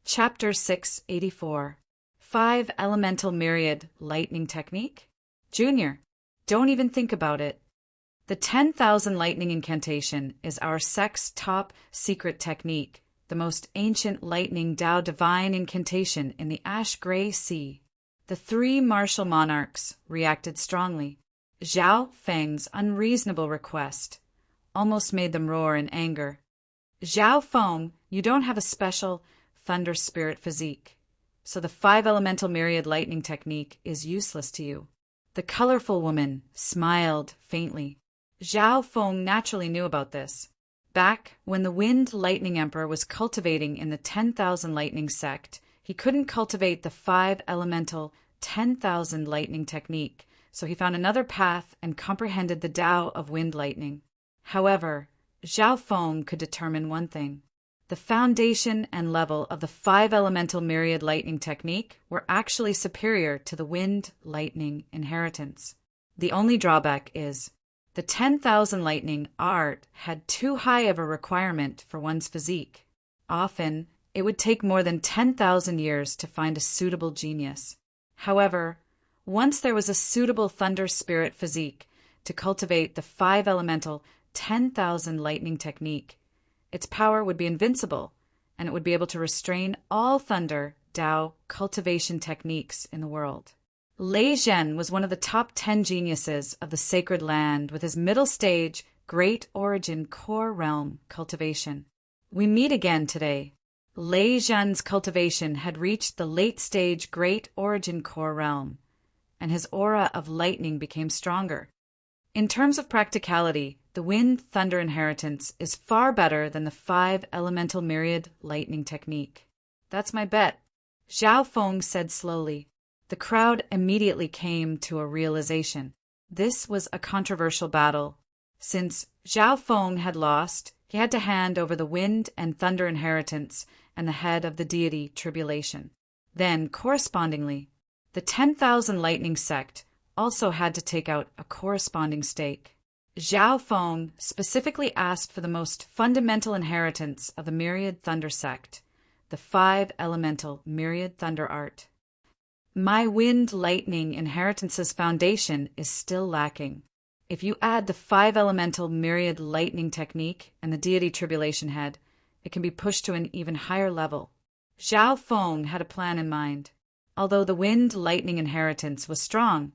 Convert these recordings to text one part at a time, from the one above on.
Chapter 684. 5 Elemental Myriad Lightning Technique? Junior, don't even think about it. The 10,000 lightning incantation is our sect's top secret technique, the most ancient lightning Tao divine incantation in the ash-gray sea. The 3 martial monarchs reacted strongly. Zhao Feng's unreasonable request almost made them roar in anger. Zhao Feng, you don't have a special thunder spirit physique, so the 5 elemental myriad lightning technique is useless to you. The colorful woman smiled faintly. Zhao Feng naturally knew about this. Back when the Wind Lightning Emperor was cultivating in the 10,000 lightning sect, he couldn't cultivate the 5 elemental 10,000 lightning technique, so he found another path and comprehended the Tao of wind lightning. However, Zhao Feng could determine one thing. The foundation and level of the 5 elemental myriad lightning technique were actually superior to the wind lightning inheritance. The only drawback is the 10,000 lightning art had too high of a requirement for one's physique. Often, it would take more than 10,000 years to find a suitable genius. However, once there was a suitable thunder spirit physique to cultivate the 5 elemental 10,000 lightning technique, its power would be invincible, and it would be able to restrain all thunder Tao cultivation techniques in the world. Lei Zhen was one of the top 10 geniuses of the sacred land with his middle stage Great Origin Core Realm cultivation. We meet again today. Lei Zhen's cultivation had reached the late stage Great Origin Core Realm, and his aura of lightning became stronger. In terms of practicality, the Wind Thunder Inheritance is far better than the 5 Elemental Myriad Lightning Technique. That's my bet, Zhao Feng said slowly. The crowd immediately came to a realization. This was a controversial battle. Since Zhao Feng had lost, he had to hand over the Wind and Thunder Inheritance and the head of the deity Tribulation. Then, correspondingly, the 10,000 Lightning Sect also had to take out a corresponding stake. Zhao Feng specifically asked for the most fundamental inheritance of the Myriad Thunder Sect, the 5 Elemental Myriad Thunder Art. My Wind Lightning Inheritance's foundation is still lacking. If you add the 5 Elemental Myriad Lightning Technique and the deity Tribulation Head, it can be pushed to an even higher level. Zhao Feng had a plan in mind. Although the Wind Lightning Inheritance was strong,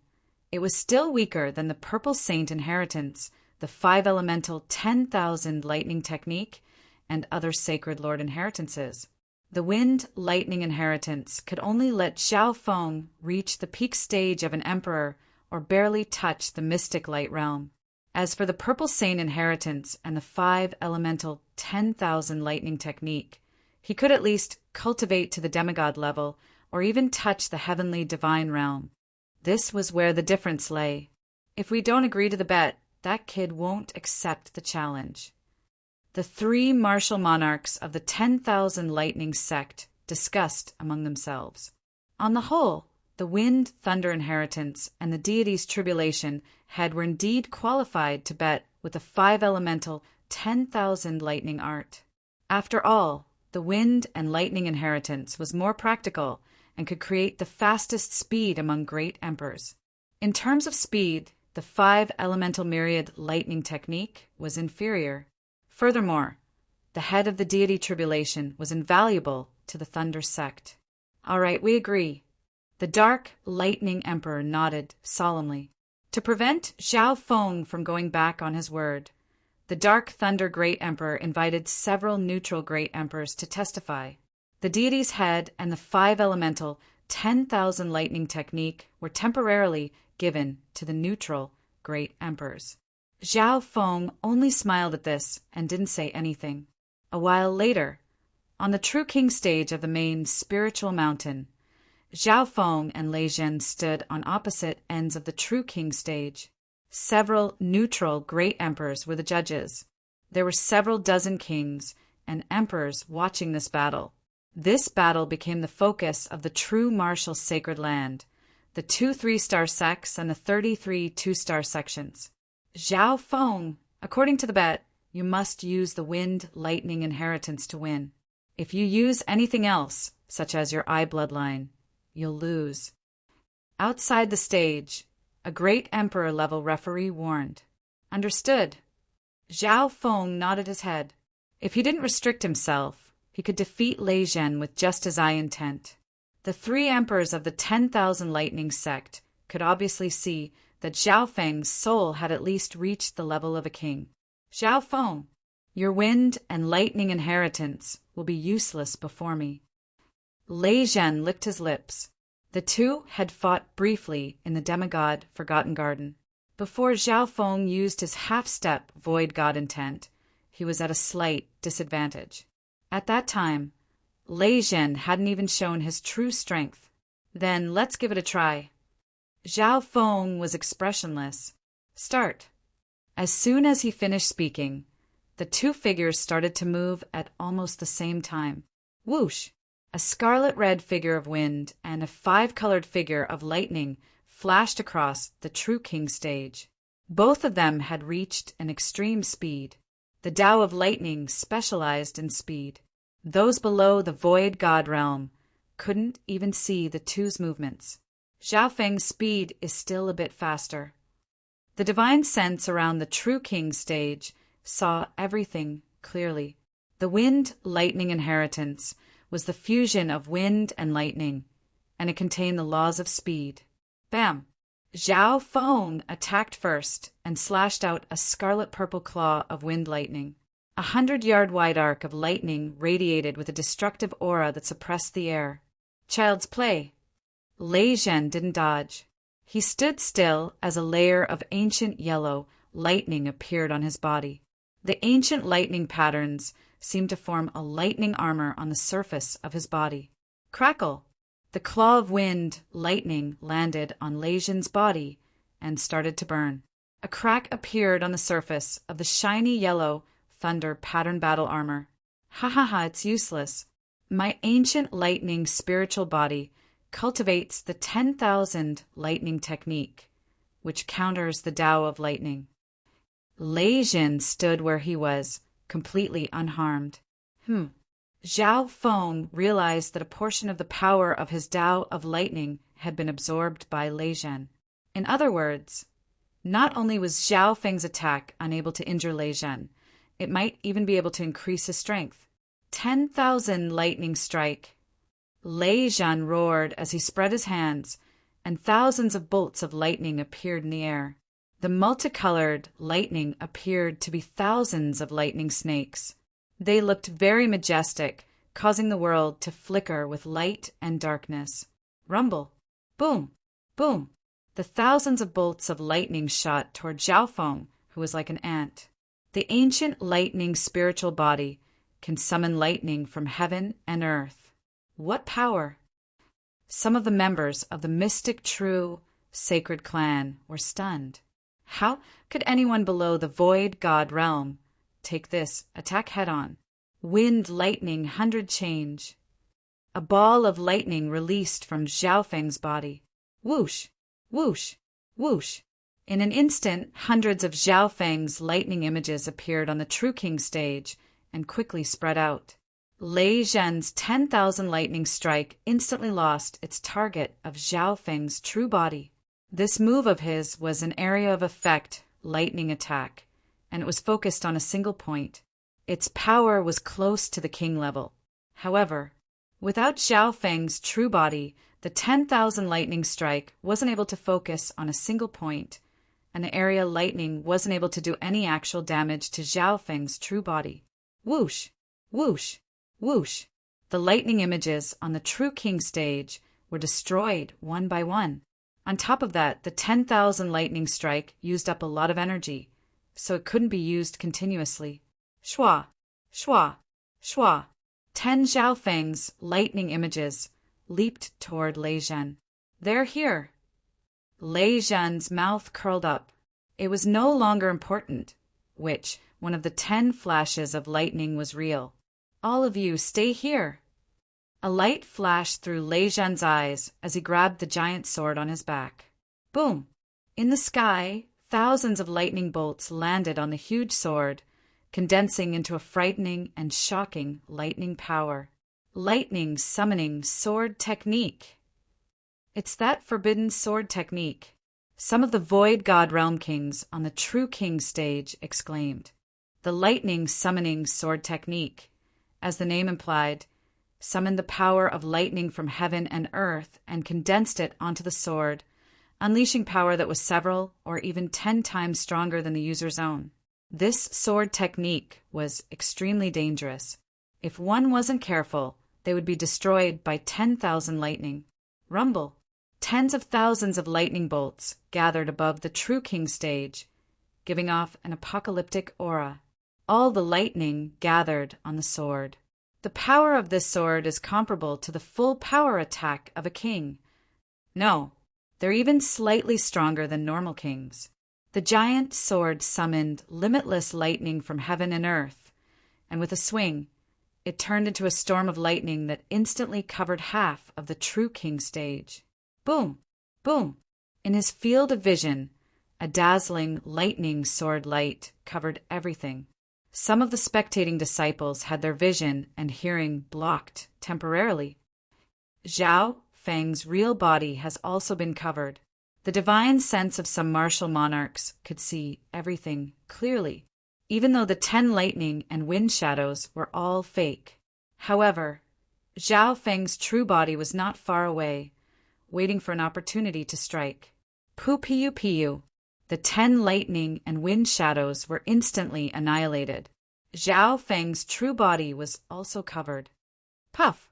it was still weaker than the Purple Saint Inheritance, the 5 Elemental 10,000 Lightning Technique, and other Sacred Lord Inheritances. The Wind Lightning Inheritance could only let Zhao Feng reach the peak stage of an emperor or barely touch the mystic light realm. As for the Purple Saint Inheritance and the 5 Elemental 10,000 Lightning Technique, he could at least cultivate to the demigod level or even touch the heavenly divine realm. This was where the difference lay. If we don't agree to the bet, that kid won't accept the challenge. The 3 martial monarchs of the 10,000 Lightning Sect discussed among themselves. On the whole, the Wind Thunder Inheritance and the deity's Tribulation Head were indeed qualified to bet with the 5 Elemental 10,000 Lightning Art. After all, the Wind and Lightning Inheritance was more practical and could create the fastest speed among great emperors. In terms of speed, the 5 Elemental Myriad Lightning Technique was inferior. Furthermore, the head of the deity Tribulation was invaluable to the Thunder Sect. All right, we agree. The Dark Lightning Emperor nodded solemnly. To prevent Zhao Feng from going back on his word, the Dark Thunder Great Emperor invited several neutral Great Emperors to testify. The deity's head and the 5 Elemental 10,000 Lightning Technique were temporarily given to the neutral Great Emperors. Zhao Feng only smiled at this and didn't say anything. A while later, on the True King stage of the main spiritual mountain, Zhao Feng and Lei Zhen stood on opposite ends of the True King stage. Several neutral Great Emperors were the judges. There were several dozen kings and emperors watching this battle. This battle became the focus of the true martial sacred land, the 2 3-star sects and the 33 2-star sections. Zhao Feng, according to the bet, you must use the Wind Lightning Inheritance to win. If you use anything else, such as your eye bloodline, you'll lose. Outside the stage, a great emperor-level referee warned. Understood. Zhao Feng nodded his head. If he didn't restrict himself, he could defeat Lei Zhen with just his eye intent. The three emperors of the 10,000 Lightning sect could obviously see that Zhao Feng's soul had at least reached the level of a king. Zhao Feng, your wind and lightning inheritance will be useless before me. Lei Zhen licked his lips. The two had fought briefly in the demigod Forgotten Garden. Before Zhao Feng used his half-step void god intent, he was at a slight disadvantage. At that time, Lei Zhen hadn't even shown his true strength. Then let's give it a try. Zhao Feng was expressionless. Start. As soon as he finished speaking, the two figures started to move at almost the same time. Whoosh! A scarlet-red figure of wind and a five-colored figure of lightning flashed across the True King stage. Both of them had reached an extreme speed. The Tao of Lightning specialized in speed. Those below the Void God realm couldn't even see the two's movements. Zhao Feng's speed is still a bit faster. The divine sense around the True King stage saw everything clearly. The wind-lightning inheritance was the fusion of wind and lightning, and it contained the laws of speed. Bam! Zhao Feng attacked first and slashed out a scarlet-purple claw of wind-lightning. 100-yard-wide arc of lightning radiated with a destructive aura that suppressed the air. Child's play. Lei Zhen didn't dodge. He stood still as a layer of ancient yellow lightning appeared on his body. The ancient lightning patterns seemed to form a lightning armor on the surface of his body. Crackle! The claw of wind, lightning, landed on Lei Zhen's body and started to burn. A crack appeared on the surface of the shiny yellow thunder pattern battle armor. Ha ha ha, it's useless. My ancient lightning spiritual body cultivates the 10,000 lightning technique, which counters the Tao of lightning. Lei Zhen stood where he was, completely unharmed. Zhao Feng realized that a portion of the power of his Tao of lightning had been absorbed by Lei Zhen. In other words, not only was Zhao Feng's attack unable to injure Lei Zhen, it might even be able to increase his strength. 10,000 lightning strike. Lei Zhen roared as he spread his hands, and thousands of bolts of lightning appeared in the air. The multicolored lightning appeared to be thousands of lightning snakes. They looked very majestic, causing the world to flicker with light and darkness. Rumble! Boom! Boom! The thousands of bolts of lightning shot toward Zhao Feng, who was like an ant. The ancient lightning spiritual body can summon lightning from heaven and earth. What power! Some of the members of the mystic true sacred clan were stunned. How could anyone below the void god realm take this attack head-on? Wind, lightning, 100 change. A ball of lightning released from Zhao Feng's body. Whoosh! Whoosh! Whoosh! In an instant, hundreds of Zhao Feng's lightning images appeared on the True King stage and quickly spread out. Lei Zhen's 10,000 lightning strike instantly lost its target of Zhao Feng's true body. This move of his was an area of effect lightning attack, and it was focused on a single point. Its power was close to the king level. However, without Zhao Feng's true body, the 10,000 lightning strike wasn't able to focus on a single point, and the area lightning wasn't able to do any actual damage to Zhao Feng's true body. Whoosh! Whoosh! Whoosh! The lightning images on the True King stage were destroyed one by one. On top of that, the 10,000 lightning strike used up a lot of energy, so it couldn't be used continuously. Shwa! Shwa! Shwa! 10 Zhao Feng's lightning images leaped toward Lei Zhen. They're here! Lei Zhen's mouth curled up. It was no longer important which one of the 10 flashes of lightning was real. All of you stay here. A light flashed through Lei Zhen's eyes as he grabbed the giant sword on his back. Boom! In the sky, thousands of lightning bolts landed on the huge sword, condensing into a frightening and shocking lightning power. lightning summoning sword technique. It's that forbidden sword technique. Some of the Void God Realm Kings on the True King stage exclaimed. The lightning summoning sword technique, as the name implied, summoned the power of lightning from heaven and earth and condensed it onto the sword, unleashing power that was several or even 10 times stronger than the user's own. This sword technique was extremely dangerous. If one wasn't careful, they would be destroyed by 10,000 lightning. Rumble. Tens of thousands of lightning bolts gathered above the True King stage, giving off an apocalyptic aura. All the lightning gathered on the sword. The power of this sword is comparable to the full power attack of a king. No, they're even slightly stronger than normal kings. The giant sword summoned limitless lightning from heaven and earth, and with a swing, it turned into a storm of lightning that instantly covered half of the True King stage. Boom! Boom! In his field of vision, a dazzling lightning sword light covered everything. Some of the spectating disciples had their vision and hearing blocked temporarily. Zhao Feng's real body has also been covered. The divine sense of some martial monarchs could see everything clearly, even though the 10 lightning and wind shadows were all fake. However, Zhao Feng's true body was not far away, waiting for an opportunity to strike. Pu. The 10 lightning and wind shadows were instantly annihilated. Zhao Feng's true body was also covered. Puff!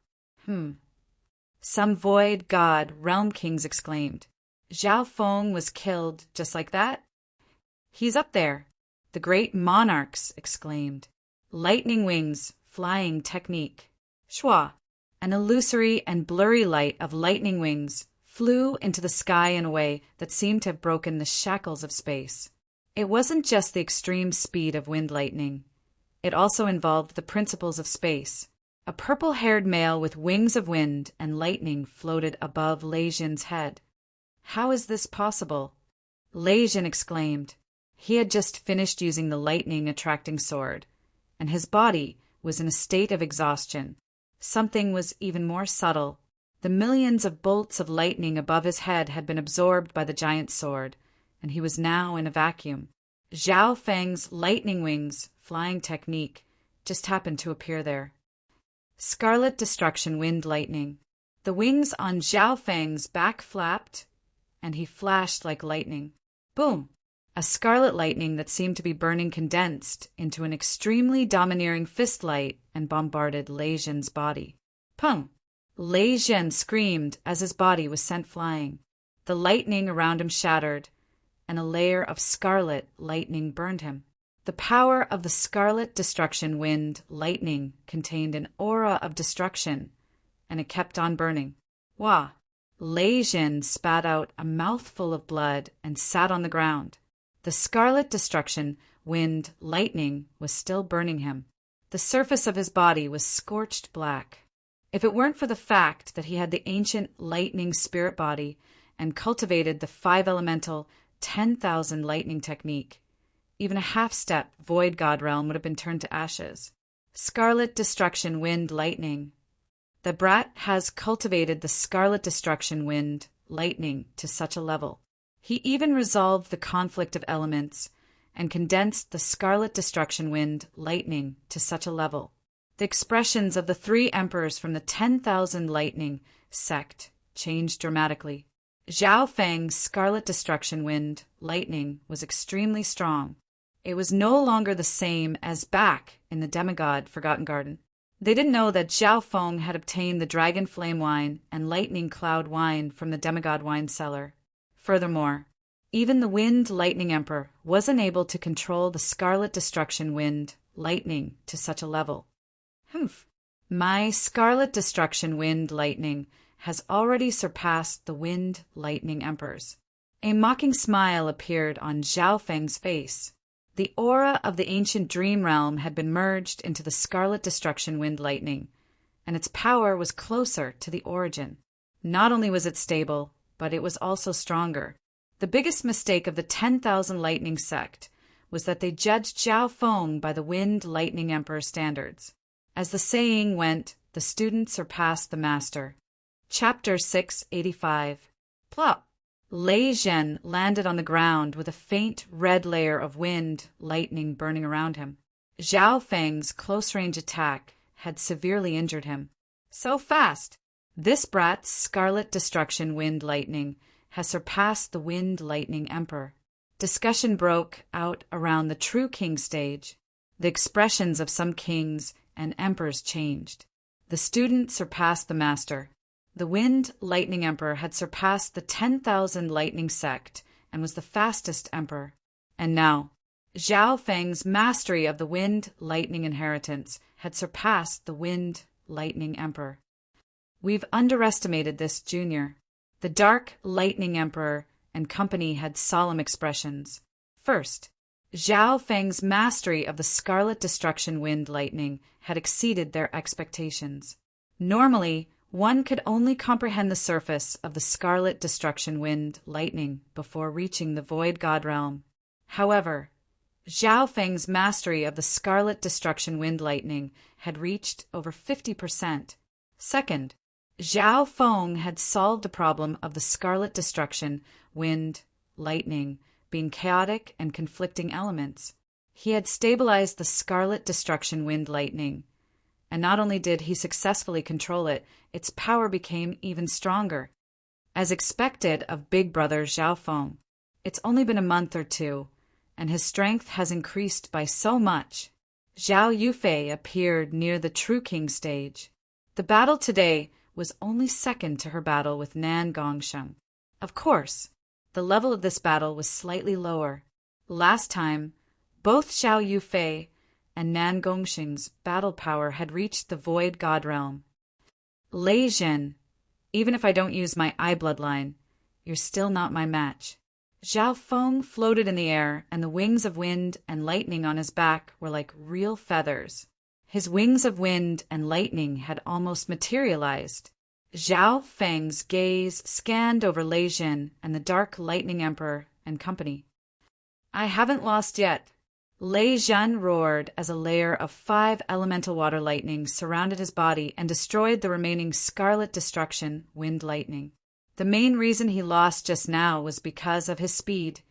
Some Void God Realm Kings exclaimed. Zhao Feng was killed just like that? He's up there. The great monarchs exclaimed. Lightning wings, flying technique. Shua! An illusory and blurry light of lightning wings flew into the sky in a way that seemed to have broken the shackles of space. It wasn't just the extreme speed of wind lightning. It also involved the principles of space. A purple-haired male with wings of wind and lightning floated above Lei Jin's head. How is this possible? Lei Jin exclaimed. He had just finished using the lightning-attracting sword, and his body was in a state of exhaustion. Something was even more subtle. The millions of bolts of lightning above his head had been absorbed by the giant sword, and he was now in a vacuum. Zhao Feng's lightning wings, flying technique, just happened to appear there. Scarlet Destruction Wind Lightning. The wings on Zhao Feng's back flapped, and he flashed like lightning. Boom! A scarlet lightning that seemed to be burning condensed into an extremely domineering fist light and bombarded Lei Jin's body. Pung! Lei Jin screamed as his body was sent flying. The lightning around him shattered, and a layer of scarlet lightning burned him. The power of the Scarlet Destruction Wind Lightning contained an aura of destruction, and it kept on burning. Wah! Lei Jin spat out a mouthful of blood and sat on the ground. The Scarlet Destruction Wind Lightning was still burning him. The surface of his body was scorched black. If it weren't for the fact that he had the ancient lightning spirit body and cultivated the 5-elemental 10,000 lightning technique, even a half-step Void God realm would have been turned to ashes. Scarlet Destruction Wind Lightning. The brat has cultivated the Scarlet Destruction Wind Lightning to such a level. He even resolved the conflict of elements and condensed the Scarlet Destruction Wind Lightning to such a level. The expressions of the 3 emperors from the 10,000 Lightning sect changed dramatically. Zhao Feng's Scarlet Destruction Wind Lightning was extremely strong. It was no longer the same as back in the demigod Forgotten Garden. They didn't know that Zhao Feng had obtained the Dragon Flame Wine and Lightning Cloud Wine from the demigod wine cellar. Furthermore, even the Wind Lightning Emperor wasn't able to control the Scarlet Destruction Wind Lightning to such a level. My Scarlet Destruction Wind Lightning has already surpassed the Wind Lightning Emperors. A mocking smile appeared on Zhao Feng's face. The aura of the ancient dream realm had been merged into the Scarlet Destruction Wind Lightning, and its power was closer to the origin. Not only was it stable, but it was also stronger. The biggest mistake of the 10,000 Lightning sect was that they judged Zhao Feng by the Wind Lightning Emperor standards. As the saying went, The student surpassed the master. Chapter 685. Plop! Lei Zhen landed on the ground with a faint red layer of wind, lightning burning around him. Zhao Feng's close-range attack had severely injured him. So fast! This brat's scarlet destruction wind lightning has surpassed the wind lightning emperor. Discussion broke out around the true king stage. The expressions of some kings and emperors changed. The student surpassed the master. The wind lightning emperor had surpassed the 10,000 lightning sect and was the fastest emperor. And now, Zhao Feng's mastery of the wind lightning inheritance had surpassed the wind lightning emperor. We've underestimated this, Junior. The dark lightning emperor and company had solemn expressions. First, Zhao Feng's mastery of the scarlet destruction wind lightning had exceeded their expectations. Normally, one could only comprehend the surface of the scarlet destruction wind lightning before reaching the void god realm. However, Zhao Feng's mastery of the scarlet destruction wind lightning had reached over 50%. Second, Zhao Feng had solved the problem of the scarlet destruction wind lightning being chaotic and conflicting elements. He had stabilized the scarlet destruction wind lightning, and not only did he successfully control it, its power became even stronger. As expected of big brother Zhao Feng, it's only been a month or two, and his strength has increased by so much. Zhao Yufei appeared near the True King stage. The battle today was only second to her battle with Nan Gongsheng. Of course, the level of this battle was slightly lower. Last time, both Zhao Yufei and Nan Gongsheng's battle power had reached the void god realm. Lei Zhen, even if I don't use my eye bloodline, you're still not my match. Zhao Feng floated in the air, and the wings of wind and lightning on his back were like real feathers. His wings of wind and lightning had almost materialized. Zhao Feng's gaze scanned over Lei Zhen and the dark lightning emperor and company. I haven't lost yet. Lei Zhen roared as a layer of 5 elemental water lightning surrounded his body and destroyed the remaining scarlet destruction wind lightning. The main reason he lost just now was because of his speed,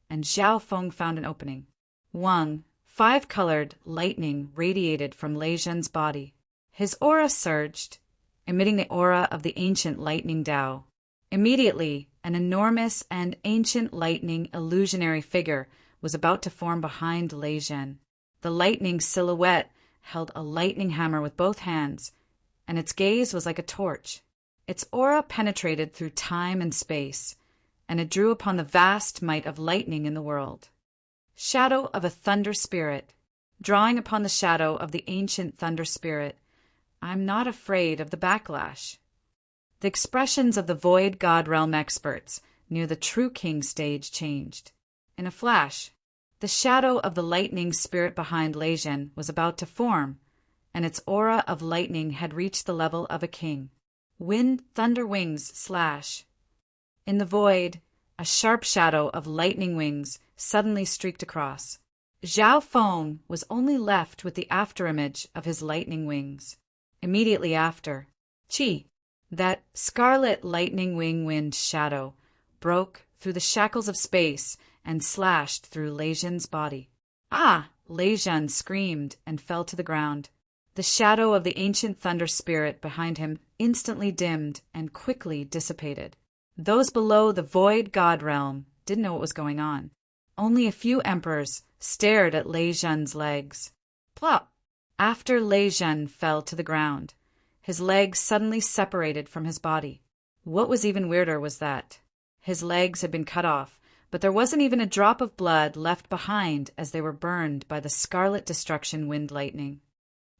and Zhao Feng found an opening. 1. 5-colored lightning radiated from Lei Zhen's body. His aura surged, emitting the aura of the ancient lightning Tao. Immediately, an enormous and ancient lightning illusionary figure was about to form behind Lei Zhen. The lightning silhouette held a lightning hammer with both hands, and its gaze was like a torch. Its aura penetrated through time and space, and it drew upon the vast might of lightning in the world. Shadow of a thunder spirit. Drawing upon the shadow of the ancient thunder spirit, I'm not afraid of the backlash. The expressions of the void god realm experts near the True King stage changed. In a flash, the shadow of the lightning spirit behind Lei Zhen was about to form, and its aura of lightning had reached the level of a king. Wind thunder wings slash. In the void, a sharp shadow of lightning wings suddenly streaked across. Zhao Feng was only left with the afterimage of his lightning wings. Immediately after, Qi, that scarlet lightning wing wind shadow, broke through the shackles of space and slashed through Lei Zhen's body. Ah! Lei Zhen screamed and fell to the ground. The shadow of the ancient thunder spirit behind him instantly dimmed and quickly dissipated. Those below the void god realm didn't know what was going on. Only a few emperors stared at Lei Zhen's legs. Plop! After Lei Zhen fell to the ground, his legs suddenly separated from his body. What was even weirder was that his legs had been cut off, but there wasn't even a drop of blood left behind as they were burned by the scarlet destruction wind lightning.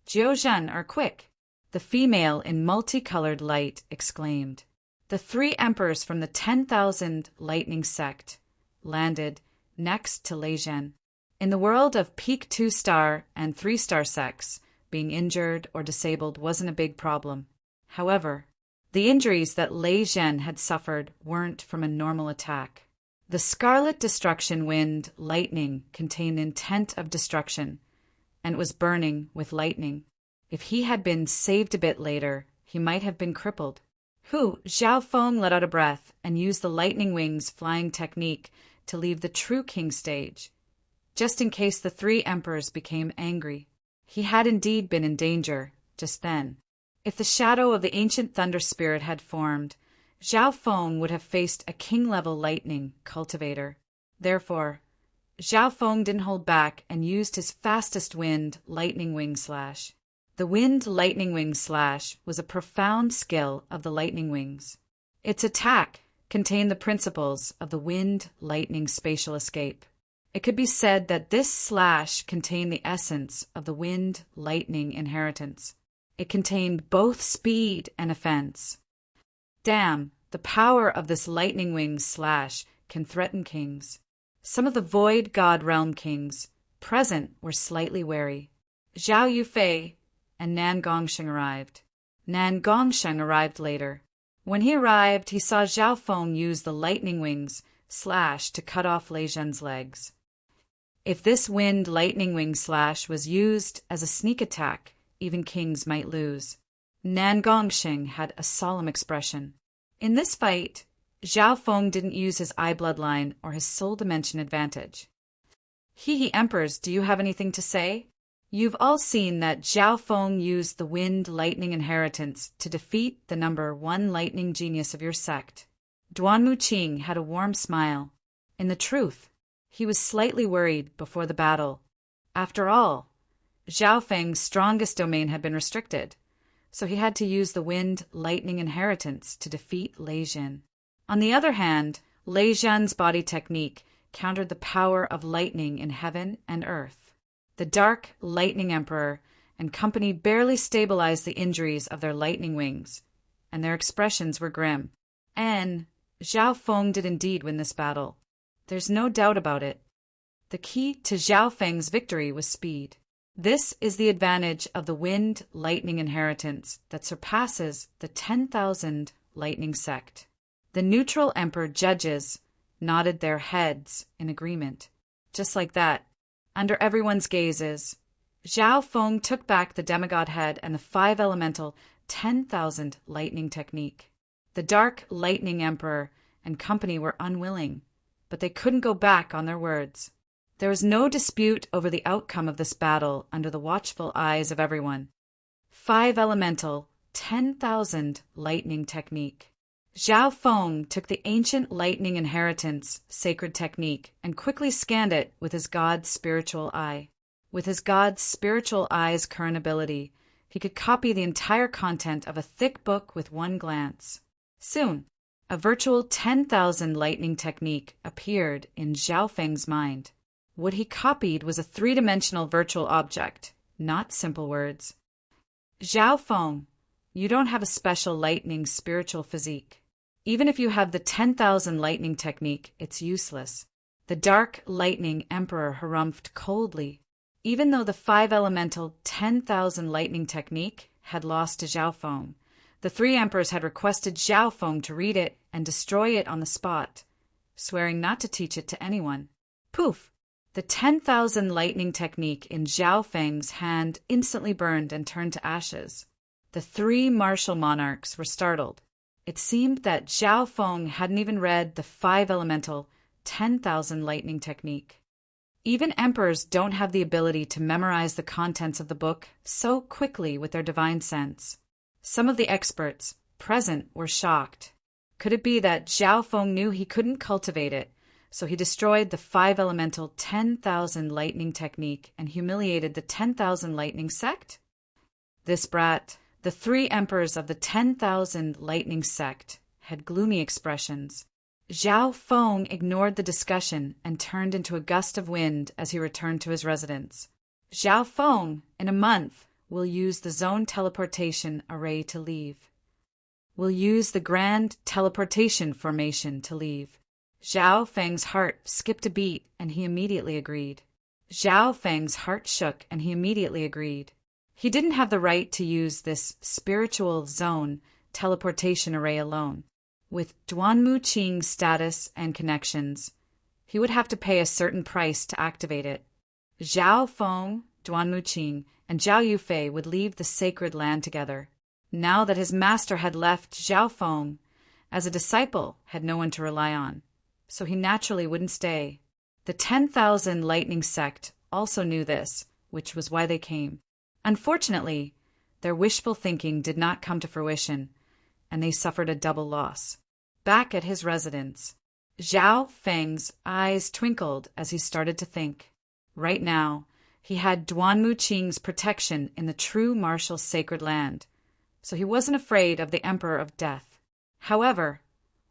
Jiao Zhen are quick, the female in multicolored light exclaimed. The 3 emperors from the 10,000 lightning sect landed next to Lei Zhen. In the world of peak 2-star and 3-star sects, being injured or disabled wasn't a big problem. However, the injuries that Lei Zhen had suffered weren't from a normal attack. The scarlet destruction wind lightning contained intent of destruction, and it was burning with lightning. If he had been saved a bit later, he might have been crippled. Zhao Feng let out a breath and used the lightning wings flying technique to leave the true king stage, just in case the three emperors became angry. He had indeed been in danger, just then. If the shadow of the ancient thunder spirit had formed, Zhao Feng would have faced a king-level lightning cultivator. Therefore, Zhao Feng didn't hold back and used his fastest wind lightning wing slash. The wind lightning wing slash was a profound skill of the lightning wings. Its attack contained the principles of the wind lightning spatial escape. It could be said that this slash contained the essence of the wind lightning inheritance. It contained both speed and offense. Damn, the power of this lightning wing slash can threaten kings. Some of the void god realm kings present were slightly wary. Zhao Yufei and Nan Gongsheng arrived. Nan Gongsheng arrived later. When he arrived, he saw Zhao Feng use the lightning wings slash to cut off Lei Zhen's legs. If this wind lightning wing slash was used as a sneak attack, even kings might lose. Nan Gongsheng had a solemn expression. In this fight, Zhao Feng didn't use his eye bloodline or his soul dimension advantage. Emperors, do you have anything to say? You've all seen that Zhao Feng used the wind lightning inheritance to defeat the number 1 lightning genius of your sect. Duanmu Qing had a warm smile. In the truth, he was slightly worried before the battle. After all, Zhao Feng's strongest domain had been restricted, so he had to use the wind lightning inheritance to defeat Lei Zhen. On the other hand, Lei Zhen's body technique countered the power of lightning in heaven and earth. The Dark Lightning Emperor and company barely stabilized the injuries of their lightning wings, and their expressions were grim. And Zhao Feng did indeed win this battle. There's no doubt about it. The key to Zhao Feng's victory was speed. This is the advantage of the wind lightning inheritance that surpasses the 10,000 lightning sect. The neutral emperor judges nodded their heads in agreement. Just like that, under everyone's gazes, Zhao Feng took back the demigod head and the 5 elemental 10,000 lightning technique. The Dark Lightning Emperor and company were unwilling, but they couldn't go back on their words. There was no dispute over the outcome of this battle under the watchful eyes of everyone. 5 elemental 10,000 lightning technique. Zhao Feng took the ancient lightning inheritance sacred technique and quickly scanned it with his god's spiritual eye. With his god's spiritual eye's current ability, he could copy the entire content of a thick book with one glance. Soon, a virtual 10,000 lightning technique appeared in Zhao Feng's mind. What he copied was a 3-dimensional virtual object, not simple words. Zhao Feng, you don't have a special lightning spiritual physique. Even if you have the 10,000 lightning technique, it's useless. The Dark Lightning Emperor harumphed coldly. Even though the 5 elemental 10,000 lightning technique had lost to Zhao Feng, the 3 emperors had requested Zhao Feng to read it and destroy it on the spot, swearing not to teach it to anyone. Poof! The 10,000 lightning technique in Zhao Feng's hand instantly burned and turned to ashes. The 3 martial monarchs were startled. It seemed that Zhao Feng hadn't even read the 5 elemental 10,000 lightning technique. Even emperors don't have the ability to memorize the contents of the book so quickly with their divine sense. Some of the experts present were shocked. Could it be that Zhao Feng knew he couldn't cultivate it, so he destroyed the 5 elemental 10,000 lightning technique and humiliated the 10,000 lightning sect? This brat, the 3 emperors of the 10,000 lightning sect, had gloomy expressions. Zhao Feng ignored the discussion and turned into a gust of wind as he returned to his residence. Zhao Feng, in a month, will use the zone teleportation array to leave. Will use the grand teleportation formation to leave. Zhao Feng's heart skipped a beat and he immediately agreed. Zhao Feng's heart shook and he immediately agreed. He didn't have the right to use this spiritual zone teleportation array alone. With Duanmu Qing's status and connections, he would have to pay a certain price to activate it. Zhao Feng Duanmuqing, and Zhao Yufei would leave the sacred land together. Now that his master had left, Zhao Feng, as a disciple, had no one to rely on, so he naturally wouldn't stay. The 10,000 Lightning sect also knew this, which was why they came. Unfortunately, their wishful thinking did not come to fruition, and they suffered a double loss. Back at his residence, Zhao Feng's eyes twinkled as he started to think. Right now, he had Duanmuqing's protection in the true martial sacred land, so he wasn't afraid of the Emperor of Death. However,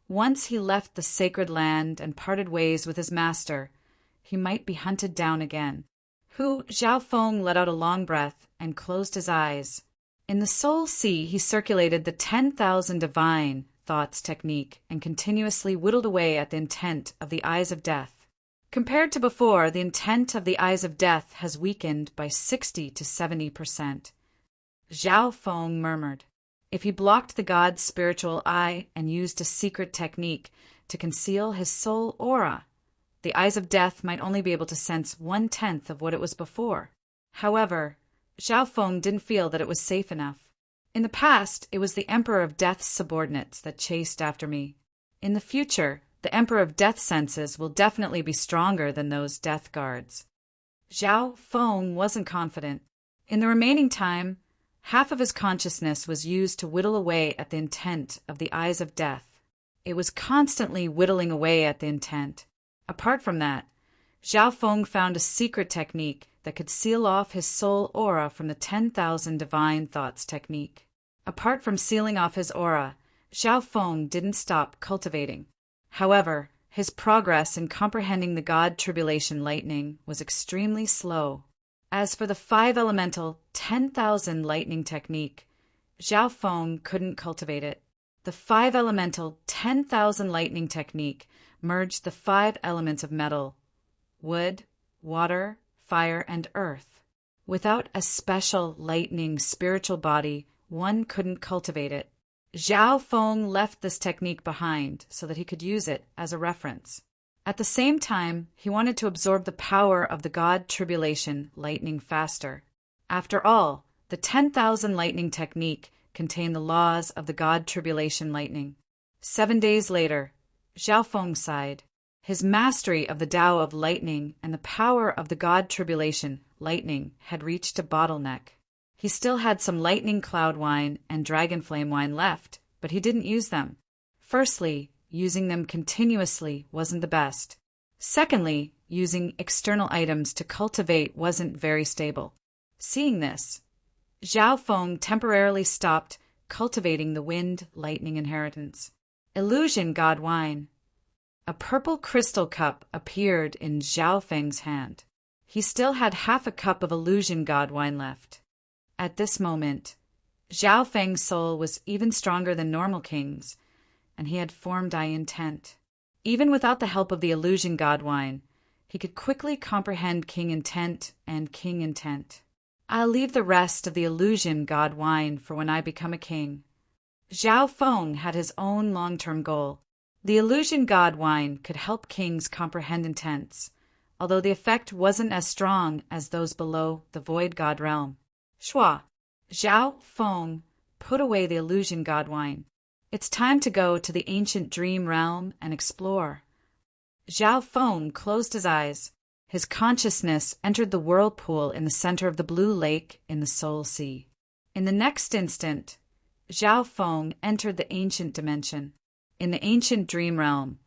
once he left the sacred land and parted ways with his master, he might be hunted down again. Zhao Feng let out a long breath and closed his eyes. In the Soul Sea, he circulated the 10,000 divine thoughts technique and continuously whittled away at the intent of the Eyes of Death. Compared to before, the intent of the Eyes of Death has weakened by 60 to 70%. Zhao Feng murmured. If he blocked the god's spiritual eye and used a secret technique to conceal his soul aura, the Eyes of Death might only be able to sense 1/10 of what it was before. However, Zhao Feng didn't feel that it was safe enough. In the past, it was the Emperor of Death's subordinates that chased after me. In the future, the Emperor of Death's senses will definitely be stronger than those death guards. Zhao Feng wasn't confident. In the remaining time, half of his consciousness was used to whittle away at the intent of the Eyes of Death. It was constantly whittling away at the intent. Apart from that, Zhao Feng found a secret technique that could seal off his soul aura from the 10,000 divine thoughts technique. Apart from sealing off his aura, Zhao Feng didn't stop cultivating. However, his progress in comprehending the God Tribulation Lightning was extremely slow. As for the 5-elemental 10,000 lightning technique, Zhao Feng couldn't cultivate it. The 5-elemental 10,000 lightning technique merged the 5 elements of metal: wood, water, fire, and earth. Without a special lightning spiritual body, one couldn't cultivate it. Zhao Feng left this technique behind so that he could use it as a reference. At the same time, he wanted to absorb the power of the God Tribulation Lightning faster. After all, the 10,000 lightning technique contained the laws of the God Tribulation Lightning. 7 days later, Zhao Feng sighed. His mastery of the Tao of Lightning and the power of the God Tribulation Lightning had reached a bottleneck. He still had some lightning cloud wine and dragon flame wine left, but he didn't use them. Firstly, using them continuously wasn't the best. Secondly, using external items to cultivate wasn't very stable. Seeing this, Zhao Feng temporarily stopped cultivating the wind lightning inheritance. Illusion God wine. A purple crystal cup appeared in Zhao Feng's hand. He still had half a cup of illusion god wine left. At this moment, Zhao Feng's soul was even stronger than normal kings, and he had formed eye intent. Even without the help of the illusion god wine, he could quickly comprehend king intent and king intent. I'll leave the rest of the illusion god wine for when I become a king. Zhao Feng had his own long-term goal. The illusion god wine could help kings comprehend intents, although the effect wasn't as strong as those below the void god realm. Zhao Feng put away the illusion god wine. It's time to go to the ancient dream realm and explore. Zhao Feng closed his eyes. His consciousness entered the whirlpool in the center of the blue lake in the Soul Sea. In the next instant, Zhao Feng entered the ancient dimension. In the ancient dream realm,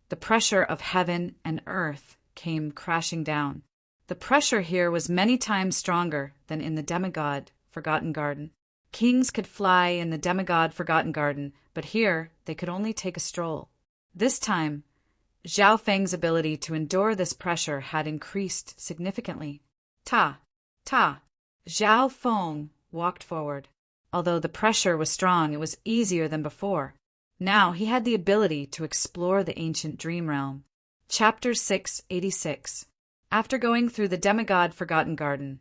the pressure of heaven and earth came crashing down. The pressure here was many times stronger than in the demigod Forgotten Garden. Kings could fly in the demigod Forgotten Garden, but here they could only take a stroll. This time, Zhao Feng's ability to endure this pressure had increased significantly. Zhao Feng walked forward. Although the pressure was strong, it was easier than before. Now he had the ability to explore the ancient dream realm. Chapter 686. After going through the demigod Forgotten Garden,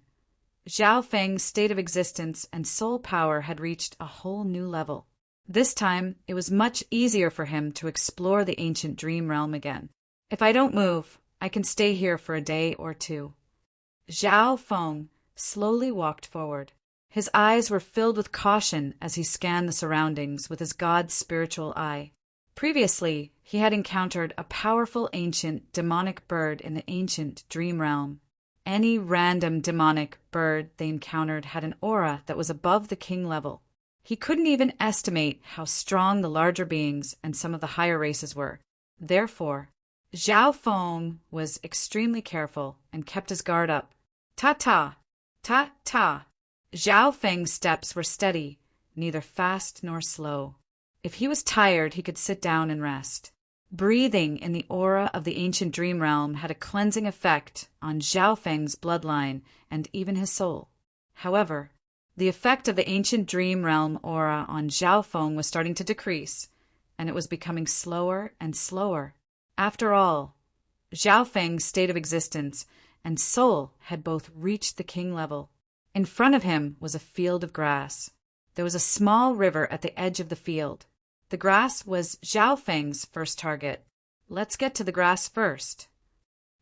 Zhao Feng's state of existence and soul power had reached a whole new level. This time, it was much easier for him to explore the ancient dream realm again. If I don't move, I can stay here for a day or two. Zhao Feng slowly walked forward. His eyes were filled with caution as he scanned the surroundings with his god's spiritual eye. Previously, he had encountered a powerful ancient demonic bird in the ancient dream realm. Any random demonic bird they encountered had an aura that was above the king level. He couldn't even estimate how strong the larger beings and some of the higher races were. Therefore, Zhao Feng was extremely careful and kept his guard up. Ta-ta! Ta-ta! Zhao Feng's steps were steady, neither fast nor slow. If he was tired, he could sit down and rest. Breathing in the aura of the ancient dream realm had a cleansing effect on Zhao Feng's bloodline and even his soul. However, the effect of the ancient dream realm aura on Zhao Feng was starting to decrease, and it was becoming slower and slower. After all, Zhao Feng's state of existence and soul had both reached the king level. In front of him was a field of grass. There was a small river at the edge of the field. The grass was Zhao Feng's first target. Let's get to the grass first.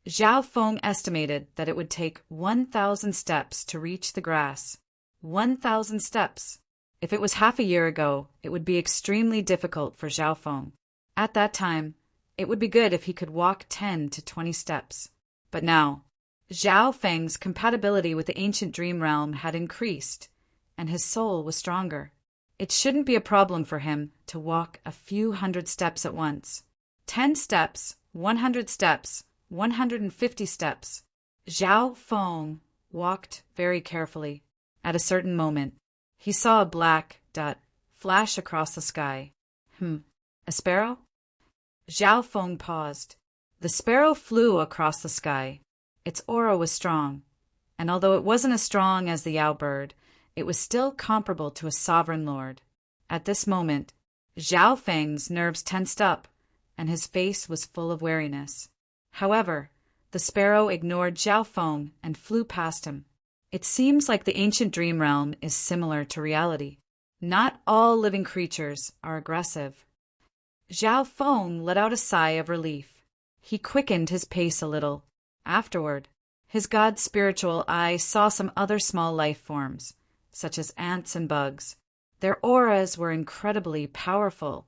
Zhao Feng estimated that it would take 1,000 steps to reach the grass. 1,000 steps. If it was half a year ago, it would be extremely difficult for Zhao Feng. At that time, it would be good if he could walk 10 to 20 steps. But now, Zhao Feng's compatibility with the ancient dream realm had increased, and his soul was stronger. It shouldn't be a problem for him to walk a few hundred steps at once. 10 steps, 100 steps, 150 steps. Zhao Feng walked very carefully. At a certain moment, he saw a black dot flash across the sky. A sparrow? Zhao Feng paused. The sparrow flew across the sky. Its aura was strong, and although it wasn't as strong as the owlbird, it was still comparable to a sovereign lord. At this moment, Zhao Feng's nerves tensed up, and his face was full of wariness. However, the sparrow ignored Zhao Feng and flew past him. It seems like the ancient dream realm is similar to reality. Not all living creatures are aggressive. Zhao Feng let out a sigh of relief. He quickened his pace a little. Afterward, his god's spiritual eye saw some other small life forms, such as ants and bugs. Their auras were incredibly powerful,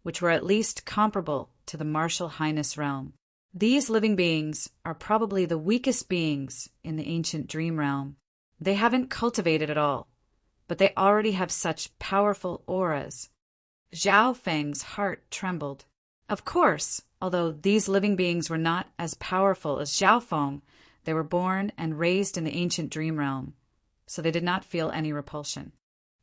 which were at least comparable to the martial highness realm. These living beings are probably the weakest beings in the ancient dream realm. They haven't cultivated at all, but they already have such powerful auras. Zhao Feng's heart trembled. Of course, although these living beings were not as powerful as Zhao Feng, they were born and raised in the ancient dream realm, so they did not feel any repulsion.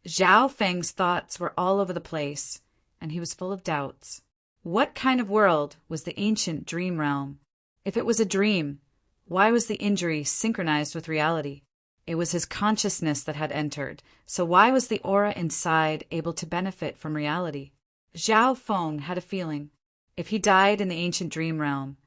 Zhao Feng's thoughts were all over the place, and he was full of doubts. What kind of world was the ancient dream realm? If it was a dream, why was the injury synchronized with reality? It was his consciousness that had entered, so why was the aura inside able to benefit from reality? Zhao Feng had a feeling. If he died in the ancient dream realm,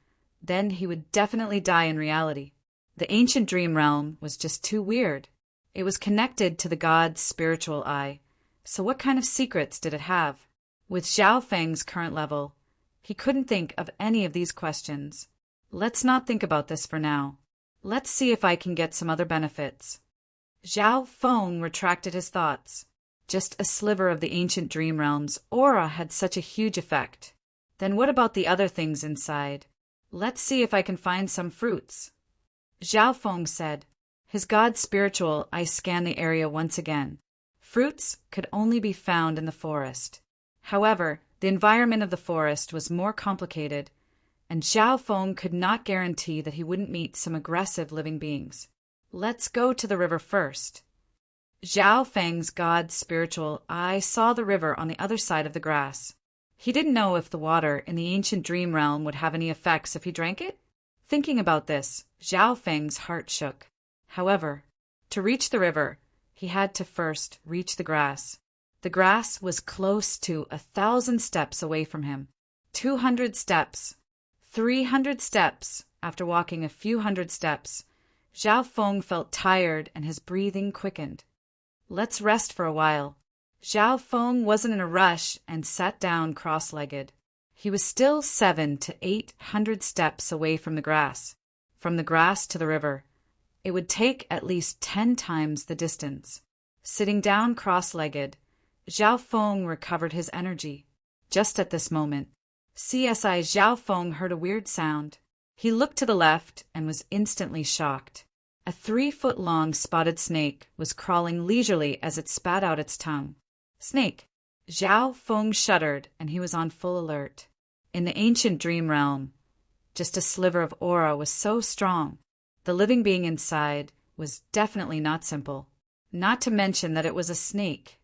then he would definitely die in reality. The ancient dream realm was just too weird. It was connected to the god's spiritual eye, so what kind of secrets did it have? With Zhao Feng's current level, he couldn't think of any of these questions. Let's not think about this for now. Let's see if I can get some other benefits. Zhao Feng retracted his thoughts. Just a sliver of the ancient dream realm's aura had such a huge effect. Then what about the other things inside? Let's see if I can find some fruits. Zhao Feng said. His god's spiritual eye scanned the area once again. Fruits could only be found in the forest. However, the environment of the forest was more complicated, and Zhao Feng could not guarantee that he wouldn't meet some aggressive living beings. Let's go to the river first. Zhao Feng's god's spiritual eye saw the river on the other side of the grass. He didn't know if the water in the ancient dream realm would have any effects if he drank it. Thinking about this, Zhao Feng's heart shook. However, to reach the river, he had to first reach the grass. The grass was close to 1,000 steps away from him. 200 steps. 300 steps. After walking a few hundred steps, Zhao Feng felt tired and his breathing quickened. Let's rest for a while. Zhao Feng wasn't in a rush and sat down cross-legged. He was still 700 to 800 steps away from the grass to the river. It would take at least 10 times the distance. Sitting down cross-legged, Zhao Feng recovered his energy. Just at this moment, CSI Zhao Feng heard a weird sound. He looked to the left and was instantly shocked. A 3-foot-long spotted snake was crawling leisurely as it spat out its tongue. Snake! Zhao Feng shuddered, and he was on full alert. In the ancient dream realm, just a sliver of aura was so strong. The living being inside was definitely not simple, not to mention that it was a snake.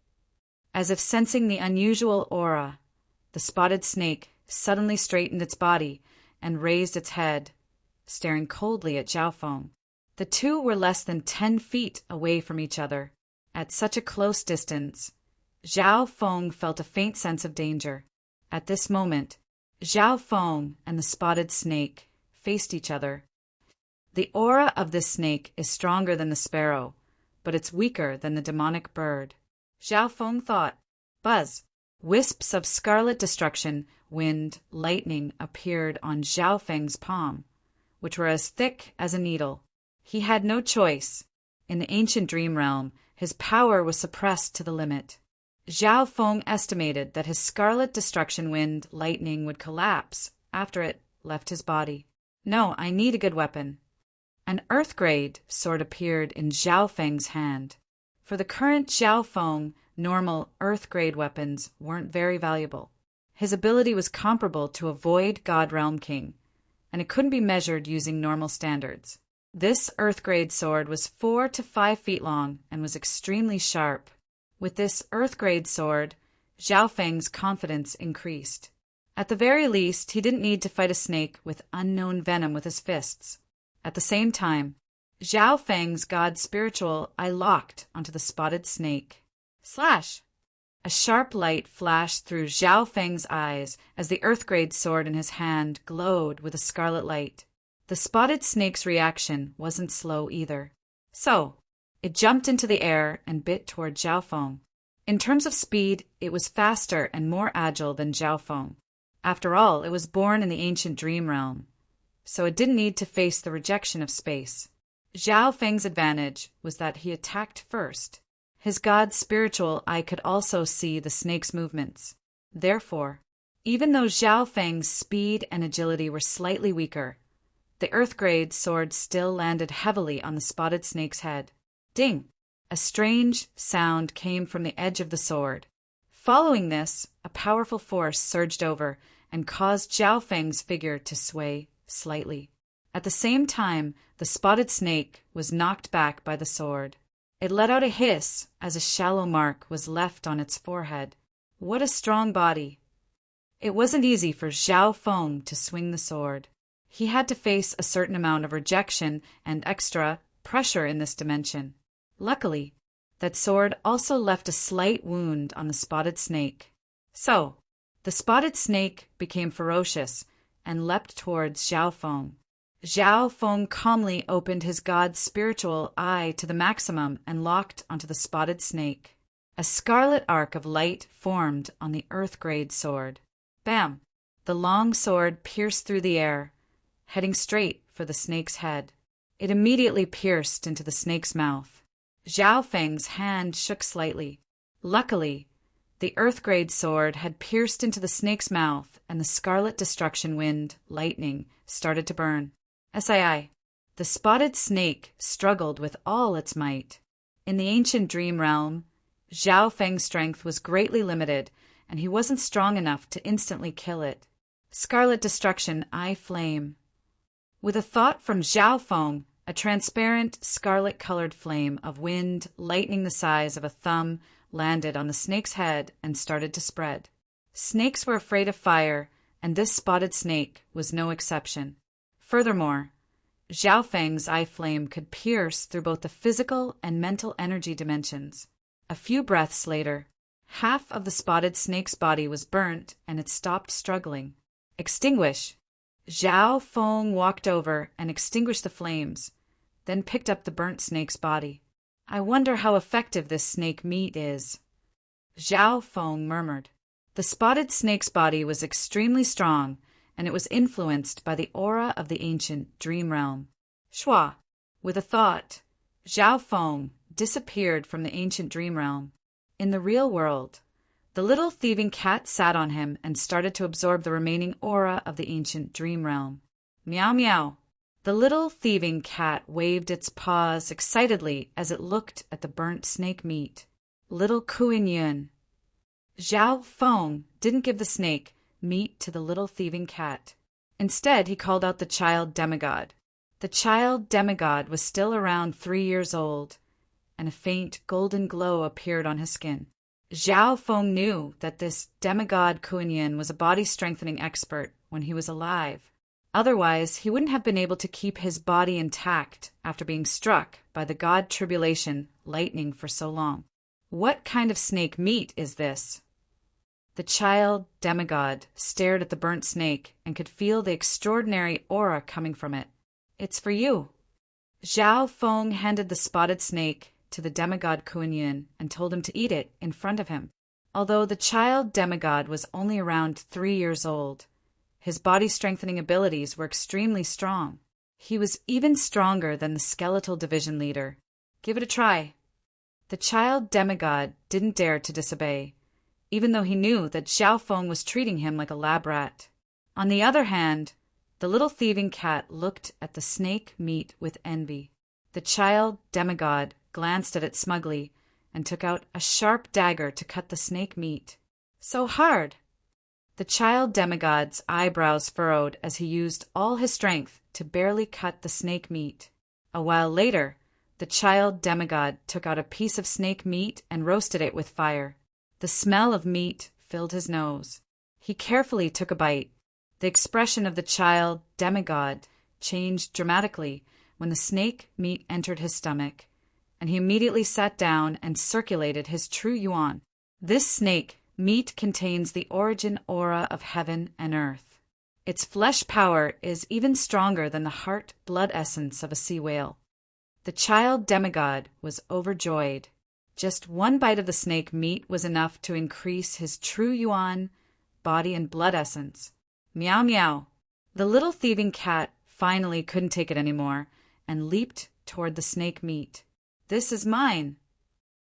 As if sensing the unusual aura, the spotted snake suddenly straightened its body and raised its head, staring coldly at Zhao Feng. The two were less than 10 feet away from each other. At such a close distance, Zhao Feng felt a faint sense of danger. At this moment, Zhao Feng and the spotted snake faced each other. The aura of this snake is stronger than the sparrow, but it's weaker than the demonic bird. Zhao Feng thought. Buzz! Wisps of scarlet destruction, wind, lightning appeared on Zhao Feng's palm, which were as thick as a needle. He had no choice. In the ancient dream realm, his power was suppressed to the limit. Zhao Feng estimated that his scarlet destruction wind lightning would collapse after it left his body. No, I need a good weapon. An earth-grade sword appeared in Zhao Feng's hand. For the current Zhao Feng, normal earth-grade weapons weren't very valuable. His ability was comparable to a Void God Realm King, and it couldn't be measured using normal standards. This earth-grade sword was 4 to 5 feet long and was extremely sharp. With this earth-grade sword, Zhao Feng's confidence increased. At the very least, he didn't need to fight a snake with unknown venom with his fists. At the same time, Zhao Feng's god spiritual eye locked onto the spotted snake. Slash! A sharp light flashed through Zhao Feng's eyes as the earth-grade sword in his hand glowed with a scarlet light. The spotted snake's reaction wasn't slow either. So, it jumped into the air and bit toward Zhao Feng. In terms of speed, it was faster and more agile than Zhao Feng. After all, it was born in the ancient dream realm, so it didn't need to face the rejection of space. Zhao Feng's advantage was that he attacked first. His god spiritual eye could also see the snake's movements. Therefore, even though Zhao Feng's speed and agility were slightly weaker, the earth-grade sword still landed heavily on the spotted snake's head. Ding! A strange sound came from the edge of the sword. Following this, a powerful force surged over and caused Zhao Feng's figure to sway slightly. At the same time, the spotted snake was knocked back by the sword. It let out a hiss as a shallow mark was left on its forehead. What a strong body! It wasn't easy for Zhao Feng to swing the sword. He had to face a certain amount of rejection and extra pressure in this dimension. Luckily, that sword also left a slight wound on the spotted snake. So, the spotted snake became ferocious and leapt towards Zhao Feng. Zhao Feng calmly opened his god's spiritual eye to the maximum and locked onto the spotted snake. A scarlet arc of light formed on the earth-grade sword. Bam! The long sword pierced through the air, heading straight for the snake's head. It immediately pierced into the snake's mouth. Zhao Feng's hand shook slightly. Luckily, the earth-grade sword had pierced into the snake's mouth, and the scarlet destruction wind, lightning, started to burn. SII. The spotted snake struggled with all its might. In the ancient dream realm, Zhao Feng's strength was greatly limited, and he wasn't strong enough to instantly kill it. Scarlet destruction, eye flame. With a thought from Zhao Feng, a transparent, scarlet-colored flame of wind, lightning the size of a thumb, landed on the snake's head and started to spread. Snakes were afraid of fire, and this spotted snake was no exception. Furthermore, Zhao Feng's eye flame could pierce through both the physical and mental energy dimensions. A few breaths later, half of the spotted snake's body was burnt and it stopped struggling. Extinguish! Zhao Feng walked over and extinguished the flames, then picked up the burnt snake's body. I wonder how effective this snake meat is. Zhao Feng murmured. The spotted snake's body was extremely strong, and it was influenced by the aura of the ancient dream realm. Shua! With a thought, Zhao Feng disappeared from the ancient dream realm. In the real world, the little thieving cat sat on him and started to absorb the remaining aura of the ancient dream realm. Meow meow. The little thieving cat waved its paws excitedly as it looked at the burnt snake meat. Little Kuan Yin. Zhao Feng didn't give the snake meat to the little thieving cat. Instead, he called out the child demigod. The child demigod was still around 3 years old, and a faint golden glow appeared on his skin. Zhao Feng knew that this demigod Kuan Yin was a body-strengthening expert when he was alive. Otherwise, he wouldn't have been able to keep his body intact after being struck by the god tribulation lightning for so long. What kind of snake meat is this? The child demigod stared at the burnt snake and could feel the extraordinary aura coming from it. It's for you. Zhao Feng handed the spotted snake to the demigod Kuan Yin and told him to eat it in front of him. Although the child demigod was only around 3 years old, his body-strengthening abilities were extremely strong. He was even stronger than the skeletal division leader. Give it a try. The child demigod didn't dare to disobey, even though he knew that Zhao Feng was treating him like a lab rat. On the other hand, the little thieving cat looked at the snake meat with envy. The child demigod glanced at it smugly and took out a sharp dagger to cut the snake meat. So hard! The child demigod's eyebrows furrowed as he used all his strength to barely cut the snake meat. A while later, the child demigod took out a piece of snake meat and roasted it with fire. The smell of meat filled his nose. He carefully took a bite. The expression of the child demigod changed dramatically when the snake meat entered his stomach, and he immediately sat down and circulated his true yuan. This snake meat contains the origin aura of heaven and earth. Its flesh power is even stronger than the heart blood essence of a sea whale. The child demigod was overjoyed. Just one bite of the snake meat was enough to increase his true yuan, body and blood essence. Meow meow. The little thieving cat finally couldn't take it anymore and leaped toward the snake meat. This is mine.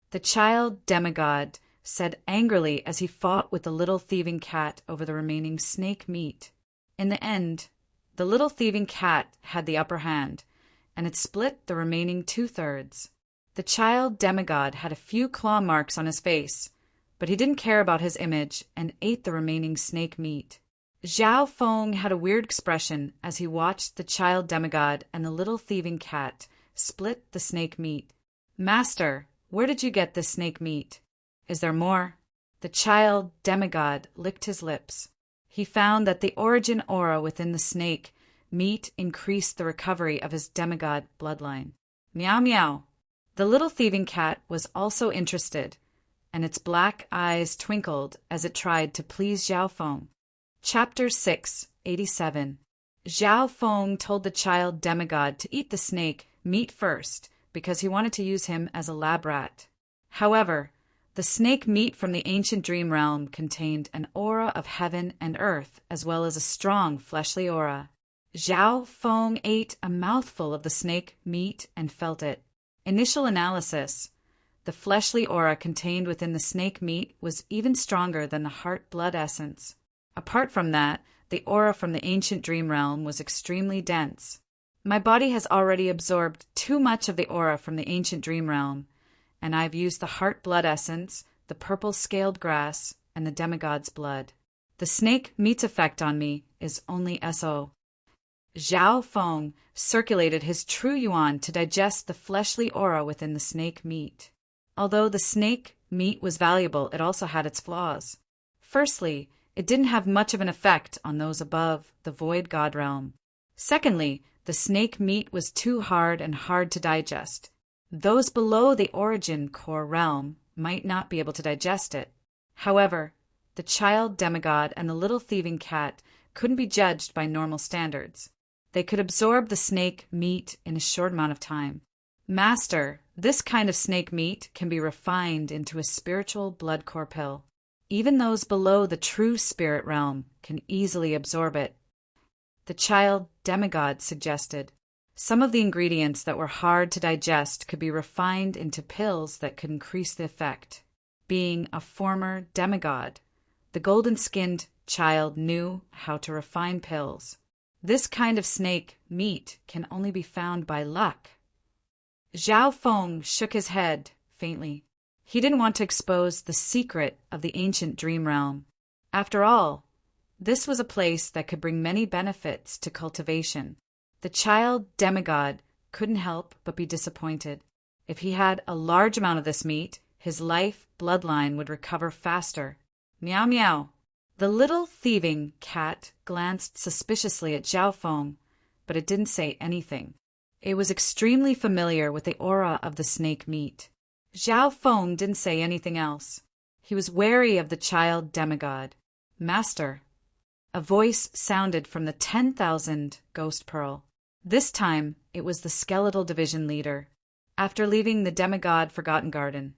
The child demigod said angrily as he fought with the little thieving cat over the remaining snake meat. In the end, the little thieving cat had the upper hand, and it split the remaining 2/3. The child demigod had a few claw marks on his face, but he didn't care about his image and ate the remaining snake meat. Zhao Feng had a weird expression as he watched the child demigod and the little thieving cat split the snake meat. Master, where did you get this snake meat? Is there more? The child demigod licked his lips. He found that the origin aura within the snake meat increased the recovery of his demigod bloodline. Meow meow. The little thieving cat was also interested, and its black eyes twinkled as it tried to please Zhao Feng. Chapter 6, 87. Zhao Feng told the child demigod to eat the snake meat first because he wanted to use him as a lab rat. However, the snake meat from the ancient dream realm contained an aura of heaven and earth as well as a strong fleshly aura. Zhao Feng ate a mouthful of the snake meat and felt it. Initial analysis. The fleshly aura contained within the snake meat was even stronger than the heart blood essence. Apart from that, the aura from the ancient dream realm was extremely dense. My body has already absorbed too much of the aura from the ancient dream realm, and I've used the heart blood essence, the purple scaled grass, and the demigod's blood. The snake meat's effect on me is only SO. Zhao Feng circulated his true yuan to digest the fleshly aura within the snake meat. Although the snake meat was valuable, it also had its flaws. Firstly, it didn't have much of an effect on those above the void god realm. Secondly, the snake meat was too hard and hard to digest. Those below the origin core realm might not be able to digest it. However, the child demigod and the little thieving cat couldn't be judged by normal standards. They could absorb the snake meat in a short amount of time. Master, this kind of snake meat can be refined into a spiritual blood core pill. Even those below the true spirit realm can easily absorb it. The child demigod suggested. Some of the ingredients that were hard to digest could be refined into pills that could increase the effect. Being a former demigod, the golden-skinned child knew how to refine pills. This kind of snake meat can only be found by luck. Zhao Feng shook his head faintly. He didn't want to expose the secret of the ancient dream realm. After all, this was a place that could bring many benefits to cultivation. The child demigod couldn't help but be disappointed. If he had a large amount of this meat, his life bloodline would recover faster. Meow meow. The little thieving cat glanced suspiciously at Zhao Feng, but it didn't say anything. It was extremely familiar with the aura of the snake meat. Zhao Feng didn't say anything else. He was wary of the child demigod. Master. A voice sounded from the 10,000 Ghost Pearl. This time, it was the Skeletal Division leader. After leaving the demigod Forgotten Garden,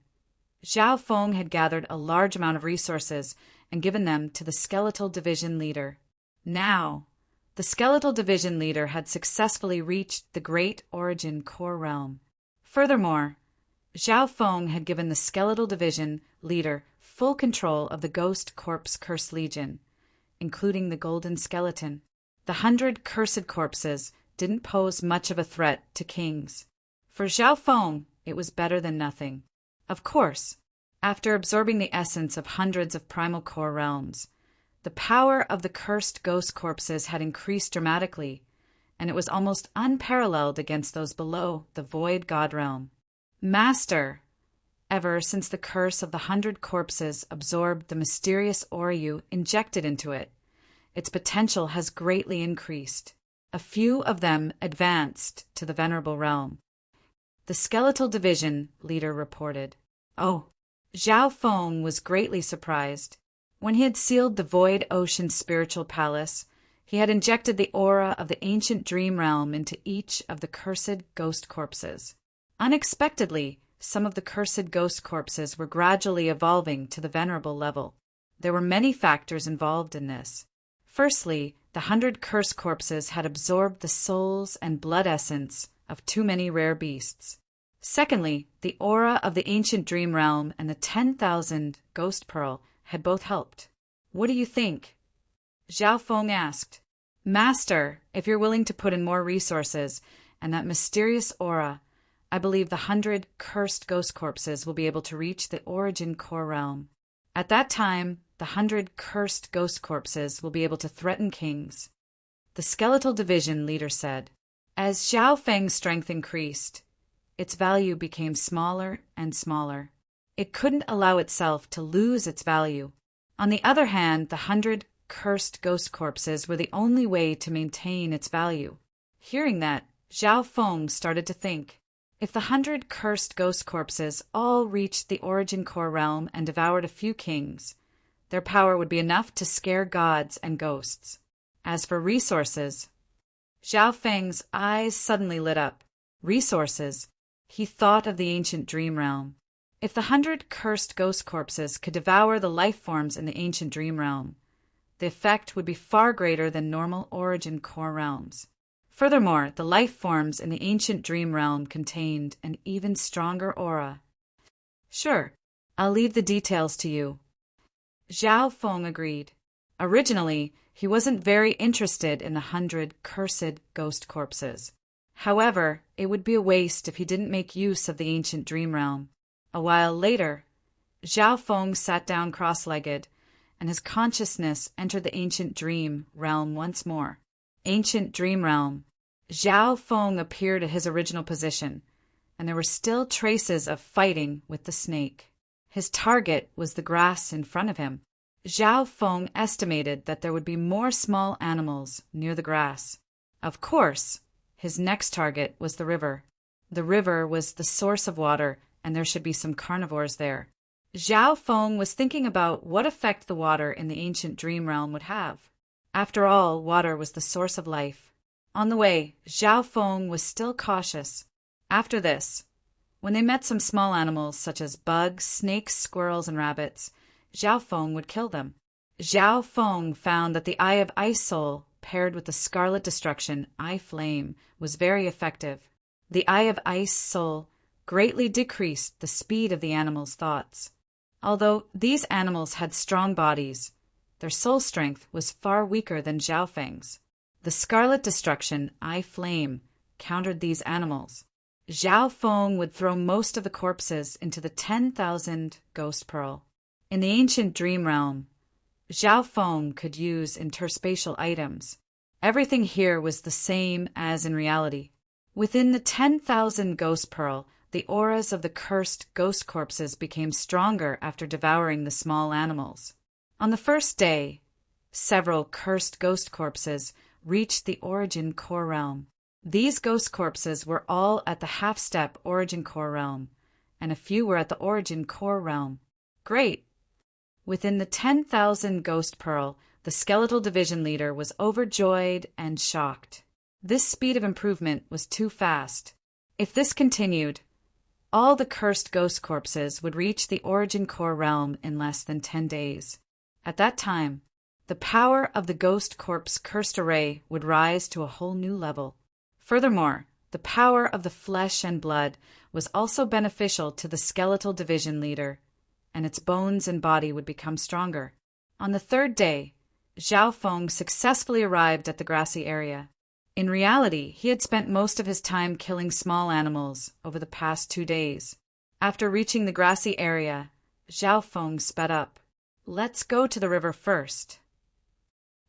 Zhao Feng had gathered a large amount of resources and given them to the Skeletal Division leader. Now, the Skeletal Division leader had successfully reached the Great Origin Core Realm. Furthermore, Zhao Feng had given the Skeletal Division leader full control of the Ghost Corpse Cursed Legion, including the Golden Skeleton. The 100 cursed corpses didn't pose much of a threat to kings. For Zhao Feng, it was better than nothing. Of course, after absorbing the essence of hundreds of primal core realms, the power of the cursed ghost corpses had increased dramatically, and it was almost unparalleled against those below the void god realm. Master! Ever since the curse of the 100 corpses absorbed the mysterious aura you injected into it, its potential has greatly increased. A few of them advanced to the venerable realm. The Skeletal Division leader reported. Oh, Zhao Feng was greatly surprised. When he had sealed the Void Ocean Spiritual Palace, he had injected the aura of the ancient dream realm into each of the cursed ghost corpses. Unexpectedly, some of the cursed ghost corpses were gradually evolving to the venerable level. There were many factors involved in this. Firstly, the 100 cursed corpses had absorbed the souls and blood essence of too many rare beasts. Secondly, the aura of the ancient dream realm and the 10,000 Ghost Pearl had both helped. What do you think? Zhao Feng asked. Master, if you're willing to put in more resources and that mysterious aura, I believe the 100 cursed ghost corpses will be able to reach the origin core realm. At that time, the 100 cursed ghost corpses will be able to threaten kings. The Skeletal Division leader said. As Zhao Feng's strength increased, its value became smaller and smaller. It couldn't allow itself to lose its value. On the other hand, the 100 cursed ghost corpses were the only way to maintain its value. Hearing that, Zhao Feng started to think. If the 100 cursed ghost corpses all reached the origin core realm and devoured a few kings, their power would be enough to scare gods and ghosts. As for resources, Zhao Feng's eyes suddenly lit up. Resources. He thought of the ancient dream realm. If the 100 cursed ghost corpses could devour the life forms in the ancient dream realm, the effect would be far greater than normal origin core realms. Furthermore, the life forms in the ancient dream realm contained an even stronger aura. Sure, I'll leave the details to you. Zhao Feng agreed. Originally, he wasn't very interested in the 100 cursed ghost corpses. However, it would be a waste if he didn't make use of the ancient dream realm. A while later, Zhao Feng sat down cross-legged, and his consciousness entered the ancient dream realm once more. Ancient dream realm. Zhao Feng appeared at his original position, and there were still traces of fighting with the snake. His target was the grass in front of him. Zhao Feng estimated that there would be more small animals near the grass. Of course, his next target was the river. The river was the source of water, and there should be some carnivores there. Zhao Feng was thinking about what effect the water in the ancient dream realm would have. After all, water was the source of life. On the way, Zhao Feng was still cautious. After this, when they met some small animals such as bugs, snakes, squirrels, and rabbits, Zhao Feng would kill them. Zhao Feng found that the Eye of Ice Soul paired with the Scarlet Destruction Eye Flame was very effective. The Eye of Ice Soul greatly decreased the speed of the animals' thoughts. Although these animals had strong bodies, their soul strength was far weaker than Zhao Feng's. The Scarlet Destruction Eye Flame countered these animals. Zhao Feng would throw most of the corpses into the 10,000 Ghost Pearl. In the ancient dream realm, Zhao Feng could use interspatial items. Everything here was the same as in reality. Within the 10,000 Ghost Pearl, the auras of the cursed ghost corpses became stronger after devouring the small animals. On the first day, several cursed ghost corpses reached the Origin Core Realm. These ghost corpses were all at the half-step Origin Core Realm, and a few were at the Origin Core Realm. Great! Within the 10,000 Ghost Pearl, the Skeletal Division leader was overjoyed and shocked. This speed of improvement was too fast. If this continued, all the cursed ghost corpses would reach the Origin Core Realm in less than 10 days. At that time, the power of the Ghost Corpse Cursed Array would rise to a whole new level. Furthermore, the power of the flesh and blood was also beneficial to the Skeletal Division leader, and its bones and body would become stronger. On the third day, Zhao Feng successfully arrived at the grassy area. In reality, he had spent most of his time killing small animals over the past 2 days. After reaching the grassy area, Zhao Feng sped up. Let's go to the river first.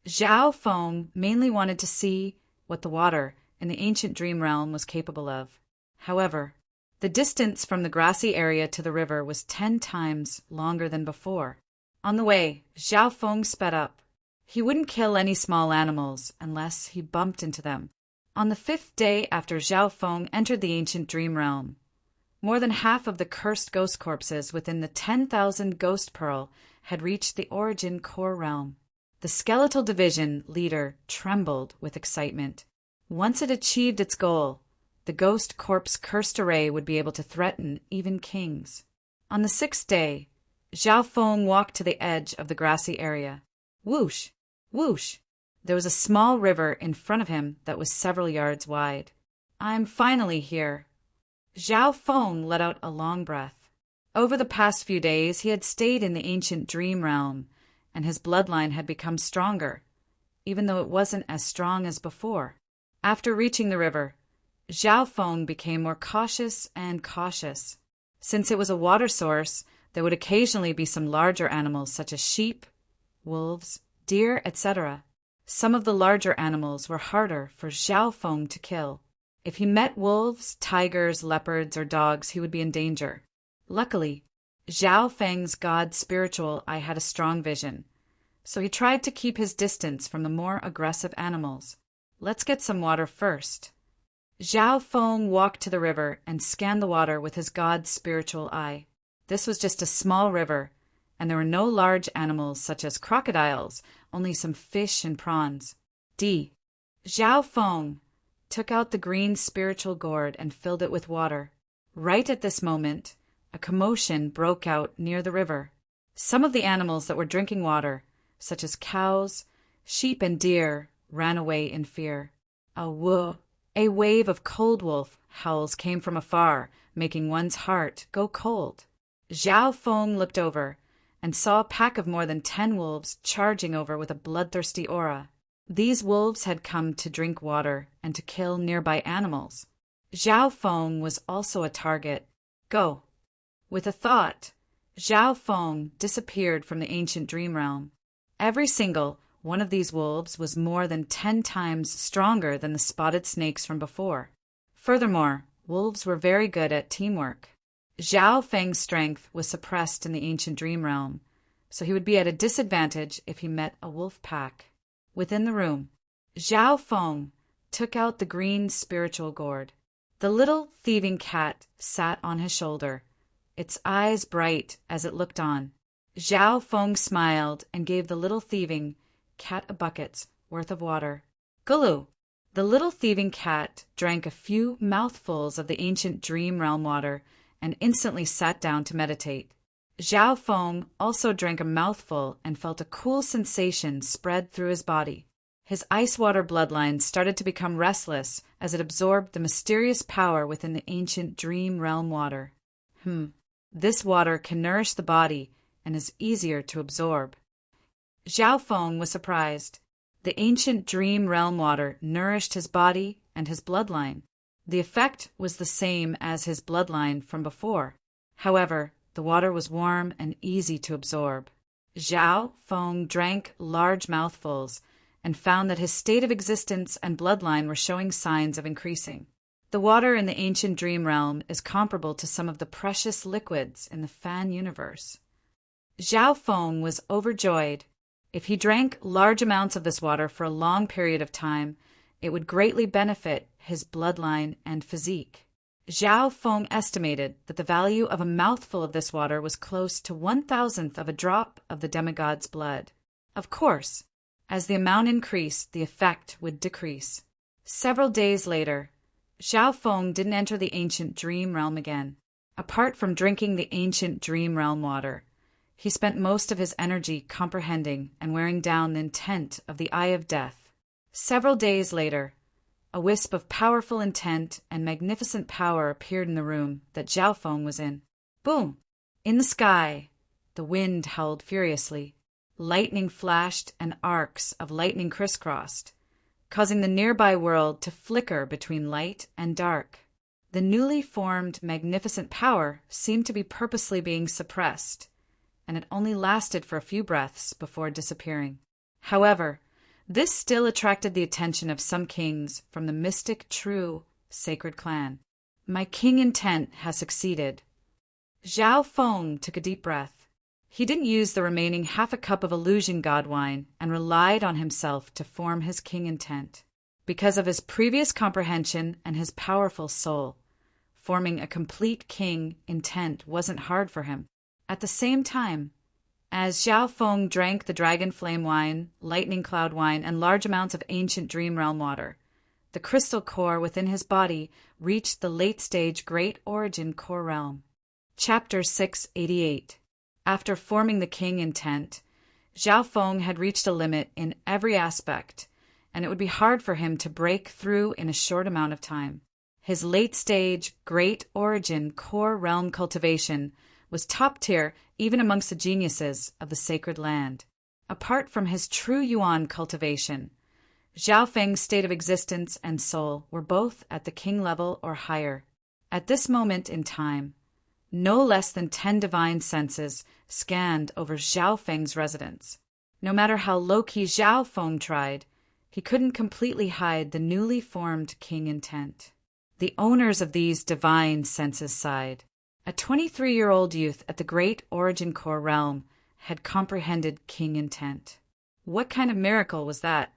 Zhao Feng mainly wanted to see what the water in the ancient dream realm was capable of. However, the distance from the grassy area to the river was 10 times longer than before. On the way, Zhao Feng sped up. He wouldn't kill any small animals unless he bumped into them. On the 5th day after Zhao Feng entered the ancient dream realm, more than half of the cursed ghost corpses within the 10,000 Ghost Pearl had reached the Origin Core Realm. The Skeletal Division leader trembled with excitement. Once it achieved its goal, the Ghost Corpse Cursed Array would be able to threaten even kings. On the 6th day, Zhao Feng walked to the edge of the grassy area. Whoosh! Whoosh! There was a small river in front of him that was several yards wide. I'm finally here. Zhao Feng let out a long breath. Over the past few days, he had stayed in the ancient dream realm, and his bloodline had become stronger, even though it wasn't as strong as before. After reaching the river, Zhao Feng became more cautious and cautious. Since it was a water source, there would occasionally be some larger animals such as sheep, wolves, deer, etc. Some of the larger animals were harder for Zhao Feng to kill. If he met wolves, tigers, leopards, or dogs, he would be in danger. Luckily, Zhao Feng's god spiritual eye had a strong vision, so he tried to keep his distance from the more aggressive animals. Let's get some water first. Zhao Feng walked to the river and scanned the water with his god's spiritual eye. This was just a small river, and there were no large animals such as crocodiles, only some fish and prawns. Zhao Feng took out the green spiritual gourd and filled it with water. Right at this moment, a commotion broke out near the river. Some of the animals that were drinking water, such as cows, sheep, and deer, ran away in fear. A wave of cold wolf howls came from afar, making one's heart go cold. Zhao Feng looked over and saw a pack of more than 10 wolves charging over with a bloodthirsty aura. These wolves had come to drink water and to kill nearby animals. Zhao Feng was also a target. Go. With a thought, Zhao Feng disappeared from the ancient dream realm. Every single one of these wolves was more than 10 times stronger than the spotted snakes from before. Furthermore, wolves were very good at teamwork. Zhao Feng's strength was suppressed in the ancient dream realm, so he would be at a disadvantage if he met a wolf pack. Within the room, Zhao Feng took out the green spiritual gourd. The little thieving cat sat on his shoulder, its eyes bright as it looked on. Zhao Feng smiled and gave the little thieving cat a bucket's worth of water. Gulu! The little thieving cat drank a few mouthfuls of the ancient dream realm water and instantly sat down to meditate. Zhao Feng also drank a mouthful and felt a cool sensation spread through his body. His ice-water bloodline started to become restless as it absorbed the mysterious power within the ancient dream realm water. This water can nourish the body and is easier to absorb. Zhao Feng was surprised. The ancient dream realm water nourished his body and his bloodline. The effect was the same as his bloodline from before. However, the water was warm and easy to absorb. Zhao Feng drank large mouthfuls and found that his state of existence and bloodline were showing signs of increasing. The water in the ancient dream realm is comparable to some of the precious liquids in the fan universe. Zhao Feng was overjoyed. If he drank large amounts of this water for a long period of time, it would greatly benefit his bloodline and physique. Zhao Feng estimated that the value of a mouthful of this water was close to 1,000th of a drop of the demigod's blood. Of course, as the amount increased, the effect would decrease. Several days later, Zhao Feng didn't enter the ancient dream realm again. Apart from drinking the ancient dream realm water, he spent most of his energy comprehending and wearing down the intent of the Eye of Death. Several days later, a wisp of powerful intent and magnificent power appeared in the room that Zhao Feng was in. Boom! In the sky, the wind howled furiously. Lightning flashed and arcs of lightning crisscrossed, causing the nearby world to flicker between light and dark. The newly formed magnificent power seemed to be purposely being suppressed, and it only lasted for a few breaths before disappearing. However, this still attracted the attention of some kings from the mystic true sacred clan. My king intent has succeeded. Zhao Feng took a deep breath. He didn't use the remaining half a cup of illusion god wine and relied on himself to form his king intent. Because of his previous comprehension and his powerful soul, forming a complete king intent wasn't hard for him. At the same time, as Zhao Feng drank the dragon flame wine, lightning cloud wine, and large amounts of ancient dream realm water, the crystal core within his body reached the late-stage Great Origin Core Realm. Chapter 688. After forming the king intent, Zhao Feng had reached a limit in every aspect, and it would be hard for him to break through in a short amount of time. His late-stage Great Origin Core Realm cultivation was top tier even amongst the geniuses of the sacred land. Apart from his true yuan cultivation, Zhao Feng's state of existence and soul were both at the king level or higher. At this moment in time, no less than 10 divine senses scanned over Zhao Feng's residence. No matter how low-key Zhao Feng tried, he couldn't completely hide the newly formed king intent. The owners of these divine senses sighed. A 23-year-old youth at the Great Origin Core Realm had comprehended king intent. What kind of miracle was that?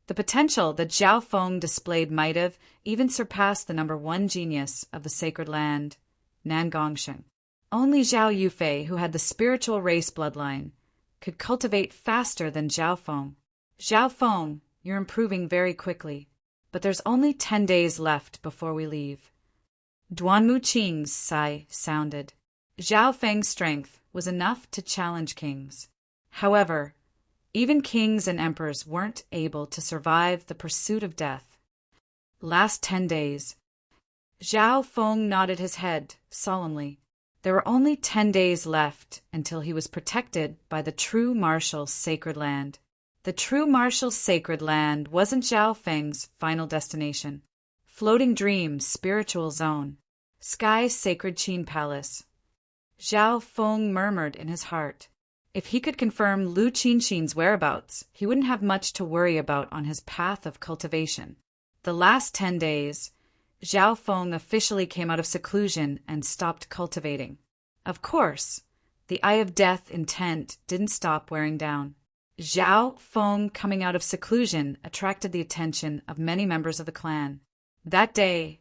The potential that Zhao Feng displayed might have even surpassed the number 1 genius of the sacred land, Nangongsheng. Only Zhao Yufei, who had the spiritual race bloodline, could cultivate faster than Zhao Feng. Zhao Feng, you're improving very quickly, but there's only 10 days left before we leave. Duanmu Qing's sigh sounded. Zhao Feng's strength was enough to challenge kings. However, even kings and emperors weren't able to survive the pursuit of death. Last 10 days. Zhao Feng nodded his head solemnly. There were only 10 days left until he was protected by the true martial sacred land. The true martial sacred land wasn't Zhao Feng's final destination. Floating Dreams Spiritual Zone. Sky Sacred Qin Palace. Zhao Feng murmured in his heart. If he could confirm Lu Qinxin's whereabouts, he wouldn't have much to worry about on his path of cultivation. The last 10 days, Zhao Feng officially came out of seclusion and stopped cultivating. Of course, the Eye of Death intent didn't stop wearing down. Zhao Feng coming out of seclusion attracted the attention of many members of the clan. That day,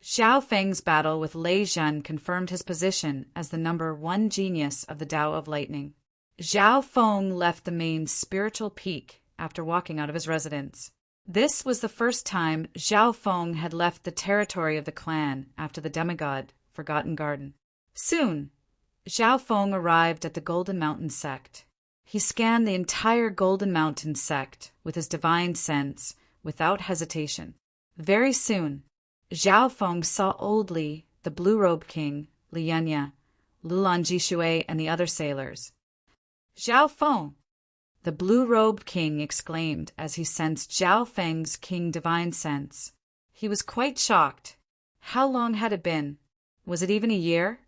Zhao Feng's battle with Lei Zhen confirmed his position as the number 1 genius of the Tao of Lightning. Zhao Feng left the main spiritual peak after walking out of his residence. This was the first time Zhao Feng had left the territory of the clan after the demigod Forgotten Garden. Soon, Zhao Feng arrived at the Golden Mountain sect. He scanned the entire Golden Mountain sect with his divine sense, without hesitation. Very soon, Zhao Feng saw Old Li, the Blue-Robe King, Li Yunya, Lulan Jishui, and the other sailors. "Zhao Feng!" the Blue-Robed King exclaimed as he sensed Zhao Feng's king divine sense. He was quite shocked. How long had it been? Was it even a year?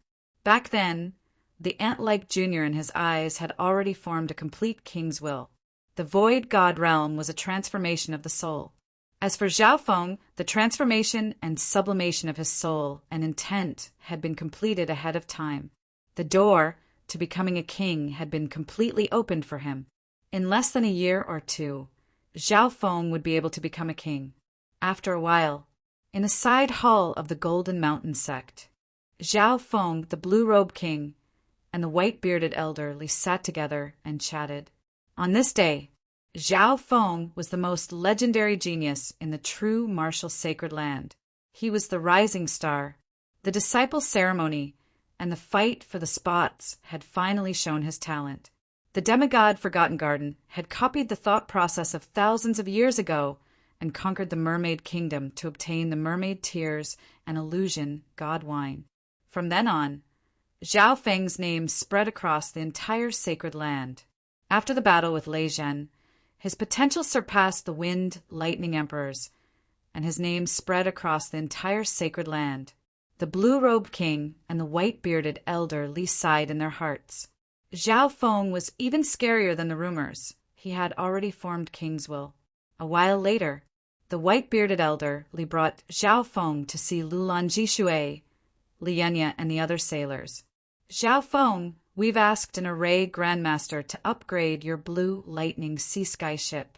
Back then, the ant-like junior in his eyes had already formed a complete king's will. The Void God realm was a transformation of the soul. As for Zhao Feng, the transformation and sublimation of his soul and intent had been completed ahead of time. The door to becoming a king had been completely opened for him. In less than a year or two, Zhao Feng would be able to become a king. After a while, in a side hall of the Golden Mountain sect, Zhao Feng, the Blue-Robe King, and the white-bearded elder sat together and chatted. On this day, Zhao Feng was the most legendary genius in the true martial sacred land. He was the rising star. The disciple ceremony and the fight for the spots had finally shown his talent. The demigod Forgotten Garden had copied the thought process of thousands of years ago and conquered the mermaid kingdom to obtain the mermaid tears and illusion god wine. From then on, Zhao Feng's name spread across the entire sacred land. After the battle with Lei Zhen, his potential surpassed the Wind Lightning Emperors, and his name spread across the entire sacred land. The Blue-Robed King and the white-bearded elder sighed in their hearts. Zhao Feng was even scarier than the rumors. He had already formed king's will. A while later, the white-bearded elder brought Zhao Feng to see Lulan Jishui, Li Yunya, and the other sailors. "Zhao Feng, we've asked an array grandmaster to upgrade your Blue Lightning Sea Sky ship,"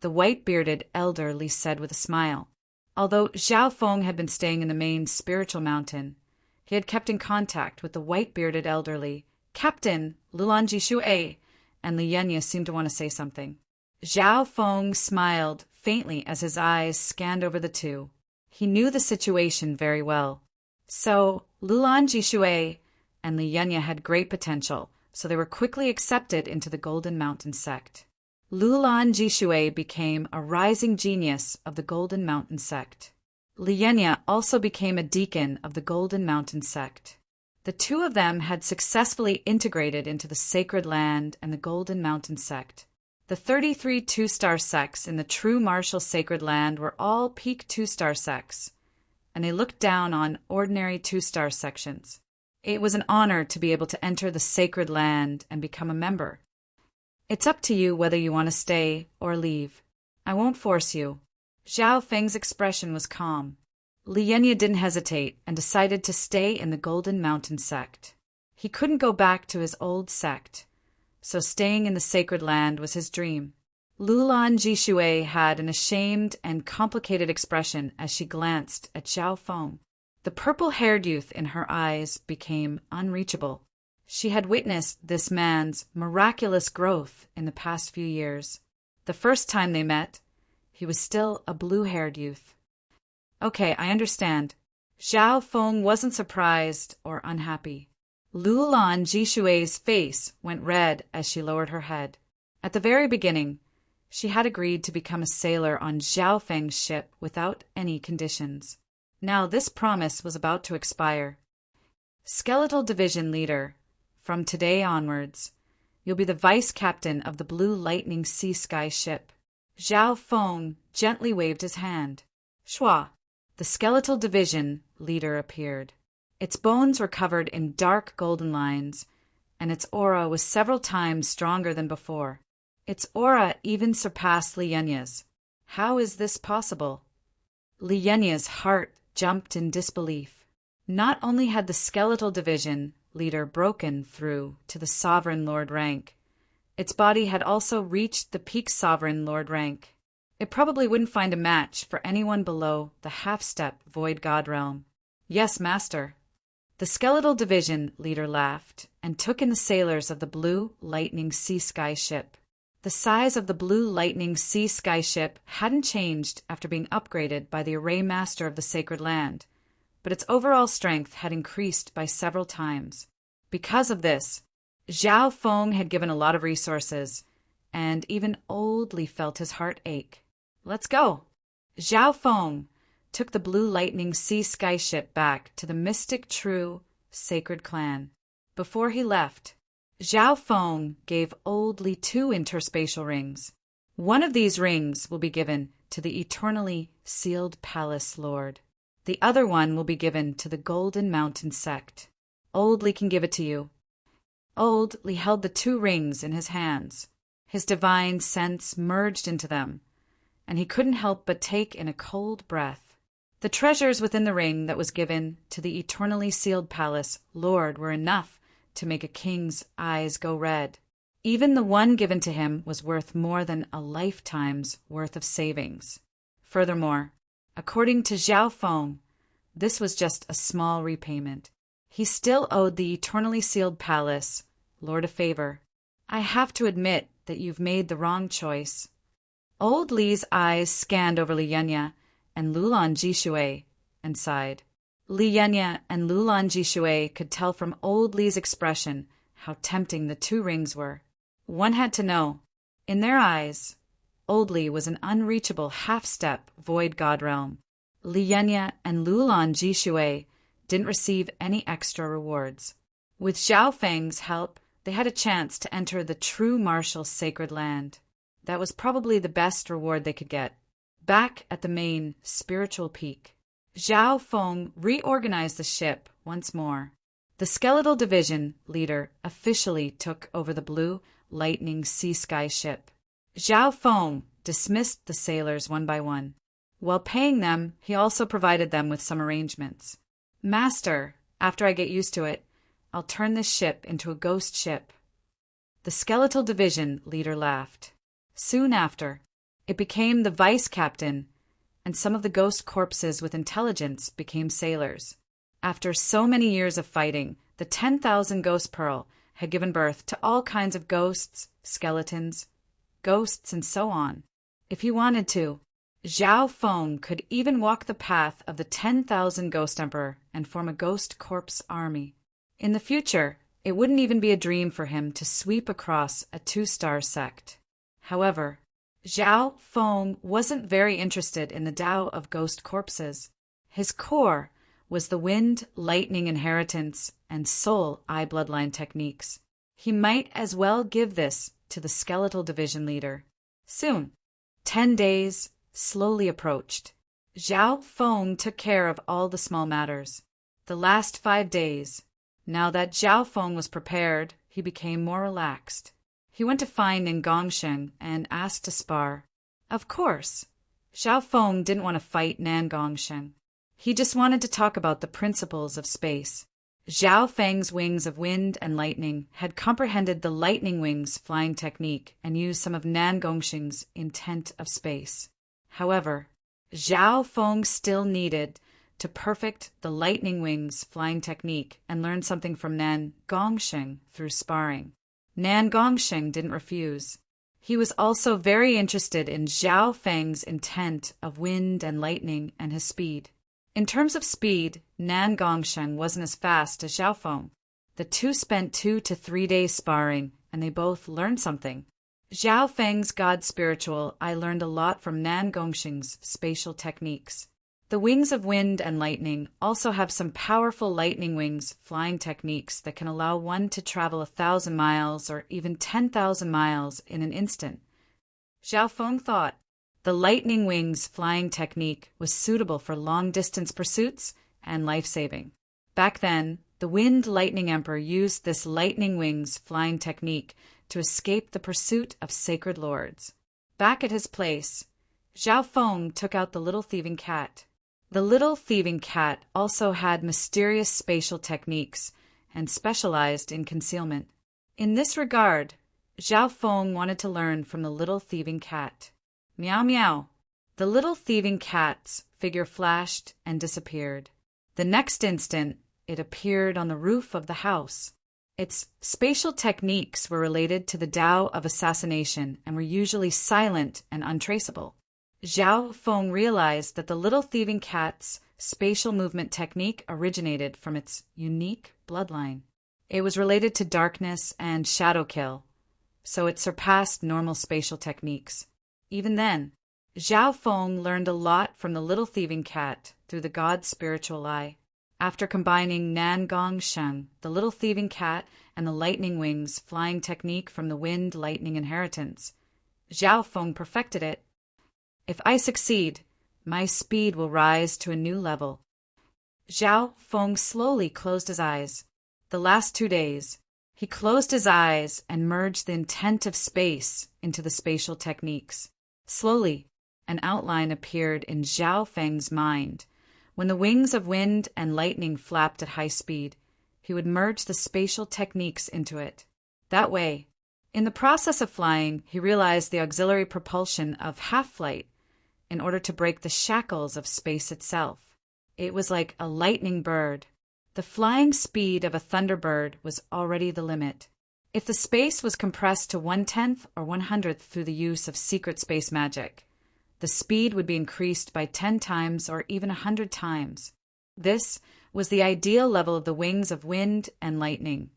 the white-bearded elder said with a smile. Although Zhao Feng had been staying in the main spiritual mountain, he had kept in contact with the white-bearded elderly. Captain Lulan Jishui and Li Yunya seemed to want to say something. Zhao Feng smiled faintly as his eyes scanned over the two. He knew the situation very well. So, Lulan Jishui and Li Yunya had great potential, so they were quickly accepted into the Golden Mountain sect. Lulan Jishui became a rising genius of the Golden Mountain sect. Li Yunya also became a deacon of the Golden Mountain sect. The two of them had successfully integrated into the Sacred Land and the Golden Mountain sect. The 33 two-star sects in the true martial Sacred Land were all peak two-star sects, and they looked down on ordinary two-star sections. It was an honor to be able to enter the Sacred Land and become a member. It's up to you whether you want to stay or leave. I won't force you. Zhao Feng's expression was calm. Li Yunya didn't hesitate and decided to stay in the Golden Mountain sect. He couldn't go back to his old sect, so staying in the Sacred Land was his dream. Lulan Jishui had an ashamed and complicated expression as she glanced at Zhao Feng. The purple-haired youth in her eyes became unreachable. She had witnessed this man's miraculous growth in the past few years. The first time they met, he was still a blue-haired youth. "Okay, I understand." Zhao Feng wasn't surprised or unhappy. Lulan Jishui's face went red as she lowered her head. At the very beginning, she had agreed to become a sailor on Zhao Feng's ship without any conditions. Now this promise was about to expire. "Skeletal Division Leader, from today onwards, you'll be the vice captain of the Blue Lightning Sea Sky ship." Zhao Feng gently waved his hand. Shua, the Skeletal Division Leader, appeared. Its bones were covered in dark golden lines, and its aura was several times stronger than before. Its aura even surpassed Li Yunya's. How is this possible? Li Yunya's heart jumped in disbelief. Not only had the Skeletal Division Leader broken through to the Sovereign Lord rank, its body had also reached the peak Sovereign Lord rank. It probably wouldn't find a match for anyone below the half-step Void God realm. "Yes, Master." The Skeletal Division Leader laughed and took in the sailors of the Blue Lightning Sea Sky ship. The size of the Blue Lightning Sea Sky ship hadn't changed after being upgraded by the Array Master of the Sacred Land, but its overall strength had increased by several times. Because of this, Zhao Feng had given a lot of resources, and even old Li felt his heart ache. Let's go! Zhao Feng took the Blue Lightning Sea Sky ship back to the mystic true sacred clan. Before he left, Zhao Feng gave old Li 2 interspatial rings. One of these rings will be given to the eternally sealed palace lord. The other one will be given to the Golden Mountain sect. Old Li can give it to you. Old Li held the 2 rings in his hands. His divine sense merged into them, and he couldn't help but take in a cold breath. The treasures within the ring that was given to the eternally sealed palace lord were enough to make a king's eyes go red. Even the one given to him was worth more than a lifetime's worth of savings. Furthermore, according to Zhao Feng, this was just a small repayment. He still owed the eternally sealed palace lord a favor. I have to admit that you've made the wrong choice. Old Li's eyes scanned over Li Yunya and Lulan Jishui and sighed. Li Yunya and Lulan Jishui could tell from old Li's expression how tempting the 2 rings were. One had to know. In their eyes, old Li was an unreachable half-step void god realm. Li Yunya and Lulan Jishui didn't receive any extra rewards. With Zhao Feng's help, they had a chance to enter the true martial sacred land. That was probably the best reward they could get. Back at the main spiritual peak, Zhao Feng reorganized the ship once more. The skeletal division leader officially took over the Blue Lightning Sea Sky ship. Zhao Feng dismissed the sailors one by one. While paying them, he also provided them with some arrangements. Master, after I get used to it, I'll turn this ship into a ghost ship. The skeletal division leader laughed. Soon after, it became the vice captain, and some of the ghost corpses with intelligence became sailors. After so many years of fighting, the 10,000 Ghost Pearl had given birth to all kinds of ghosts, skeletons, ghosts, and so on. If he wanted to, Zhao Feng could even walk the path of the 10,000 Ghost Emperor and form a ghost corpse army. In the future, it wouldn't even be a dream for him to sweep across a 2-star sect. However, Zhao Feng wasn't very interested in the Tao of ghost corpses. His core was the wind, lightning inheritance, and soul eye bloodline techniques. He might as well give this to the skeletal division leader. Soon, 10 days slowly approached. Zhao Feng took care of all the small matters. The last 5 days, now that Zhao Feng was prepared, he became more relaxed. He went to find Nangongsheng and asked to spar. Of course, Zhao Feng didn't want to fight Nangongsheng. He just wanted to talk about the principles of space. Zhao Feng's wings of wind and lightning had comprehended the lightning wings flying technique and used some of Nangongsheng's intent of space. However, Zhao Feng still needed to perfect the lightning wings flying technique and learn something from Nangongsheng through sparring. Nangongsheng didn't refuse. He was also very interested in Zhao Feng's intent of wind and lightning and his speed. In terms of speed, Nangongsheng wasn't as fast as Zhao Feng. The 2 spent 2 to 3 days sparring, and they both learned something. Zhao Feng's God Spiritual, I learned a lot from Nangongsheng's spatial techniques. The wings of wind and lightning also have some powerful lightning wings flying techniques that can allow one to travel 1,000 miles or even 10,000 miles in an instant. Zhao Feng thought the lightning wings flying technique was suitable for long-distance pursuits and life-saving. Back then, the Wind Lightning Emperor used this lightning wings flying technique to escape the pursuit of sacred lords. Back at his place, Zhao Feng took out the little thieving cat. The little thieving cat also had mysterious spatial techniques and specialized in concealment. In this regard, Zhao Feng wanted to learn from the little thieving cat. Meow meow. The little thieving cat's figure flashed and disappeared. The next instant, it appeared on the roof of the house. Its spatial techniques were related to the Tao of assassination and were usually silent and untraceable. Zhao Feng realized that the little thieving cat's spatial movement technique originated from its unique bloodline. It was related to darkness and shadow kill, so it surpassed normal spatial techniques. Even then, Zhao Feng learned a lot from the little thieving cat through the god's spiritual eye. After combining Nan Gong Sheng, the little thieving cat, and the lightning wings flying technique from the wind lightning inheritance, Zhao Feng perfected it. If I succeed, my speed will rise to a new level. Zhao Feng slowly closed his eyes. The last 2 days, he closed his eyes and merged the intent of space into the spatial techniques. Slowly, an outline appeared in Zhao Feng's mind. When the wings of wind and lightning flapped at high speed, he would merge the spatial techniques into it. That way, in the process of flying, he realized the auxiliary propulsion of half-flight in order to break the shackles of space itself. It was like a lightning bird. The flying speed of a thunderbird was already the limit. If the space was compressed to 1/10 or 1/100th through the use of secret space magic, the speed would be increased by 10 times or even 100 times. This was the ideal level of the wings of wind and lightning.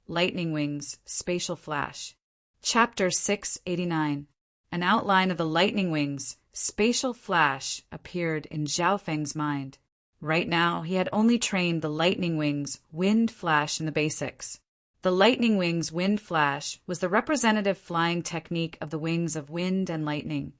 Lightning wings, spatial flash. Chapter 689. An outline of the lightning wings, spatial flash, appeared in Zhao Feng's mind. Right now, he had only trained the lightning wings, wind flash in the basics. The lightning wings, wind flash, was the representative flying technique of the wings of wind and lightning,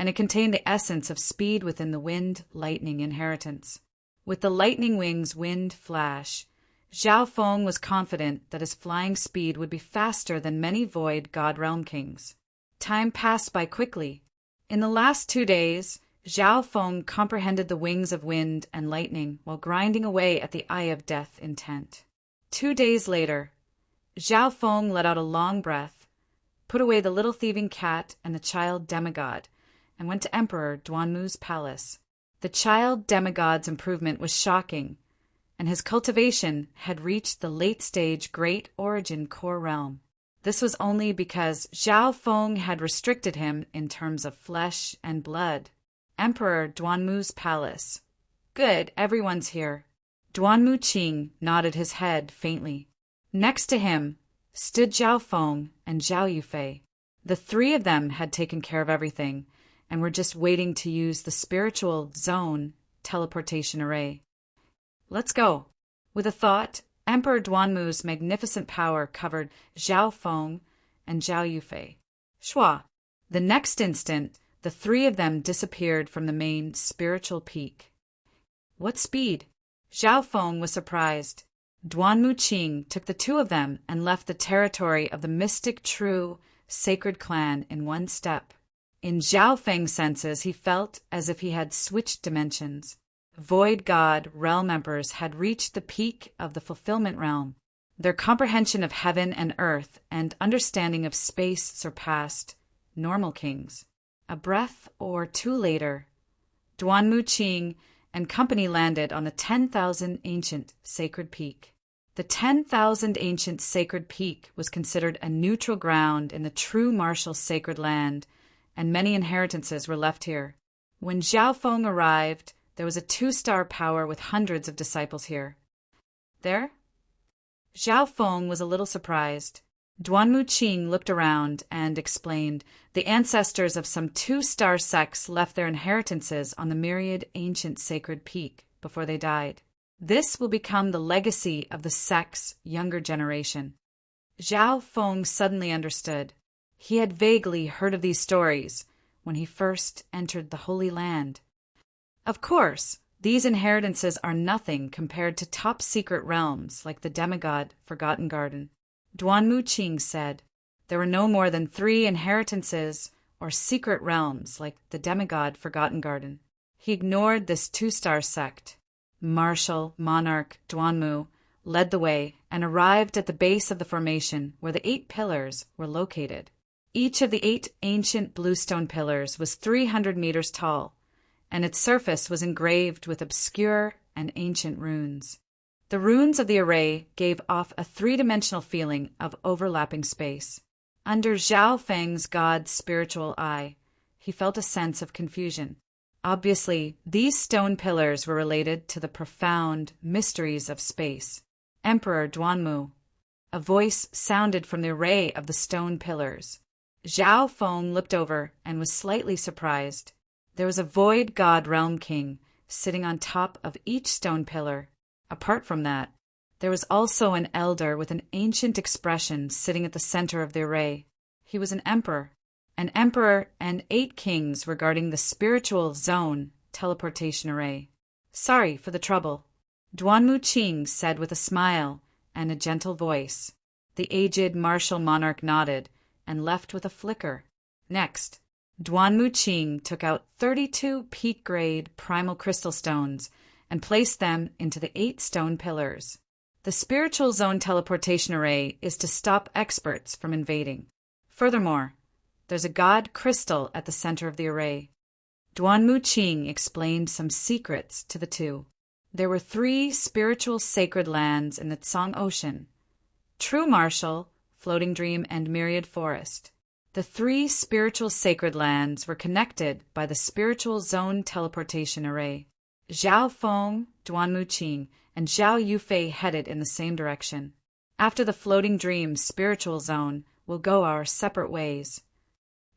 and it contained the essence of speed within the wind lightning inheritance. With the lightning wings, wind flash, Zhao Feng was confident that his flying speed would be faster than many void god realm kings. Time passed by quickly. In the last 2 days, Zhao Feng comprehended the wings of wind and lightning while grinding away at the Eye of Death intent. 2 days later, Zhao Feng let out a long breath, put away the little thieving cat and the child demigod, and went to Emperor Duanmu's palace. The child demigod's improvement was shocking, and his cultivation had reached the late-stage Great Origin Core realm. This was only because Zhao Feng had restricted him in terms of flesh and blood. Emperor Duanmu's palace. Good, everyone's here. Duanmu Qing nodded his head faintly. Next to him stood Zhao Feng and Zhao Yufei. The 3 of them had taken care of everything and were just waiting to use the spiritual zone teleportation array. Let's go. With a thought, Emperor Duanmu's magnificent power covered Zhao Feng and Zhao Yufei. Shua. The next instant, the 3 of them disappeared from the main spiritual peak. What speed? Zhao Feng was surprised. Duanmu Qing took the 2 of them and left the territory of the mystic true sacred clan in 1 step. In Zhao Feng's senses, he felt as if he had switched dimensions. Void God realm emperors had reached the peak of the fulfillment realm. Their comprehension of heaven and earth and understanding of space surpassed normal kings. A breath or 2 later, Duanmu Qing and company landed on the 10,000 ancient sacred peak. The 10,000 ancient sacred peak was considered a neutral ground in the true martial sacred land, and many inheritances were left here. When Zhao Feng arrived, there was a 2-star power with hundreds of disciples here. There? Zhao Feng was a little surprised. Duanmu Qing looked around and explained, the ancestors of some 2-star sects left their inheritances on the myriad ancient sacred peak before they died. This will become the legacy of the sect's younger generation. Zhao Feng suddenly understood. He had vaguely heard of these stories when he first entered the Holy Land. Of course, these inheritances are nothing compared to top-secret realms like the demigod Forgotten Garden. Duanmu Qing said there were no more than 3 inheritances or secret realms like the demigod Forgotten Garden. He ignored this 2-star sect. Martial monarch Duanmu led the way and arrived at the base of the formation where the 8 pillars were located. Each of the 8 ancient bluestone pillars was 300 meters tall, and its surface was engraved with obscure and ancient runes. The runes of the array gave off a 3-dimensional feeling of overlapping space. Under Zhao Feng's god's spiritual eye, he felt a sense of confusion. Obviously, these stone pillars were related to the profound mysteries of space. Emperor Duanmu, A voice sounded from the array of the stone pillars. Zhao Feng looked over and was slightly surprised. There was a void god realm king sitting on top of each stone pillar. Apart from that, there was also an elder with an ancient expression sitting at the center of the array. He was an emperor and 8 kings regarding the spiritual zone teleportation array. Sorry for the trouble, Duanmu Qing said with a smile and a gentle voice. The aged martial monarch nodded and left with a flicker. Next, Duanmu Qing took out 32 peak-grade primal crystal stones and placed them into the 8 stone pillars. The spiritual zone teleportation array is to stop experts from invading. Furthermore, there's a god crystal at the center of the array. Duanmu Qing explained some secrets to the two. There were 3 spiritual sacred lands in the Tsang Ocean: True Martial, Floating Dream, and Myriad Forest. The 3 spiritual sacred lands were connected by the spiritual zone teleportation array. Zhao Feng, Duanmu Qing, and Zhao Yufei headed in the same direction. After the Floating Dream spiritual zone, we'll go our separate ways.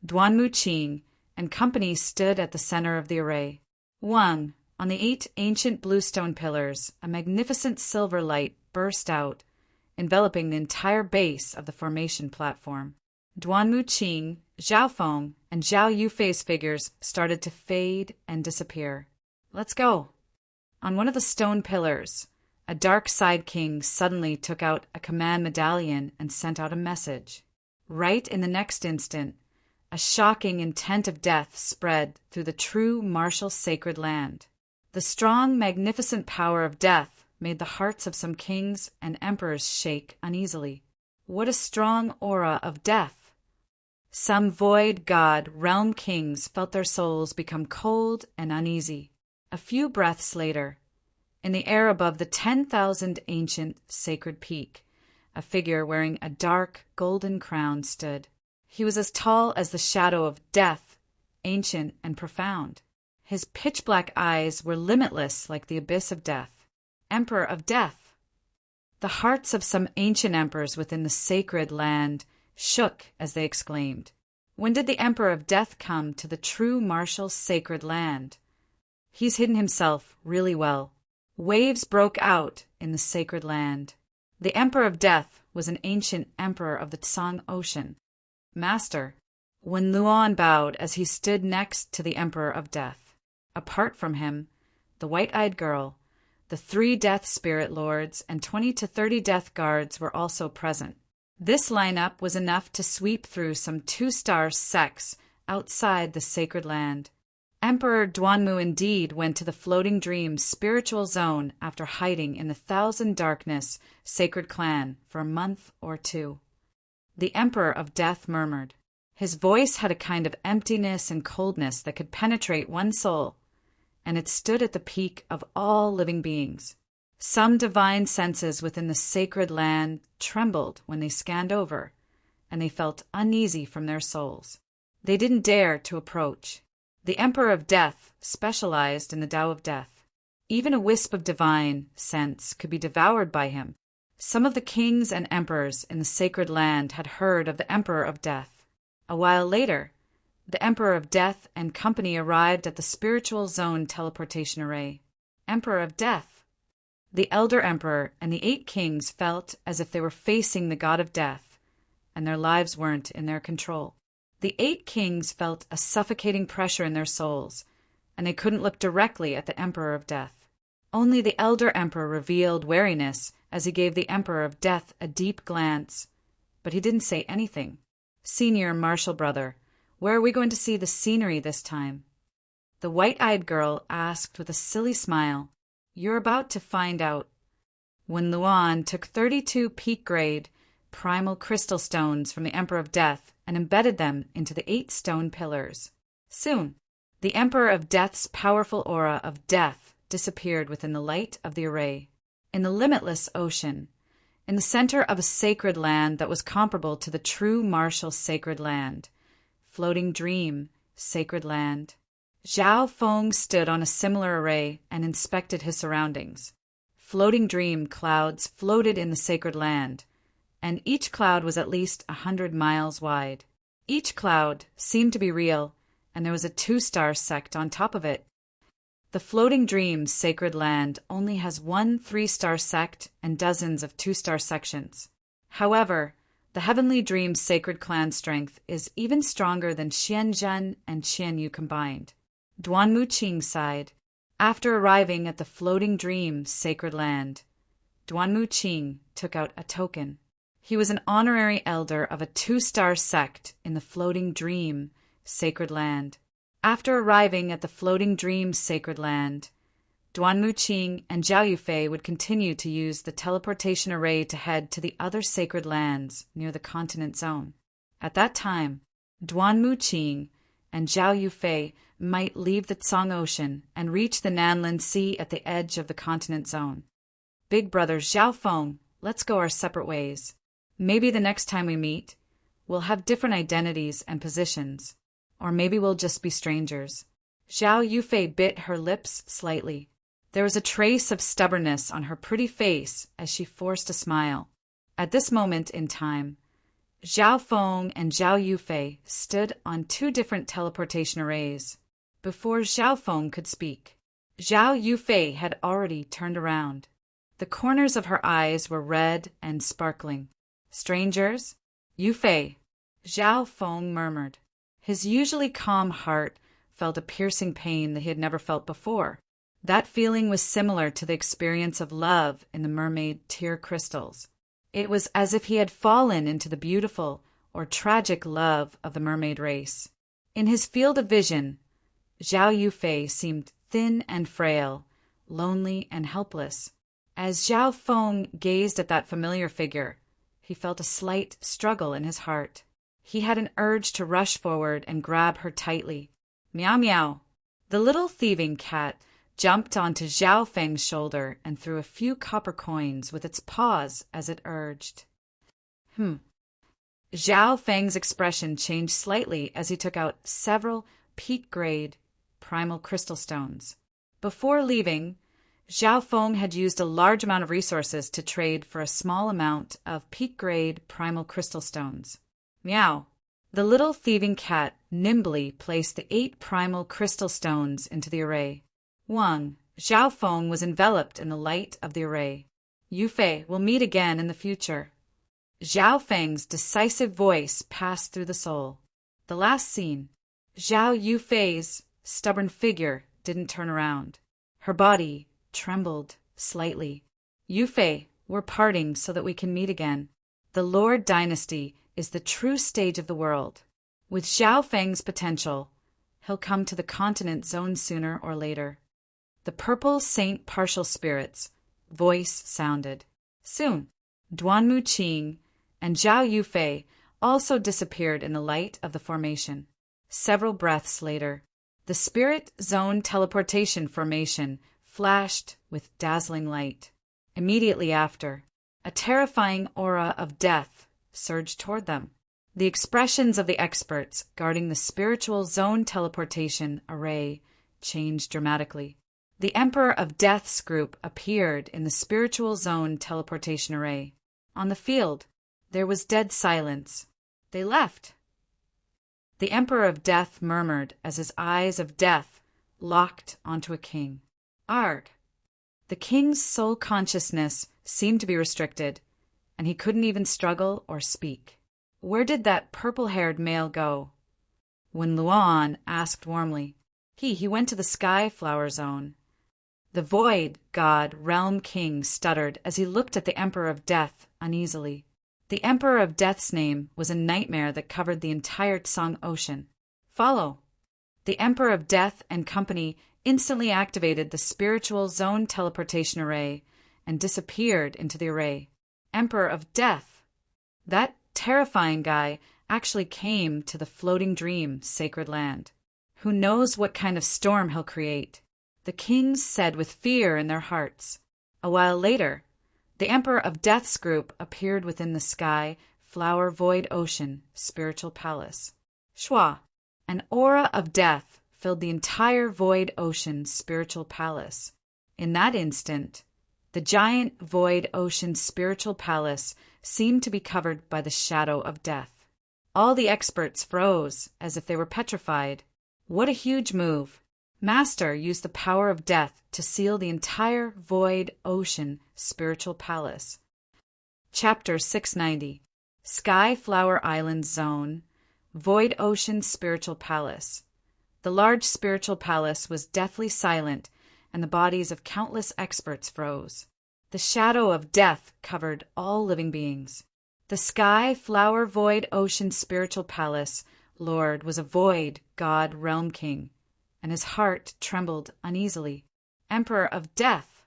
Duanmu Qing and company stood at the center of the array. On the 8 ancient bluestone pillars, a magnificent silver light burst out, enveloping the entire base of the formation platform. Duanmu Qing, Zhao Feng, and Zhao Yufei's figures started to fade and disappear. Let's go. On one of the stone pillars, a dark side king suddenly took out a command medallion and sent out a message. Right in the next instant, a shocking intent of death spread through the true martial sacred land. The strong, magnificent power of death made the hearts of some kings and emperors shake uneasily. What a strong aura of death! Some void god realm kings felt their souls become cold and uneasy. A few breaths later, in the air above the 10,000 ancient sacred peak, a figure wearing a dark golden crown stood. He was as tall as the shadow of death, ancient and profound. His pitch-black eyes were limitless like the abyss of death. Emperor of Death! The hearts of some ancient emperors within the sacred land shook as they exclaimed, "When did the Emperor of Death come to the true martial sacred land? He's hidden himself really well." Waves broke out in the sacred land. The Emperor of Death was an ancient emperor of the Tsang Ocean. Master, Wen Luan bowed as he stood next to the Emperor of Death. Apart from him, the white-eyed girl, the 3 death spirit lords, and 20 to 30 death guards were also present. This lineup was enough to sweep through some 2-star sects outside the sacred land. Emperor Duanmu indeed went to the Floating Dream spiritual zone after hiding in the Thousand Darkness sacred clan for a month or 2. The Emperor of Death murmured. His voice had a kind of emptiness and coldness that could penetrate one's soul, and it stood at the peak of all living beings. Some divine senses within the sacred land trembled when they scanned over, and they felt uneasy from their souls. They didn't dare to approach. The Emperor of Death specialized in the Tao of Death. Even a wisp of divine sense could be devoured by him. Some of the kings and emperors in the sacred land had heard of the Emperor of Death. A while later, the Emperor of Death and company arrived at the spiritual zone teleportation array. Emperor of Death! The Elder Emperor and the 8 kings felt as if they were facing the god of death, and their lives weren't in their control. The 8 kings felt a suffocating pressure in their souls, and they couldn't look directly at the Emperor of Death. Only the Elder Emperor revealed wariness as he gave the Emperor of Death a deep glance, but he didn't say anything. Senior Martial Brother, where are we going to see the scenery this time? The white-eyed girl asked with a silly smile. You're about to find out. When Luan took 32 peak-grade primal crystal stones from the Emperor of Death and embedded them into the 8 stone pillars. Soon, the Emperor of Death's powerful aura of death disappeared within the light of the array. In the limitless ocean, in the center of a sacred land that was comparable to the true martial sacred land, Floating Dream sacred land, Zhao Feng stood on a similar array and inspected his surroundings. Floating Dream clouds floated in the sacred land, and each cloud was at least 100 miles wide. Each cloud seemed to be real, and there was a 2-star sect on top of it. The Floating Dreams Sacred Land only has one 3-star sect and dozens of 2-star sections. However, the Heavenly Dreams Sacred Clan strength is even stronger than Xianzhen and Qianyu combined. Duanmu Qing sighed. After arriving at the Floating Dreams Sacred Land, Duanmu Qing took out a token. He was an honorary elder of a 2-star sect in the Floating Dream Sacred Land. After arriving at the Floating Dreams Sacred Land, Duanmu Qing and Zhao Yufei would continue to use the teleportation array to head to the other sacred lands near the continent zone. At that time, Duanmu Qing and Zhao Yufei might leave the Tsang Ocean and reach the Nanlin Sea at the edge of the continent zone. Big brother Zhao Feng, let's go our separate ways. Maybe the next time we meet, we'll have different identities and positions. Or maybe we'll just be strangers. Zhao Yufei bit her lips slightly. There was a trace of stubbornness on her pretty face as she forced a smile. At this moment in time, Zhao Feng and Zhao Yufei stood on 2 different teleportation arrays. Before Zhao Feng could speak, Zhao Yufei had already turned around. The corners of her eyes were red and sparkling. Strangers? Yufei, Zhao Feng murmured. His usually calm heart felt a piercing pain that he had never felt before. That feeling was similar to the experience of love in the mermaid tear crystals. It was as if he had fallen into the beautiful or tragic love of the mermaid race. In his field of vision, Zhao Yufei seemed thin and frail, lonely and helpless. As Zhao Feng gazed at that familiar figure, he felt a slight struggle in his heart. He had an urge to rush forward and grab her tightly. Meow meow. The little thieving cat jumped onto Zhao Feng's shoulder and threw a few copper coins with its paws as it urged. Zhao Feng's expression changed slightly as he took out several peak-grade primal crystal stones. Before leaving, Zhao Feng had used a large amount of resources to trade for a small amount of peak-grade primal crystal stones. Meow. The little thieving cat nimbly placed the 8 primal crystal stones into the array. Zhao Feng was enveloped in the light of the array. Yufei, we'll meet again in the future. Zhao Feng's decisive voice passed through the soul. The last scene. Zhao Yufei's stubborn figure didn't turn around. Her body trembled slightly. Yufei, we're parting so that we can meet again. The Lord Dynasty is the true stage of the world. With Zhao Feng's potential, he'll come to the continent zone sooner or later. The Purple Saint Partial Spirit's voice sounded. Soon, Duanmu Qing and Zhao Yufei also disappeared in the light of the formation. Several breaths later, the Spirit Zone Teleportation Formation flashed with dazzling light. Immediately after, a terrifying aura of death surged toward them. The expressions of the experts guarding the Spiritual Zone Teleportation Array changed dramatically. The Emperor of Death's group appeared in the Spiritual Zone Teleportation Array. On the field, there was dead silence. They left. The Emperor of Death murmured as his eyes of death locked onto a king. Arg. The king's soul consciousness seemed to be restricted, and he couldn't even struggle or speak. Where did that purple-haired male go? When Luan asked warmly, he went to the Sky Flower Zone. The Void God Realm King stuttered as he looked at the Emperor of Death uneasily. The Emperor of Death's name was a nightmare that covered the entire Tsang Ocean. Follow. The Emperor of Death and company instantly activated the Spiritual Zone Teleportation Array and disappeared into the array. Emperor of Death! That terrifying guy actually came to the Floating Dream Sacred Land. Who knows what kind of storm he'll create? The kings said with fear in their hearts. A while later, the Emperor of Death's group appeared within the Sky Flower Void Ocean Spiritual Palace. Shwa! An aura of death filled the entire Void Ocean Spiritual Palace. In that instant, The giant void ocean spiritual palace seemed to be covered by the shadow of death. All the experts froze, as if they were petrified. What a huge move! Master used the power of death to seal the entire void ocean spiritual palace. Chapter 690. Sky Flower Island Zone, Void Ocean Spiritual Palace. The large spiritual palace was deathly silent, and the bodies of countless experts froze. The shadow of death covered all living beings. The Sky Flower Void Ocean Spiritual Palace Lord was a void god realm king, and his heart trembled uneasily. Emperor of Death!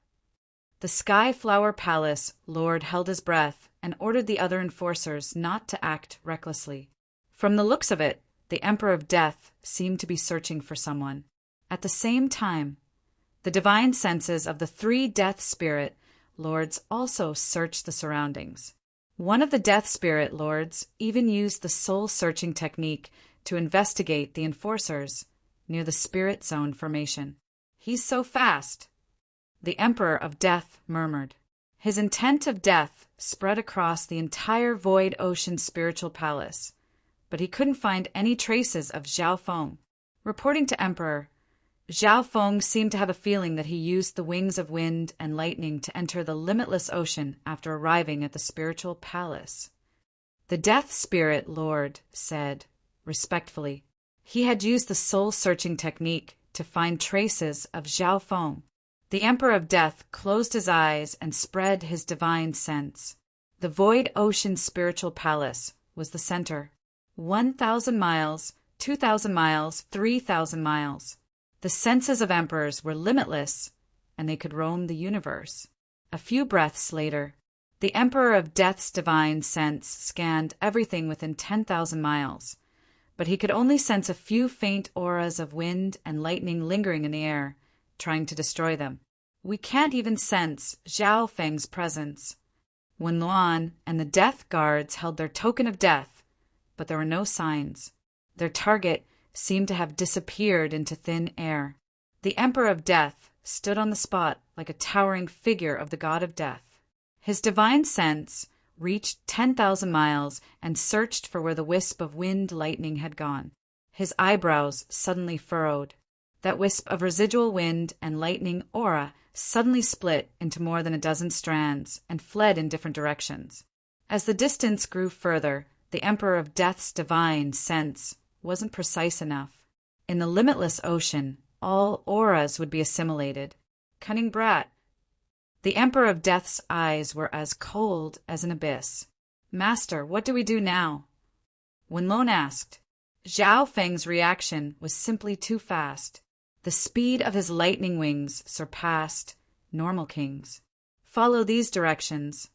The Sky Flower Palace Lord held his breath and ordered the other enforcers not to act recklessly. From the looks of it, the Emperor of Death seemed to be searching for someone. At the same time, the divine senses of the 3 Death Spirit Lords also searched the surroundings. One of the Death Spirit Lords even used the soul-searching technique to investigate the enforcers near the Spirit Zone formation. "He's so fast," the Emperor of Death murmured. His intent of death spread across the entire Void Ocean Spiritual Palace, but he couldn't find any traces of Zhao Feng. Reporting to Emperor, Zhao Feng seemed to have a feeling that he used the wings of wind and lightning to enter the limitless ocean after arriving at the spiritual palace. The Death Spirit Lord said, respectfully, he had used the soul-searching technique to find traces of Zhao Feng. The Emperor of Death closed his eyes and spread his divine sense. The Void Ocean Spiritual Palace was the center. 1,000 miles, 2,000 miles, 3,000 miles. The senses of emperors were limitless, and they could roam the universe. A few breaths later, the Emperor of Death's divine sense scanned everything within 10,000 miles, but he could only sense a few faint auras of wind and lightning lingering in the air, trying to destroy them. "We can't even sense Zhao Feng's presence." Wen Luan and the Death Guards held their token of death, but there were no signs. Their target seemed to have disappeared into thin air. The Emperor of Death stood on the spot like a towering figure of the god of death. His divine sense reached 10,000 miles and searched for where the wisp of wind lightning had gone. His eyebrows suddenly furrowed. That wisp of residual wind and lightning aura suddenly split into more than a dozen strands and fled in different directions. As the distance grew further, the Emperor of Death's divine sense wasn't precise enough. In the limitless ocean, all auras would be assimilated. Cunning brat! The Emperor of Death's eyes were as cold as an abyss. "Master, what do we do now?" Wen Lon asked. Zhao Feng's reaction was simply too fast. The speed of his lightning wings surpassed normal kings. "Follow these directions."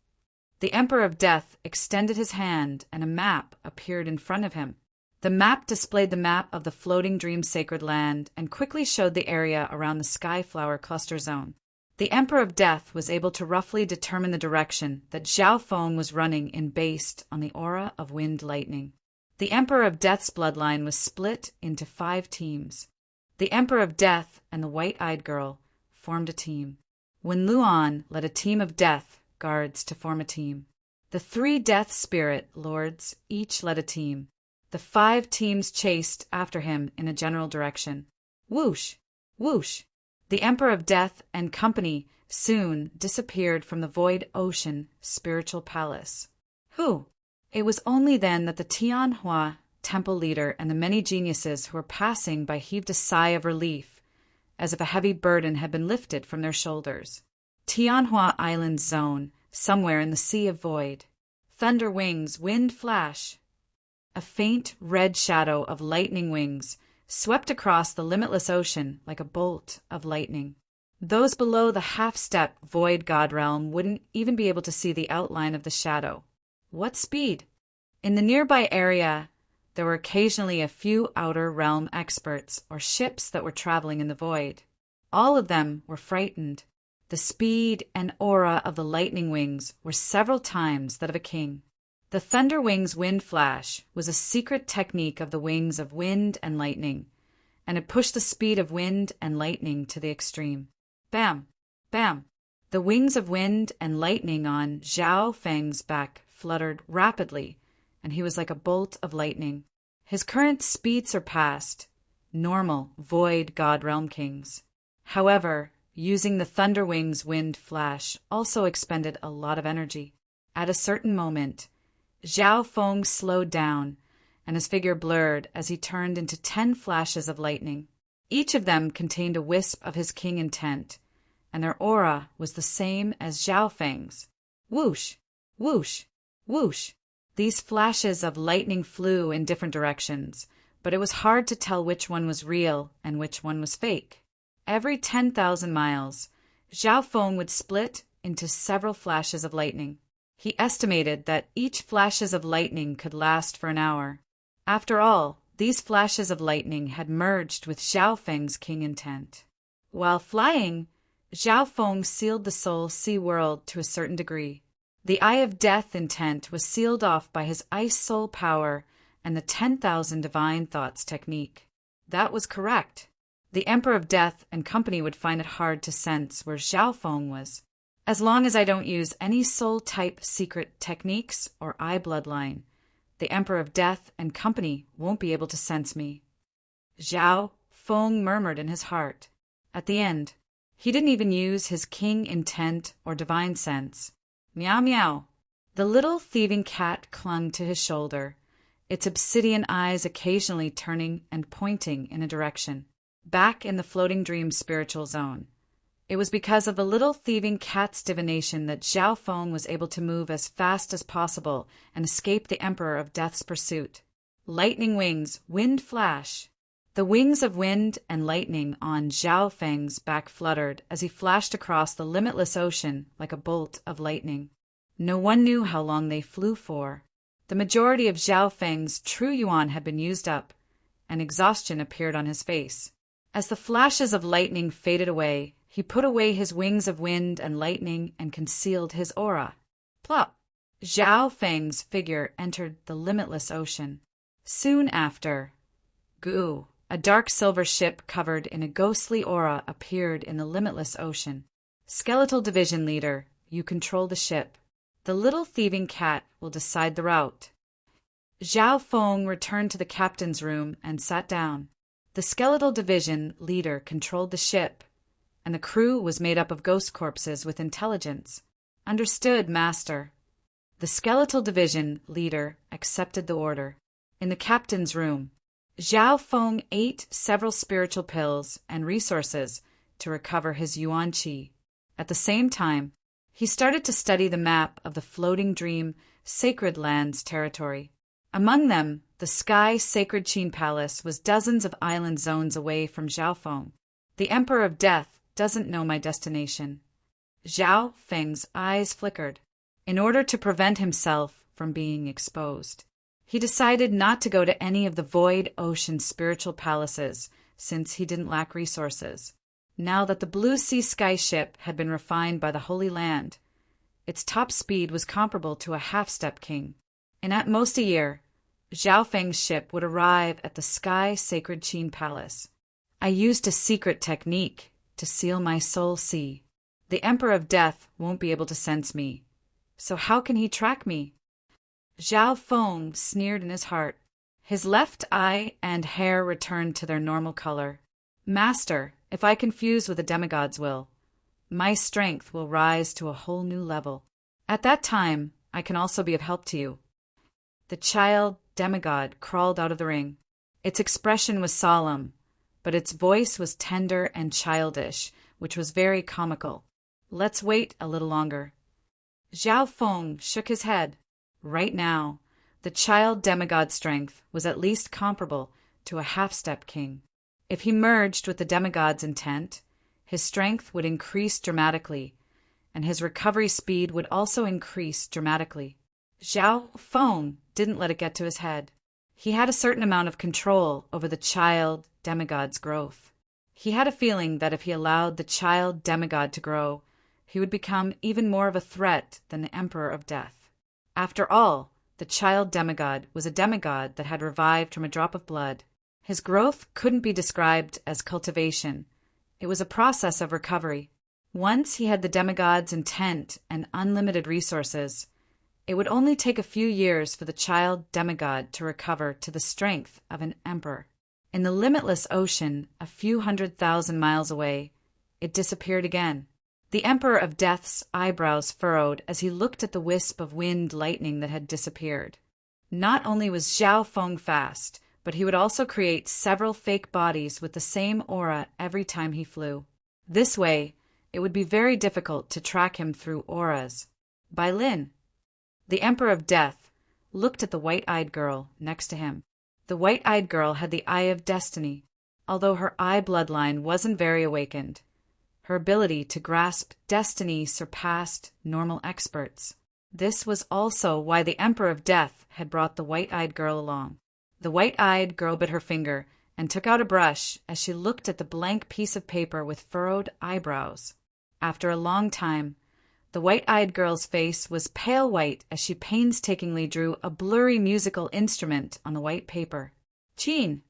The Emperor of Death extended his hand, and a map appeared in front of him. The map displayed the map of the floating Dream Sacred Land and quickly showed the area around the Skyflower Cluster Zone. The Emperor of Death was able to roughly determine the direction that Zhao Feng was running in based on the aura of wind lightning. The Emperor of Death's bloodline was split into 5 teams. The Emperor of Death and the White-Eyed Girl formed a team. Wen Luan led a team of Death Guards to form a team. The 3 Death Spirit Lords each led a team. The 5 teams chased after him in a general direction. Whoosh! Whoosh! The Emperor of Death and company soon disappeared from the Void Ocean Spiritual Palace. Who? It was only then that the Tianhua temple leader and the many geniuses who were passing by heaved a sigh of relief, as if a heavy burden had been lifted from their shoulders. Tianhua Island Zone, somewhere in the Sea of Void. Thunder wings, wind flash. A faint red shadow of lightning wings swept across the limitless ocean like a bolt of lightning. Those below the half-step void god realm wouldn't even be able to see the outline of the shadow. What speed? In the nearby area, there were occasionally a few outer realm experts or ships that were traveling in the void. All of them were frightened. The speed and aura of the lightning wings were several times that of a king. The Thunder Wings Wind Flash was a secret technique of the wings of wind and lightning, and it pushed the speed of wind and lightning to the extreme. Bam! Bam! The wings of wind and lightning on Zhao Feng's back fluttered rapidly, and he was like a bolt of lightning. His current speed surpassed normal void god realm kings. However, using the Thunder Wings wind flash also expended a lot of energy. At a certain moment, Zhao Feng slowed down, and his figure blurred as he turned into 10 flashes of lightning. Each of them contained a wisp of his king intent, and their aura was the same as Zhao Feng's. Whoosh! Whoosh! Whoosh! These flashes of lightning flew in different directions, but it was hard to tell which one was real and which one was fake. Every 10,000 miles, Zhao Feng would split into several flashes of lightning. He estimated that each flashes of lightning could last for an hour. After all, these flashes of lightning had merged with Zhao Feng's king intent. While flying, Zhao Feng sealed the soul sea world to a certain degree. The Eye of Death intent was sealed off by his ice soul power and the 10,000 divine thoughts technique. That was correct. The Emperor of Death and company would find it hard to sense where Zhao Feng was. As long as I don't use any soul-type secret techniques or eye bloodline, the Emperor of Death and company won't be able to sense me. Zhao Feng murmured in his heart. At the end, he didn't even use his king intent or divine sense. Meow meow. The little thieving cat clung to his shoulder, its obsidian eyes occasionally turning and pointing in a direction. Back in the floating dream spiritual zone. It was because of the little thieving cat's divination that Zhao Feng was able to move as fast as possible and escape the Emperor of Death's pursuit. Lightning wings, wind flash. The wings of wind and lightning on Zhao Feng's back fluttered as he flashed across the limitless ocean like a bolt of lightning. No one knew how long they flew for. The majority of Zhao Feng's true yuan had been used up, and exhaustion appeared on his face. As the flashes of lightning faded away, he put away his wings of wind and lightning and concealed his aura. Plop! Zhao Feng's figure entered the limitless ocean. Soon after, Gu, a dark silver ship covered in a ghostly aura, appeared in the limitless ocean. Skeletal Division Leader, you control the ship. The little thieving cat will decide the route. Zhao Feng returned to the captain's room and sat down. The Skeletal Division Leader controlled the ship, and the crew was made up of ghost corpses with intelligence. Understood, Master. The Skeletal Division Leader accepted the order. In the captain's room, Zhao Feng ate several spiritual pills and resources to recover his yuan qi. At the same time, he started to study the map of the floating dream Sacred Lands territory. Among them, the Sky Sacred Qin Palace was dozens of island zones away from Zhao Feng. The Emperor of Death doesn't know my destination. Zhao Feng's eyes flickered. In order to prevent himself from being exposed, he decided not to go to any of the Void Ocean spiritual palaces since he didn't lack resources. Now that the Blue Sea Sky ship had been refined by the Holy Land, its top speed was comparable to a half-step king. In at most a year, Zhao Feng's ship would arrive at the Sky Sacred Qin Palace. I used a secret technique to seal my soul sea. The Emperor of Death won't be able to sense me, so how can he track me? Zhao Feng sneered in his heart. His left eye and hair returned to their normal color. Master, if I confuse with a demigod's will, my strength will rise to a whole new level. At that time, I can also be of help to you. The child demigod crawled out of the ring. Its expression was solemn, but its voice was tender and childish, which was very comical. Let's wait a little longer. Zhao Feng shook his head. Right now, the child demigod strength was at least comparable to a half-step king. If he merged with the demigod's intent, his strength would increase dramatically, and his recovery speed would also increase dramatically. Zhao Feng didn't let it get to his head. He had a certain amount of control over the child demigod's growth. He had a feeling that if he allowed the child demigod to grow, he would become even more of a threat than the Emperor of Death. After all, the child demigod was a demigod that had revived from a drop of blood. His growth couldn't be described as cultivation. It was a process of recovery. Once he had the demigod's intent and unlimited resources, it would only take a few years for the child demigod to recover to the strength of an emperor. In the limitless ocean, a few 100,000 miles away, it disappeared again. The Emperor of Death's eyebrows furrowed as he looked at the wisp of wind lightning that had disappeared. Not only was Xiao Feng fast, but he would also create several fake bodies with the same aura every time he flew. This way, it would be very difficult to track him through auras. Bai Lin, the Emperor of Death, looked at the white-eyed girl next to him. The white-eyed girl had the Eye of Destiny, although her eye bloodline wasn't very awakened. Her ability to grasp destiny surpassed normal experts. This was also why the Emperor of Death had brought the white-eyed girl along. The white-eyed girl bit her finger and took out a brush as she looked at the blank piece of paper with furrowed eyebrows. After a long time, the white-eyed girl's face was pale white as she painstakingly drew a blurry musical instrument on the white paper. Qin.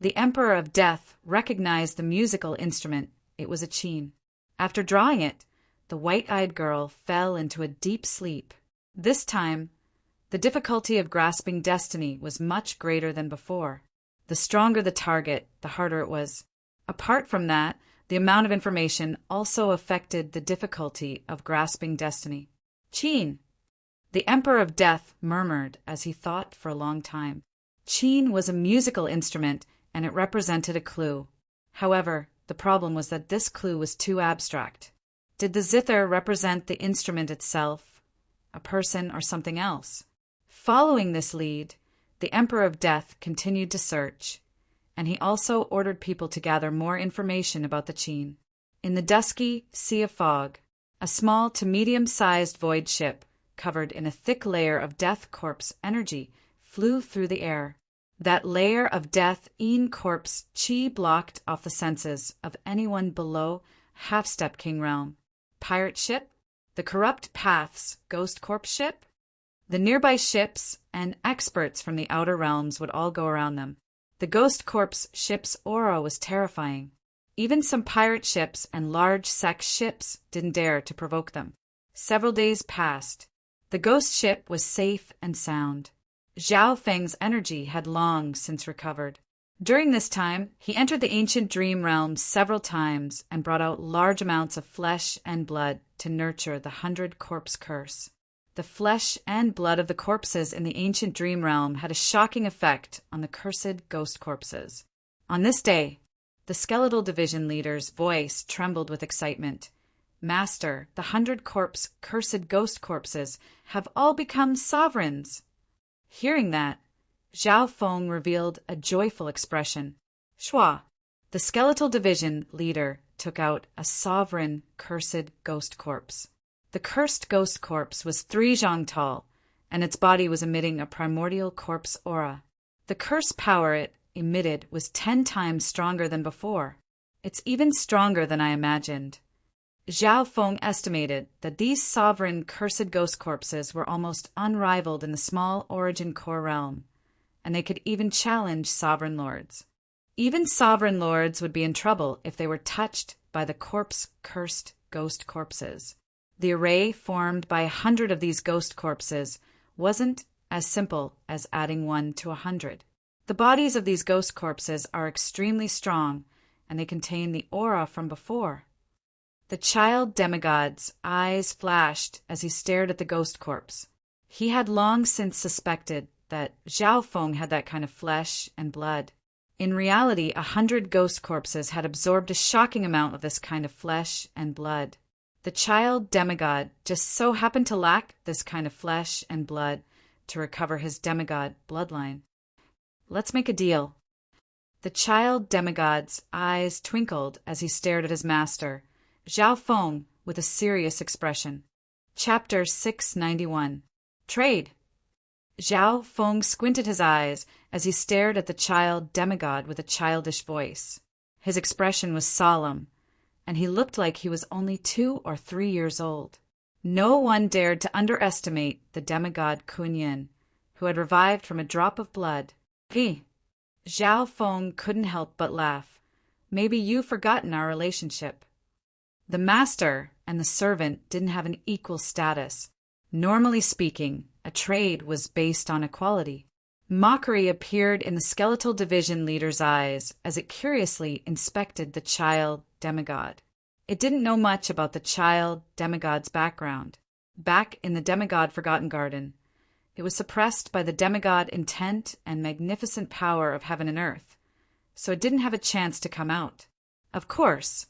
The Emperor of Death recognized the musical instrument. It was a qin. After drawing it, the white-eyed girl fell into a deep sleep. This time, the difficulty of grasping destiny was much greater than before. The stronger the target, the harder it was. Apart from that, the amount of information also affected the difficulty of grasping destiny. Qin. The Emperor of Death murmured as he thought for a long time. Qin was a musical instrument, and it represented a clue. However, the problem was that this clue was too abstract. Did the zither represent the instrument itself, a person, or something else? Following this lead, the Emperor of Death continued to search, and he also ordered people to gather more information about the qin. In the dusky sea of fog, a small to medium-sized void ship, covered in a thick layer of death corpse energy, flew through the air. That layer of death corpse chi blocked off the senses of anyone below Half-Step King realm. Pirate ship? The Corrupt Paths Ghost Corpse ship? The nearby ships and experts from the outer realms would all go around them. The Ghost Corpse ship's aura was terrifying. Even some pirate ships and large sex ships didn't dare to provoke them. Several days passed. The ghost ship was safe and sound. Xiao Feng's energy had long since recovered. During this time, he entered the ancient dream realm several times and brought out large amounts of flesh and blood to nurture the 100-corpse curse. The flesh and blood of the corpses in the ancient dream realm had a shocking effect on the cursed ghost corpses. On this day, the skeletal division leader's voice trembled with excitement. Master, the 100-corpse cursed ghost corpses have all become sovereigns. Hearing that, Xiao Feng revealed a joyful expression. Shua, the skeletal division leader, took out a sovereign cursed ghost corpse. The cursed ghost corpse was 3 zhang tall, and its body was emitting a primordial corpse aura. The curse power it emitted was 10 times stronger than before. It's even stronger than I imagined. Xiao Feng estimated that these sovereign cursed ghost corpses were almost unrivaled in the small origin core realm, and they could even challenge sovereign lords. Even sovereign lords would be in trouble if they were touched by the corpse-cursed ghost corpses. The array formed by 100 of these ghost corpses wasn't as simple as adding 1 to 100. The bodies of these ghost corpses are extremely strong, and they contain the aura from before. The child demigod's eyes flashed as he stared at the ghost corpse. He had long since suspected that Xiao Feng had that kind of flesh and blood. In reality, 100 ghost corpses had absorbed a shocking amount of this kind of flesh and blood. The child demigod just so happened to lack this kind of flesh and blood to recover his demigod bloodline. Let's make a deal. The child demigod's eyes twinkled as he stared at his master, Xiao Feng, with a serious expression. Chapter 691. Trade. Xiao Feng squinted his eyes as he stared at the child demigod with a childish voice. His expression was solemn, and he looked like he was only 2 or 3 years old. No one dared to underestimate the demigod Kunyin, who had revived from a drop of blood. Xiao Feng couldn't help but laugh. Maybe you've forgotten our relationship. The master and the servant didn't have an equal status. Normally speaking, a trade was based on equality. Mockery appeared in the skeletal division leader's eyes as it curiously inspected the child demigod. It didn't know much about the child demigod's background. Back in the demigod Forgotten Garden, it was suppressed by the demigod intent and magnificent power of heaven and earth, so it didn't have a chance to come out. Of course,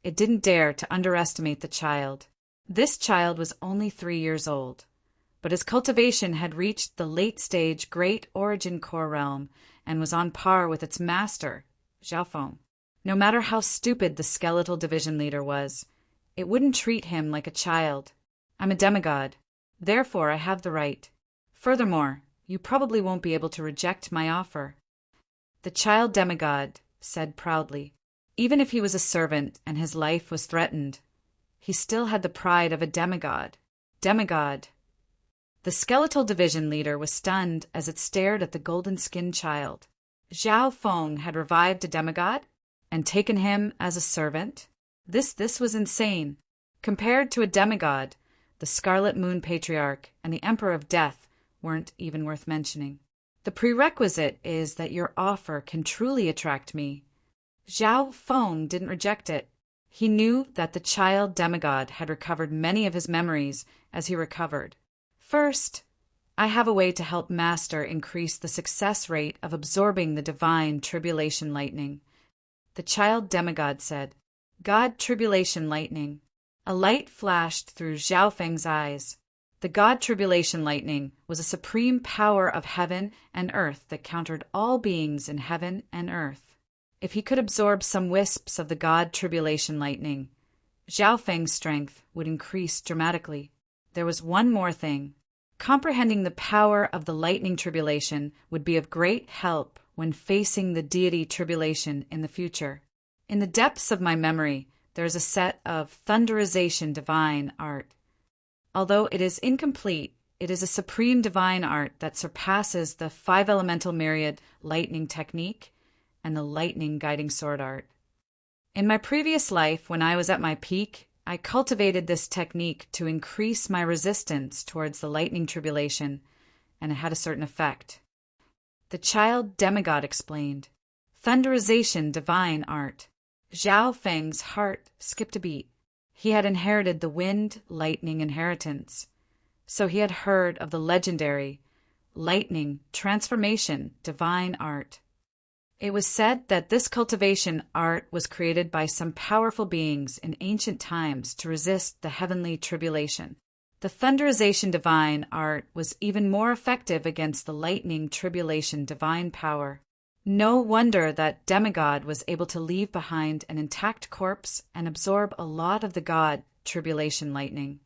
it didn't dare to underestimate the child. This child was only 3 years old, but his cultivation had reached the late-stage Great Origin Core realm and was on par with its master, Xiaofeng. No matter how stupid the skeletal division leader was, it wouldn't treat him like a child. I'm a demigod, therefore I have the right. Furthermore, you probably won't be able to reject my offer. The child demigod said proudly. Even if he was a servant and his life was threatened, he still had the pride of a demigod. Demigod. The skeletal division leader was stunned as it stared at the golden-skinned child. Zhao Feng had revived a demigod and taken him as a servant? This was insane. Compared to a demigod, the Scarlet Moon Patriarch and the Emperor of Death weren't even worth mentioning. The prerequisite is that your offer can truly attract me. Zhao Feng didn't reject it. He knew that the child demigod had recovered many of his memories as he recovered. First, I have a way to help Master increase the success rate of absorbing the divine tribulation lightning. The child demigod said, God tribulation lightning. A light flashed through Zhao Feng's eyes. The God tribulation lightning was a supreme power of heaven and earth that countered all beings in heaven and earth. If he could absorb some wisps of the God tribulation lightning, Zhao Feng's strength would increase dramatically. There was one more thing. Comprehending the power of the lightning tribulation would be of great help when facing the deity tribulation in the future. In the depths of my memory, there is a set of thunderization divine art. Although it is incomplete, it is a supreme divine art that surpasses the 5 elemental myriad lightning technique and the lightning guiding sword art. In my previous life, when I was at my peak, I cultivated this technique to increase my resistance towards the lightning tribulation, and it had a certain effect. The child demigod explained. Thunderization divine art. Zhao Feng's heart skipped a beat. He had inherited the wind lightning inheritance, so he had heard of the legendary lightning transformation divine art. It was said that this cultivation art was created by some powerful beings in ancient times to resist the heavenly tribulation. The thunderization divine art was even more effective against the lightning tribulation divine power. No wonder that demigod was able to leave behind an intact corpse and absorb a lot of the God tribulation lightning.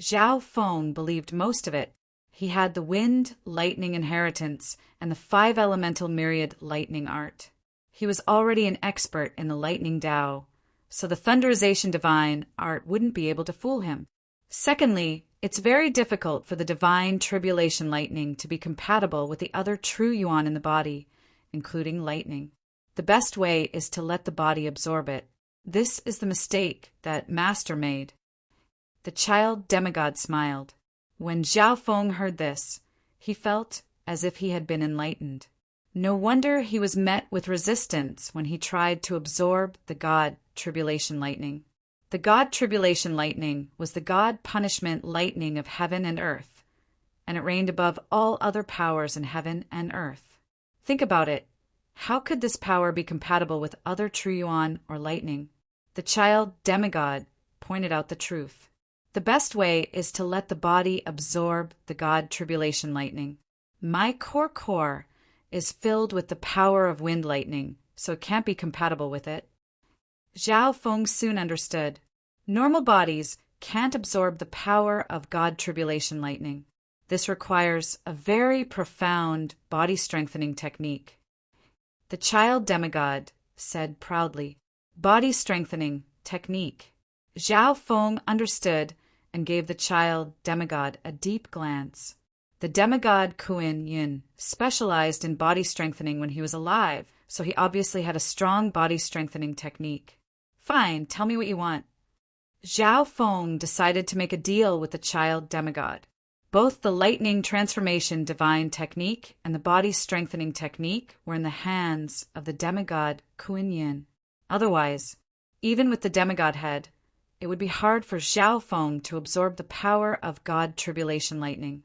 Zhao Feng believed most of it. He had the wind lightning inheritance and the 5 elemental myriad lightning art. He was already an expert in the lightning Tao, so the thunderization divine art wouldn't be able to fool him. Secondly, it's very difficult for the divine tribulation lightning to be compatible with the other true yuan in the body, including lightning. The best way is to let the body absorb it. This is the mistake that Master made. The child demigod smiled. When Zhao Feng heard this, he felt as if he had been enlightened. No wonder he was met with resistance when he tried to absorb the God tribulation lightning. The God tribulation lightning was the God punishment lightning of heaven and earth, and it reigned above all other powers in heaven and earth. Think about it. How could this power be compatible with other true yuan or lightning? The child demigod pointed out the truth. The best way is to let the body absorb the God tribulation lightning. My core is filled with the power of wind lightning, so it can't be compatible with it. Zhao Feng soon understood. Normal bodies can't absorb the power of God tribulation lightning. This requires a very profound body strengthening technique. The child demigod said proudly, body strengthening technique. Zhao Feng understood and gave the child demigod a deep glance. The demigod Kuan Yin specialized in body strengthening when he was alive, so he obviously had a strong body strengthening technique. Fine, tell me what you want. Zhao Feng decided to make a deal with the child demigod. Both the lightning transformation divine technique and the body strengthening technique were in the hands of the demigod Kuan-Yin. Otherwise, even with the demigod head, it would be hard for Zhao Feng to absorb the power of God Tribulation Lightning.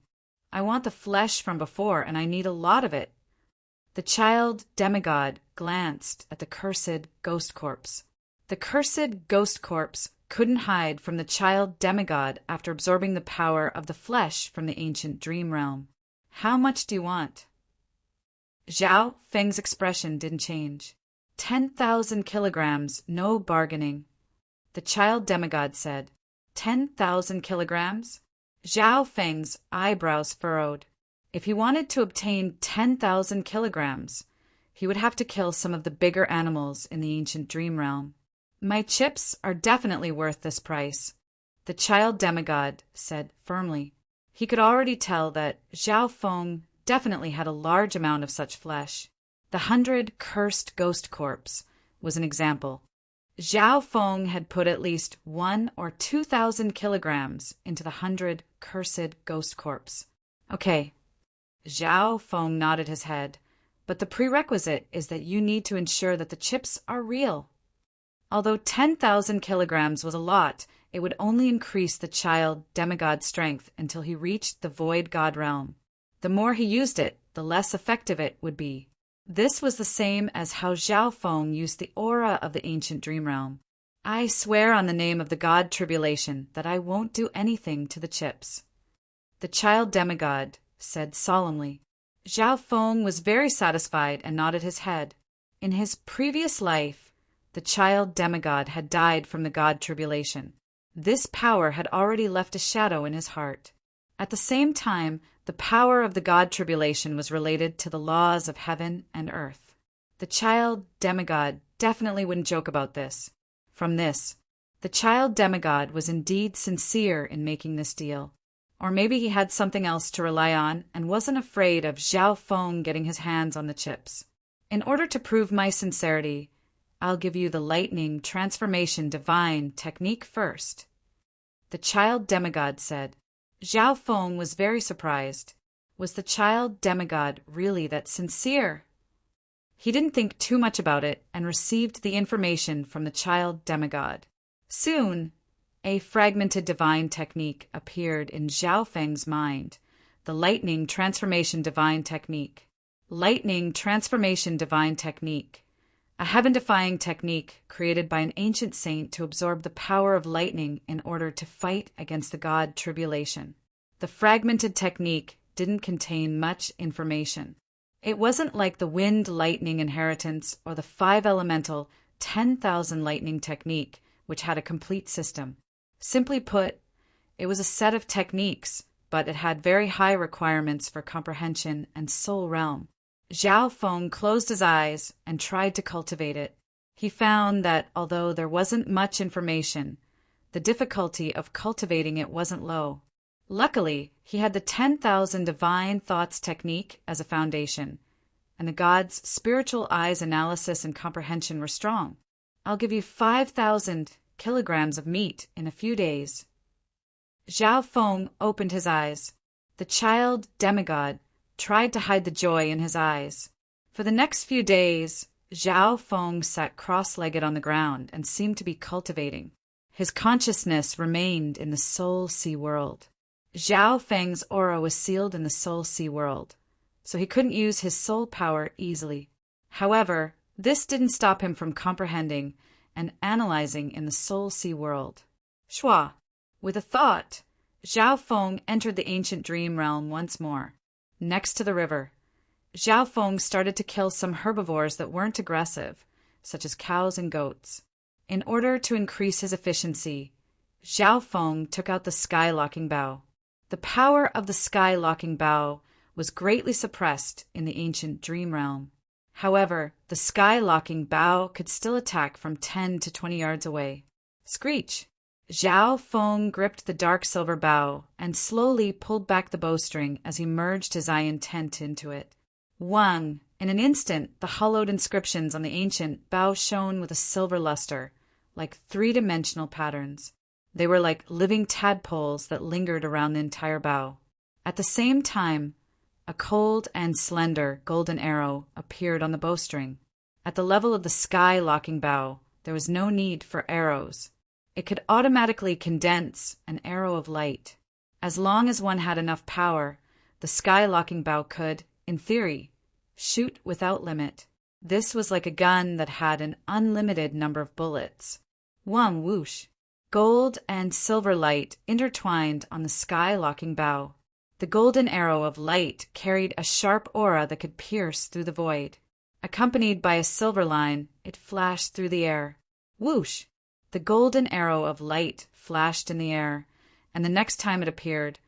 I want the flesh from before, and I need a lot of it. The child demigod glanced at the cursed ghost corpse. The cursed ghost corpse couldn't hide from the child demigod after absorbing the power of the flesh from the ancient dream realm. How much do you want? Zhao Feng's expression didn't change. 10,000 kilograms, no bargaining. The child demigod said, 10,000 kilograms? Zhao Feng's eyebrows furrowed. If he wanted to obtain 10,000 kilograms, he would have to kill some of the bigger animals in the ancient dream realm. My chips are definitely worth this price, the child demigod said firmly. He could already tell that Zhao Feng definitely had a large amount of such flesh. The 100 cursed ghost corpse was an example. Zhao Feng had put at least 1,000 or 2,000 kilograms into the 100 cursed ghost corpse. Okay. Zhao Feng nodded his head, but the prerequisite is that you need to ensure that the chips are real. Although 10,000 kilograms was a lot, it would only increase the child demigod strength until he reached the void god realm. The more he used it, the less effective it would be. This was the same as how Zhao Feng used the aura of the ancient dream realm. I swear on the name of the god Tribulation that I won't do anything to the chips, the child demigod said solemnly. Zhao Feng was very satisfied and nodded his head. In his previous life, the child demigod had died from the god Tribulation. This power had already left a shadow in his heart. At the same time, the power of the god Tribulation was related to the laws of heaven and earth. The child demigod definitely wouldn't joke about this. From this, the child demigod was indeed sincere in making this deal. Or maybe he had something else to rely on and wasn't afraid of Zhao Feng getting his hands on the chips. In order to prove my sincerity, I'll give you the lightning transformation divine technique first, the child demigod said. Zhao Feng was very surprised. Was the child demigod really that sincere? He didn't think too much about it and received the information from the child demigod. Soon, a fragmented divine technique appeared in Zhao Feng's mind, the lightning transformation divine technique. Lightning transformation divine technique. A heaven-defying technique created by an ancient saint to absorb the power of lightning in order to fight against the god Tribulation. The fragmented technique didn't contain much information. It wasn't like the wind lightning inheritance or the 5 elemental 10,000 lightning technique, which had a complete system. Simply put, it was a set of techniques, but it had very high requirements for comprehension and soul realm. Zhao Feng closed his eyes and tried to cultivate it. He found that although there wasn't much information, the difficulty of cultivating it wasn't low. Luckily, he had the 10,000 divine thoughts technique as a foundation, and the god's spiritual eyes analysis and comprehension were strong. I'll give you 5,000 kilograms of meat in a few days. Zhao Feng opened his eyes. The child demigod tried to hide the joy in his eyes. For the next few days, Zhao Feng sat cross-legged on the ground and seemed to be cultivating. His consciousness remained in the soul sea world. Zhao Feng's aura was sealed in the soul sea world, so he couldn't use his soul power easily. However, this didn't stop him from comprehending and analyzing in the soul sea world. Shua. With a thought, Zhao Feng entered the ancient dream realm once more. Next to the river, Zhao Feng started to kill some herbivores that weren't aggressive, such as cows and goats. In order to increase his efficiency, Zhao Feng took out the sky-locking bow. The power of the sky-locking bow was greatly suppressed in the ancient dream realm. However, the sky-locking bow could still attack from 10 to 20 yards away. Screech! Zhao Feng gripped the dark silver bow and slowly pulled back the bowstring as he merged his eye intent into it. Wang! In an instant, the hollowed inscriptions on the ancient bow shone with a silver luster, like 3-dimensional patterns. They were like living tadpoles that lingered around the entire bow. At the same time, a cold and slender golden arrow appeared on the bowstring. At the level of the sky-locking bow, there was no need for arrows. It could automatically condense an arrow of light. As long as one had enough power, the sky-locking bow could, in theory, shoot without limit. This was like a gun that had an unlimited number of bullets. One whoosh. Gold and silver light intertwined on the sky-locking bow. The golden arrow of light carried a sharp aura that could pierce through the void. Accompanied by a silver line, it flashed through the air. Whoosh! The golden arrow of light flashed in the air, and the next time it appeared,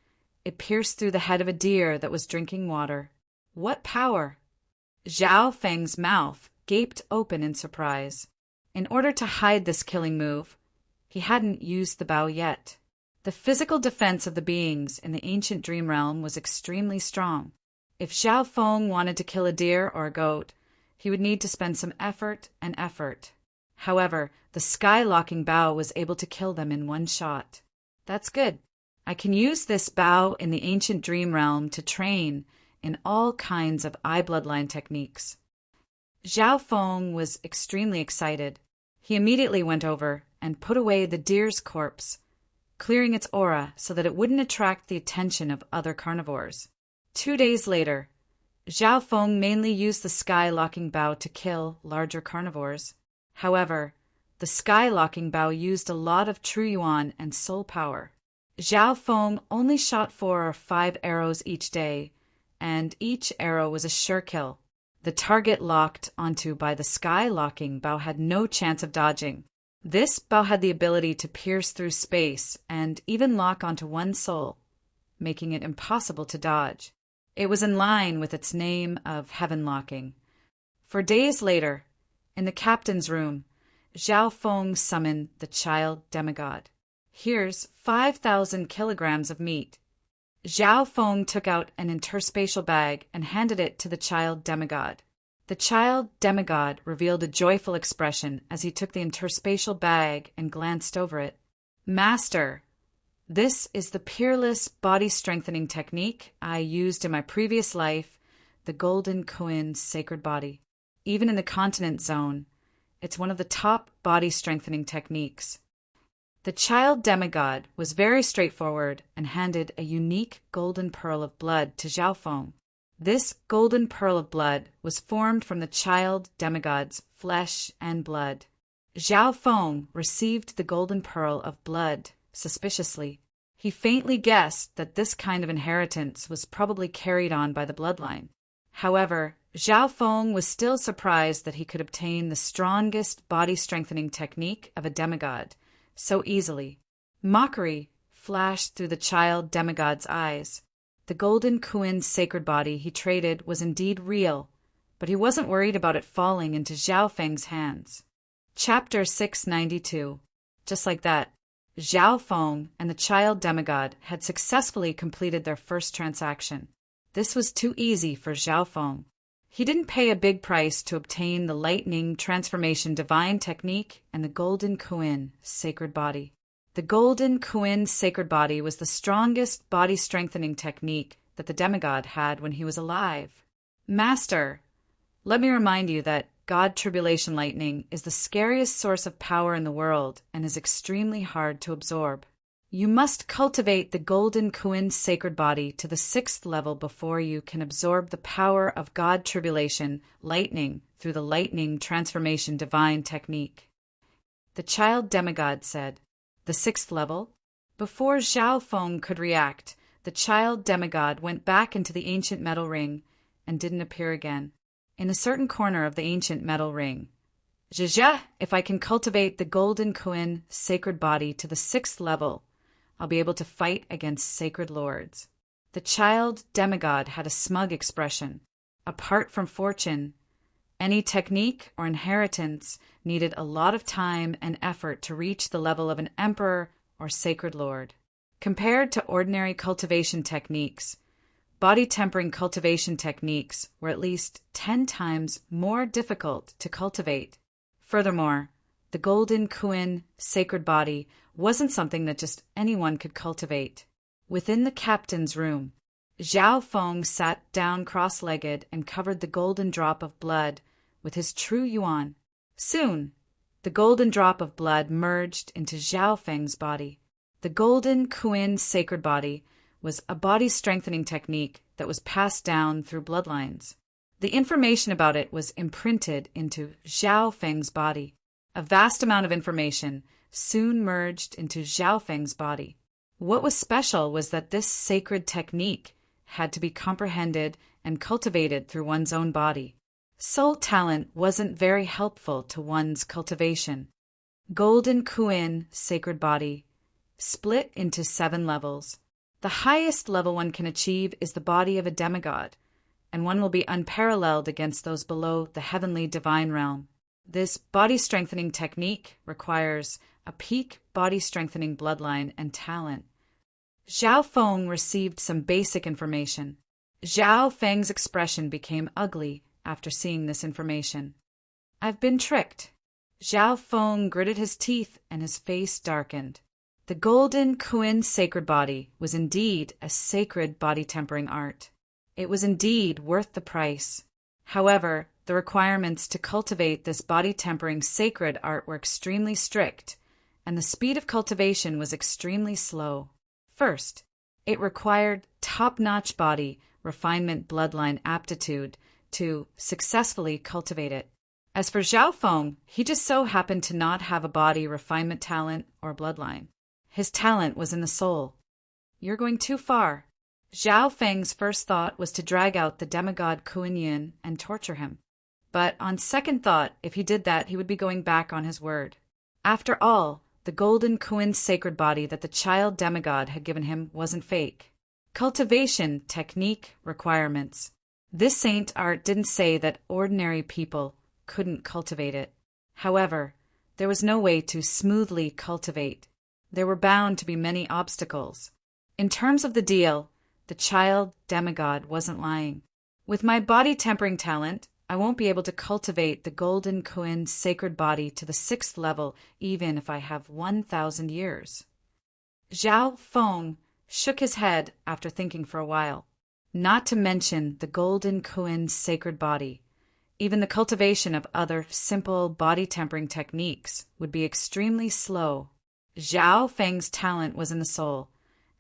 it pierced through the head of a deer that was drinking water. What power! Zhao Feng's mouth gaped open in surprise. In order to hide this killing move, he hadn't used the bow yet. The physical defense of the beings in the ancient dream realm was extremely strong. If Zhao Feng wanted to kill a deer or a goat, he would need to spend some effort and effort. However, the sky-locking bow was able to kill them in one shot. That's good. I can use this bow in the ancient dream realm to train in all kinds of eye bloodline techniques. Zhao Feng was extremely excited. He immediately went over and put away the deer's corpse, clearing its aura so that it wouldn't attract the attention of other carnivores. 2 days later, Zhao Feng mainly used the sky-locking bow to kill larger carnivores. However, the sky-locking bow used a lot of true yuan and soul power. Zhao Feng only shot 4 or 5 arrows each day, and each arrow was a sure kill. The target locked onto by the sky-locking bow had no chance of dodging. This bow had the ability to pierce through space and even lock onto one soul, making it impossible to dodge. It was in line with its name of heaven locking. For days later, in the captain's room, Zhao Feng summoned the child demigod. Here's 5,000 kilograms of meat. Zhao Feng took out an interspatial bag and handed it to the child demigod. The child demigod revealed a joyful expression as he took the interspatial bag and glanced over it. Master, this is the peerless body-strengthening technique I used in my previous life, the Golden Koin Sacred Body. Even in the continent zone, it's one of the top body-strengthening techniques. The child demigod was very straightforward and handed a unique golden pearl of blood to Zhao Feng. This golden pearl of blood was formed from the child demigod's flesh and blood. Zhao Feng received the golden pearl of blood suspiciously. He faintly guessed that this kind of inheritance was probably carried on by the bloodline. However, Zhao Feng was still surprised that he could obtain the strongest body-strengthening technique of a demigod so easily. Mockery flashed through the child demigod's eyes. The Golden Koin Sacred Body he traded was indeed real, but he wasn't worried about it falling into Zhao Feng's hands. Chapter 692. Just like that, Zhao Feng and the child demigod had successfully completed their first transaction. This was too easy for Zhao Feng. He didn't pay a big price to obtain the Lightning Transformation Divine Technique and the Golden Koin Sacred Body. The Golden Koin Sacred Body was the strongest body-strengthening technique that the demigod had when he was alive. Master, let me remind you that God Tribulation Lightning is the scariest source of power in the world and is extremely hard to absorb. You must cultivate the Golden Koin Sacred Body to the 6th level before you can absorb the power of God Tribulation Lightning through the Lightning Transformation Divine Technique. The child demigod said, "The 6th level?" Before Zhao Feng could react, the child demigod went back into the ancient metal ring and didn't appear again. In a certain corner of the ancient metal ring, "Zhezhe, if I can cultivate the Golden Koin Sacred Body to the 6th level, I'll be able to fight against sacred lords." The child demigod had a smug expression. Apart from fortune, any technique or inheritance needed a lot of time and effort to reach the level of an emperor or sacred lord. Compared to ordinary cultivation techniques, body tempering cultivation techniques were at least 10 times more difficult to cultivate. Furthermore, the golden Kuan sacred body wasn't something that just anyone could cultivate. Within the captain's room, Zhao Feng sat down cross-legged and covered the golden drop of blood with his true yuan. Soon, the golden drop of blood merged into Zhao Feng's body. The golden Kuan sacred body was a body-strengthening technique that was passed down through bloodlines. The information about it was imprinted into Zhao Feng's body. A vast amount of information soon merged into Zhao Feng's body. What was special was that this sacred technique had to be comprehended and cultivated through one's own body. Soul talent wasn't very helpful to one's cultivation. Golden Kuan sacred body split into 7 levels. The highest level one can achieve is the body of a demigod, and one will be unparalleled against those below the heavenly divine realm. This body-strengthening technique requires a peak body-strengthening bloodline and talent. Zhao Feng received some basic information. Zhao Feng's expression became ugly after seeing this information. "I've been tricked." Zhao Feng gritted his teeth and his face darkened. The golden Kuan sacred body was indeed a sacred body-tempering art. It was indeed worth the price. However, the requirements to cultivate this body-tempering sacred art were extremely strict, and the speed of cultivation was extremely slow. First, it required top-notch body refinement bloodline aptitude to successfully cultivate it. As for Zhao Feng, he just so happened to not have a body refinement talent or bloodline. His talent was in the soul. "You're going too far." Zhao Feng's first thought was to drag out the demigod Kuan Yin and torture him. But on second thought, if he did that, he would be going back on his word. After all, the golden Kuan sacred body that the child demigod had given him wasn't fake. Cultivation, technique, requirements. This saint art didn't say that ordinary people couldn't cultivate it. However, there was no way to smoothly cultivate. There were bound to be many obstacles. In terms of the deal, the child demigod wasn't lying. With my body-tempering talent, I won't be able to cultivate the golden Kuan sacred body to the 6th level even if I have 1,000 years. Zhao Feng shook his head after thinking for a while. Not to mention the golden Kuan sacred body. Even the cultivation of other simple body-tempering techniques would be extremely slow. Zhao Feng's talent was in the soul,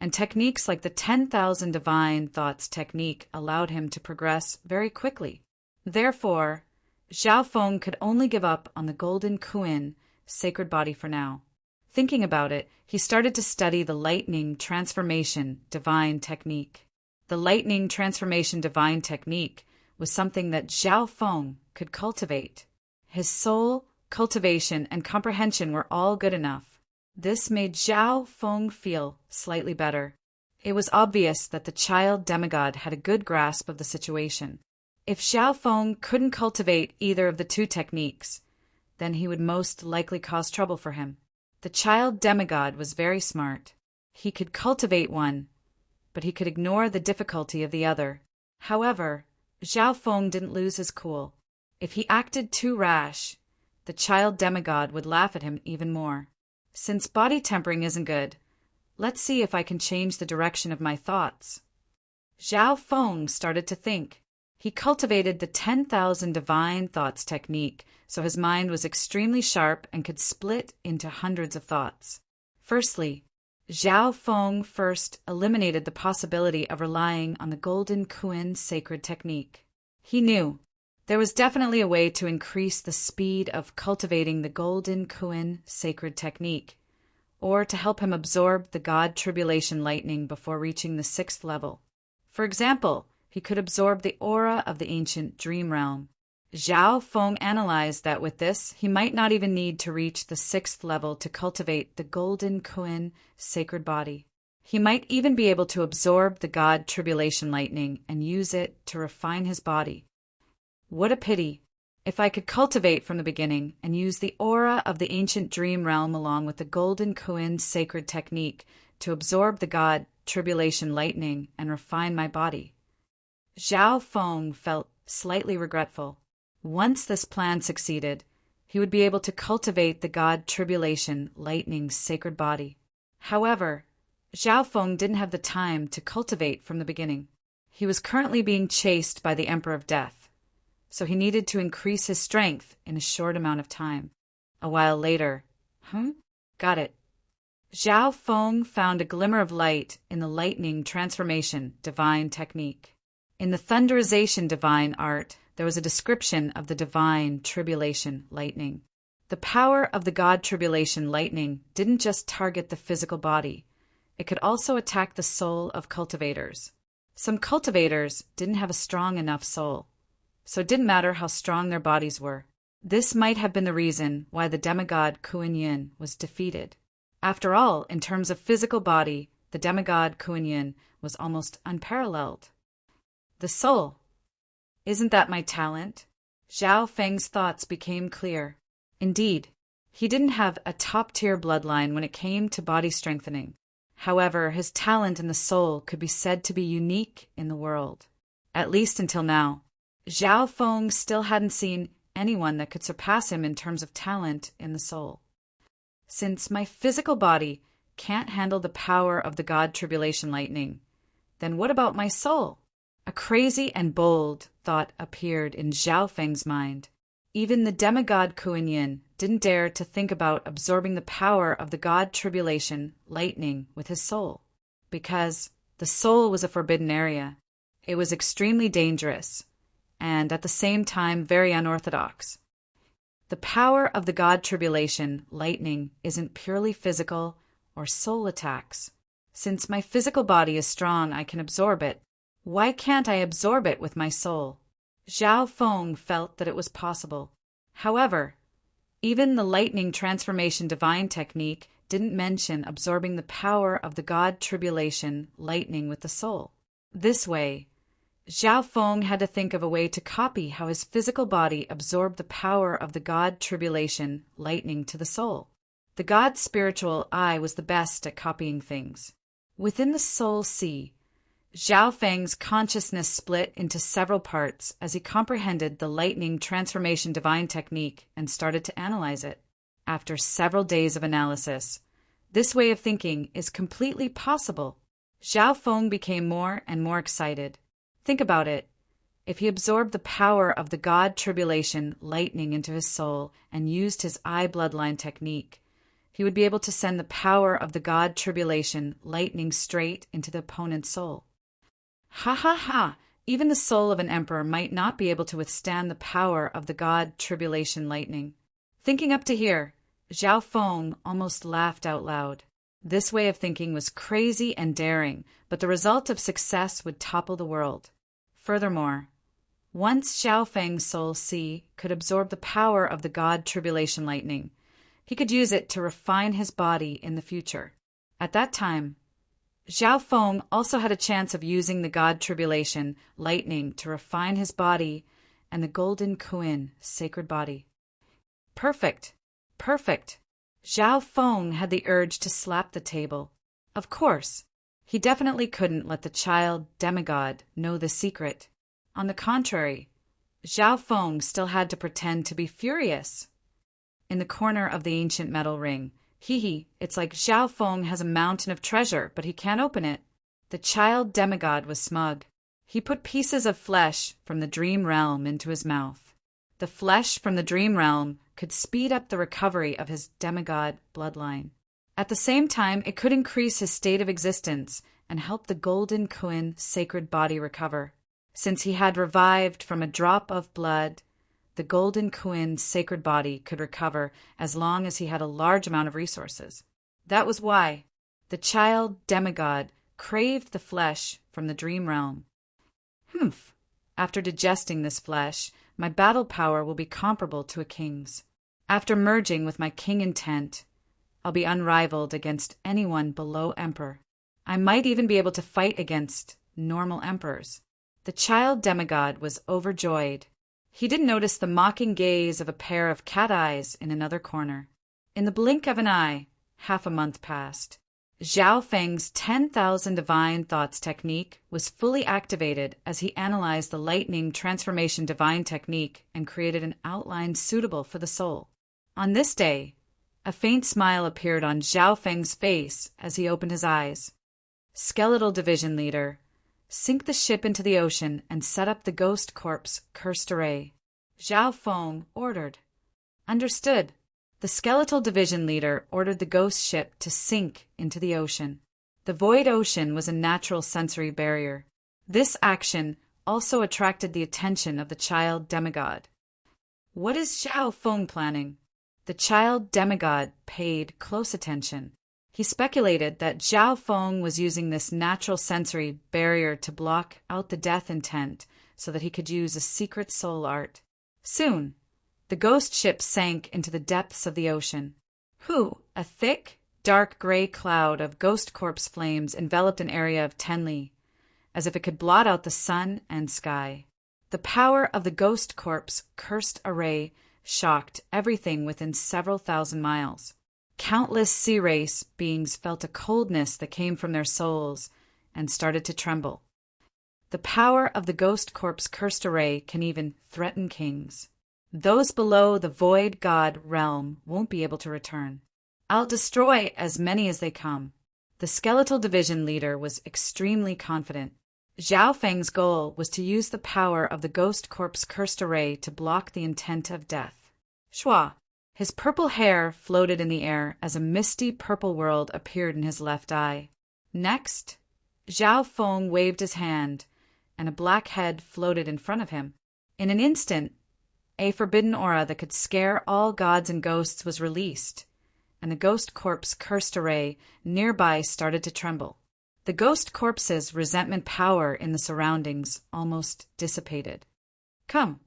and techniques like the 10,000 divine thoughts technique allowed him to progress very quickly. Therefore, Zhao Feng could only give up on the golden Kuan sacred body for now. Thinking about it, he started to study the lightning transformation divine technique. The lightning transformation divine technique was something that Zhao Feng could cultivate. His soul, cultivation, and comprehension were all good enough. This made Zhao Feng feel slightly better. It was obvious that the child demigod had a good grasp of the situation. If Zhao Feng couldn't cultivate either of the two techniques, then he would most likely cause trouble for him. The child demigod was very smart. He could cultivate one, but he could ignore the difficulty of the other. However, Zhao Feng didn't lose his cool. If he acted too rash, the child demigod would laugh at him even more. Since body tempering isn't good, let's see if I can change the direction of my thoughts. Zhao Feng started to think. He cultivated the 10,000 divine thoughts technique, so his mind was extremely sharp and could split into hundreds of thoughts. Firstly, Zhao Feng first eliminated the possibility of relying on the golden Kuan sacred technique. He knew there was definitely a way to increase the speed of cultivating the golden Kuan sacred technique, or to help him absorb the God tribulation lightning before reaching the 6th level. For example, he could absorb the aura of the ancient dream realm. Zhao Feng analyzed that with this, he might not even need to reach the 6th level to cultivate the golden Kuan sacred body. He might even be able to absorb the God tribulation lightning and use it to refine his body. What a pity! If I could cultivate from the beginning and use the aura of the ancient dream realm along with the golden Kuan sacred technique to absorb the God tribulation lightning and refine my body. Zhao Feng felt slightly regretful. Once this plan succeeded, he would be able to cultivate the god Tribulation Lightning's sacred body. However, Zhao Feng didn't have the time to cultivate from the beginning. He was currently being chased by the Emperor of Death, so he needed to increase his strength in a short amount of time. A while later, got it. Zhao Feng found a glimmer of light in the lightning transformation divine technique. In the thunderization divine art, there was a description of the divine tribulation lightning. The power of the god Tribulation Lightning didn't just target the physical body. It could also attack the soul of cultivators. Some cultivators didn't have a strong enough soul, so it didn't matter how strong their bodies were. This might have been the reason why the demigod Kuan Yin was defeated. After all, in terms of physical body, the demigod Kuan Yin was almost unparalleled. The soul. Isn't that my talent? Zhao Feng's thoughts became clear. Indeed, he didn't have a top-tier bloodline when it came to body strengthening. However, his talent in the soul could be said to be unique in the world. At least until now. Zhao Feng still hadn't seen anyone that could surpass him in terms of talent in the soul. Since my physical body can't handle the power of the god Tribulation Lightning, then what about my soul? A crazy and bold thought appeared in Zhao Feng's mind. Even the demigod Kuan Yin didn't dare to think about absorbing the power of the god Tribulation Lightning with his soul, because the soul was a forbidden area. It was extremely dangerous, and at the same time very unorthodox. The power of the god Tribulation Lightning isn't purely physical or soul attacks. Since my physical body is strong, I can absorb it. Why can't I absorb it with my soul? Zhao Feng felt that it was possible. However, even the lightning transformation divine technique didn't mention absorbing the power of the god Tribulation Lightning with the soul. This way, Zhao Feng had to think of a way to copy how his physical body absorbed the power of the god Tribulation Lightning to the soul. The god's spiritual eye was the best at copying things. Within the soul sea, Zhao Feng's consciousness split into several parts as he comprehended the lightning transformation divine technique and started to analyze it. After several days of analysis, this way of thinking is completely possible. Zhao Feng became more and more excited. Think about it. If he absorbed the power of the god Tribulation Lightning into his soul and used his eye bloodline technique, he would be able to send the power of the god Tribulation Lightning straight into the opponent's soul. Ha ha ha! Even the soul of an emperor might not be able to withstand the power of the god Tribulation Lightning. Thinking up to here, Zhao Feng almost laughed out loud. This way of thinking was crazy and daring, but the result of success would topple the world. Furthermore, once Zhao Feng's soul sea could absorb the power of the god Tribulation Lightning, he could use it to refine his body in the future. At that time, Zhao Feng also had a chance of using the god Tribulation Lightning to refine his body and the golden Kuan sacred body. Perfect! Perfect! Zhao Feng had the urge to slap the table. Of course, he definitely couldn't let the child demigod know the secret. On the contrary, Zhao Feng still had to pretend to be furious. In the corner of the ancient metal ring, it's like Zhao Feng has a mountain of treasure, but he can't open it. The child demigod was smug. He put pieces of flesh from the dream realm into his mouth. The flesh from the dream realm could speed up the recovery of his demigod bloodline. At the same time, it could increase his state of existence and help the golden Kuan sacred body recover. Since he had revived from a drop of blood, the golden Kuan sacred body could recover as long as he had a large amount of resources. That was why the child demigod craved the flesh from the dream realm. After digesting this flesh, my battle power will be comparable to a king's. After merging with my king intent, I'll be unrivaled against anyone below emperor. I might even be able to fight against normal emperors. The child demigod was overjoyed. He didn't notice the mocking gaze of a pair of cat eyes in another corner. In the blink of an eye, half a month passed. Zhao Feng's 10,000 divine thoughts technique was fully activated as he analyzed the lightning transformation divine technique and created an outline suitable for the soul. On this day, a faint smile appeared on Zhao Feng's face as he opened his eyes. Skeletal Division Leader, sink the ship into the ocean and set up the Ghost Corp's cursed array. Zhao Feng ordered. Understood. The Skeletal Division Leader ordered the ghost ship to sink into the ocean. The void ocean was a natural sensory barrier. This action also attracted the attention of the child demigod. What is Zhao Feng planning? The child demigod paid close attention. He speculated that Zhao Feng was using this natural sensory barrier to block out the death intent so that he could use a secret soul art. Soon, the ghost ship sank into the depths of the ocean. A thick, dark gray cloud of ghost corpse flames enveloped an area of 10 li, as if it could blot out the sun and sky. The power of the ghost corp's cursed array shocked everything within several thousand miles. Countless sea race beings felt a coldness that came from their souls and started to tremble. The power of the ghost corp's cursed array can even threaten kings. Those below the void god realm won't be able to return. I'll destroy as many as they come. The Skeletal Division Leader was extremely confident. Zhao Feng's goal was to use the power of the ghost corp's cursed array to block the intent of death. Shua. His purple hair floated in the air as a misty purple world appeared in his left eye. Next, Zhao Feng waved his hand, and a black head floated in front of him. In an instant, a forbidden aura that could scare all gods and ghosts was released, and the ghost corp's cursed array nearby started to tremble. The ghost corpse's resentment power in the surroundings almost dissipated. Come.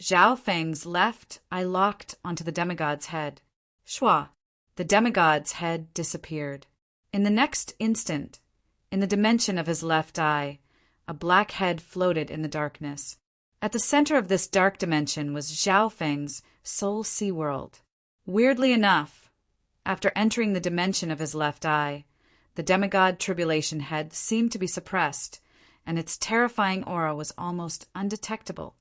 Zhao Feng's left eye locked onto the demigod's head. Shua. The demigod's head disappeared. In the next instant, in the dimension of his left eye, a black head floated in the darkness. At the center of this dark dimension was Zhao Feng's soul sea world. Weirdly enough, after entering the dimension of his left eye, the demigod tribulation head seemed to be suppressed, and its terrifying aura was almost undetectable.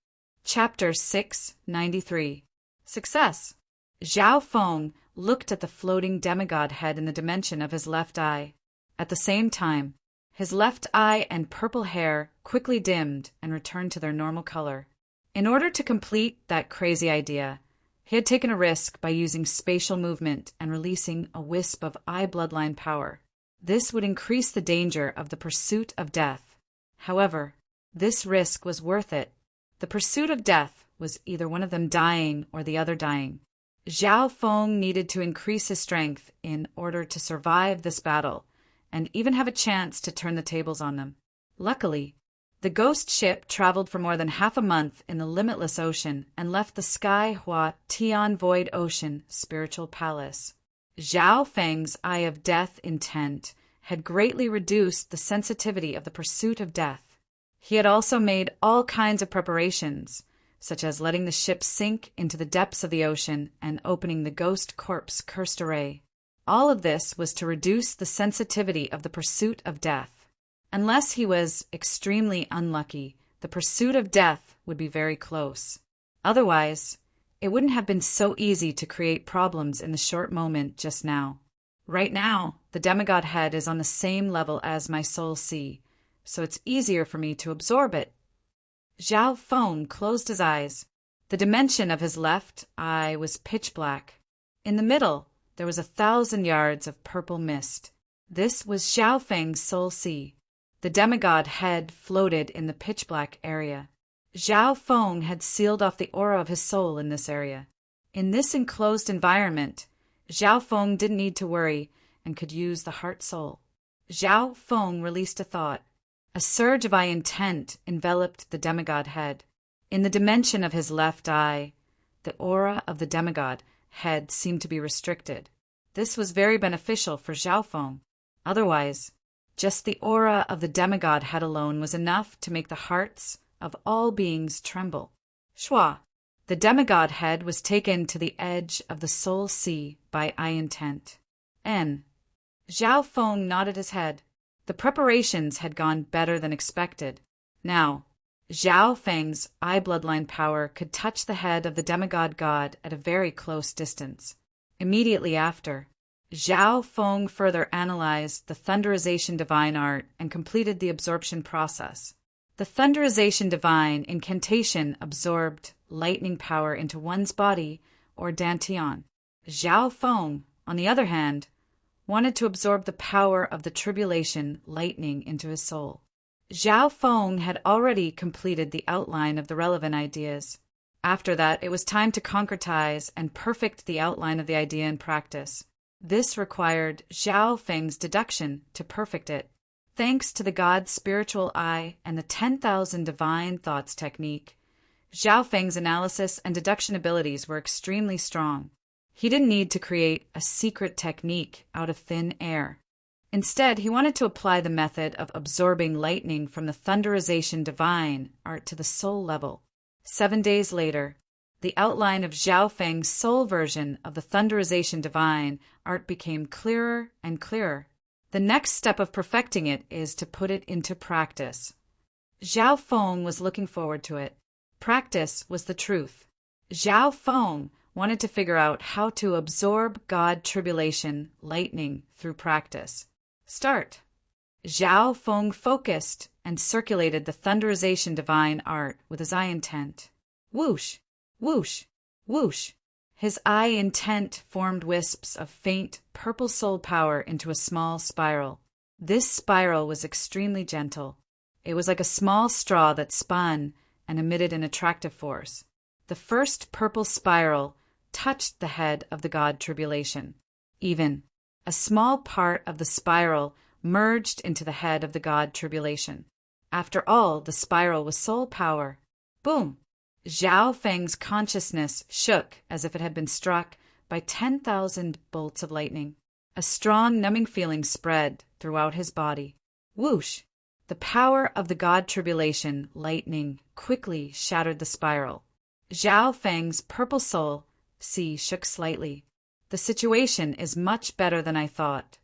Chapter 693. Success. Zhao Feng looked at the floating demigod head in the dimension of his left eye. At the same time, his left eye and purple hair quickly dimmed and returned to their normal color. In order to complete that crazy idea, he had taken a risk by using spatial movement and releasing a wisp of eye bloodline power. This would increase the danger of the pursuit of death. However, this risk was worth it. The pursuit of death was either one of them dying or the other dying. Zhao Feng needed to increase his strength in order to survive this battle and even have a chance to turn the tables on them. Luckily, the ghost ship traveled for more than half a month in the limitless ocean and left the Sky Hua Tian Void Ocean Spiritual Palace. Zhao Feng's eye of death intent had greatly reduced the sensitivity of the pursuit of death. He had also made all kinds of preparations, such as letting the ship sink into the depths of the ocean and opening the ghost corpse cursed array. All of this was to reduce the sensitivity of the pursuit of death. Unless he was extremely unlucky, the pursuit of death would be very close. Otherwise, it wouldn't have been so easy to create problems in the short moment just now. Right now, the demigod head is on the same level as my soul sea, so it's easier for me to absorb it. Zhao Feng closed his eyes. The dimension of his left eye was pitch black. In the middle, there was 1,000 yards of purple mist. This was Zhao Feng's soul sea. The demigod head floated in the pitch-black area. Zhao Feng had sealed off the aura of his soul in this area. In this enclosed environment, Zhao Feng didn't need to worry and could use the heart soul. Zhao Feng released a thought. A surge of eye intent enveloped the demigod head. In the dimension of his left eye, the aura of the demigod head seemed to be restricted. This was very beneficial for Zhao Feng. Otherwise, just the aura of the demigod head alone was enough to make the hearts of all beings tremble. Shua. The demigod head was taken to the edge of the soul sea by eye intent. N. Zhao Feng nodded his head. The preparations had gone better than expected. Now, Zhao Feng's eye bloodline power could touch the head of the demigod god at a very close distance. Immediately after, Zhao Feng further analyzed the Thunderization Divine art and completed the absorption process. The Thunderization Divine incantation absorbed lightning power into one's body or dantian. Zhao Feng, on the other hand, wanted to absorb the power of the tribulation lightning into his soul. Zhao Feng had already completed the outline of the relevant ideas. After that, it was time to concretize and perfect the outline of the idea in practice. This required Zhao Feng's deduction to perfect it. Thanks to the God's spiritual eye and the 10,000 divine thoughts technique, Zhao Feng's analysis and deduction abilities were extremely strong. He didn't need to create a secret technique out of thin air. Instead, he wanted to apply the method of absorbing lightning from the Thunderization Divine art to the soul level. 7 days later, the outline of Zhao Feng's soul version of the Thunderization Divine art became clearer and clearer. The next step of perfecting it is to put it into practice. Zhao Feng was looking forward to it. Practice was the truth. Zhao Feng wanted to figure out how to absorb God tribulation lightning through practice. Start. Zhao Feng focused and circulated the Thunderization Divine art with his eye intent. Whoosh, whoosh, whoosh. His eye intent formed wisps of faint purple soul power into a small spiral. This spiral was extremely gentle. It was like a small straw that spun and emitted an attractive force. The first purple spiral touched the head of the god tribulation. Even a small part of the spiral merged into the head of the god tribulation. After all, the spiral was soul power. Boom! Zhao Feng's consciousness shook as if it had been struck by 10,000 bolts of lightning. A strong, numbing feeling spread throughout his body. Whoosh! The power of the god tribulation lightning quickly shattered the spiral. Zhao Feng's purple soul shook slightly. The situation is much better than I thought.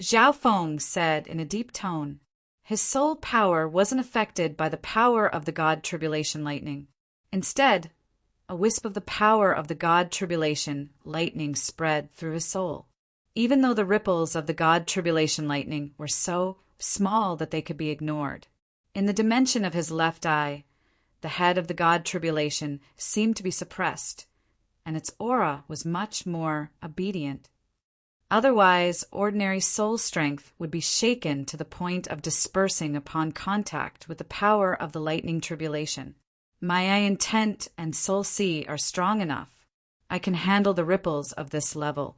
Zhao Feng said in a deep tone. His soul power wasn't affected by the power of the god tribulation lightning. Instead, a wisp of the power of the god tribulation lightning spread through his soul. Even though the ripples of the god tribulation lightning were so small that they could be ignored. In the dimension of his left eye, the head of the god tribulation seemed to be suppressed, and its aura was much more obedient. Otherwise, ordinary soul strength would be shaken to the point of dispersing upon contact with the power of the lightning tribulation. My eye intent and soul are strong enough. I can handle the ripples of this level.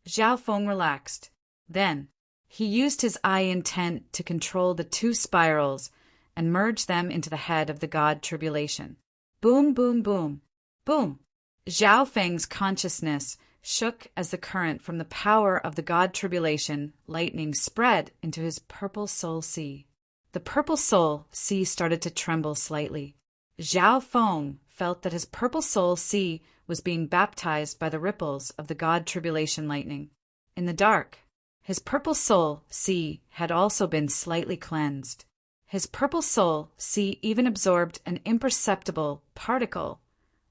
Zhao Feng relaxed. Then, he used his eye intent to control the two spirals and merge them into the head of the god tribulation. Boom, boom, boom, boom. Zhao Feng's consciousness shook as the current from the power of the god tribulation lightning spread into his purple soul sea. The purple soul sea started to tremble slightly. Zhao Feng felt that his purple soul sea was being baptized by the ripples of the god tribulation lightning. In the dark, his purple soul sea had also been slightly cleansed. His purple soul sea even absorbed an imperceptible particle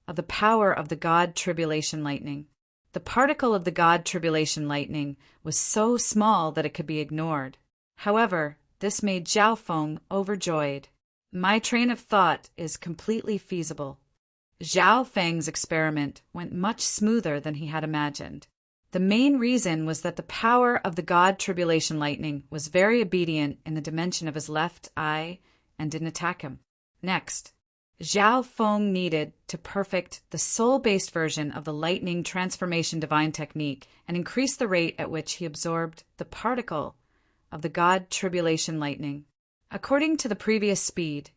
of the power of the god tribulation lightning. The particle of the god tribulation lightning was so small that it could be ignored. However, this made Zhao Feng overjoyed. My train of thought is completely feasible. Zhao Feng's experiment went much smoother than he had imagined. The main reason was that the power of the god tribulation lightning was very obedient in the dimension of his left eye and didn't attack him. Next, Zhao Feng needed to perfect the soul-based version of the lightning transformation divine technique and increase the rate at which he absorbed the particle of the god tribulation lightning. According to the previous speed,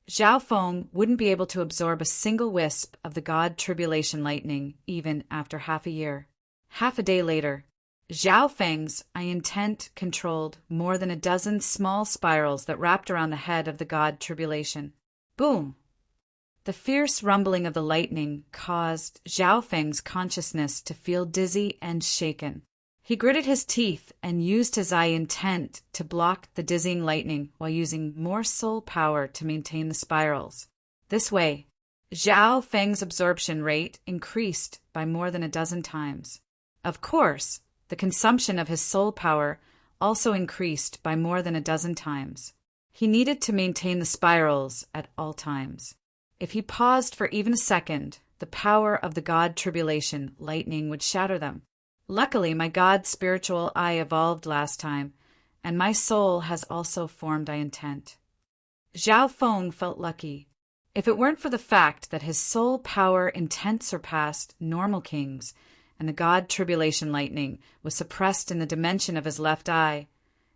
Zhao Feng wouldn't be able to absorb a single wisp of the god tribulation lightning even after half a year. Half a day later, Zhao Feng's eye intent controlled more than a dozen small spirals that wrapped around the head of the god tribulation. Boom! The fierce rumbling of the lightning caused Zhao Feng's consciousness to feel dizzy and shaken. He gritted his teeth and used his eye intent to block the dizzying lightning while using more soul power to maintain the spirals. This way, Zhao Feng's absorption rate increased by more than a dozen times. Of course, the consumption of his soul power also increased by more than a dozen times. He needed to maintain the spirals at all times. If he paused for even a second, the power of the God Tribulation lightning would shatter them. Luckily, my God spiritual eye evolved last time, and my soul has also formed intent. Zhao Feng felt lucky. If it weren't for the fact that his soul power intent surpassed normal kings, and the God Tribulation lightning was suppressed in the dimension of his left eye,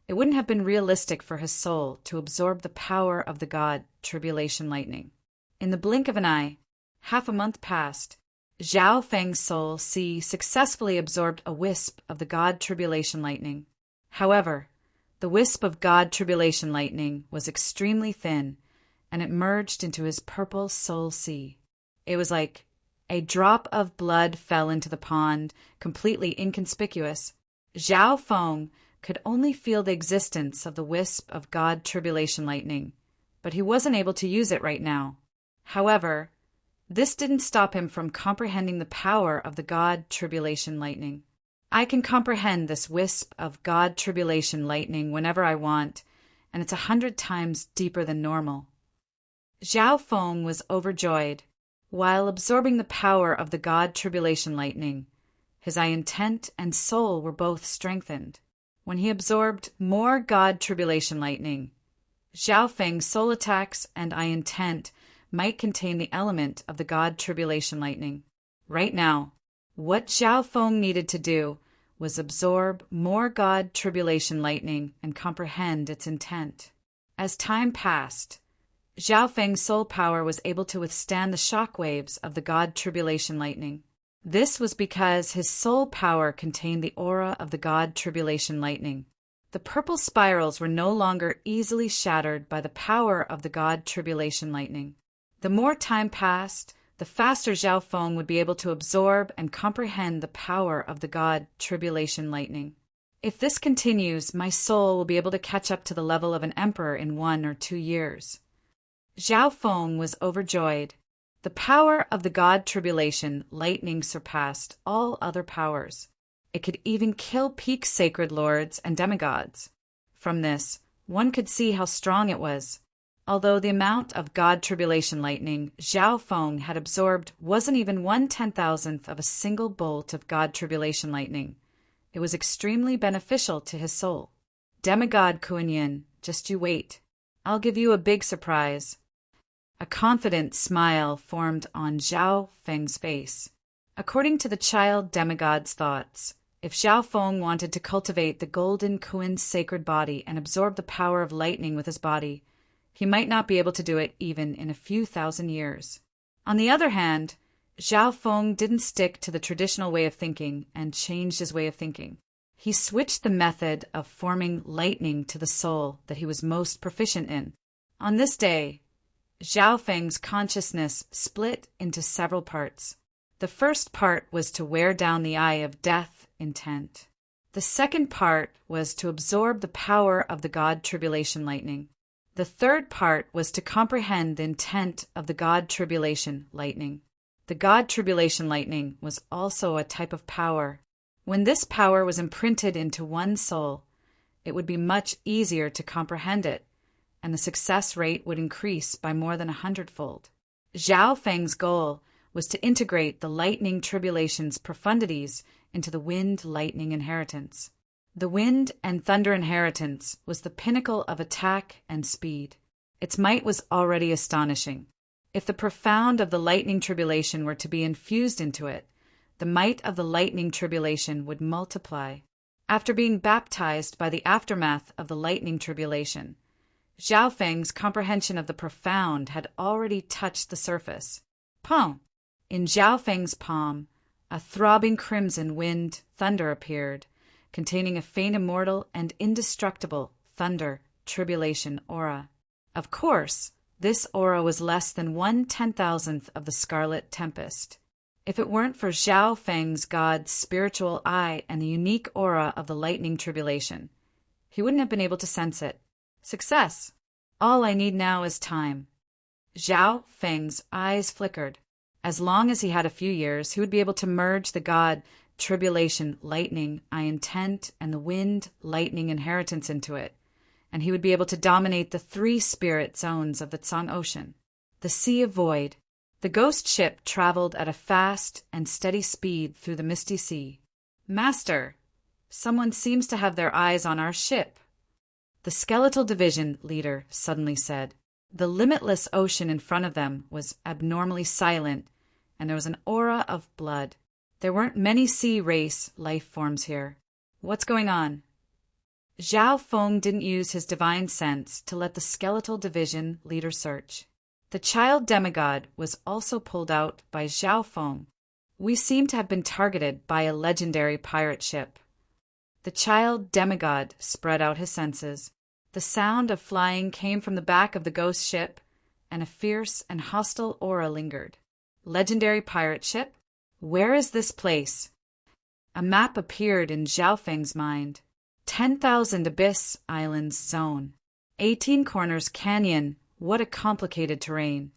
it wouldn't have been realistic for his soul to absorb the power of the God Tribulation lightning. In the blink of an eye, half a month passed. Zhao Feng's soul successfully absorbed a wisp of the God Tribulation lightning. However, the wisp of God Tribulation lightning was extremely thin, and it merged into his purple soul sea. It was like a drop of blood fell into the pond, completely inconspicuous. Zhao Feng could only feel the existence of the wisp of God Tribulation lightning, but he wasn't able to use it right now. However, this didn't stop him from comprehending the power of the God Tribulation lightning. I can comprehend this wisp of God Tribulation lightning whenever I want, and it's 100 times deeper than normal. Zhao Feng was overjoyed. While absorbing the power of the God Tribulation lightning, his eye intent and soul were both strengthened. When he absorbed more God Tribulation lightning, Zhao Feng's soul attacks and eye intent might contain the element of the God Tribulation lightning. Right now, what Zhao Feng needed to do was absorb more God Tribulation lightning and comprehend its intent. As time passed, Zhao Feng's soul power was able to withstand the shock waves of the God Tribulation lightning. This was because his soul power contained the aura of the God Tribulation lightning. The purple spirals were no longer easily shattered by the power of the God Tribulation lightning. The more time passed, the faster Zhao Feng would be able to absorb and comprehend the power of the God Tribulation lightning. If this continues, my soul will be able to catch up to the level of an emperor in 1 or 2 years. Zhao Feng was overjoyed. The power of the God Tribulation lightning surpassed all other powers. It could even kill peak sacred lords and demigods. From this, one could see how strong it was. Although the amount of God Tribulation lightning Zhao Feng had absorbed wasn't even 1/10,000th of a single bolt of God Tribulation lightning, it was extremely beneficial to his soul. Demigod Kuan-Yin, just you wait. I'll give you a big surprise. A confident smile formed on Zhao Feng's face. According to the child demigod's thoughts, if Zhao Feng wanted to cultivate the golden Kuan sacred body and absorb the power of lightning with his body, he might not be able to do it even in a few thousand years. On the other hand, Zhao Feng didn't stick to the traditional way of thinking and changed his way of thinking. He switched the method of forming lightning to the soul that he was most proficient in. On this day, Zhao Feng's consciousness split into several parts. The first part was to wear down the eye of death intent. The second part was to absorb the power of the God Tribulation lightning. The third part was to comprehend the intent of the God Tribulation lightning. The God Tribulation lightning was also a type of power. When this power was imprinted into one's soul, it would be much easier to comprehend it, and the success rate would increase by more than 100-fold. Zhao Feng's goal was to integrate the lightning tribulation's profundities into the wind lightning inheritance. The wind and thunder inheritance was the pinnacle of attack and speed. Its might was already astonishing. If the profound of the lightning tribulation were to be infused into it, the might of the lightning tribulation would multiply. After being baptized by the aftermath of the lightning tribulation, Zhao Feng's comprehension of the profound had already touched the surface. Pong! In Zhao Feng's palm, a throbbing crimson wind thunder appeared, containing a faint immortal and indestructible thunder tribulation aura. Of course, this aura was less than 1/10,000th of the Scarlet Tempest. If it weren't for Zhao Feng's god's spiritual eye and the unique aura of the lightning tribulation, he wouldn't have been able to sense it. Success! All I need now is time. Zhao Feng's eyes flickered. As long as he had a few years, he would be able to merge the god tribulation, lightning, eye intent, and the wind, lightning inheritance into it, and he would be able to dominate the 3 spirit zones of the Tsang Ocean. The Sea of Void. The ghost ship traveled at a fast and steady speed through the misty sea. Master, someone seems to have their eyes on our ship. The skeletal division leader suddenly said. The limitless ocean in front of them was abnormally silent, and there was an aura of blood. There weren't many sea race life forms here. What's going on? Zhao Feng didn't use his divine sense to let the skeletal division leader search. The child demigod was also pulled out by Zhao Feng. We seem to have been targeted by a legendary pirate ship. The child demigod spread out his senses. The sound of flying came from the back of the ghost ship, and a fierce and hostile aura lingered. Legendary pirate ship? Where is this place? A map appeared in Zhao Feng's mind. 10,000 Abyss Islands Zone. 18 Corners Canyon. What a complicated terrain.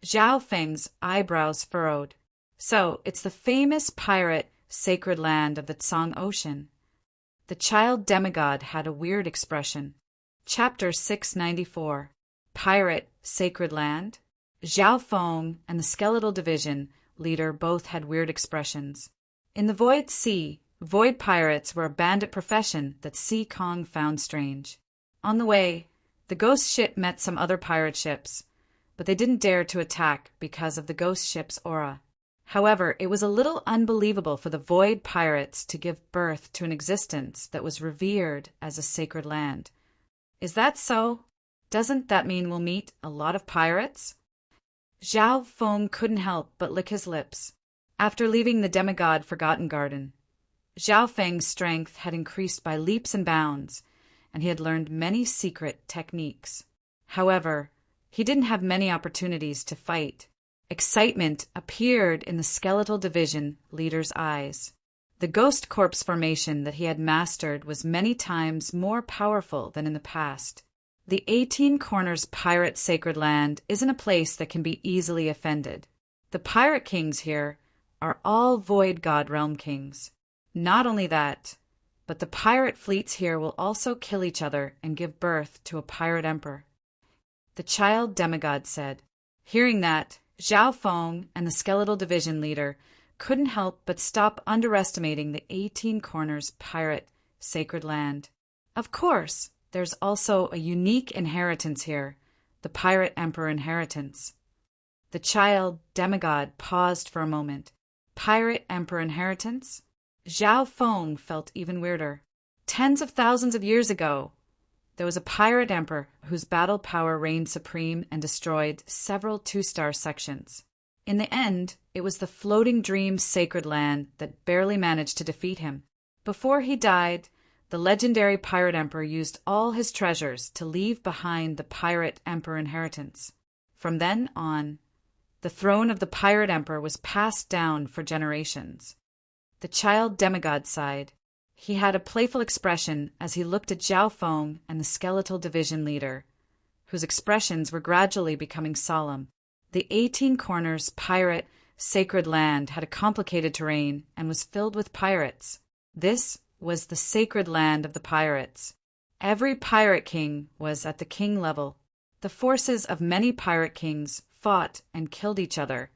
Zhao Feng's eyebrows furrowed. So, it's the famous pirate sacred land of the Tsang Ocean. The child demigod had a weird expression. Chapter 694. Pirate Sacred Land. Zhao Feng and the skeletal division leader both had weird expressions. In the Void Sea, void pirates were a bandit profession that Sea Kong found strange. On the way, the ghost ship met some other pirate ships, but they didn't dare to attack because of the ghost ship's aura. However, it was a little unbelievable for the void pirates to give birth to an existence that was revered as a sacred land. Is that so? Doesn't that mean we'll meet a lot of pirates? Zhao Feng couldn't help but lick his lips. After leaving the demigod Forgotten Garden, Zhao Feng's strength had increased by leaps and bounds, and he had learned many secret techniques. However, he didn't have many opportunities to fight. Excitement appeared in the skeletal division leader's eyes. The ghost corpse formation that he had mastered was many times more powerful than in the past. The 18 Corners Pirate Sacred Land isn't a place that can be easily offended. The pirate kings here are all Void God Realm kings. Not only that, but the pirate fleets here will also kill each other and give birth to a pirate emperor. The child demigod said. Hearing that, Zhao Feng and the skeletal division leader couldn't help but stop underestimating the 18 Corners Pirate Sacred Land. Of course, there's also a unique inheritance here, the Pirate Emperor inheritance. The child demigod paused for a moment. Pirate Emperor inheritance? Zhao Feng felt even weirder. Tens of thousands of years ago, there was a pirate emperor whose battle power reigned supreme and destroyed several 2-star sections. In the end, it was the floating dream sacred land that barely managed to defeat him. Before he died, the legendary pirate emperor used all his treasures to leave behind the pirate emperor inheritance. From then on, the throne of the pirate emperor was passed down for generations. The child demigod sighed. He had a playful expression as he looked at Zhao Feng and the skeletal division leader, whose expressions were gradually becoming solemn. The 18 Corners Pirate Sacred Land had a complicated terrain and was filled with pirates. This was the sacred land of the pirates. Every pirate king was at the king level. The forces of many pirate kings fought and killed each other,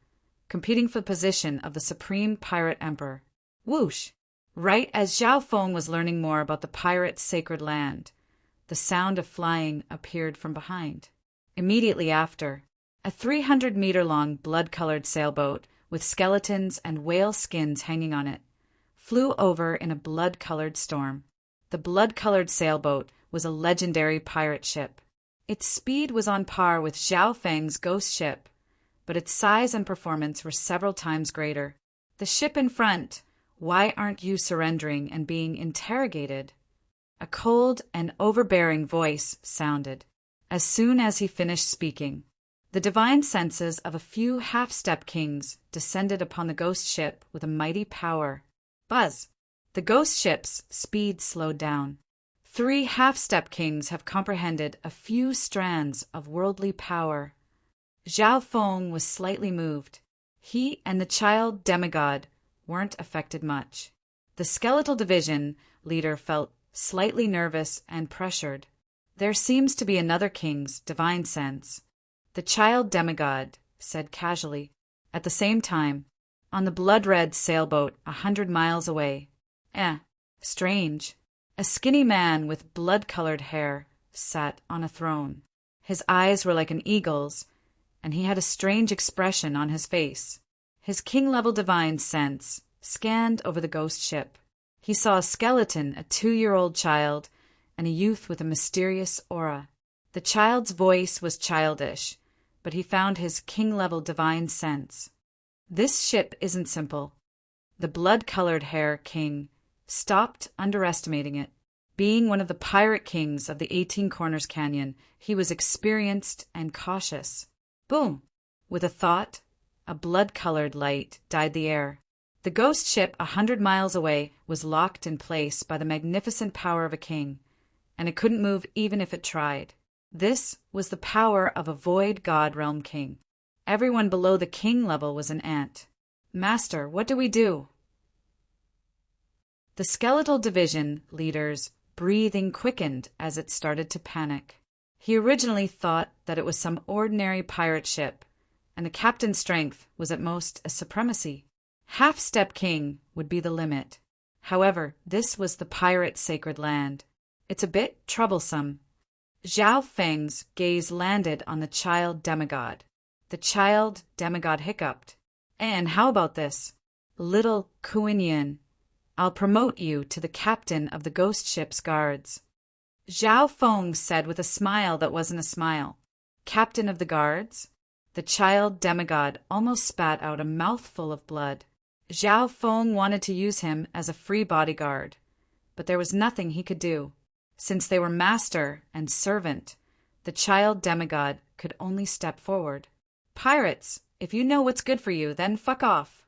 competing for the position of the supreme pirate emperor. Whoosh! Right as Zhao Feng was learning more about the pirate's sacred land, the sound of flying appeared from behind. Immediately after, a 300-meter-long blood-colored sailboat with skeletons and whale skins hanging on it flew over in a blood-colored storm. The blood-colored sailboat was a legendary pirate ship. Its speed was on par with Zhao Feng's ghost ship, but its size and performance were several times greater. The ship in front, why aren't you surrendering and being interrogated? A cold and overbearing voice sounded. As soon as he finished speaking, The divine senses of a few half-step kings descended upon the ghost ship with a mighty power. Buzz! The ghost ship's speed slowed down. 3 half-step kings have comprehended a few strands of worldly power. Zhao Feng was slightly moved. He and the child demigod weren't affected much. The skeletal division leader felt slightly nervous and pressured. There seems to be another king's divine sense, the child demigod said casually. At the same time, on the blood-red sailboat 100 miles away. Strange. A skinny man with blood-colored hair sat on a throne. His eyes were like an eagle's, and he had a strange expression on his face. His king-level divine sense scanned over the ghost ship. He saw a skeleton, a 2-year-old child, and a youth with a mysterious aura. The child's voice was childish, but he found his king-level divine sense. This ship isn't simple. The blood-colored hair king stopped underestimating it. Being one of the pirate kings of the 18 Corners Canyon, he was experienced and cautious. Boom! With a thought, a blood-colored light dyed the air. The ghost ship 100 miles away was locked in place by the magnificent power of a king, and it couldn't move even if it tried. This was the power of a void god realm king. Everyone below the king level was an ant. Master, what do we do? The skeletal division leader's breathing quickened as it started to panic. He originally thought that it was some ordinary pirate ship, and the captain's strength was at most a supremacy. Half-step king would be the limit. However, this was the pirate sacred land. It's a bit troublesome. Zhao Feng's gaze landed on the child demigod. The child demigod hiccuped. And how about this? Little Kuinian, I'll promote you to the captain of the ghost ship's guards. Zhao Feng said with a smile that wasn't a smile. Captain of the guards? The child demigod almost spat out a mouthful of blood. Zhao Feng wanted to use him as a free bodyguard, but there was nothing he could do. Since they were master and servant, the child demigod could only step forward. Pirates, if you know what's good for you, then fuck off.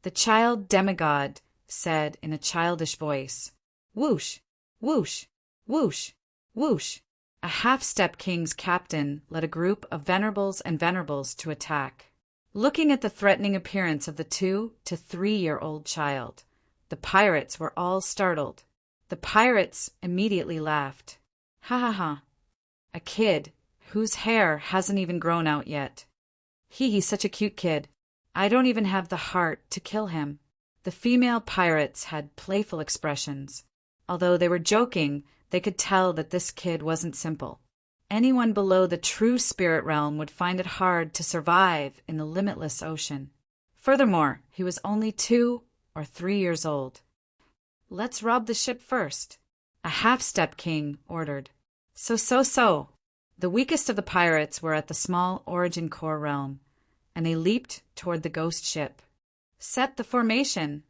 The child demigod said in a childish voice. Whoosh, whoosh, whoosh, whoosh. A half-step king's captain led a group of venerables and venerables to attack. Looking at the threatening appearance of the 2 to 3-year-old child, the pirates were all startled. The pirates immediately laughed. Ha ha ha. A kid whose hair hasn't even grown out yet. He's such a cute kid. I don't even have the heart to kill him. The female pirates had playful expressions. Although they were joking, they could tell that this kid wasn't simple. Anyone below the true spirit realm would find it hard to survive in the limitless ocean. Furthermore, he was only 2 or 3 years old. Let's rob the ship first, a half-step king ordered. So. The weakest of the pirates were at the small origin core realm, and they leaped toward the ghost ship. Set the formation.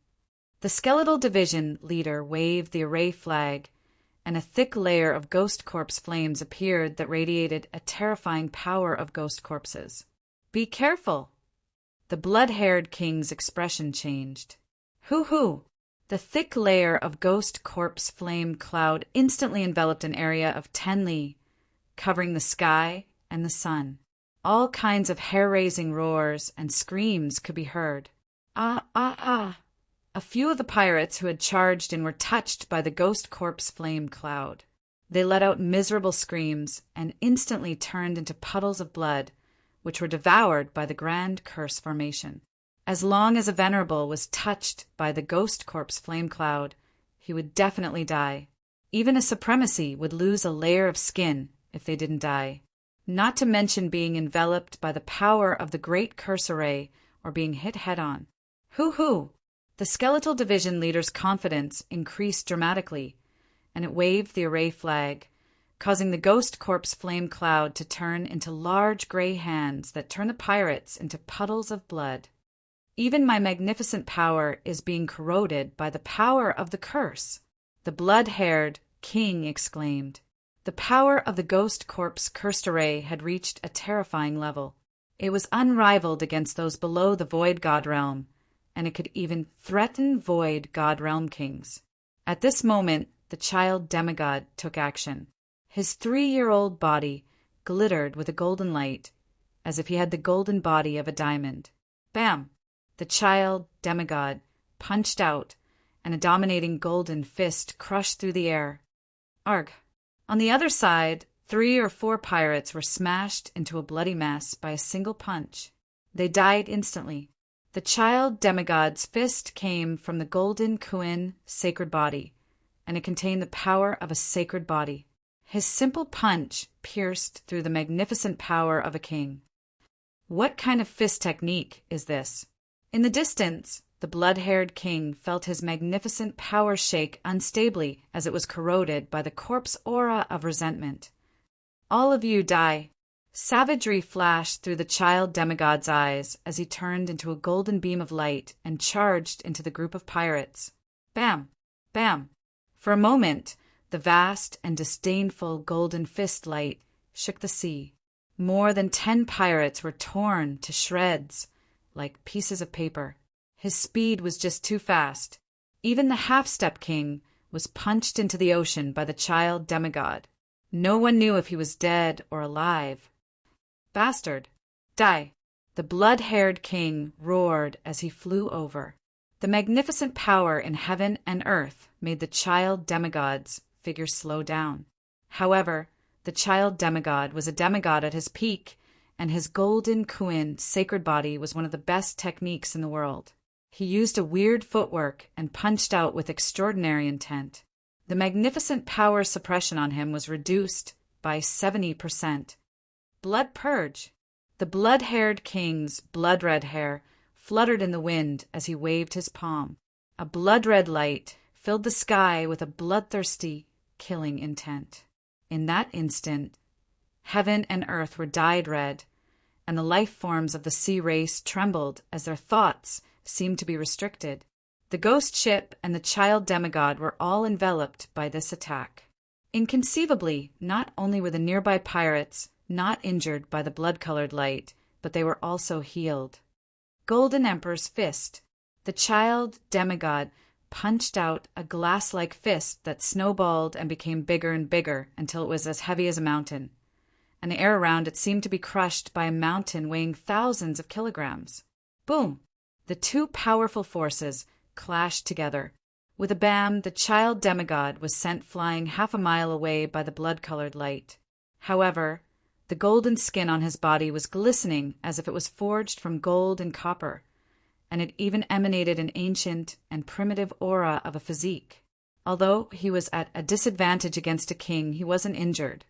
The skeletal division leader waved the array flag, and a thick layer of ghost corpse flames appeared that radiated a terrifying power of ghost corpses. Be careful. The blood-haired king's expression changed. Hoo-hoo! The thick layer of ghost corpse flame cloud instantly enveloped an area of 10 li, covering the sky and the sun. All kinds of hair-raising roars and screams could be heard. Ah, ah, ah! A few of the pirates who had charged in were touched by the ghost corpse flame cloud. They let out miserable screams and instantly turned into puddles of blood, which were devoured by the grand curse formation. As long as a venerable was touched by the ghost corpse flame cloud, he would definitely die. Even a supremacy would lose a layer of skin if they didn't die. Not to mention being enveloped by the power of the great curse array or being hit head-on. Hoo-hoo! The skeletal division leader's confidence increased dramatically, and it waved the array flag, causing the ghost corpse flame cloud to turn into large gray hands that turn the pirates into puddles of blood. Even my magnificent power is being corroded by the power of the curse, the blood-haired king exclaimed. The power of the Ghost Corp's cursed array had reached a terrifying level. It was unrivaled against those below the Void God Realm, and it could even threaten Void God Realm kings. At this moment, the child demigod took action. His 3-year-old body glittered with a golden light, as if he had the golden body of a diamond. Bam! The child demigod punched out, and a dominating golden fist crushed through the air. Arg! On the other side, 3 or 4 pirates were smashed into a bloody mess by a single punch. They died instantly. The child demigod's fist came from the golden Kuin sacred body, and it contained the power of a sacred body. His simple punch pierced through the magnificent power of a king. What kind of fist technique is this? In the distance, the blood-haired king felt his magnificent power shake unstably as it was corroded by the corpse aura of resentment. All of you die. Savagery flashed through the child demigod's eyes as he turned into a golden beam of light and charged into the group of pirates. Bam! Bam! For a moment, the vast and disdainful golden fist light shook the sea. More than 10 pirates were torn to shreds like pieces of paper. His speed was just too fast. Even the half-step king was punched into the ocean by the child demigod. No one knew if he was dead or alive. Bastard! Die! The blood-haired king roared as he flew over. The magnificent power in heaven and earth made the child demigod's figure slow down. However, the child demigod was a demigod at his peak, and his golden Kuin sacred body was one of the best techniques in the world. He used a weird footwork and punched out with extraordinary intent. The magnificent power suppression on him was reduced by 70%. Blood purge! The blood-haired king's blood-red hair fluttered in the wind as he waved his palm. A blood-red light filled the sky with a bloodthirsty, killing intent. In that instant, heaven and earth were dyed red, and the life forms of the sea race trembled as their thoughts seemed to be restricted. The ghost ship and the child demigod were all enveloped by this attack. Inconceivably, not only were the nearby pirates not injured by the blood-colored light, but they were also healed. Golden Emperor's fist. The child demigod punched out a glass-like fist that snowballed and became bigger and bigger until it was as heavy as a mountain, and the air around it seemed to be crushed by a mountain weighing thousands of kilograms. Boom! The 2 powerful forces clashed together. With a bam, the child demigod was sent flying half a mile away by the blood-colored light. However, the golden skin on his body was glistening as if it was forged from gold and copper, and it even emanated an ancient and primitive aura of a physique. Although he was at a disadvantage against a king, he wasn't injured.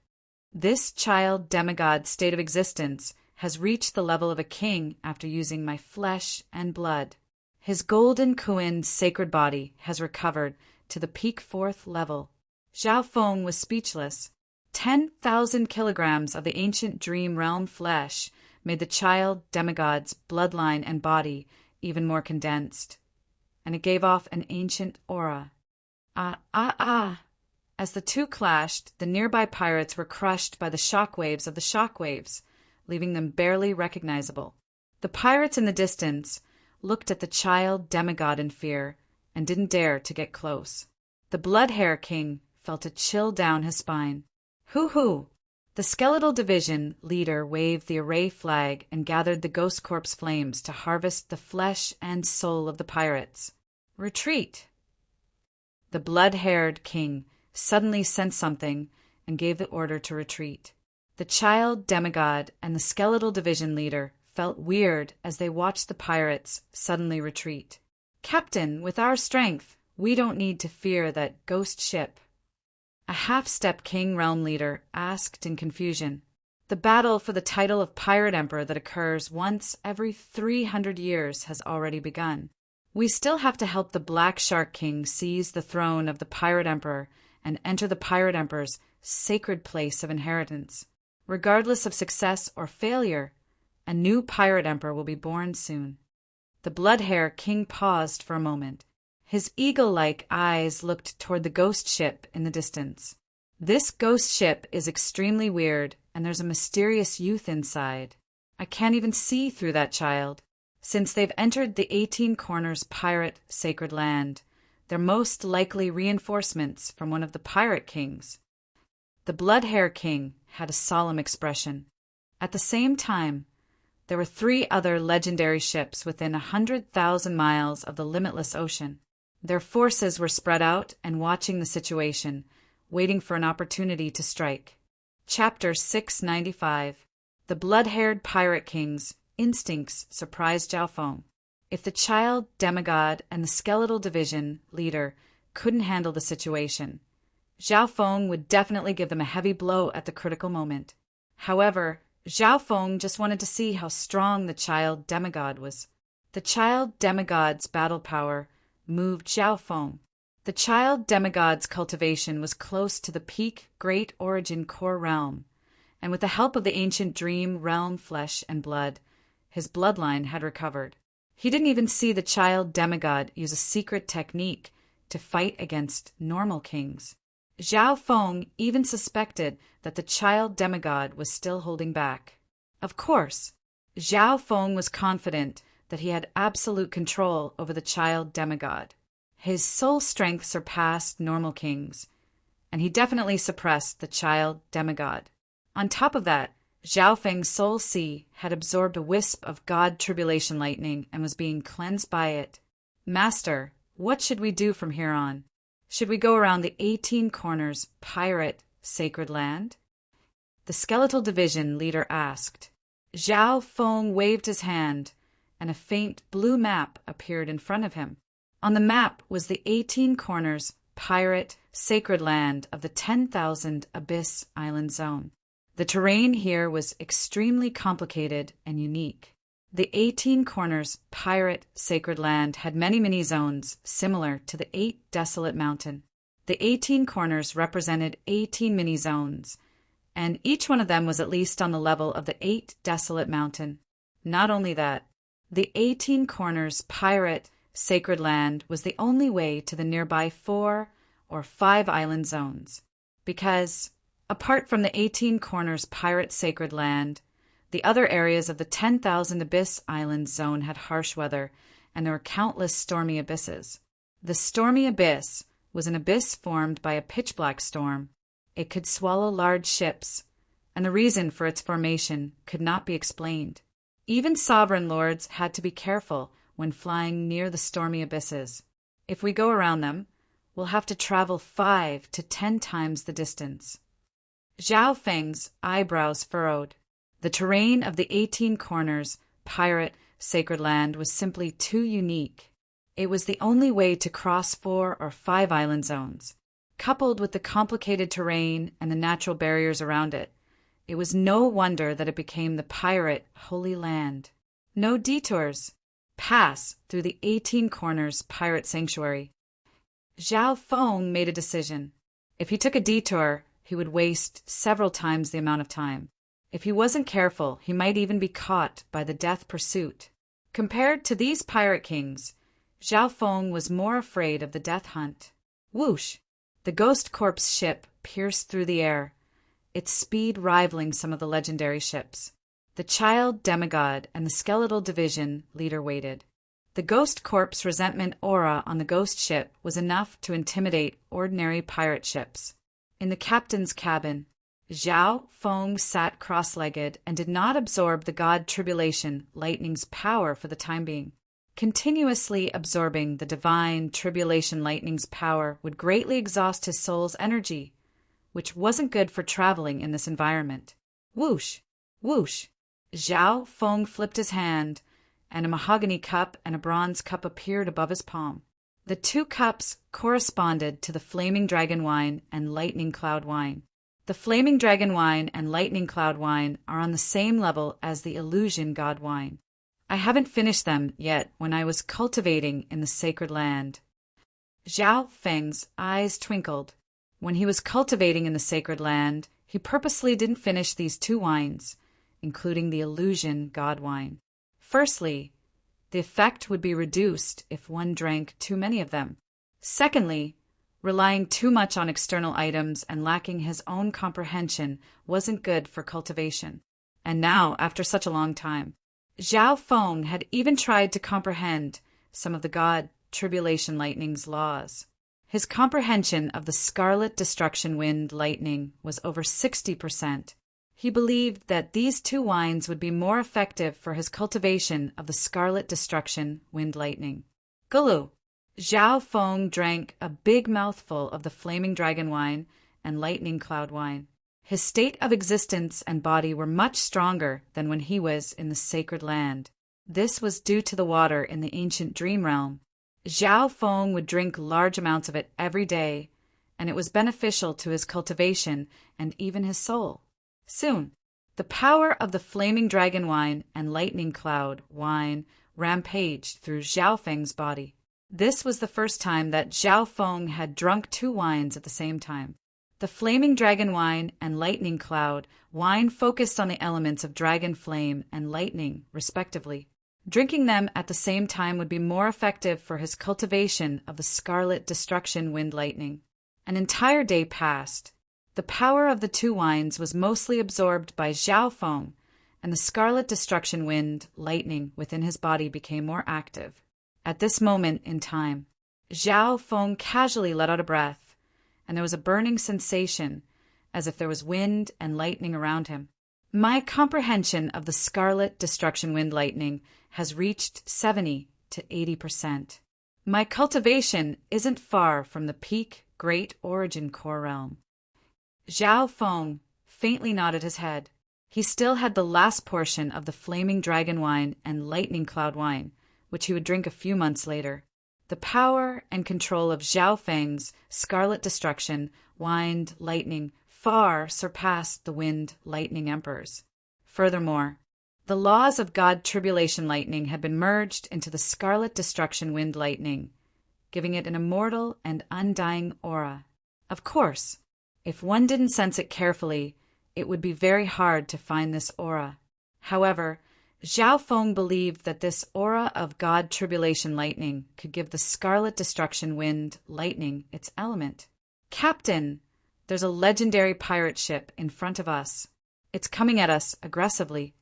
This child demigod state of existence has reached the level of a king after using my flesh and blood. His golden Kuin sacred body has recovered to the peak 4th level. Zhao Feng was speechless. 10,000 kilograms of the ancient dream realm flesh made the child demigod's bloodline and body even more condensed, and it gave off an ancient aura. As the 2 clashed, the nearby pirates were crushed by the shockwaves of the shockwaves, leaving them barely recognizable. The pirates in the distance looked at the child demigod in fear and didn't dare to get close. The Bloodhair King felt a chill down his spine. Hoo-hoo! The skeletal division leader waved the array flag and gathered the ghost corpse flames to harvest the flesh and soul of the pirates. Retreat! The blood-haired king suddenly sensed something and gave the order to retreat. The child demigod and the skeletal division leader felt weird as they watched the pirates suddenly retreat. Captain, with our strength, we don't need to fear that ghost ship. A half-step king realm leader asked in confusion. The battle for the title of Pirate Emperor that occurs once every 300 years has already begun. We still have to help the Black Shark King seize the throne of the Pirate Emperor and enter the Pirate Emperor's sacred place of inheritance. Regardless of success or failure, a new Pirate Emperor will be born soon. The Bloodhair King paused for a moment. His eagle-like eyes looked toward the ghost ship in the distance. This ghost ship is extremely weird, and there's a mysterious youth inside. I can't even see through that child. Since they've entered the 18 Corners pirate sacred land, they're most likely reinforcements from one of the pirate kings. The Bloodhair King had a solemn expression. At the same time, there were 3 other legendary ships within 100,000 miles of the limitless ocean. Their forces were spread out and watching the situation, waiting for an opportunity to strike. Chapter 695. The Blood-Haired Pirate King's instincts surprised Zhao Feng. If the child demigod and the skeletal division leader couldn't handle the situation, Zhao Feng would definitely give them a heavy blow at the critical moment. However, Zhao Feng just wanted to see how strong the child demigod was. The child demigod's battle power moved Zhao Feng. The child demigod's cultivation was close to the peak Great Origin Core realm, and with the help of the ancient dream realm flesh and blood, his bloodline had recovered. He didn't even see the child demigod use a secret technique to fight against normal kings. Zhao Feng even suspected that the child demigod was still holding back. Of course, Zhao Feng was confident that he had absolute control over the child demigod. His soul strength surpassed normal kings, and he definitely suppressed the child demigod. On top of that, Zhao Feng's soul sea had absorbed a wisp of god tribulation lightning and was being cleansed by it. Master, what should we do from here on? Should we go around the 18 Corners pirate sacred land? The skeletal division leader asked. Zhao Feng waved his hand, and a faint blue map appeared in front of him. On the map was the 18 Corners pirate sacred land of the 10,000 Abyss Island Zone. The terrain here was extremely complicated and unique. The 18 Corners pirate sacred land had many mini-zones similar to the 8 Desolate Mountain. The 18 Corners represented 18 mini-zones, and each one of them was at least on the level of the 8 Desolate Mountain. Not only that, the 18 Corners pirate sacred land was the only way to the nearby 4 or 5 island zones, because apart from the 18 Corners pirate sacred land, the other areas of the 10,000 Abyss Island Zone had harsh weather, and there were countless stormy abysses. The stormy abyss was an abyss formed by a pitch-black storm. It could swallow large ships, and the reason for its formation could not be explained. Even sovereign lords had to be careful when flying near the stormy abysses. If we go around them, we'll have to travel 5 to 10 times the distance. Zhao Feng's eyebrows furrowed. The terrain of the 18 Corners pirate sacred land was simply too unique. It was the only way to cross 4 or 5 island zones. Coupled with the complicated terrain and the natural barriers around it, it was no wonder that it became the pirate Holy Land. No detours. Pass through the 18 Corners pirate sanctuary. Zhao Feng made a decision. If he took a detour, he would waste several times the amount of time. If he wasn't careful, he might even be caught by the death pursuit. Compared to these pirate kings, Zhao Feng was more afraid of the death hunt. Whoosh! The Ghost Corpse ship pierced through the air, its speed rivaling some of the legendary ships. The child demigod and the skeletal division leader waited. The Ghost Corpse resentment aura on the ghost ship was enough to intimidate ordinary pirate ships. In the captain's cabin, Zhao Feng sat cross-legged and did not absorb the god tribulation lightning's power for the time being. Continuously absorbing the divine tribulation lightning's power would greatly exhaust his soul's energy, which wasn't good for traveling in this environment. Whoosh! Whoosh! Zhao Feng flipped his hand, and a mahogany cup and a bronze cup appeared above his palm. The 2 cups corresponded to the Flaming Dragon Wine and Lightning Cloud Wine. The Flaming Dragon Wine and Lightning Cloud Wine are on the same level as the Illusion God Wine. I haven't finished them yet when I was cultivating in the sacred land. Zhao Feng's eyes twinkled. When he was cultivating in the sacred land, he purposely didn't finish these 2 wines, including the Illusion God Wine. Firstly, the effect would be reduced if one drank too many of them. Secondly, Relying too much on external items and lacking his own comprehension wasn't good for cultivation. And now, after such a long time, Zhao Feng had even tried to comprehend some of the god Tribulation Lightning's laws. His comprehension of the Scarlet Destruction Wind Lightning was over 60%. He believed that these two wines would be more effective for his cultivation of the Scarlet Destruction Wind Lightning. Gulu. Zhao Feng drank a big mouthful of the Flaming Dragon wine and Lightning Cloud wine. His state of existence and body were much stronger than when he was in the Sacred Land. This was due to the water in the ancient Dream Realm. Zhao Feng would drink large amounts of it every day, and it was beneficial to his cultivation and even his soul. Soon, the power of the Flaming Dragon wine and Lightning Cloud wine rampaged through Zhao Feng's body. This was the first time that Zhao Feng had drunk two wines at the same time. The Flaming Dragon wine and Lightning Cloud wine focused on the elements of dragon flame and lightning, respectively. Drinking them at the same time would be more effective for his cultivation of the Scarlet Destruction Wind Lightning. An entire day passed. The power of the two wines was mostly absorbed by Zhao Feng, and the Scarlet Destruction Wind Lightning within his body became more active. At this moment in time, Zhao Feng casually let out a breath, and there was a burning sensation, as if there was wind and lightning around him. My comprehension of the Scarlet Destruction Wind Lightning has reached 70 to 80%. My cultivation isn't far from the peak Great Origin Core realm. Zhao Feng faintly nodded his head. He still had the last portion of the Flaming Dragon wine and Lightning Cloud wine, which he would drink a few months later. The power and control of Zhao Feng's Scarlet Destruction, Wind, Lightning far surpassed the Wind Lightning Emperors. Furthermore, the laws of God Tribulation Lightning had been merged into the Scarlet Destruction Wind Lightning, giving it an immortal and undying aura. Of course, if one didn't sense it carefully, it would be very hard to find this aura. However, Zhao Feng believed that this aura of God Tribulation Lightning could give the Scarlet Destruction Wind Lightning its element. Captain, there's a legendary pirate ship in front of us. It's coming at us aggressively.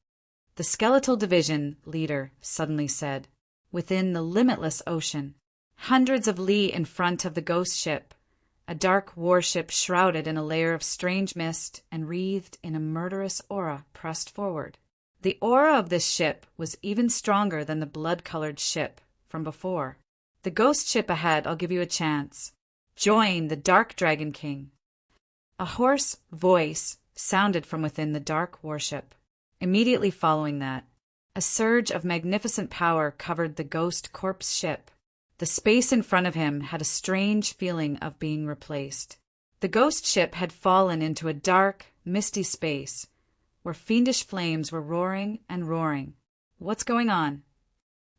The Skeletal Division leader suddenly said, within the limitless ocean, hundreds of li in front of the ghost ship, a dark warship shrouded in a layer of strange mist and wreathed in a murderous aura pressed forward. The aura of this ship was even stronger than the blood-colored ship from before. The ghost ship ahead, I'll give you a chance. Join the Dark Dragon King. A hoarse voice sounded from within the dark warship. Immediately following that, a surge of magnificent power covered the ghost corpse ship. The space in front of him had a strange feeling of being replaced. The ghost ship had fallen into a dark, misty space, where fiendish flames were roaring and roaring. What's going on?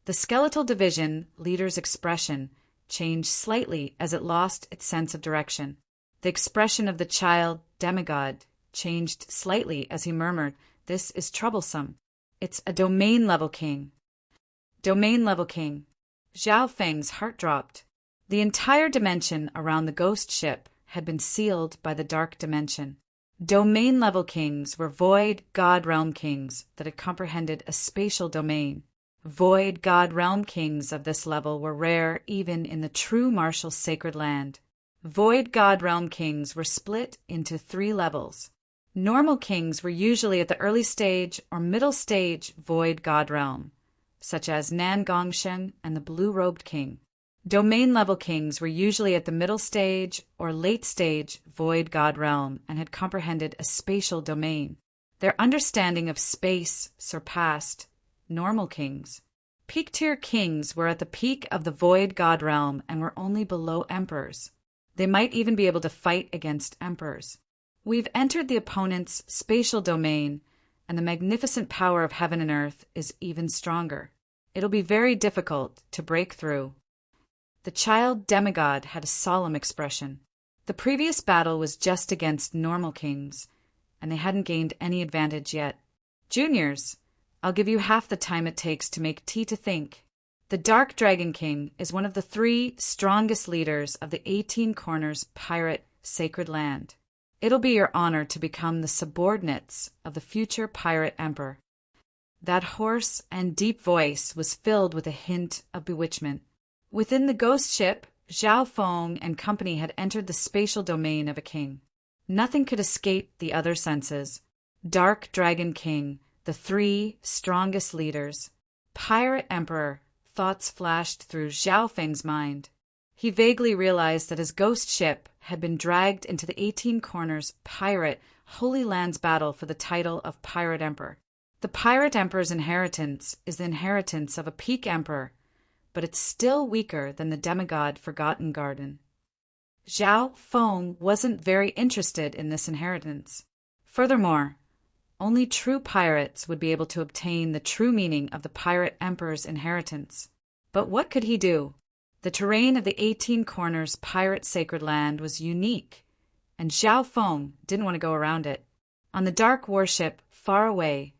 The Skeletal Division leader's expression changed slightly as it lost its sense of direction. The expression of the child demigod changed slightly as he murmured, "This is troublesome. It's a domain-level king." Domain-level king. Zhao Feng's heart dropped. The entire dimension around the ghost ship had been sealed by the dark dimension. Domain-level kings were void god realm kings that had comprehended a spatial domain. Void god realm kings of this level were rare even in the true martial sacred land. Void god realm kings were split into 3 levels. Normal kings were usually at the early stage or middle stage void god realm, such as Nan Gongsheng and the blue-robed king. Domain-level kings were usually at the middle stage or late stage void god realm and had comprehended a spatial domain. Their understanding of space surpassed normal kings. Peak-tier kings were at the peak of the void god realm and were only below emperors. They might even be able to fight against emperors. We've entered the opponent's spatial domain, and the magnificent power of heaven and earth is even stronger. It'll be very difficult to break through. The child demigod had a solemn expression. The previous battle was just against normal kings, and they hadn't gained any advantage yet. Juniors, I'll give you half the time it takes to make tea to think. The Dark Dragon King is one of the 3 strongest leaders of the 18 Corners pirate sacred land. It'll be your honor to become the subordinates of the future pirate emperor. That hoarse and deep voice was filled with a hint of bewitchment. Within the ghost ship, Zhao Feng and company had entered the spatial domain of a king. Nothing could escape the other senses. Dark Dragon King, the 3 strongest leaders. Pirate Emperor, thoughts flashed through Zhao Feng's mind. He vaguely realized that his ghost ship had been dragged into the 18 Corners pirate Holy Lands battle for the title of Pirate Emperor. The Pirate Emperor's inheritance is the inheritance of a peak emperor, but it's still weaker than the demigod Forgotten Garden. Zhao Feng wasn't very interested in this inheritance. Furthermore, only true pirates would be able to obtain the true meaning of the Pirate Emperor's inheritance. But what could he do? The terrain of the 18 Corners pirate sacred land was unique, and Zhao Feng didn't want to go around it. On the dark warship, far away,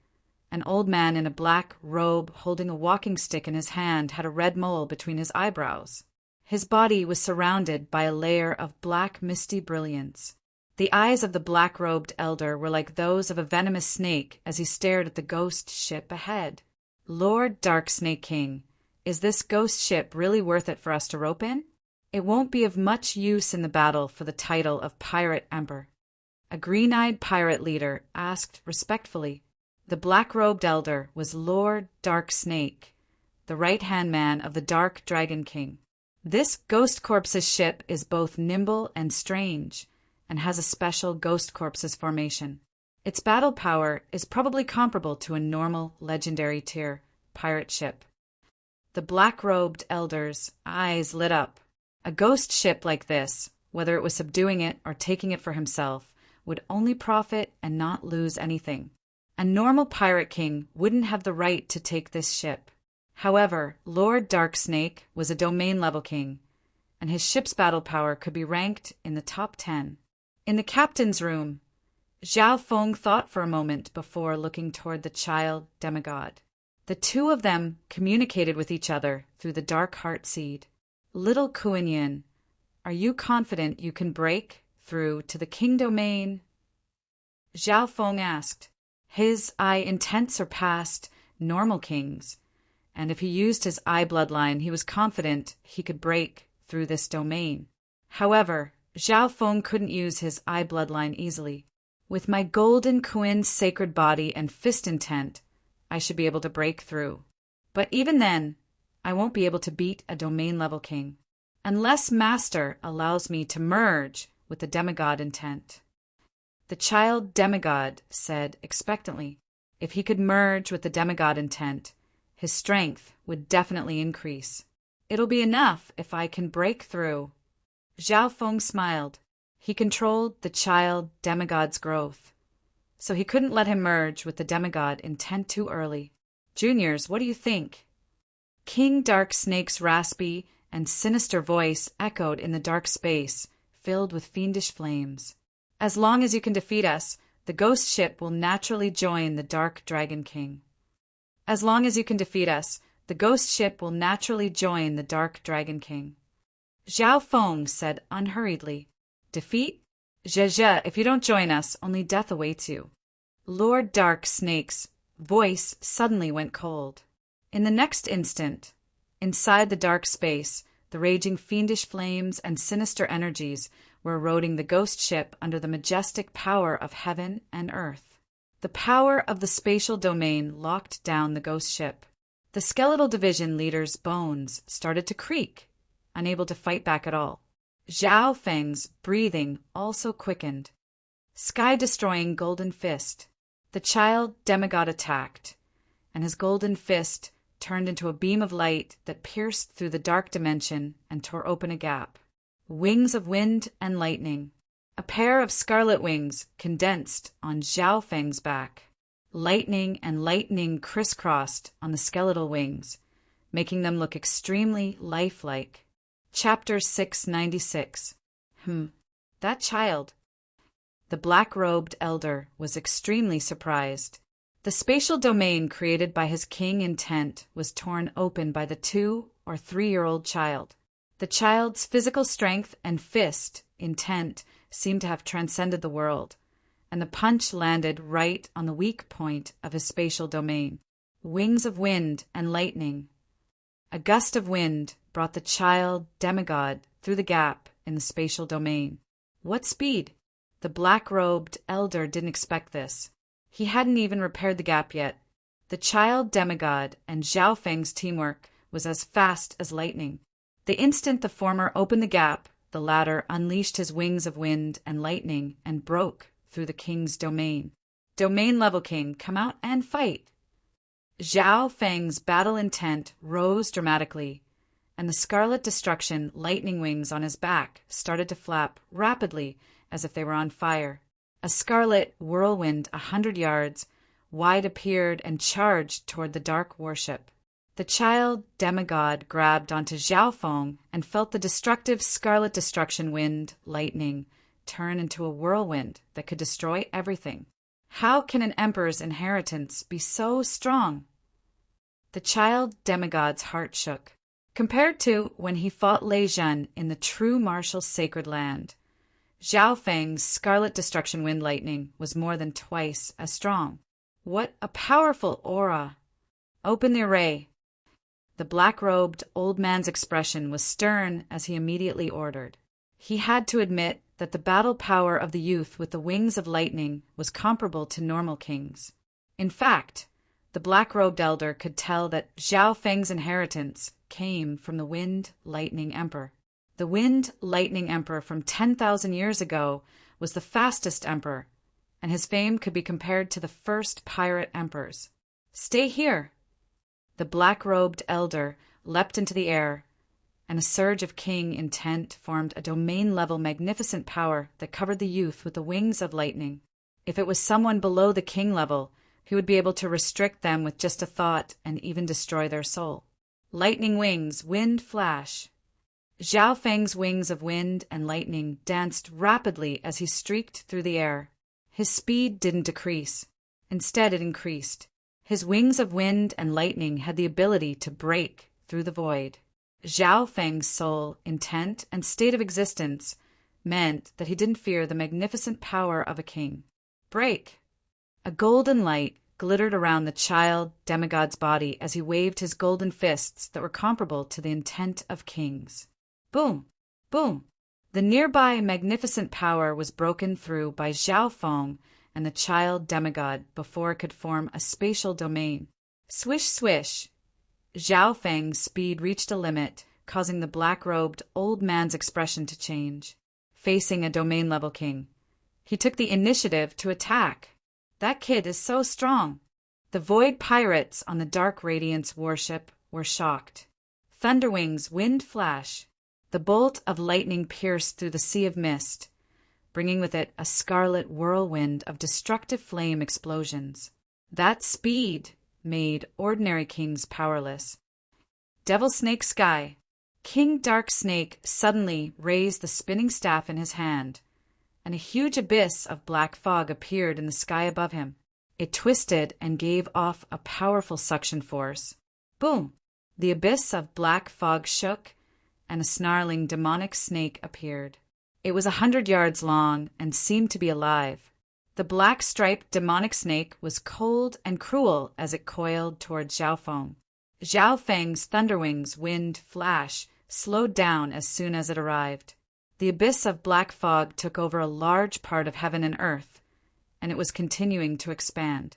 an old man in a black robe holding a walking stick in his hand had a red mole between his eyebrows. His body was surrounded by a layer of black misty brilliance. The eyes of the black-robed elder were like those of a venomous snake as he stared at the ghost ship ahead. Lord Dark Snake King, is this ghost ship really worth it for us to rope in? It won't be of much use in the battle for the title of Pirate Emperor. A green-eyed pirate leader asked respectfully. The black-robed elder was Lord Dark Snake, the right-hand man of the Dark Dragon King. This Ghost Corpse's ship is both nimble and strange, and has a special Ghost Corpse's formation. Its battle power is probably comparable to a normal legendary tier pirate ship. The black-robed elder's eyes lit up. A ghost ship like this, whether it was subduing it or taking it for himself, would only profit and not lose anything. A normal pirate king wouldn't have the right to take this ship. However, Lord Dark Snake was a domain-level king, and his ship's battle power could be ranked in the top 10. In the captain's room, Zhao Feng thought for a moment before looking toward the child demigod. The 2 of them communicated with each other through the dark heart seed. Little Kuan Yin, are you confident you can break through to the king domain? Zhao Feng asked. His eye intent surpassed normal kings, and if he used his eye bloodline, he was confident he could break through this domain. However, Zhao Feng couldn't use his eye bloodline easily. With my golden Kuan sacred body and fist intent, I should be able to break through. But even then, I won't be able to beat a domain-level king, unless Master allows me to merge with the demigod intent. The child demigod said expectantly, if he could merge with the demigod intent, his strength would definitely increase. It'll be enough if I can break through. Zhao Feng smiled. He controlled the child demigod's growth, so he couldn't let him merge with the demigod intent too early. Juniors, what do you think? King Dark Snake's raspy and sinister voice echoed in the dark space, filled with fiendish flames. As long as you can defeat us, the ghost ship will naturally join the Dark Dragon King. As long as you can defeat us, the ghost ship will naturally join the Dark Dragon King. Zhao Feng said unhurriedly, Defeat? Zhe, if you don't join us, only death awaits you. Lord Dark Snake's voice suddenly went cold. In the next instant, inside the dark space, the raging fiendish flames and sinister energies were eroding the ghost ship under the majestic power of heaven and earth. The power of the spatial domain locked down the ghost ship. The skeletal division leader's bones started to creak, unable to fight back at all. Zhao Feng's breathing also quickened. Sky-destroying golden fist. The child demigod attacked, and his golden fist turned into a beam of light that pierced through the dark dimension and tore open a gap. Wings of wind and lightning. A pair of scarlet wings condensed on Zhao Feng's back. Lightning and lightning crisscrossed on the skeletal wings, making them look extremely lifelike. Chapter 696. That child. The black-robed elder was extremely surprised. The spatial domain created by his king intent was torn open by the 2 or 3-year-old child. The child's physical strength and fist intent seemed to have transcended the world, and the punch landed right on the weak point of his spatial domain. Wings of wind and lightning. A gust of wind brought the child demigod through the gap in the spatial domain. What speed? The black-robed elder didn't expect this. He hadn't even repaired the gap yet. The child demigod and Zhao Feng's teamwork was as fast as lightning. The instant the former opened the gap, the latter unleashed his wings of wind and lightning and broke through the king's domain. Domain-level king, come out and fight! Zhao Feng's battle intent rose dramatically, and the scarlet destruction lightning wings on his back started to flap rapidly as if they were on fire. A scarlet whirlwind 100 yards wide appeared and charged toward the dark warship. The child demigod grabbed onto Zhao Feng and felt the destructive scarlet destruction wind, lightning, turn into a whirlwind that could destroy everything. How can an emperor's inheritance be so strong? The child demigod's heart shook. Compared to when he fought Lei Zhen in the true martial sacred land, Zhao Feng's scarlet destruction wind lightning was more than twice as strong. What a powerful aura! Open the array. The black-robed old man's expression was stern as he immediately ordered. He had to admit that the battle power of the youth with the wings of lightning was comparable to normal kings. In fact, the black-robed elder could tell that Zhao Feng's inheritance came from the Wind-Lightning Emperor. The Wind-Lightning Emperor from 10,000 years ago was the fastest emperor, and his fame could be compared to the first pirate emperors. Stay here! The black-robed elder leapt into the air, and a surge of king intent formed a domain-level magnificent power that covered the youth with the wings of lightning. If it was someone below the king level, he would be able to restrict them with just a thought and even destroy their soul. Lightning wings, wind flash. Zhao Feng's wings of wind and lightning danced rapidly as he streaked through the air. His speed didn't decrease. Instead, it increased. His wings of wind and lightning had the ability to break through the void. Zhao Feng's soul, intent, and state of existence meant that he didn't fear the magnificent power of a king. Break! A golden light glittered around the child demigod's body as he waved his golden fists that were comparable to the intent of kings. Boom! Boom! The nearby magnificent power was broken through by Zhao Feng and the child demigod before it could form a spatial domain. Swish, swish! Zhao Feng's speed reached a limit, causing the black-robed old man's expression to change. Facing a domain-level king, he took the initiative to attack. That kid is so strong. The Void Pirates on the Dark Radiance warship were shocked. Thunderwings, wind flash. The bolt of lightning pierced through the sea of mist, bringing with it a scarlet whirlwind of destructive flame explosions. That speed made ordinary kings powerless. Devil Snake Sky. King Dark Snake suddenly raised the spinning staff in his hand, and a huge abyss of black fog appeared in the sky above him. It twisted and gave off a powerful suction force. Boom! The abyss of black fog shook, and a snarling demonic snake appeared. It was 100 yards long and seemed to be alive. The black-striped demonic snake was cold and cruel as it coiled toward Zhao Feng. Zhao Feng's thunderwings, wind, flash slowed down as soon as it arrived. The abyss of black fog took over a large part of heaven and earth, and it was continuing to expand.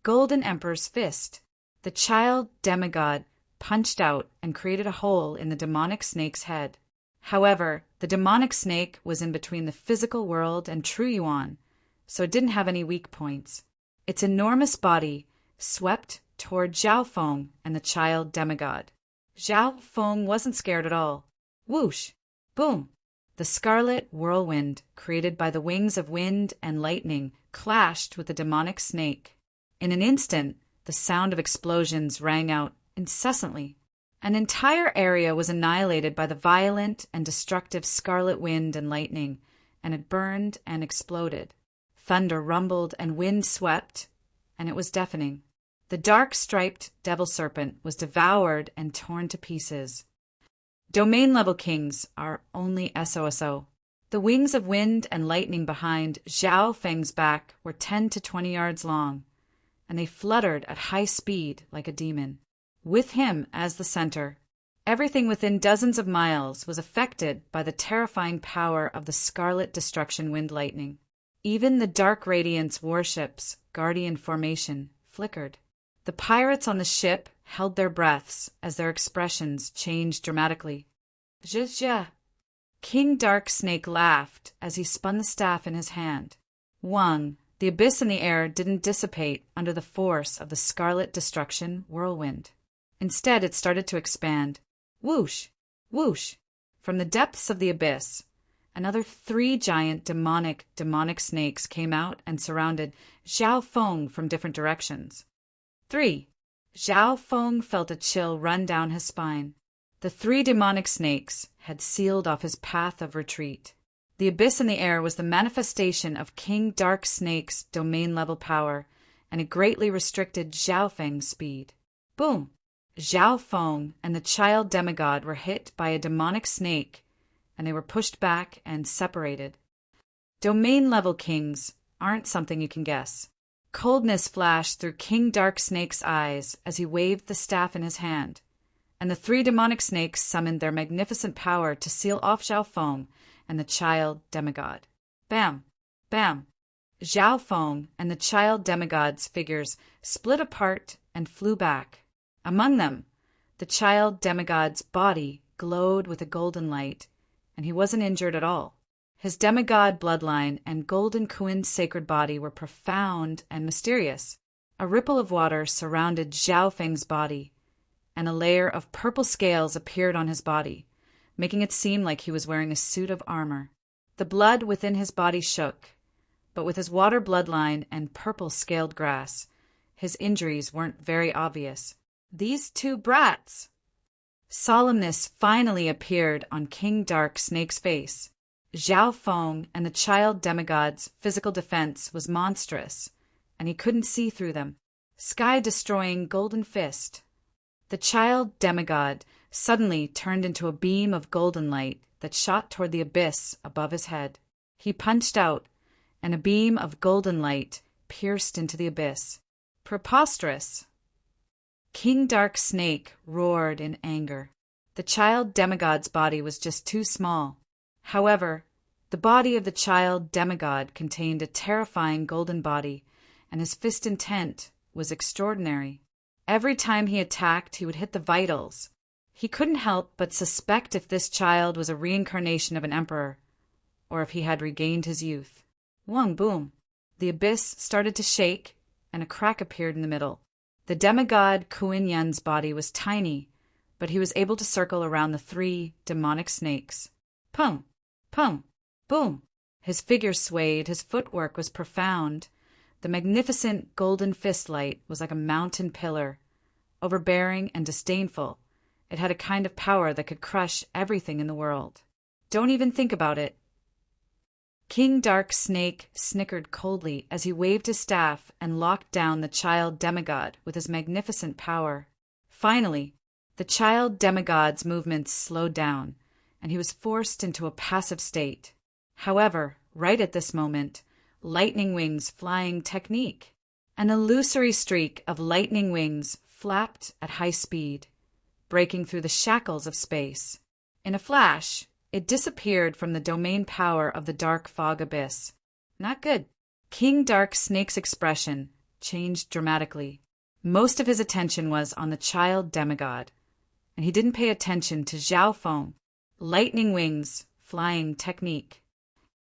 Golden Emperor's fist. The child demigod punched out and created a hole in the demonic snake's head. However, the demonic snake was in between the physical world and true Yuan, so it didn't have any weak points. Its enormous body swept toward Zhao Feng and the child demigod. Zhao Feng wasn't scared at all. Whoosh! Boom! The scarlet whirlwind, created by the wings of wind and lightning, clashed with the demonic snake. In an instant, the sound of explosions rang out incessantly. An entire area was annihilated by the violent and destructive scarlet wind and lightning, and it burned and exploded. Thunder rumbled and wind swept, and it was deafening. The dark striped devil serpent was devoured and torn to pieces. Domain-level kings are only SOSO. The wings of wind and lightning behind Zhao Feng's back were 10 to 20 yards long, and they fluttered at high speed like a demon. With him as the center, everything within dozens of miles was affected by the terrifying power of the Scarlet Destruction Wind Lightning. Even the Dark Radiance warship's Guardian formation flickered. The pirates on the ship held their breaths as their expressions changed dramatically. Zhuzh! King Dark Snake laughed as he spun the staff in his hand. Wang, the abyss in the air didn't dissipate under the force of the Scarlet Destruction whirlwind. Instead, it started to expand. Whoosh! Whoosh! From the depths of the abyss, another 3 giant demonic snakes came out and surrounded Zhao Feng from different directions. 3. Zhao Feng felt a chill run down his spine. The 3 demonic snakes had sealed off his path of retreat. The abyss in the air was the manifestation of King Dark Snake's domain-level power, and it greatly restricted Zhao Feng's speed. Boom! Zhao Feng and the child demigod were hit by a demonic snake, and they were pushed back and separated. Domain-level kings aren't something you can guess. Coldness flashed through King Dark Snake's eyes as he waved the staff in his hand, and the 3 demonic snakes summoned their magnificent power to seal off Zhao Feng and the child demigod. Bam! Bam! Zhao Feng and the child demigod's figures split apart and flew back. Among them, the child demigod's body glowed with a golden light, and he wasn't injured at all. His demigod bloodline and golden Kuin's sacred body were profound and mysterious. A ripple of water surrounded Zhao Feng's body, and a layer of purple scales appeared on his body, making it seem like he was wearing a suit of armor. The blood within his body shook, but with his water bloodline and purple scaled grass, his injuries weren't very obvious. These 2 brats! Solemnness finally appeared on King Dark Snake's face. Zhao Feng and the child demigod's physical defense was monstrous, and he couldn't see through them. Sky-destroying golden fist. The child demigod suddenly turned into a beam of golden light that shot toward the abyss above his head. He punched out, and a beam of golden light pierced into the abyss. Preposterous! King Dark Snake roared in anger. The child demigod's body was just too small. However, the body of the child demigod contained a terrifying golden body, and his fist intent was extraordinary. Every time he attacked, he would hit the vitals. He couldn't help but suspect if this child was a reincarnation of an emperor, or if he had regained his youth. Wong boom! The abyss started to shake, and a crack appeared in the middle. The demigod Kuin Yun's body was tiny, but he was able to circle around the 3 demonic snakes. Pum! Pum! Boom! His figure swayed, his footwork was profound. The magnificent golden fist light was like a mountain pillar, overbearing and disdainful. It had a kind of power that could crush everything in the world. Don't even think about it. King Dark Snake snickered coldly as he waved his staff and locked down the child demigod with his magnificent power. Finally, the child demigod's movements slowed down, and he was forced into a passive state. However, right at this moment, lightning wings flying technique. An illusory streak of lightning wings flapped at high speed, breaking through the shackles of space. In a flash, it disappeared from the domain power of the dark fog abyss. Not good. King Dark Snake's expression changed dramatically. Most of his attention was on the child demigod, and he didn't pay attention to Zhao Feng. Lightning wings, flying technique.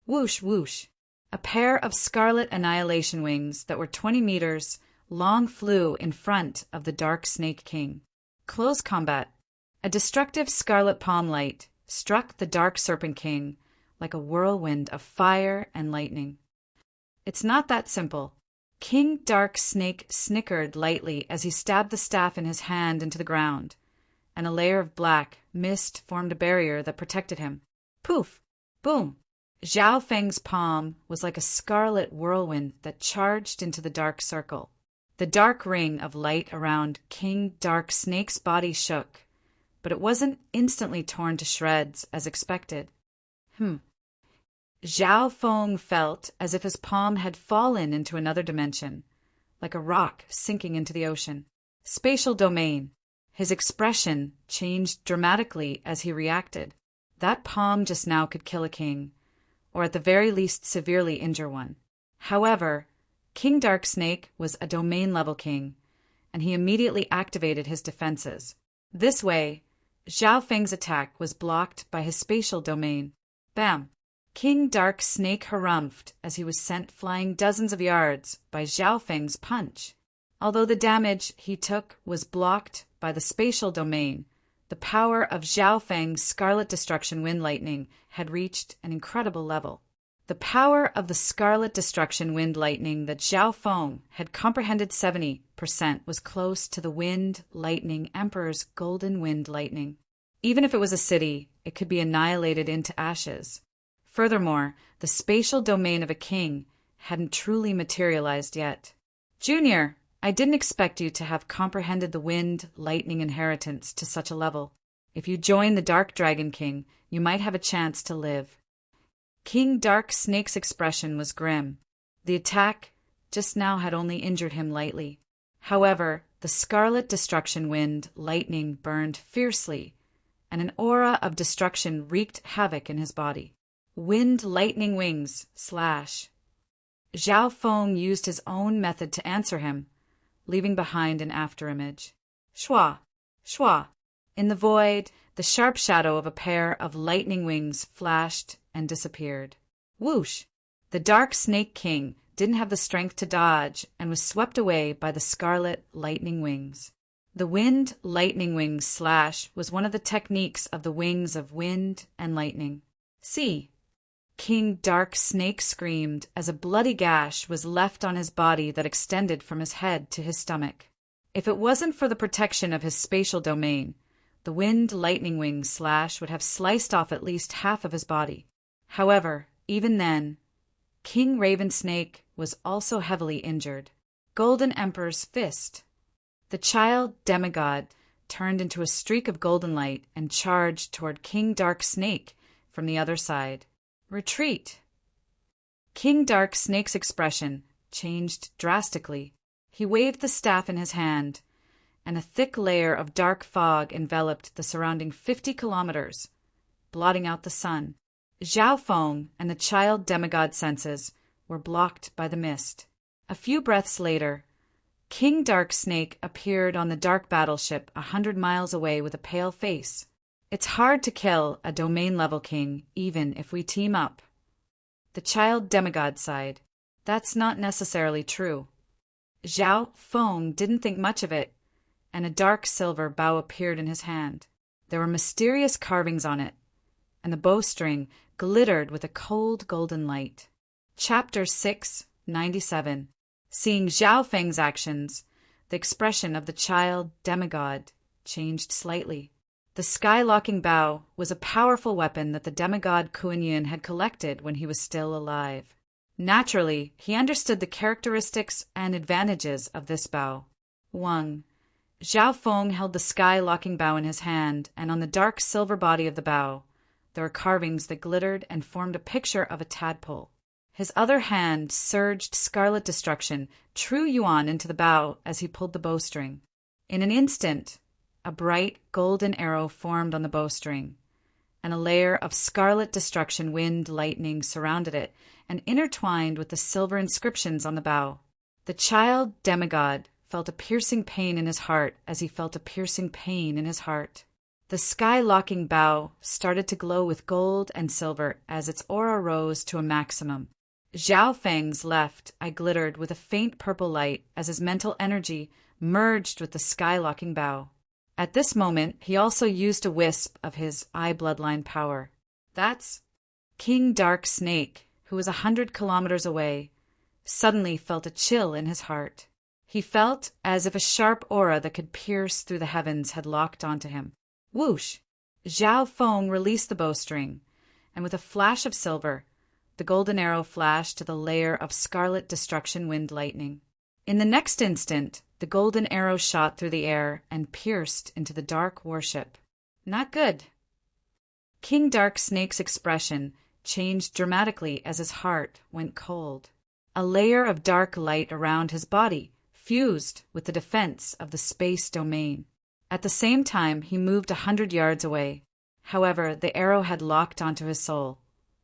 Whoosh, whoosh. A pair of scarlet annihilation wings that were 20 meters long flew in front of the Dark Snake King. Close combat. A destructive scarlet palm light struck the Dark Serpent King like a whirlwind of fire and lightning. It's not that simple. King Dark Snake snickered lightly as he stabbed the staff in his hand into the ground, and a layer of black mist formed a barrier that protected him. Poof! Boom! Zhao Feng's palm was like a scarlet whirlwind that charged into the dark circle. The dark ring of light around King Dark Snake's body shook, but it wasn't instantly torn to shreds as expected. Zhao Feng felt as if his palm had fallen into another dimension, like a rock sinking into the ocean. Spatial domain. His expression changed dramatically as he reacted. That palm just now could kill a king, or at the very least severely injure one. However, King Dark Snake was a domain-level king, and he immediately activated his defenses. This way, Zhao Feng's attack was blocked by his spatial domain. Bam! King Dark Snake harumphed as he was sent flying dozens of yards by Zhao Feng's punch. Although the damage he took was blocked by the spatial domain, the power of Zhao Feng's Scarlet Destruction Wind Lightning had reached an incredible level. The power of the Scarlet Destruction Wind Lightning that Zhao Feng had comprehended 70% was close to the Wind Lightning Emperor's Golden Wind Lightning. Even if it was a city, it could be annihilated into ashes. Furthermore, the spatial domain of a king hadn't truly materialized yet. Junior, I didn't expect you to have comprehended the Wind Lightning inheritance to such a level. If you join the Dark Dragon King, you might have a chance to live. King Dark Snake's expression was grim. The attack just now had only injured him lightly. However, the Scarlet Destruction Wind Lightning burned fiercely, and an aura of destruction wreaked havoc in his body. Wind Lightning Wings / Zhao Feng used his own method to answer him, leaving behind an afterimage. Shua! Shua! In the void, the sharp shadow of a pair of lightning wings flashed and disappeared. Whoosh! The Dark Snake King didn't have the strength to dodge and was swept away by the Scarlet Lightning Wings. The Wind Lightning Wings slash was one of the techniques of the wings of wind and lightning. See! King Dark Snake screamed as a bloody gash was left on his body that extended from his head to his stomach. If it wasn't for the protection of his spatial domain, the Wind Lightning Wings slash would have sliced off at least half of his body. However, even then, King Raven Snake was also heavily injured. Golden Emperor's Fist. The child demigod turned into a streak of golden light and charged toward King Dark Snake from the other side. Retreat! King Dark Snake's expression changed drastically. He waved the staff in his hand, and a thick layer of dark fog enveloped the surrounding 50 kilometers, blotting out the sun. Zhao Feng and the child demigod senses were blocked by the mist. A few breaths later, King Dark Snake appeared on the dark battleship 100 miles away with a pale face. It's hard to kill a domain-level king, even if we team up. The child demigod sighed. That's not necessarily true. Zhao Feng didn't think much of it, and a dark silver bow appeared in his hand. There were mysterious carvings on it, and the bowstring glittered with a cold golden light. Chapter 697. Seeing Zhao Feng's actions, the expression of the child demigod changed slightly. The sky-locking bow was a powerful weapon that the demigod Kuan Yin had collected when he was still alive. Naturally, he understood the characteristics and advantages of this bow. 1. Zhao Feng held the sky-locking bow in his hand, and on the dark silver body of the bow, there were carvings that glittered and formed a picture of a tadpole. His other hand surged Scarlet Destruction, True Yuan, into the bow as he pulled the bowstring. In an instant, a bright golden arrow formed on the bowstring, and a layer of Scarlet Destruction Wind Lightning surrounded it and intertwined with the silver inscriptions on the bow. The child demigod felt a piercing pain in his heart as he felt a piercing pain in his heart. The sky-locking bow started to glow with gold and silver as its aura rose to a maximum. Zhao Feng's left eye glittered with a faint purple light as his mental energy merged with the sky-locking bow. At this moment, he also used a wisp of his eye bloodline power. That's King Dark Snake, who was 100 kilometers away, suddenly felt a chill in his heart. He felt as if a sharp aura that could pierce through the heavens had locked onto him. Whoosh! Zhao Feng released the bowstring, and with a flash of silver, the golden arrow flashed to the layer of Scarlet Destruction Wind Lightning. In the next instant, the golden arrow shot through the air and pierced into the dark warship. Not good. King Dark Snake's expression changed dramatically as his heart went cold. A layer of dark light around his body fused with the defense of the space domain. At the same time, he moved 100 yards away. However, the arrow had locked onto his soul,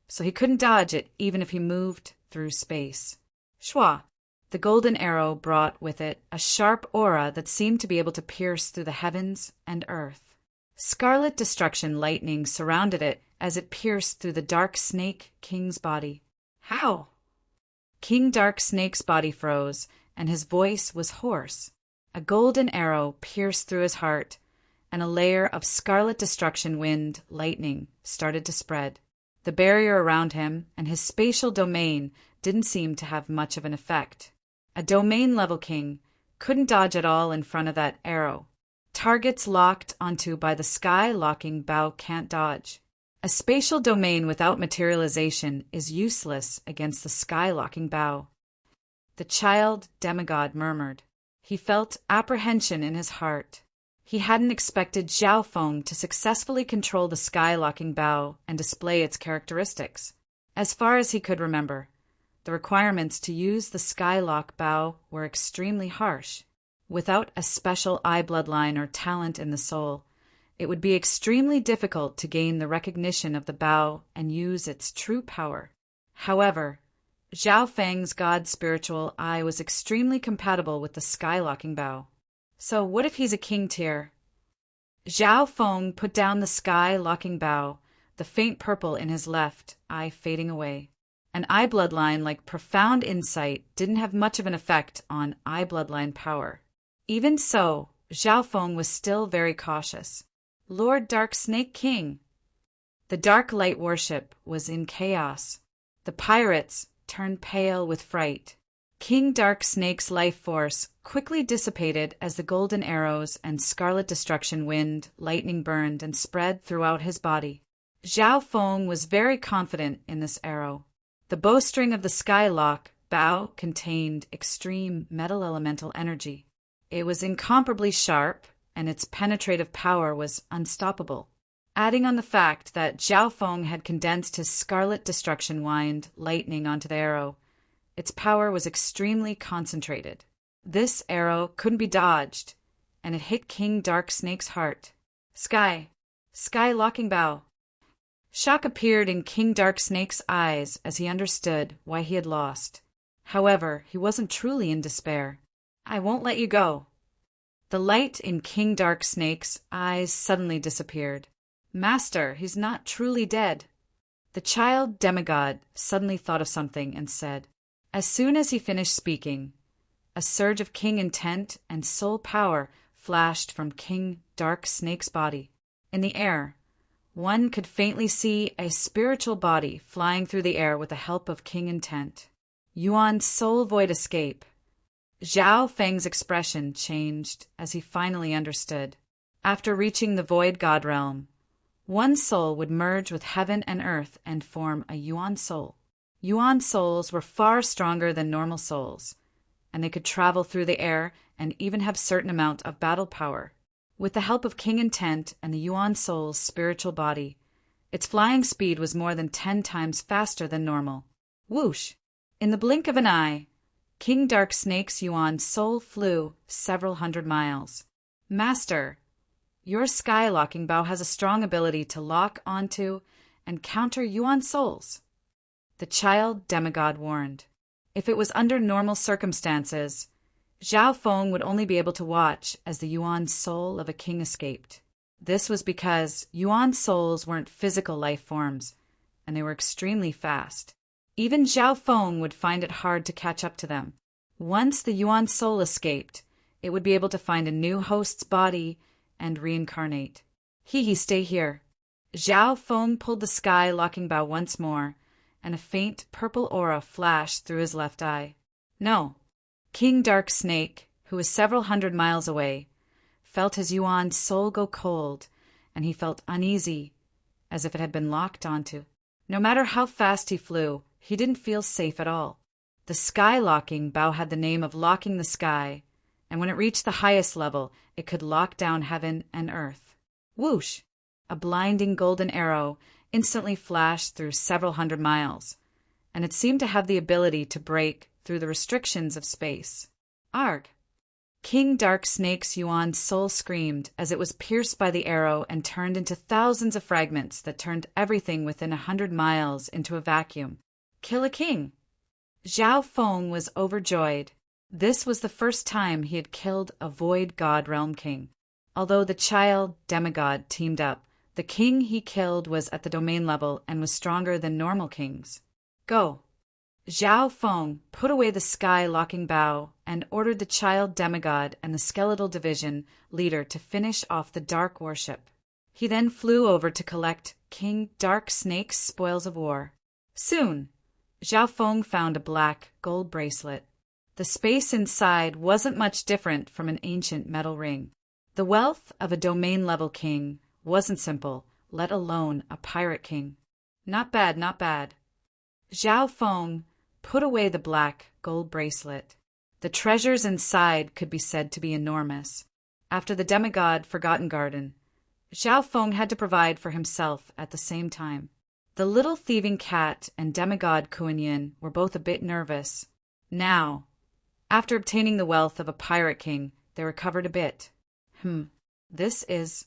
so he couldn't dodge it even if he moved through space. Shwa! The golden arrow brought with it a sharp aura that seemed to be able to pierce through the heavens and earth. Scarlet destruction lightning surrounded it as it pierced through the Dark Snake King's body. How? King Dark Snake's body froze, and his voice was hoarse. A golden arrow pierced through his heart, and a layer of scarlet destruction wind lightning started to spread. The barrier around him and his spatial domain didn't seem to have much of an effect. A domain-level king couldn't dodge at all in front of that arrow. Targets locked onto by the sky-locking bow can't dodge. A spatial domain without materialization is useless against the sky-locking bow. The child demigod murmured. He felt apprehension in his heart. He hadn't expected Zhao Feng to successfully control the sky-locking bow and display its characteristics. As far as he could remember, the requirements to use the skylock bow were extremely harsh. Without a special eye bloodline or talent in the soul, it would be extremely difficult to gain the recognition of the bow and use its true power. However, Zhao Feng's god spiritual eye was extremely compatible with the skylocking bow. So what if he's a king tier? Zhao Feng put down the sky-locking bow, the faint purple in his left eye fading away. An eye bloodline like profound insight didn't have much of an effect on eye bloodline power. Even so, Zhao Feng was still very cautious. Lord Dark Snake King. The dark light warship was in chaos. The pirates turned pale with fright. King Dark Snake's life force quickly dissipated as the golden arrows and scarlet destruction wind lightning burned and spread throughout his body. Zhao Feng was very confident in this arrow. The bowstring of the skylock bow contained extreme metal elemental energy. It was incomparably sharp, and its penetrative power was unstoppable. Adding on the fact that Zhao Feng had condensed his scarlet destruction wind lightning onto the arrow, its power was extremely concentrated. This arrow couldn't be dodged, and it hit King Dark Snake's heart. Sky-locking bow. Shock appeared in King Dark Snake's eyes as he understood why he had lost. However, he wasn't truly in despair. I won't let you go. The light in King Dark Snake's eyes suddenly disappeared. Master, he's not truly dead. The child demigod suddenly thought of something and said. As soon as he finished speaking, a surge of king intent and soul power flashed from King Dark Snake's body. In the air, one could faintly see a spiritual body flying through the air with the help of king intent. Yuan's soul void escape. Zhao Feng's expression changed as he finally understood. After reaching the void god realm, one soul would merge with heaven and earth and form a Yuan soul. Yuan souls were far stronger than normal souls, and they could travel through the air and even have certain amount of battle power. With the help of King Intent and the Yuan soul's spiritual body, its flying speed was more than 10 times faster than normal. Whoosh! In the blink of an eye, King Dark Snake's Yuan soul flew several hundred miles. Master, your sky-locking bow has a strong ability to lock onto and counter Yuan souls. The child demigod warned. If it was under normal circumstances, Zhao Feng would only be able to watch as the Yuan soul of a king escaped. This was because Yuan souls weren't physical life forms, and they were extremely fast. Even Zhao Feng would find it hard to catch up to them. Once the Yuan soul escaped, it would be able to find a new host's body and reincarnate. Stay here. Zhao Feng pulled the sky-locking bow once more, and a faint purple aura flashed through his left eye. No. King Dark Snake, who was several hundred miles away, felt his Yuan soul go cold, and he felt uneasy, as if it had been locked onto. No matter how fast he flew, he didn't feel safe at all. The sky-locking bow had the name of locking the sky, and when it reached the highest level, it could lock down heaven and earth. Whoosh! A blinding golden arrow instantly flashed through several hundred miles, and it seemed to have the ability to break through the restrictions of space. Arg! King Dark Snake's Yuan soul screamed as it was pierced by the arrow and turned into thousands of fragments that turned everything within 100 miles into a vacuum. Kill a king! Zhao Feng was overjoyed. This was the first time he had killed a Void God Realm king. Although the child demigod teamed up, the king he killed was at the domain level and was stronger than normal kings. Go! Zhao Feng put away the sky-locking bow and ordered the child demigod and the skeletal division leader to finish off the dark warship. He then flew over to collect King Dark Snake's spoils of war. Soon, Zhao Feng found a black gold bracelet. The space inside wasn't much different from an ancient metal ring. The wealth of a domain-level king wasn't simple, let alone a pirate king. Not bad, not bad. Zhao Feng put away the black gold bracelet. The treasures inside could be said to be enormous. After the demigod Forgotten Garden, Zhao Feng had to provide for himself at the same time. The little thieving cat and demigod Kuan Yin were both a bit nervous. Now, after obtaining the wealth of a pirate king, they recovered a bit. This is...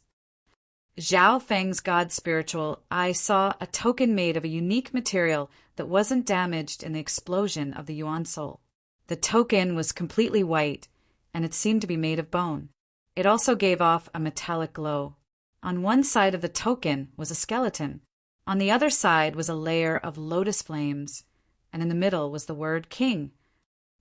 Zhao Feng's god spiritual eye saw a token made of a unique material that wasn't damaged in the explosion of the Yuan soul. The token was completely white, and it seemed to be made of bone. It also gave off a metallic glow. On one side of the token was a skeleton. On the other side was a layer of lotus flames, and in the middle was the word King.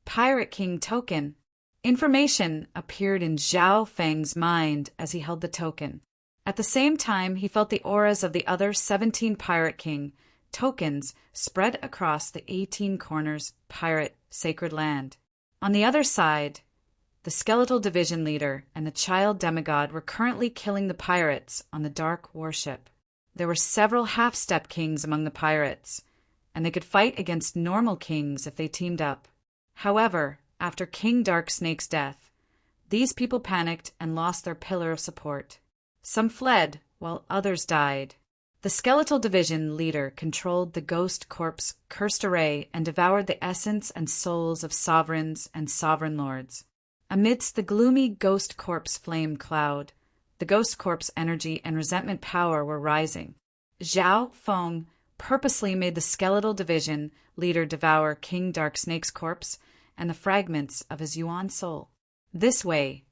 Pirate King token. Information appeared in Zhao Feng's mind as he held the token. At the same time, he felt the auras of the other 17 Pirate King tokens spread across the 18 corners pirate sacred land. On the other side, the skeletal division leader and the child demigod were currently killing the pirates on the dark warship. There were several half-step kings among the pirates, and they could fight against normal kings if they teamed up. However, after King Dark Snake's death, these people panicked and lost their pillar of support. Some fled, while others died. The skeletal division leader controlled the ghost corpse cursed array and devoured the essence and souls of sovereigns and sovereign lords. Amidst the gloomy ghost corpse flame cloud, the ghost corpse energy and resentment power were rising. Zhao Feng purposely made the skeletal division leader devour King Dark Snake's corpse and the fragments of his Yuan soul. This way,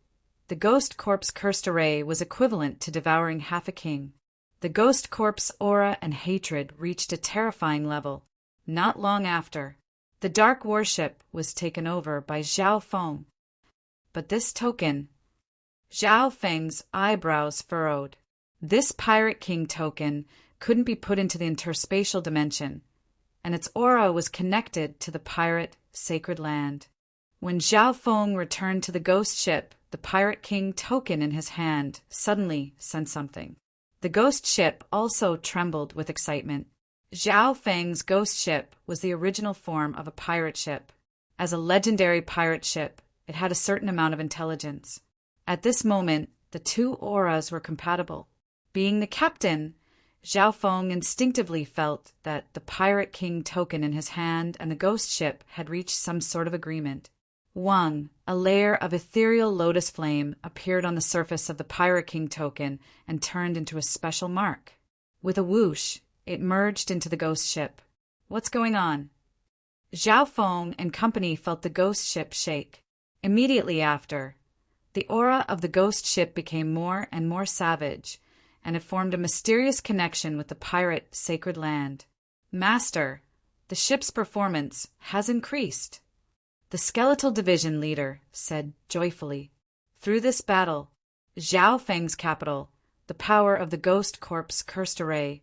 the ghost corpse cursed array was equivalent to devouring half a king. The ghost corpse aura and hatred reached a terrifying level. Not long after, the dark warship was taken over by Zhao Feng. But this token... Zhao Feng's eyebrows furrowed. This Pirate King token couldn't be put into the interspatial dimension, and its aura was connected to the pirate sacred land. When Zhao Feng returned to the ghost ship, the Pirate King token in his hand suddenly sensed something. The ghost ship also trembled with excitement. Zhao Feng's ghost ship was the original form of a pirate ship. As a legendary pirate ship, it had a certain amount of intelligence. At this moment, the two auras were compatible. Being the captain, Zhao Feng instinctively felt that the Pirate King token in his hand and the ghost ship had reached some sort of agreement. Wang, a layer of ethereal lotus flame, appeared on the surface of the Pirate King token and turned into a special mark. With a whoosh, it merged into the ghost ship. What's going on? Zhao Feng and company felt the ghost ship shake. Immediately after, the aura of the ghost ship became more and more savage, and it formed a mysterious connection with the pirate sacred land. Master, the ship's performance has increased. The skeletal division leader said joyfully. Through this battle, Zhao Feng's capital, the power of the ghost corpse cursed array,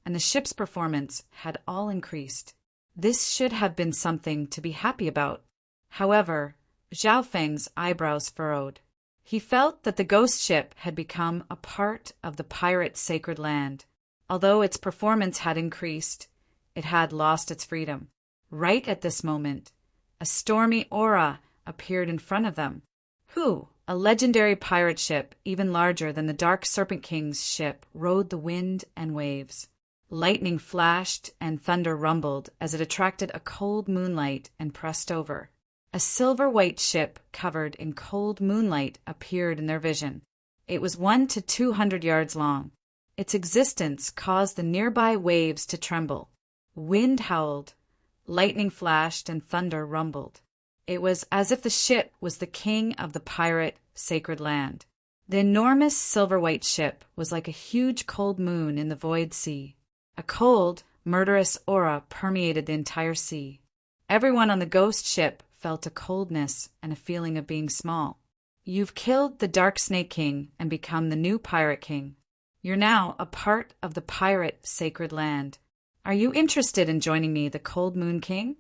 and the ship's performance had all increased. This should have been something to be happy about. However, Zhao Feng's eyebrows furrowed. He felt that the ghost ship had become a part of the pirate sacred land. Although its performance had increased, it had lost its freedom. Right at this moment, A stormy aura appeared in front of them. Who? A legendary pirate ship, even larger than the Dark Serpent King's ship, rode the wind and waves. Lightning flashed and thunder rumbled as it attracted a cold moonlight and pressed over. A silver-white ship covered in cold moonlight appeared in their vision. It was 100 to 200 yards long. Its existence caused the nearby waves to tremble. Wind howled, lightning flashed, and thunder rumbled. It was as if the ship was the king of the pirate sacred land. The enormous silver-white ship was like a huge cold moon in the void sea. A cold, murderous aura permeated the entire sea. Everyone on the ghost ship felt a coldness and a feeling of being small. You've killed the Dark Snake King and become the new Pirate King. You're now a part of the pirate sacred land. Are you interested in joining me, the Cold Moon King?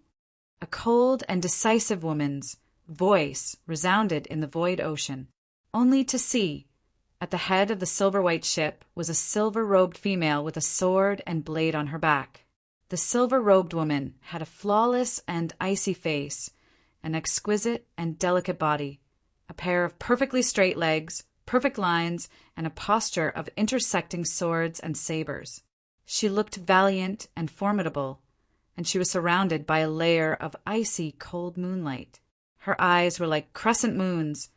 A cold and decisive woman's voice resounded in the void ocean, only to see, at the head of the silver-white ship, was a silver-robed female with a sword and blade on her back. The silver-robed woman had a flawless and icy face, an exquisite and delicate body, a pair of perfectly straight legs, perfect lines, and a posture of intersecting swords and sabers. She looked valiant and formidable, and she was surrounded by a layer of icy cold moonlight. Her eyes were like crescent moons,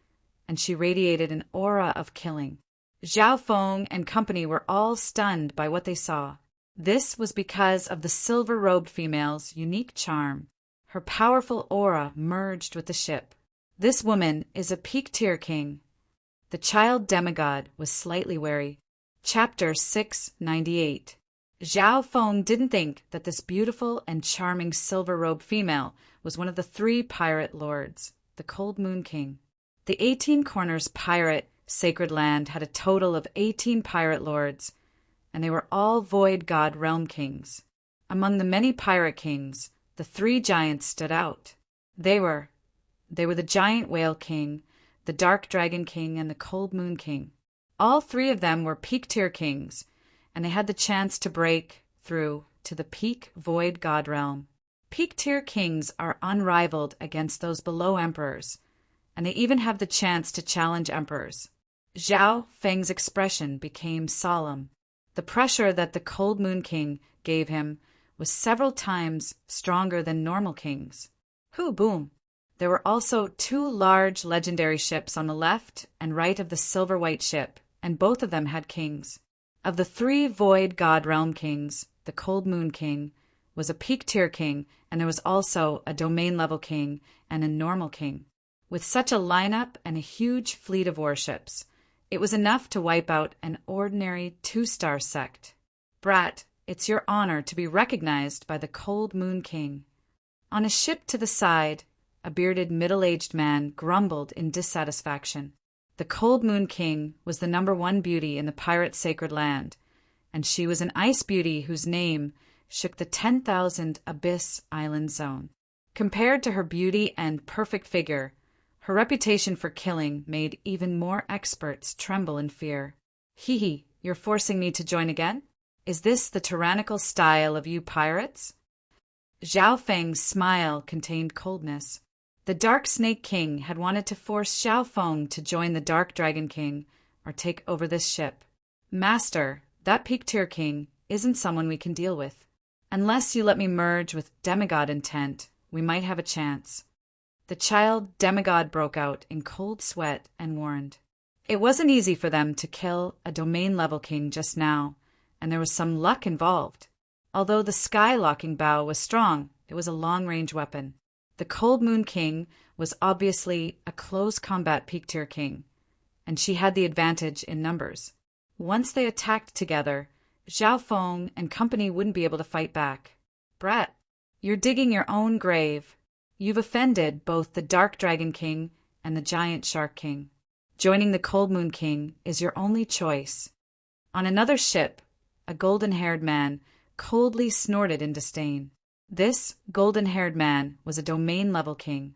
and she radiated an aura of killing. Zhao Feng and company were all stunned by what they saw. This was because of the silver-robed female's unique charm. Her powerful aura merged with the ship. This woman is a peak-tier king. The child demigod was slightly wary. Chapter 698. Zhao Feng didn't think that this beautiful and charming silver-robed female was one of the 3 pirate lords, the Cold Moon King. The 18 Corners pirate sacred land had a total of 18 pirate lords, and they were all void god realm kings. Among the many pirate kings, the 3 giants stood out. They were the Giant Whale King, the Dark Dragon King, and the Cold Moon King. All 3 of them were peak-tier kings, and they had the chance to break through to the peak void god realm. Peak-tier kings are unrivaled against those below emperors, and they even have the chance to challenge emperors. Zhao Feng's expression became solemn. The pressure that the Cold Moon King gave him was several times stronger than normal kings. Boom! There were also 2 large legendary ships on the left and right of the silver-white ship, and both of them had kings. Of the 3 void god realm kings, the Cold Moon King was a peak-tier king, and there was also a domain-level king and a normal king. With such a lineup and a huge fleet of warships, it was enough to wipe out an ordinary 2-star sect. Brat, it's your honor to be recognized by the Cold Moon King. On a ship to the side, a bearded middle-aged man grumbled in dissatisfaction. The Cold Moon King was the #1 beauty in the pirate sacred land, and she was an ice beauty whose name shook the 10,000 Abyss Island zone. Compared to her beauty and perfect figure, her reputation for killing made even more experts tremble in fear. Hee, you're forcing me to join again? Is this the tyrannical style of you pirates? Zhao Feng's smile contained coldness. The Dark Snake King had wanted to force Zhao Feng to join the Dark Dragon King or take over this ship. Master, that peak-tier king isn't someone we can deal with. Unless you let me merge with demigod intent, we might have a chance. The child demigod broke out in cold sweat and warned. It wasn't easy for them to kill a domain-level king just now, and there was some luck involved. Although the sky-locking bow was strong, it was a long-range weapon. The Cold Moon King was obviously a close-combat peak-tier king, and she had the advantage in numbers. Once they attacked together, Zhao Feng and company wouldn't be able to fight back. Brat, you're digging your own grave. You've offended both the Dark Dragon King and the Giant Shark King. Joining the Cold Moon King is your only choice. On another ship, a golden-haired man coldly snorted in disdain. This golden-haired man was a domain-level king.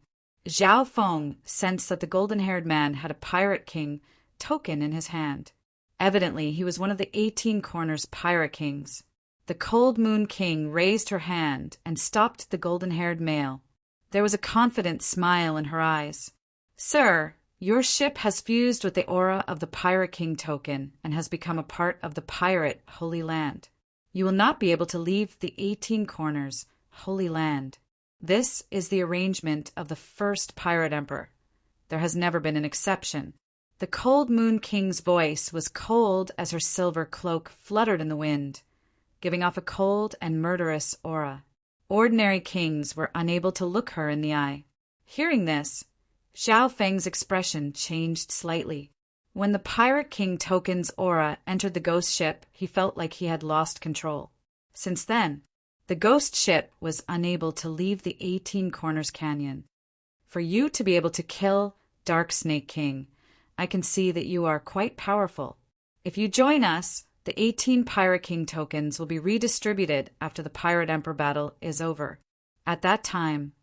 Zhao Feng sensed that the golden-haired man had a Pirate King token in his hand. Evidently, he was one of the 18 Corners Pirate Kings. The Cold Moon King raised her hand and stopped the golden-haired male. There was a confident smile in her eyes. "Sir, your ship has fused with the aura of the Pirate King token and has become a part of the Pirate Holy Land. You will not be able to leave the 18 Corners Holy Land. This is the arrangement of the first Pirate Emperor. There has never been an exception." The Cold Moon King's voice was cold as her silver cloak fluttered in the wind, giving off a cold and murderous aura. Ordinary kings were unable to look her in the eye. Hearing this, Zhao Feng's expression changed slightly. When the Pirate King token's aura entered the ghost ship, he felt like he had lost control. Since then, the ghost ship was unable to leave the 18 Corners Canyon. For you to be able to kill Dark Snake King, I can see that you are quite powerful. If you join us, the 18 Pirate King tokens will be redistributed after the Pirate Emperor battle is over. At that time,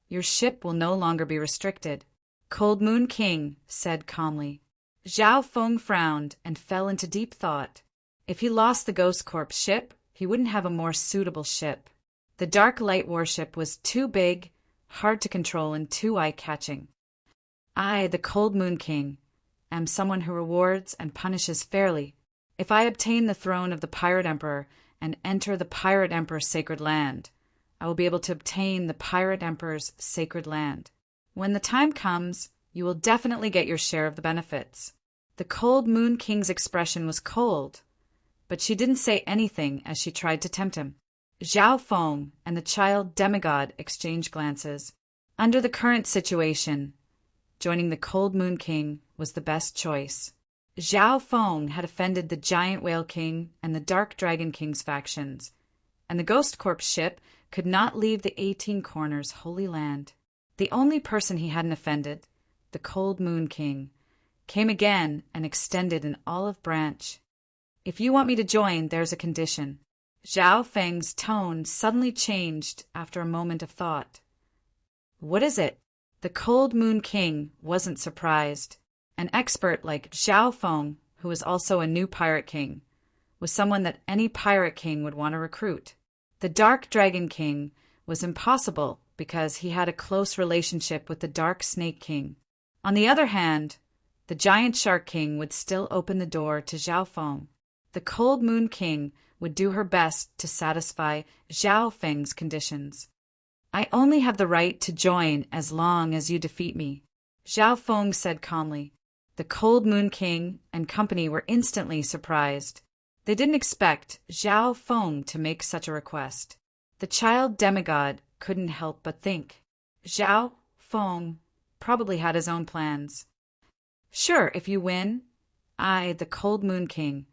your ship will no longer be restricted. Cold Moon King said calmly. Zhao Feng frowned and fell into deep thought. If he lost the Ghost Corp's ship, he wouldn't have a more suitable ship. The Dark Light warship was too big, hard to control, and too eye-catching. I, the Cold Moon King, am someone who rewards and punishes fairly. If I obtain the throne of the Pirate Emperor and enter the Pirate Emperor's sacred land, I will be able to obtain the Pirate Emperor's sacred land. When the time comes, you will definitely get your share of the benefits. The Cold Moon King's expression was cold, but she didn't say anything as she tried to tempt him. Zhao Feng and the child demigod exchanged glances. Under the current situation, joining the Cold Moon King was the best choice. Zhao Feng had offended the Giant Whale King and the Dark Dragon King's factions, and the Ghost Corp's ship could not leave the 18 Corners Holy Land. The only person he hadn't offended, the Cold Moon King, came again and extended an olive branch. "If you want me to join, there's a condition." Zhao Feng's tone suddenly changed after a moment of thought. "What is it?" The Cold Moon King wasn't surprised. An expert like Zhao Feng, who was also a new Pirate King, was someone that any Pirate King would want to recruit. The Dark Dragon King was impossible because he had a close relationship with the Dark Snake King. On the other hand, the Giant Shark King would still open the door to Zhao Feng. The Cold Moon King would do her best to satisfy Zhao Feng's conditions. "I only have the right to join as long as you defeat me," Zhao Feng said calmly. The Cold Moon King and company were instantly surprised. They didn't expect Zhao Feng to make such a request. The child demigod couldn't help but think. Zhao Feng probably had his own plans. "Sure, if you win, I, the Cold Moon King,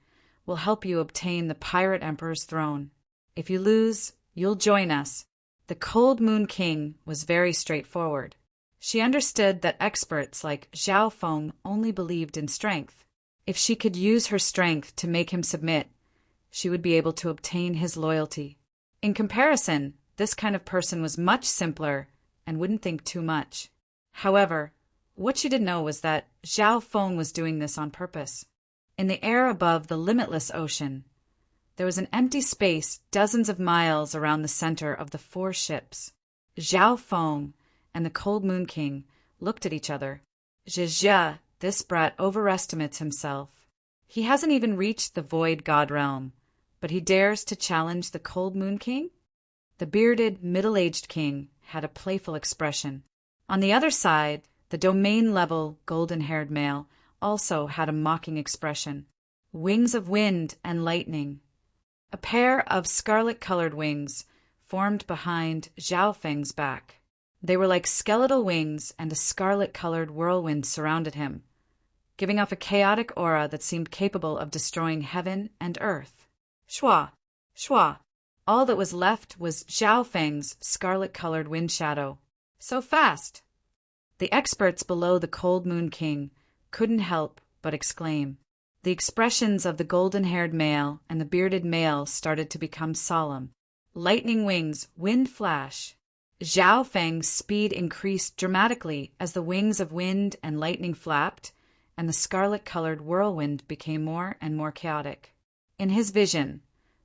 will help you obtain the Pirate Emperor's throne. If you lose, you'll join us." The Cold Moon King was very straightforward. She understood that experts like Zhao Feng only believed in strength. If she could use her strength to make him submit, she would be able to obtain his loyalty. In comparison, this kind of person was much simpler and wouldn't think too much. However, what she didn't know was that Zhao Feng was doing this on purpose. In the air above the limitless ocean, there was an empty space dozens of miles around the center of the 4 ships. Zhao Feng and the Cold Moon King looked at each other. Zhezhe, this brat overestimates himself. He hasn't even reached the Void God realm, but he dares to challenge the Cold Moon King? The bearded, middle-aged king had a playful expression. On the other side, the domain-level, golden-haired male also had a mocking expression. Wings of wind and lightning. A pair of scarlet-colored wings formed behind Zhao Feng's back. They were like skeletal wings, and a scarlet-colored whirlwind surrounded him, giving off a chaotic aura that seemed capable of destroying heaven and earth. Shua! Shua! All that was left was Zhao Feng's scarlet-colored wind shadow. So fast! The experts below the Cold Moon King couldn't help but exclaim. The expressions of the golden-haired male and the bearded male started to become solemn. Lightning wings, wind flash. Zhao Feng's speed increased dramatically as the wings of wind and lightning flapped, and the scarlet-colored whirlwind became more and more chaotic. In his vision,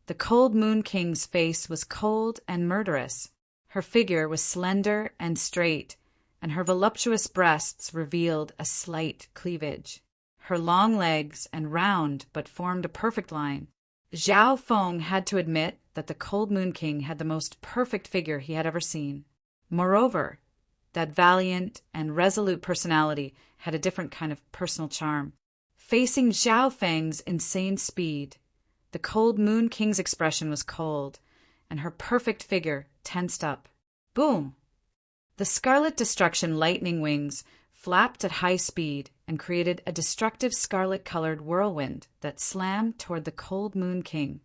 the Cold Moon King's face was cold and murderous. Her figure was slender and straight, and her voluptuous breasts revealed a slight cleavage. Her long legs and round but formed a perfect line. Zhao Feng had to admit that the Cold Moon King had the most perfect figure he had ever seen. Moreover, that valiant and resolute personality had a different kind of personal charm. Facing Zhao Feng's insane speed, the Cold Moon King's expression was cold, and her perfect figure tensed up. Boom! The Scarlet Destruction lightning wings flapped at high speed and created a destructive scarlet-colored whirlwind that slammed toward the Cold Moon King.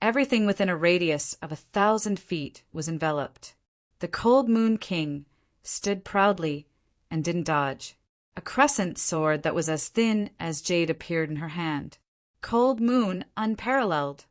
Everything within a radius of 1,000 feet was enveloped. The Cold Moon King stood proudly and didn't dodge. A crescent sword that was as thin as jade appeared in her hand. Cold Moon unparalleled.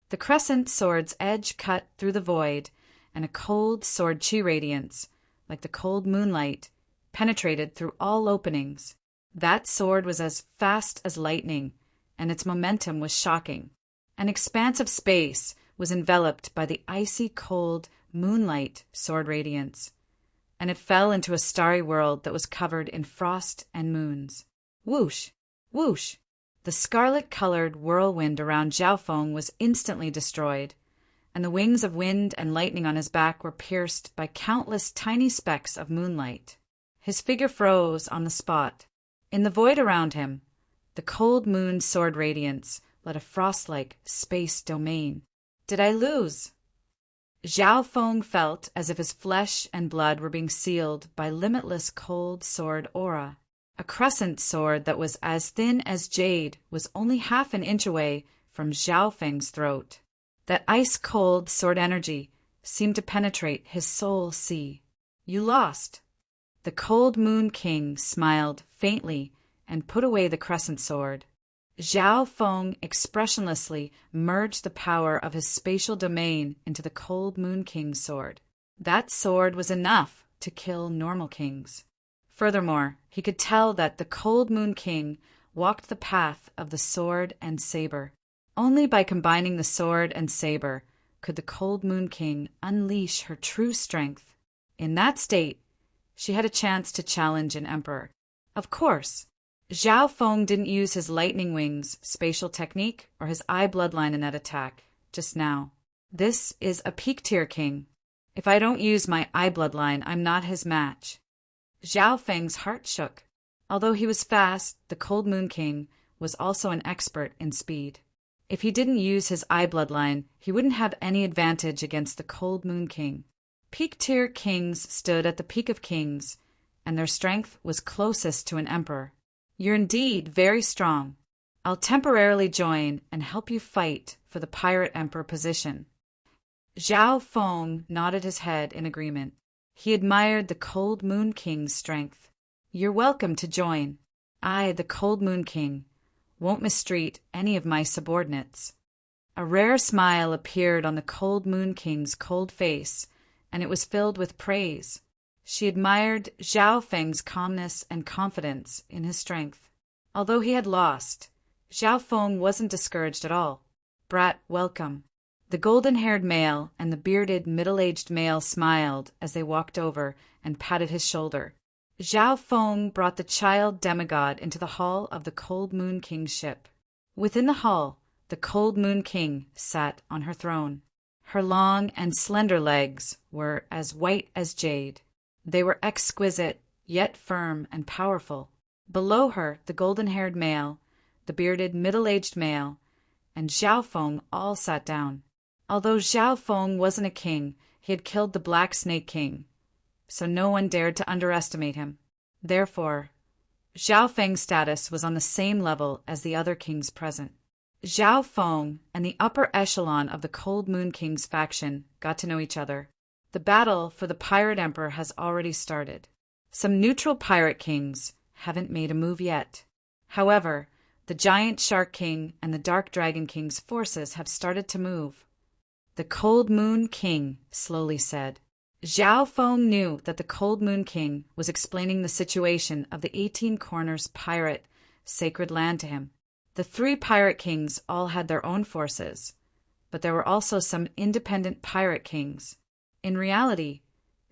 The crescent sword's edge cut through the void, and a cold sword chi radiance, like the cold moonlight, penetrated through all openings. That sword was as fast as lightning, and its momentum was shocking. An expanse of space was enveloped by the icy cold moonlight sword radiance, and it fell into a starry world that was covered in frost and moons. Whoosh! Whoosh! The scarlet-colored whirlwind around Zhao Feng was instantly destroyed, and the wings of wind and lightning on his back were pierced by countless tiny specks of moonlight. His figure froze on the spot. In the void around him, the cold moon sword radiance led a frost-like space domain. Did I lose? Zhao Feng felt as if his flesh and blood were being sealed by limitless cold sword aura. A crescent sword that was as thin as jade was only half an inch away from Zhao Feng's throat. That ice-cold sword energy seemed to penetrate his soul sea. You lost. The Cold Moon King smiled faintly and put away the crescent sword. Zhao Feng expressionlessly merged the power of his spatial domain into the Cold Moon King's sword. That sword was enough to kill normal kings. Furthermore, he could tell that the Cold Moon King walked the path of the sword and saber. Only by combining the sword and saber could the Cold Moon King unleash her true strength. In that state, she had a chance to challenge an emperor. Of course, Zhao Feng didn't use his lightning wings spatial technique or his eye bloodline in that attack just now. This is a peak-tier king. If I don't use my eye bloodline, I'm not his match. Zhao Feng's heart shook. Although he was fast, the Cold Moon King was also an expert in speed. If he didn't use his eye bloodline, he wouldn't have any advantage against the Cold Moon King. Peak-tier kings stood at the peak of kings, and their strength was closest to an emperor. You're indeed very strong. I'll temporarily join and help you fight for the Pirate Emperor position. Zhao Feng nodded his head in agreement. He admired the Cold Moon King's strength. You're welcome to join. I, the Cold Moon King, won't mistreat any of my subordinates. A rare smile appeared on the Cold Moon King's cold face, and it was filled with praise. She admired Zhao Feng's calmness and confidence in his strength. Although he had lost, Zhao Feng wasn't discouraged at all. Brat, welcome. The golden-haired male and the bearded, middle-aged male smiled as they walked over and patted his shoulder. Zhao Feng brought the child demigod into the hall of the Cold Moon King's ship. Within the hall, the Cold Moon King sat on her throne. Her long and slender legs were as white as jade. They were exquisite, yet firm and powerful. Below her, the golden-haired male, the bearded, middle-aged male, and Zhao Feng all sat down. Although Zhao Feng wasn't a king, he had killed the Black Snake King, so no one dared to underestimate him. Therefore, Zhao Feng's status was on the same level as the other kings present. Zhao Feng and the upper echelon of the Cold Moon King's faction got to know each other. The battle for the Pirate Emperor has already started. Some neutral pirate kings haven't made a move yet. However, the Giant Shark King and the Dark Dragon King's forces have started to move. The Cold Moon King slowly said. Zhao Feng knew that the Cold Moon King was explaining the situation of the 18 Corners pirate sacred land to him. The 3 pirate kings all had their own forces, but there were also some independent pirate kings. In reality,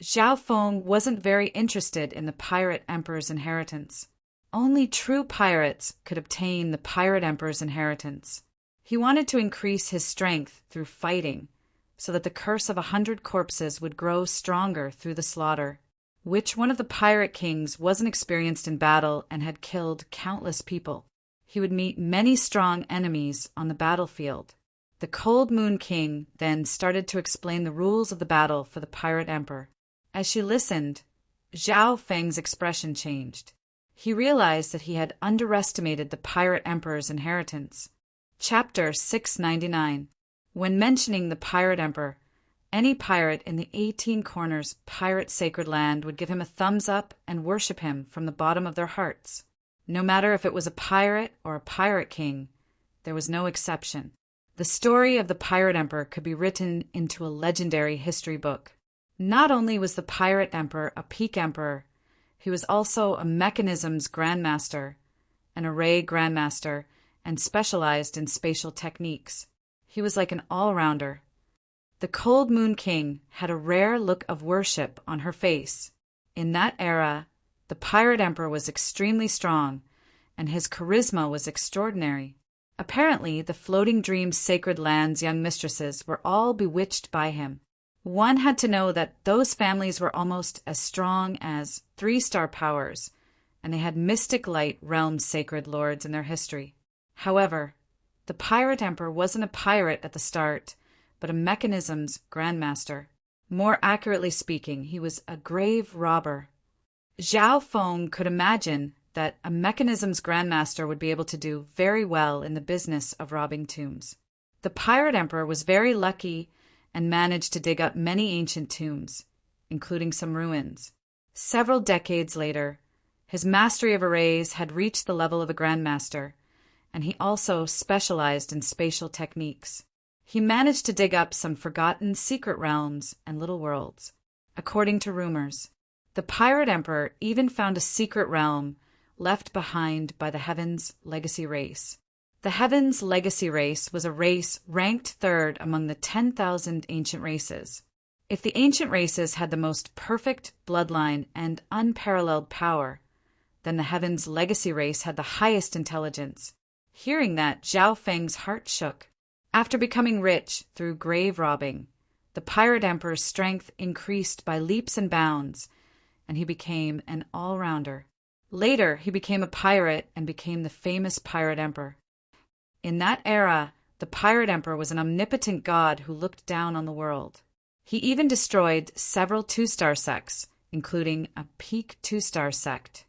Zhao Feng wasn't very interested in the pirate emperor's inheritance. Only true pirates could obtain the pirate emperor's inheritance. He wanted to increase his strength through fighting, so that the curse of 100 corpses would grow stronger through the slaughter. Which one of the pirate kings wasn't experienced in battle and had killed countless people? He would meet many strong enemies on the battlefield. The Cold Moon King then started to explain the rules of the battle for the pirate emperor. As she listened, Zhao Feng's expression changed. He realized that he had underestimated the pirate emperor's inheritance. Chapter 699. When mentioning the pirate emperor, any pirate in the 18 Corners pirate sacred land would give him a thumbs up and worship him from the bottom of their hearts. No matter if it was a pirate or a pirate king, there was no exception. The story of the pirate emperor could be written into a legendary history book. Not only was the pirate emperor a peak emperor, he was also a mechanisms grandmaster, an array grandmaster, and specialized in spatial techniques. He was like an all-rounder. The Cold Moon King had a rare look of worship on her face. In that era, the pirate emperor was extremely strong, and his charisma was extraordinary. Apparently, the Floating Dreams Sacred Land's young mistresses were all bewitched by him. One had to know that those families were almost as strong as 3-star powers, and they had mystic light realm sacred lords in their history. However, the pirate emperor wasn't a pirate at the start, but a mechanisms grandmaster. More accurately speaking, he was a grave robber. Zhao Feng could imagine that a mechanisms grandmaster would be able to do very well in the business of robbing tombs. The pirate emperor was very lucky and managed to dig up many ancient tombs, including some ruins. Several decades later, his mastery of arrays had reached the level of a grandmaster, and he also specialized in spatial techniques. He managed to dig up some forgotten secret realms and little worlds. According to rumors, the pirate emperor even found a secret realm left behind by the Heaven's Legacy race. The Heaven's Legacy race was a race ranked third among the 10,000 ancient races. If the ancient races had the most perfect bloodline and unparalleled power, then the Heaven's Legacy race had the highest intelligence. Hearing that, Zhao Feng's heart shook. After becoming rich through grave robbing, the pirate emperor's strength increased by leaps and bounds, and he became an all-rounder. Later, he became a pirate and became the famous pirate emperor. In that era, the pirate emperor was an omnipotent god who looked down on the world. He even destroyed several 2-star sects, including a peak 2-star sect.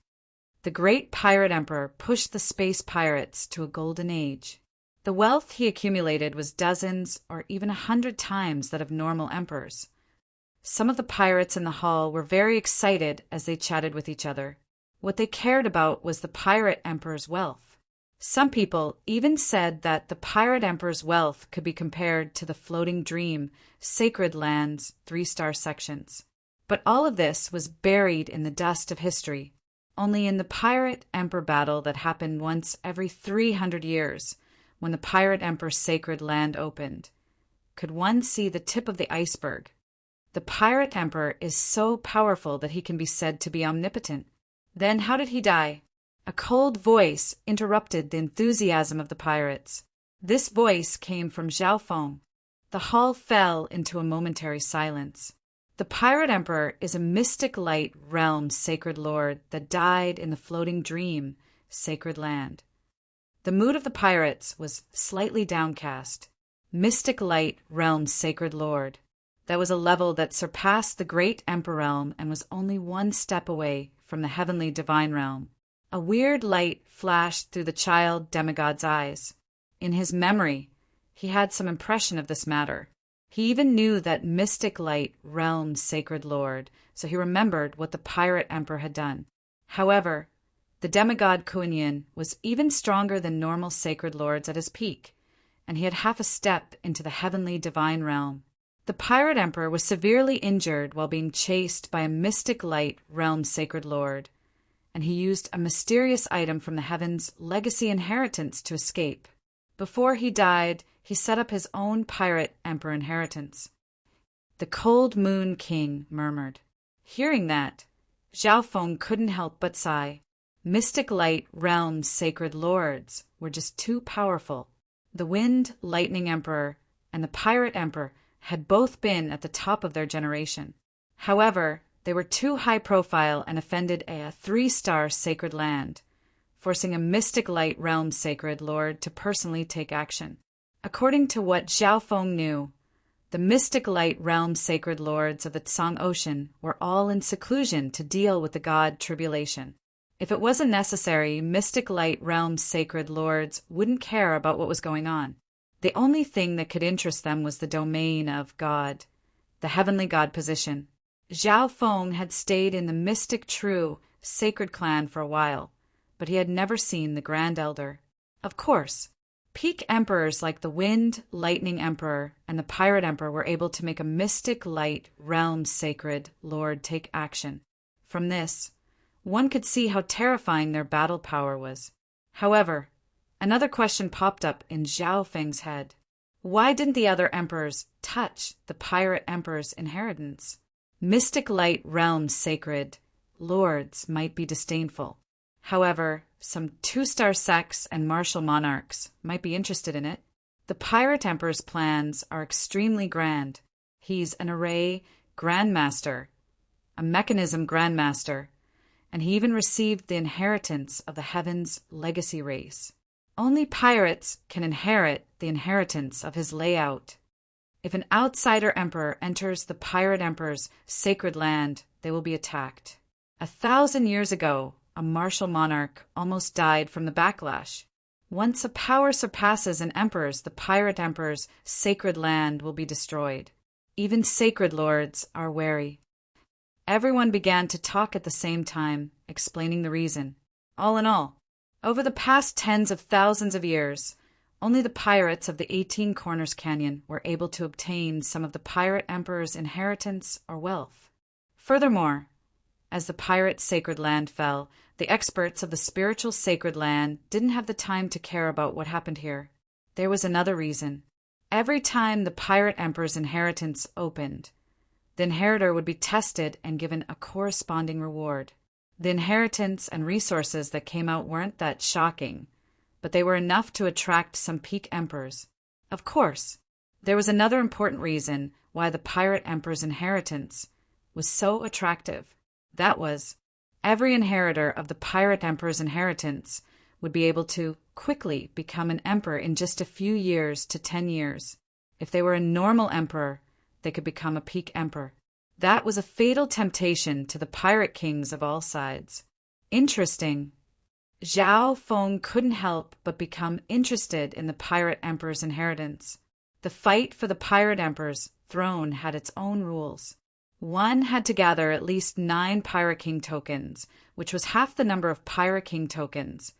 The great pirate emperor pushed the space pirates to a golden age. The wealth he accumulated was dozens or even 100 times that of normal emperors. Some of the pirates in the hall were very excited as they chatted with each other. What they cared about was the pirate emperor's wealth. Some people even said that the pirate emperor's wealth could be compared to the Floating Dream Sacred Land's 3-star sections. But all of this was buried in the dust of history. Only in the pirate emperor battle that happened once every 300 years, when the pirate emperor's sacred land opened, could one see the tip of the iceberg. The pirate emperor is so powerful that he can be said to be omnipotent. Then how did he die? A cold voice interrupted the enthusiasm of the pirates. This voice came from Zhao Feng. The hall fell into a momentary silence. The pirate emperor is a mystic light realm sacred lord that died in the Floating Dream Sacred Land. The mood of the pirates was slightly downcast. Mystic light realm sacred lord. That was a level that surpassed the great emperor realm and was only one step away from the heavenly divine realm. A weird light flashed through the child demigod's eyes. In his memory, he had some impression of this matter. He even knew that mystic light realm sacred lord, so he remembered what the pirate emperor had done. However, the demigod Kuan was even stronger than normal sacred lords at his peak, and he had half a step into the heavenly divine realm. The pirate emperor was severely injured while being chased by a mystic light realm sacred lord, and he used a mysterious item from the Heaven's Legacy inheritance to escape. Before he died, he set up his own pirate emperor inheritance. The Cold Moon King murmured, Hearing that, Zhao Feng couldn't help but sigh. Mystic Light Realm's sacred lords were just too powerful. The Wind Lightning Emperor and the Pirate Emperor had both been at the top of their generation. However, they were too high profile and offended a 3-star sacred land, forcing a Mystic Light Realm sacred lord to personally take action. According to what Zhao Feng knew, the Mystic Light Realm sacred lords of the Tsang Ocean were all in seclusion to deal with the god tribulation. If it wasn't necessary, Mystic Light Realm sacred lords wouldn't care about what was going on. The only thing that could interest them was the domain of God, the heavenly god position. Zhao Feng had stayed in the Mystic True sacred clan for a while, but he had never seen the Grand Elder. Of course, peak emperors like the Wind Lightning Emperor and the Pirate Emperor were able to make a Mystic Light Realm sacred lord take action. From this, one could see how terrifying their battle power was. However, another question popped up in Zhao Feng's head. Why didn't the other emperors touch the Pirate Emperor's inheritance? Mystic Light Realm sacred lords might be disdainful. However, some 2-star sects and martial monarchs might be interested in it. The Pirate Emperor's plans are extremely grand. He's an array grandmaster, a mechanism grandmaster, and he even received the inheritance of the Heavens legacy race. Only pirates can inherit the inheritance of his layout. If an outsider emperor enters the Pirate Emperor's sacred land, they will be attacked. 1,000 years ago, a martial monarch almost died from the backlash. Once a power surpasses an emperor's, the Pirate Emperor's sacred land will be destroyed. Even sacred lords are wary. Everyone began to talk at the same time, explaining the reason. All in all, over the past tens of thousands of years, only the pirates of the 18 Corners Canyon were able to obtain some of the Pirate Emperor's inheritance or wealth. Furthermore, as the pirate sacred land fell, the experts of the spiritual sacred land didn't have the time to care about what happened here. There was another reason. Every time the Pirate Emperor's inheritance opened, the inheritor would be tested and given a corresponding reward. The inheritance and resources that came out weren't that shocking, but they were enough to attract some peak emperors. Of course, there was another important reason why the Pirate Emperor's inheritance was so attractive. That was, every inheritor of the Pirate Emperor's inheritance would be able to quickly become an emperor in just a few years to 10 years. If they were a normal emperor, they could become a peak emperor. That was a fatal temptation to the pirate kings of all sides. Interesting. Zhao Feng couldn't help but become interested in the Pirate Emperor's inheritance. The fight for the Pirate Emperor's throne had its own rules. One had to gather at least 9 Pirate King tokens, which was half the number of Pirate King tokens,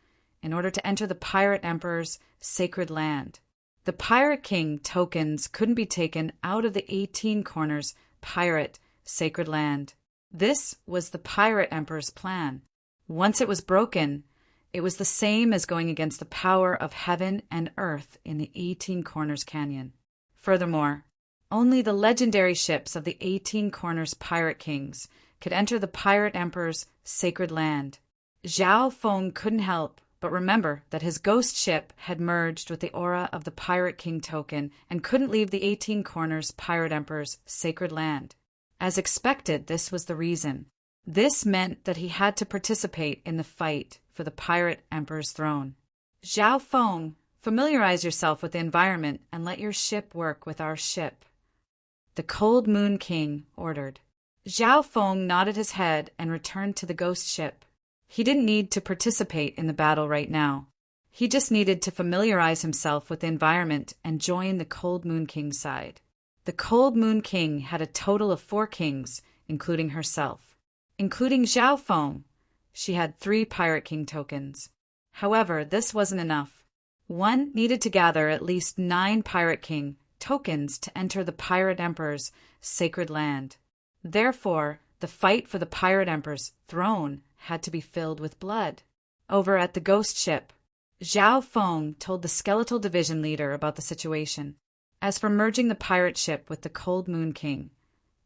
in order to enter the Pirate Emperor's sacred land. The Pirate King tokens couldn't be taken out of the 18 Corners Pirate sacred land. This was the Pirate Emperor's plan. Once it was broken, it was the same as going against the power of heaven and earth in the 18 Corners Canyon. Furthermore, only the legendary ships of the 18 Corners Pirate Kings could enter the Pirate Emperor's sacred land. Zhao Feng couldn't help but remember that his ghost ship had merged with the aura of the Pirate King token and couldn't leave the 18 Corners Pirate Emperor's sacred land. As expected, this was the reason. This meant that he had to participate in the fight for the Pirate Emperor's throne. Zhao Feng, familiarize yourself with the environment and let your ship work with our ship, the Cold Moon King ordered. Zhao Feng nodded his head and returned to the ghost ship. He didn't need to participate in the battle right now. He just needed to familiarize himself with the environment and join the Cold Moon King's side. The Cold Moon King had a total of 4 kings, including herself. Including Zhao Feng, she had 3 Pirate King tokens. However, this wasn't enough. One needed to gather at least 9 Pirate King tokens to enter the Pirate Emperor's sacred land. Therefore, the fight for the Pirate Emperor's throne had to be filled with blood. Over at the ghost ship, Zhao Feng told the skeletal division leader about the situation. As for merging the pirate ship with the Cold Moon King,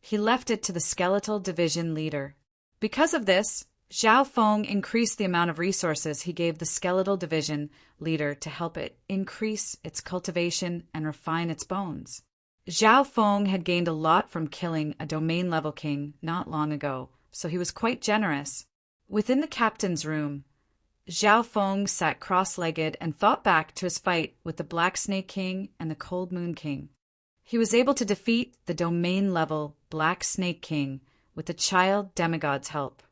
He left it to the skeletal division leader. Because of this, Zhao Feng increased the amount of resources he gave the skeletal division leader to help it increase its cultivation and refine its bones. Zhao Feng had gained a lot from killing a domain-level king not long ago, so he was quite generous. Within the captain's room, Zhao Feng sat cross-legged and thought back to his fight with the Black Snake King and the Cold Moon King. He was able to defeat the domain-level Black Snake King with the child demigod's help.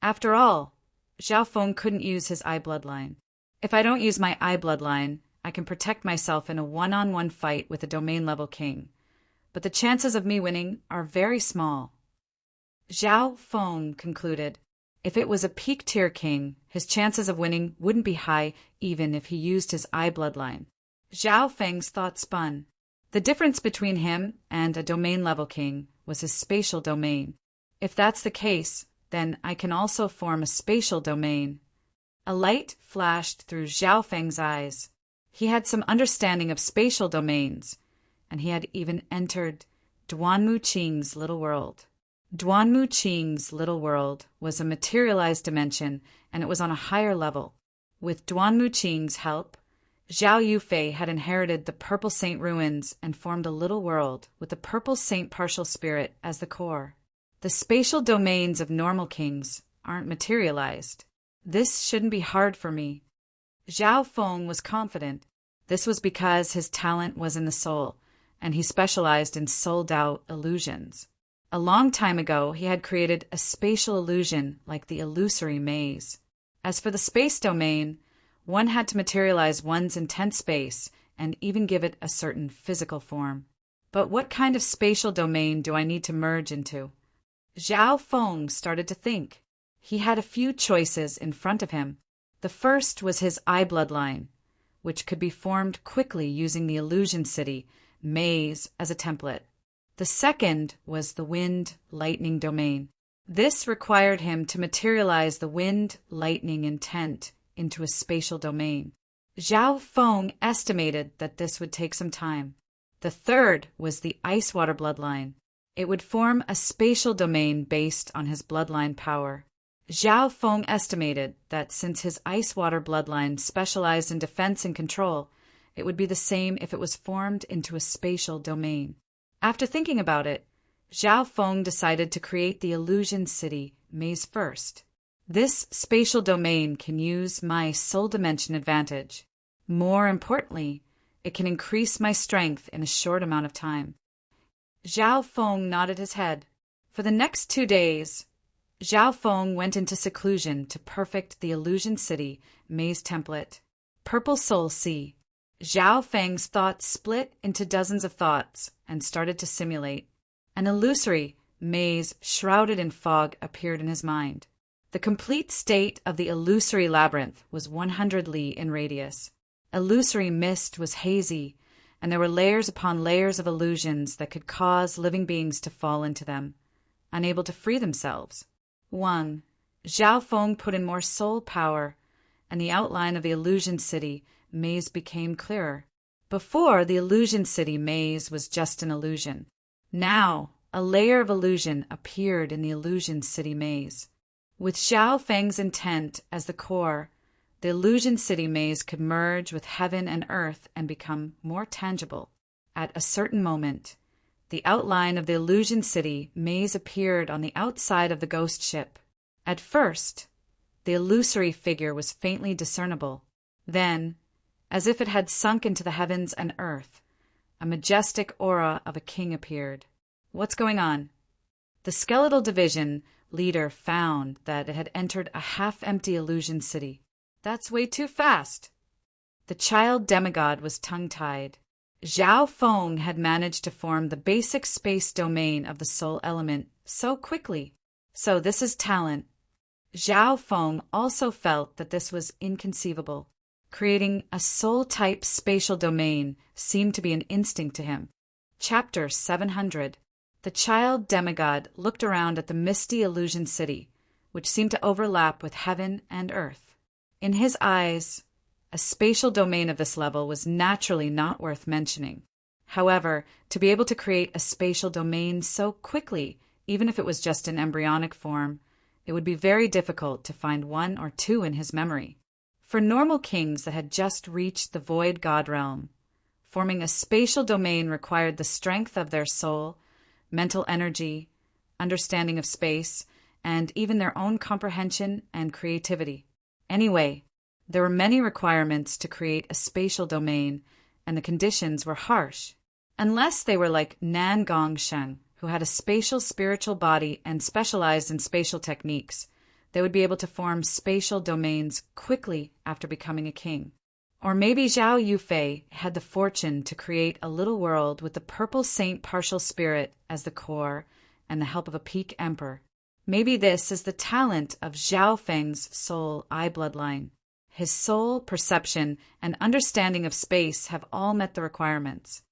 After all, Zhao Feng couldn't use his eye bloodline. If I don't use my eye bloodline, I can protect myself in a one-on-one fight with a domain-level king. But the chances of me winning are very small. Zhao Feng concluded, if it was a peak-tier king, his chances of winning wouldn't be high even if he used his eye bloodline. Zhao Feng's thought spun. The difference between him and a domain-level king was his spatial domain. If that's the case, then I can also form a spatial domain. A light flashed through Zhao Feng's eyes. He had some understanding of spatial domains, and he had even entered Duanmu Qing's little world. Duanmu Qing's little world was a materialized dimension, and it was on a higher level. With Duanmu Qing's help, Zhao Yufei had inherited the Purple Saint ruins and formed a little world with the Purple Saint partial spirit as the core. The spatial domains of normal kings aren't materialized. This shouldn't be hard for me. Zhao Feng was confident. This was because his talent was in the soul, and he specialized in sold-out illusions. A long time ago, he had created a spatial illusion like the illusory maze. As for the space domain, one had to materialize one's intent space and even give it a certain physical form. But what kind of spatial domain do I need to merge into? Zhao Feng started to think. He had a few choices in front of him. The first was his eye bloodline, which could be formed quickly using the illusion city, maze, as a template. The second was the wind-lightning domain. This required him to materialize the wind-lightning intent into a spatial domain. Zhao Feng estimated that this would take some time. The third was the ice-water bloodline. It would form a spatial domain based on his bloodline power. Zhao Feng estimated that since his ice-water bloodline specialized in defense and control, it would be the same if it was formed into a spatial domain. After thinking about it, Zhao Feng decided to create the illusion city maze first. This spatial domain can use my soul dimension advantage. More importantly, it can increase my strength in a short amount of time. Zhao Feng nodded his head. For the next 2 days, Zhao Feng went into seclusion to perfect the illusion city maze template. Purple Soul Sea. Zhao Feng's thoughts split into dozens of thoughts and started to simulate. An illusory maze shrouded in fog appeared in his mind. The complete state of the illusory labyrinth was 100 li in radius. Illusory mist was hazy, and there were layers upon layers of illusions that could cause living beings to fall into them, unable to free themselves. 1. Zhao Feng put in more soul power, and the outline of the illusion city maze became clearer. Before, the illusion city maze was just an illusion. Now, a layer of illusion appeared in the illusion city maze. With Zhao Feng's intent as the core, the illusion city maze could merge with heaven and earth and become more tangible. At a certain moment, the outline of the illusion city maze appeared on the outside of the ghost ship. At first, the illusory figure was faintly discernible. Then, as if it had sunk into the heavens and earth, a majestic aura of a king appeared. What's going on? The skeletal division leader found that it had entered a half-empty illusion city. That's way too fast. The child demigod was tongue-tied. Zhao Feng had managed to form the basic space domain of the soul element so quickly. So this is talent. Zhao Feng also felt that this was inconceivable. Creating a soul-type spatial domain seemed to be an instinct to him. Chapter 700. The child demigod looked around at the misty illusion city, which seemed to overlap with heaven and earth. In his eyes, a spatial domain of this level was naturally not worth mentioning. However, to be able to create a spatial domain so quickly, even if it was just in embryonic form, it would be very difficult to find one or two in his memory. For normal kings that had just reached the void god realm, forming a spatial domain required the strength of their soul, mental energy, understanding of space, and even their own comprehension and creativity. Anyway, there were many requirements to create a spatial domain, and the conditions were harsh. Unless they were like Nan Gong Sheng, who had a spatial spiritual body and specialized in spatial techniques, they would be able to form spatial domains quickly after becoming a king. Or maybe Zhao Yufei had the fortune to create a little world with the purple saint partial spirit as the core and the help of a peak emperor. Maybe this is the talent of Zhao Feng's soul eye bloodline. His soul, perception, and understanding of space have all met the requirements.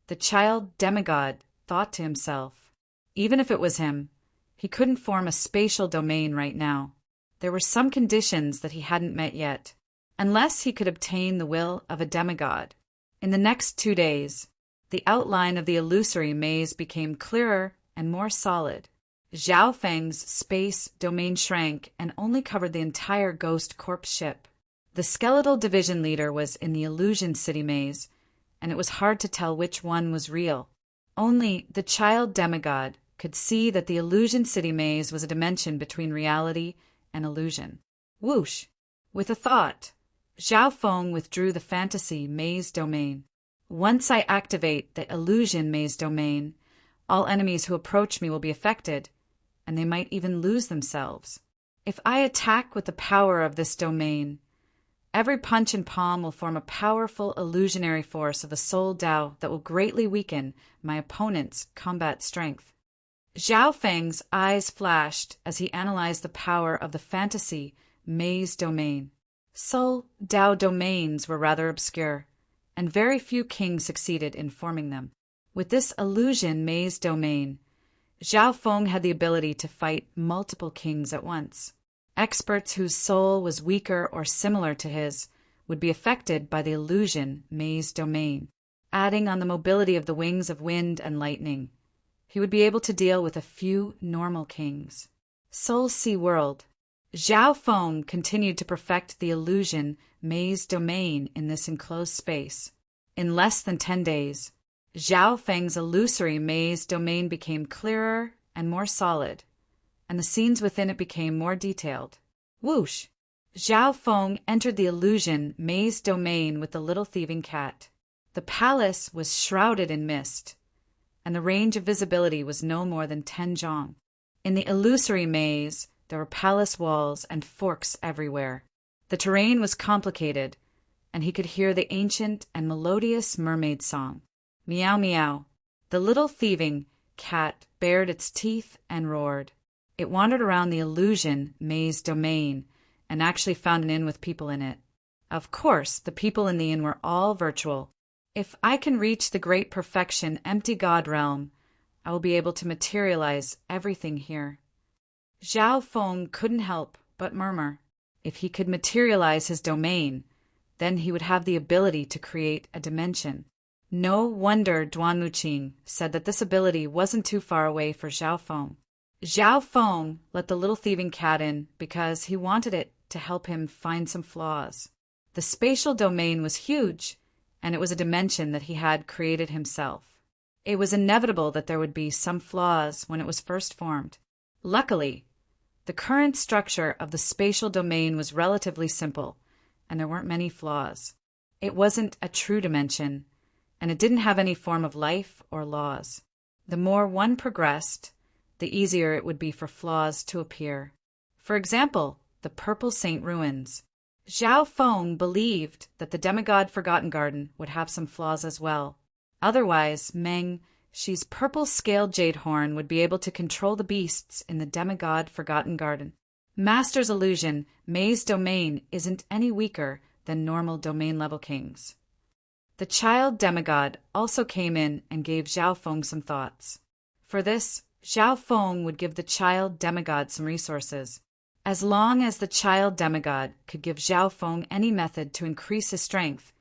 The child demigod thought to himself, even if it was him, he couldn't form a spatial domain right now. There were some conditions that he hadn't met yet, unless he could obtain the will of a demigod. In the next 2 days, the outline of the illusory maze became clearer and more solid. Zhao Feng's space domain shrank and only covered the entire ghost corpse ship. The skeletal division leader was in the illusion city maze, and it was hard to tell which one was real. Only the child demigod could see that the illusion city maze was a dimension between reality and illusion. Whoosh! With a thought, Zhao Feng withdrew the fantasy maze domain. Once I activate the illusion maze domain, all enemies who approach me will be affected, and they might even lose themselves. If I attack with the power of this domain, every punch and palm will form a powerful illusionary force of the soul Tao that will greatly weaken my opponent's combat strength. Zhao Feng's eyes flashed as he analyzed the power of the fantasy maze domain. Soul Tao domains were rather obscure, and very few kings succeeded in forming them. With this illusion maze domain, Zhao Feng had the ability to fight multiple kings at once. Experts whose soul was weaker or similar to his would be affected by the illusion maze domain. Adding on the mobility of the wings of wind and lightning, he would be able to deal with a few normal kings. Soul Sea World. Zhao Feng continued to perfect the illusion maze domain in this enclosed space. In less than 10 days, Zhao Feng's illusory maze domain became clearer and more solid, and the scenes within it became more detailed. Whoosh! Zhao Feng entered the illusion maze domain with the little thieving cat. The palace was shrouded in mist, and the range of visibility was no more than 10 zhong. In the illusory maze, there were palace walls and forks everywhere. The terrain was complicated, and he could hear the ancient and melodious mermaid song. Meow meow. The little thieving cat bared its teeth and roared. It wandered around the illusion maze domain and actually found an inn with people in it. Of course, the people in the inn were all virtual. If I can reach the great perfection empty god realm, I will be able to materialize everything here. Zhao Feng couldn't help but murmur. If he could materialize his domain, then he would have the ability to create a dimension. No wonder Duan Luqing said that this ability wasn't too far away for Zhao Feng. Zhao Feng let the little thieving cat in because he wanted it to help him find some flaws. The spatial domain was huge, and it was a dimension that he had created himself. It was inevitable that there would be some flaws when it was first formed. Luckily, the current structure of the spatial domain was relatively simple, and there weren't many flaws. It wasn't a true dimension, and it didn't have any form of life or laws. The more one progressed, the easier it would be for flaws to appear. For example, the Purple Saint Ruins. Zhao Feng believed that the demigod Forgotten Garden would have some flaws as well. Otherwise, Meng Shi's purple scaled jade horn would be able to control the beasts in the demigod Forgotten Garden. Master's illusion, Mei's domain, isn't any weaker than normal domain-level kings. The child demigod also came in and gave Zhao Feng some thoughts. For this, Zhao Feng would give the child demigod some resources. As long as the child demigod could give Zhao Feng any method to increase his strength,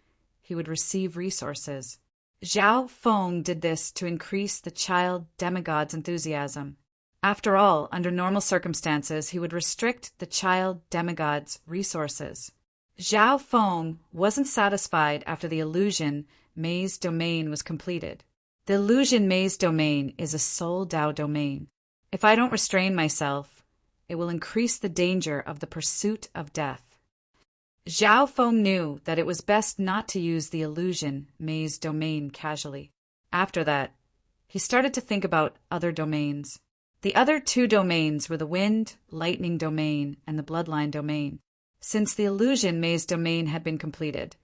he would receive resources. Zhao Feng did this to increase the child demigod's enthusiasm. After all, under normal circumstances, he would restrict the child demigod's resources. Zhao Feng wasn't satisfied after the illusion maze domain was completed. The illusion maze domain is a soul Dao domain. If I don't restrain myself, it will increase the danger of the pursuit of death. Zhao Feng knew that it was best not to use the illusion maze domain casually. After that, he started to think about other domains. The other two domains were the wind, lightning domain and the bloodline domain. Since the illusion maze domain had been completed,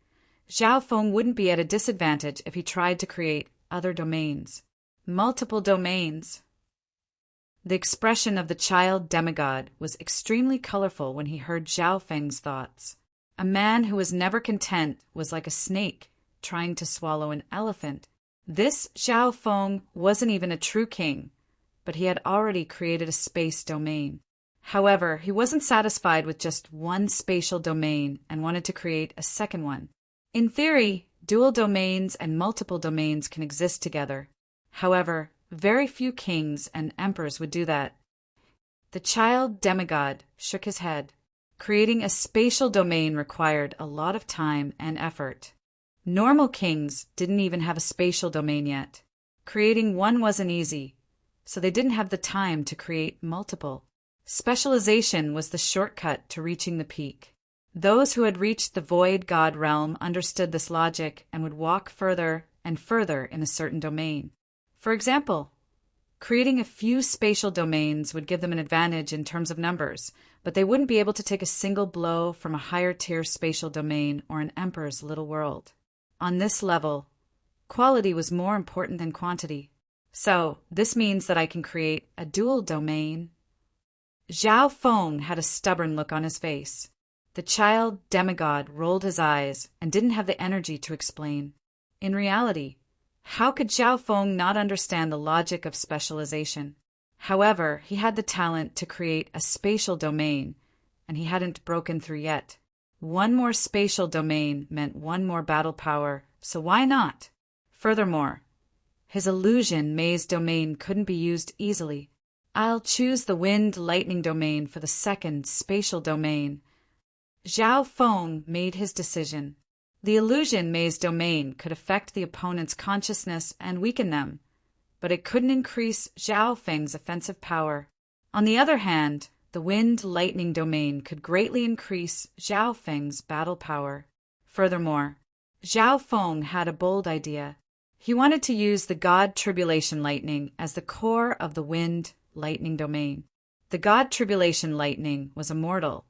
Zhao Feng wouldn't be at a disadvantage if he tried to create other domains. Multiple domains. The expression of the child demigod was extremely colorful when he heard Zhao Feng's thoughts. A man who was never content was like a snake trying to swallow an elephant. This Zhao Feng wasn't even a true king, but he had already created a space domain. However, he wasn't satisfied with just one spatial domain and wanted to create a second one. In theory, dual domains and multiple domains can exist together. However, very few kings and emperors would do that. The child demigod shook his head. Creating a spatial domain required a lot of time and effort. Normal kings didn't even have a spatial domain yet. Creating one wasn't easy, so they didn't have the time to create multiple. Specialization was the shortcut to reaching the peak. Those who had reached the void god realm understood this logic and would walk further and further in a certain domain. For example, creating a few spatial domains would give them an advantage in terms of numbers, but they wouldn't be able to take a single blow from a higher-tier spatial domain or an emperor's little world. On this level, quality was more important than quantity. So, this means that I can create a dual domain. Zhao Feng had a stubborn look on his face. The child demigod rolled his eyes and didn't have the energy to explain. In reality, how could Zhao Feng not understand the logic of specialization? However, he had the talent to create a spatial domain, and he hadn't broken through yet. One more spatial domain meant one more battle power, so why not? Furthermore, his illusion maze domain couldn't be used easily. I'll choose the wind lightning domain for the second spatial domain. Zhao Feng made his decision. The illusion maze domain could affect the opponent's consciousness and weaken them, but it couldn't increase Zhao Feng's offensive power. On the other hand, the wind lightning domain could greatly increase Zhao Feng's battle power. Furthermore, Zhao Feng had a bold idea. He wanted to use the god tribulation lightning as the core of the wind lightning domain. The god tribulation lightning was immortal,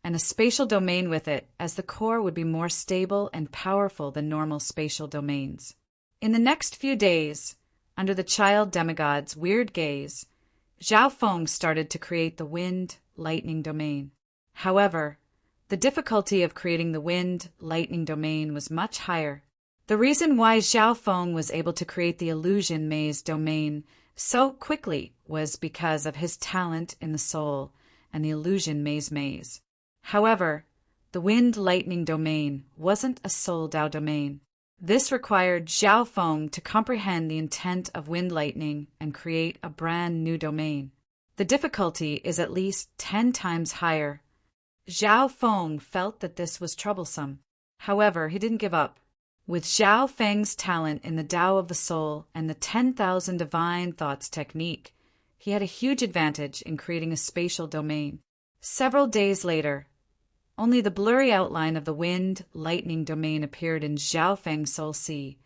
and a spatial domain with it as the core would be more stable and powerful than normal spatial domains. In the next few days, under the child demigod's weird gaze, Zhao Feng started to create the wind lightning domain. However, the difficulty of creating the wind lightning domain was much higher. The reason why Zhao Feng was able to create the illusion maze domain so quickly was because of his talent in the soul and the illusion maze. However, the wind lightning domain wasn't a soul Dao domain. This required Zhao Feng to comprehend the intent of wind lightning and create a brand new domain. The difficulty is at least 10 times higher. Zhao Feng felt that this was troublesome. However, he didn't give up. With Zhao Feng's talent in the Tao of the soul and the 10,000 divine thoughts technique, he had a huge advantage in creating a spatial domain. Several days later, only the blurry outline of the wind lightning domain appeared in Zhao Feng's soul sea,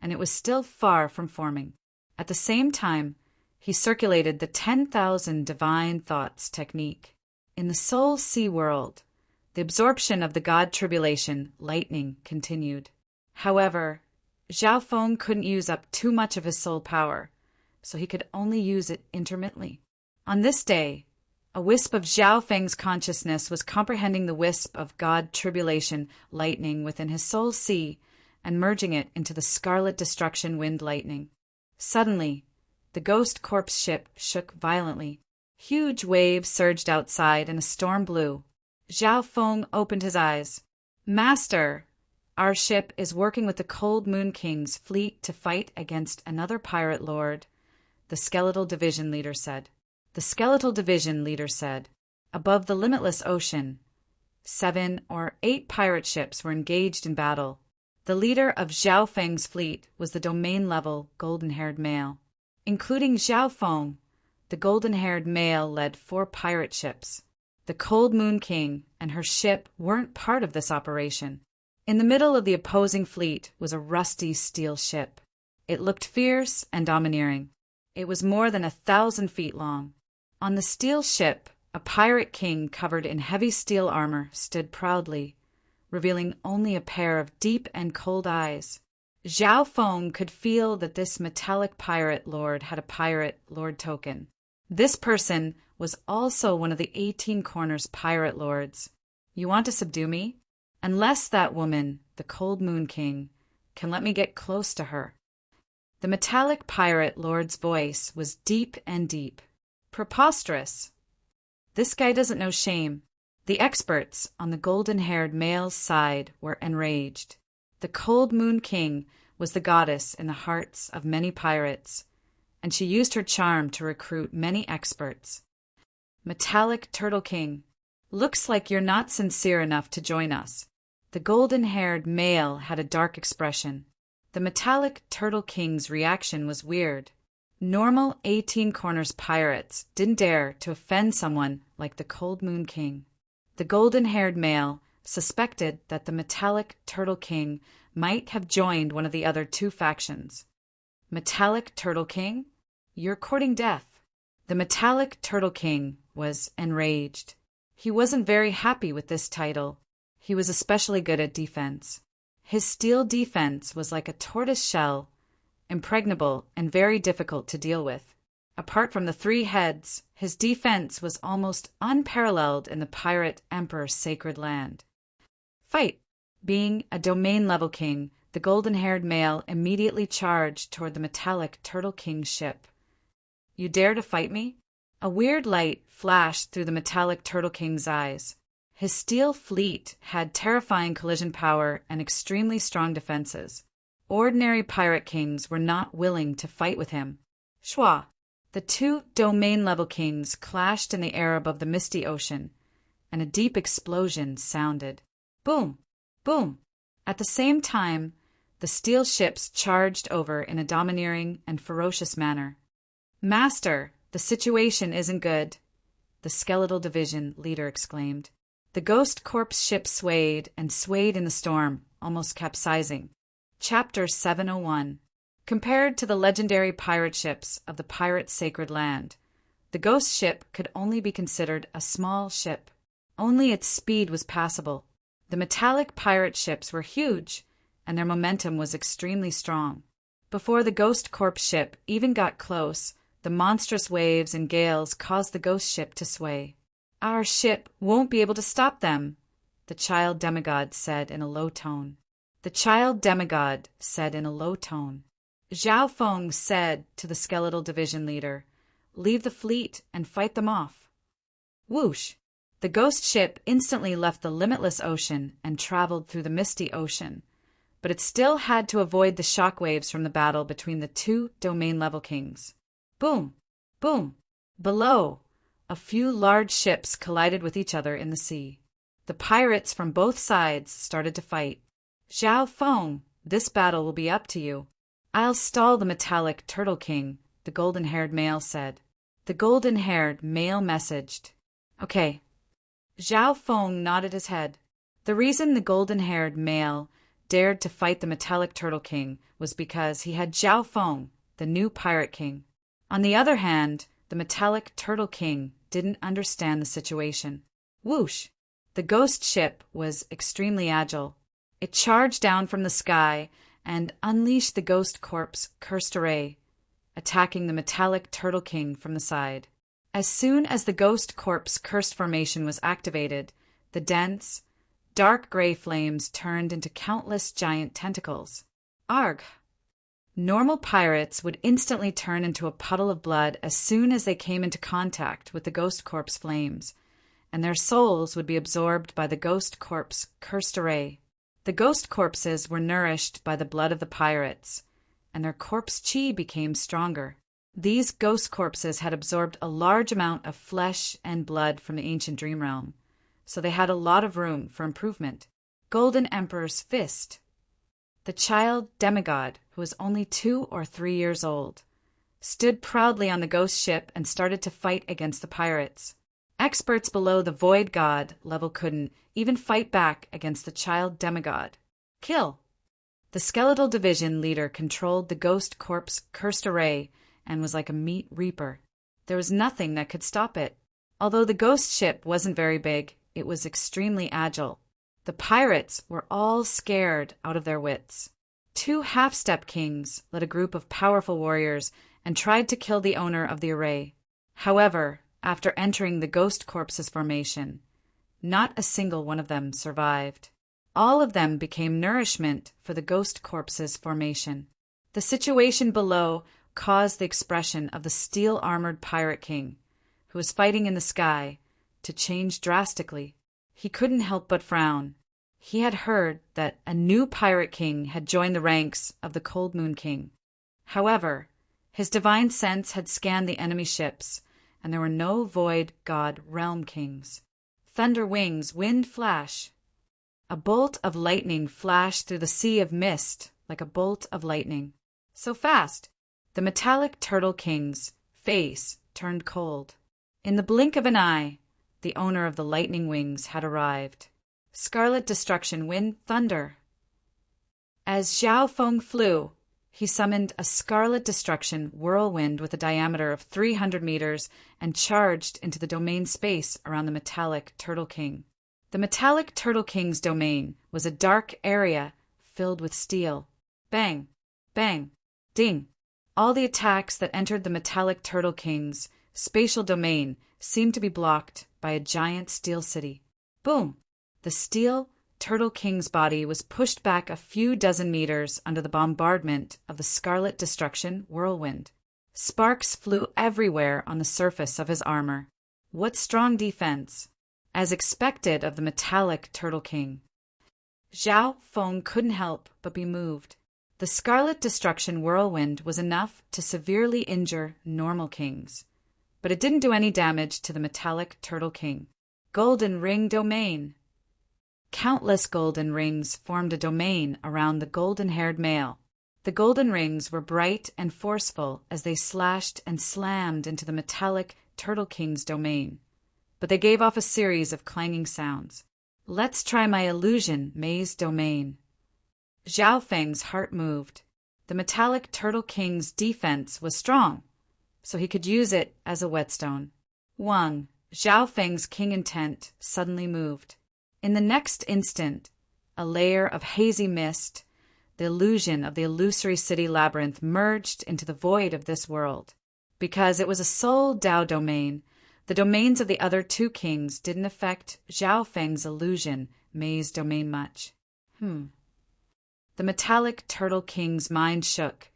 and it was still far from forming. At the same time, he circulated the 10,000 divine thoughts technique. In the soul sea world, the absorption of the god tribulation lightning continued. However, Zhao Feng couldn't use up too much of his soul power, so he could only use it intermittently. On this day, a wisp of Zhao Feng's consciousness was comprehending the wisp of God tribulation lightning within his soul sea and merging it into the scarlet destruction wind lightning. Suddenly, the ghost corpse ship shook violently. Huge waves surged outside and a storm blew. Zhao Feng opened his eyes. "Master, Our ship is working with the Cold Moon King's fleet to fight against another pirate lord, the Skeletal Division leader said. The Skeletal Division leader said, above the limitless ocean, 7 or 8 pirate ships were engaged in battle. The leader of Zhao Feng's fleet was the domain-level golden-haired male. Including Zhao Feng, the golden-haired male led 4 pirate ships. The Cold Moon King and her ship weren't part of this operation. In the middle of the opposing fleet was a rusty steel ship. It looked fierce and domineering. It was more than 1,000 feet long. On the steel ship, a pirate king covered in heavy steel armor stood proudly, revealing only a pair of deep and cold eyes. Zhao Feng could feel that this metallic pirate lord had a pirate lord token. This person was also one of the 18 Corners pirate lords. You want to subdue me? Unless that woman, the Cold Moon King, can let me get close to her. The metallic pirate lord's voice was deep and deep. Preposterous. This guy doesn't know shame. The experts on the golden-haired male's side were enraged. The Cold Moon King was the goddess in the hearts of many pirates, and she used her charm to recruit many experts. Metallic Turtle King, looks like you're not sincere enough to join us. The golden-haired male had a dark expression. The metallic Turtle King's reaction was weird. Normal 18 Corners pirates didn't dare to offend someone like the Cold Moon King. The golden-haired male suspected that the metallic Turtle King might have joined one of the other 2 factions. Metallic Turtle King? You're courting death. The metallic Turtle King was enraged. He wasn't very happy with this title. He was especially good at defense. His steel defense was like a tortoise shell, impregnable and very difficult to deal with. Apart from the 3 heads, his defense was almost unparalleled in the pirate emperor's sacred land. Fight! Being a domain-level king, the golden-haired male immediately charged toward the metallic Turtle King's ship. You dare to fight me? A weird light flashed through the metallic Turtle King's eyes. His steel fleet had terrifying collision power and extremely strong defenses. Ordinary pirate kings were not willing to fight with him. Shua! The 2 domain-level kings clashed in the air above the misty ocean, and a deep explosion sounded. Boom! Boom! At the same time, the steel ships charged over in a domineering and ferocious manner. Master, the situation isn't good, the Skeletal Division leader exclaimed. The Ghost Corpse ship swayed and swayed in the storm, almost capsizing. Chapter 701. Compared to the legendary pirate ships of the pirate's sacred land, the Ghost ship could only be considered a small ship. Only its speed was passable. The metallic pirate ships were huge, and their momentum was extremely strong. Before the Ghost Corpse ship even got close, the monstrous waves and gales caused the Ghost ship to sway. Our ship won't be able to stop them, the child demigod said in a low tone. The child demigod said in a low tone. Zhao Feng said to the Skeletal Division leader, "Leave the fleet and fight them off." Whoosh! The ghost ship instantly left the limitless ocean and traveled through the misty ocean, but it still had to avoid the shockwaves from the battle between the 2 domain-level kings. Boom! Boom! Below, a few large ships collided with each other in the sea. The pirates from both sides started to fight. Zhao Feng, this battle will be up to you. I'll stall the metallic Turtle King, the golden-haired male said. The golden-haired male messaged. Okay. Zhao Feng nodded his head. The reason the golden-haired male dared to fight the metallic Turtle King was because he had Zhao Feng, the new pirate king. On the other hand, the metallic Turtle King didn't understand the situation. Whoosh! The ghost ship was extremely agile. It charged down from the sky and unleashed the Ghost Corpse cursed array, attacking the metallic Turtle King from the side. As soon as the Ghost Corpse cursed formation was activated, the dense, dark gray flames turned into countless giant tentacles. Arg! Normal pirates would instantly turn into a puddle of blood as soon as they came into contact with the Ghost Corpse flames, and their souls would be absorbed by the Ghost Corpse cursed array. The ghost corpses were nourished by the blood of the pirates, and their corpse chi became stronger. These ghost corpses had absorbed a large amount of flesh and blood from the ancient dream realm, so they had a lot of room for improvement. Golden Emperor's Fist. The child demigod, who was only 2 or 3 years old, stood proudly on the ghost ship and started to fight against the pirates. Experts below the Void God level couldn't even fight back against the child demigod. Kill. The skeletal division leader controlled the ghost corpse cursed array and was like a meat reaper. There was nothing that could stop it. Although the ghost ship wasn't very big, it was extremely agile. The pirates were all scared out of their wits. 2 half-step kings led a group of powerful warriors and tried to kill the owner of the array. However, after entering the ghost corpse's formation, not a single one of them survived. All of them became nourishment for the ghost corpse's formation. The situation below caused the expression of the steel-armored pirate king, who was fighting in the sky, to change drastically. He couldn't help but frown. He had heard that a new pirate king had joined the ranks of the Cold Moon King. However, his divine sense had scanned the enemy ships, and there were no Void God Realm Kings. Thunder wings, wind flash. A bolt of lightning flashed through the sea of mist like a bolt of lightning. So fast, the metallic Turtle King's face turned cold. In the blink of an eye, the owner of the lightning wings had arrived. Scarlet destruction, wind, thunder. As Xiao Feng flew, he summoned a scarlet destruction whirlwind with a diameter of 300 meters and charged into the domain space around the metallic Turtle King. The metallic Turtle King's domain was a dark area filled with steel. Bang, bang, ding. All the attacks that entered the metallic Turtle King's spatial domain seemed to be blocked by a giant steel city. Boom! The steel Turtle King's body was pushed back a few dozen meters under the bombardment of the scarlet destruction whirlwind. Sparks flew everywhere on the surface of his armor. What strong defense! As expected of the metallic Turtle King. Xiao Feng couldn't help but be moved. The scarlet destruction whirlwind was enough to severely injure normal kings, but it didn't do any damage to the metallic Turtle King. Golden Ring Domain. Countless golden rings formed a domain around the golden-haired male. The golden rings were bright and forceful as they slashed and slammed into the metallic Turtle King's domain, but they gave off a series of clanging sounds. Let's try my illusion maze domain. Xiao Feng's heart moved. The metallic Turtle King's defense was strong, so he could use it as a whetstone. Wang, Xiao Feng's king intent, suddenly moved. In the next instant, a layer of hazy mist, the illusion of the illusory city labyrinth, merged into the void of this world. Because it was a soul Dao domain, the domains of the other 2 kings didn't affect Xiao Feng's illusion maze domain much. The metallic Turtle King's mind shook,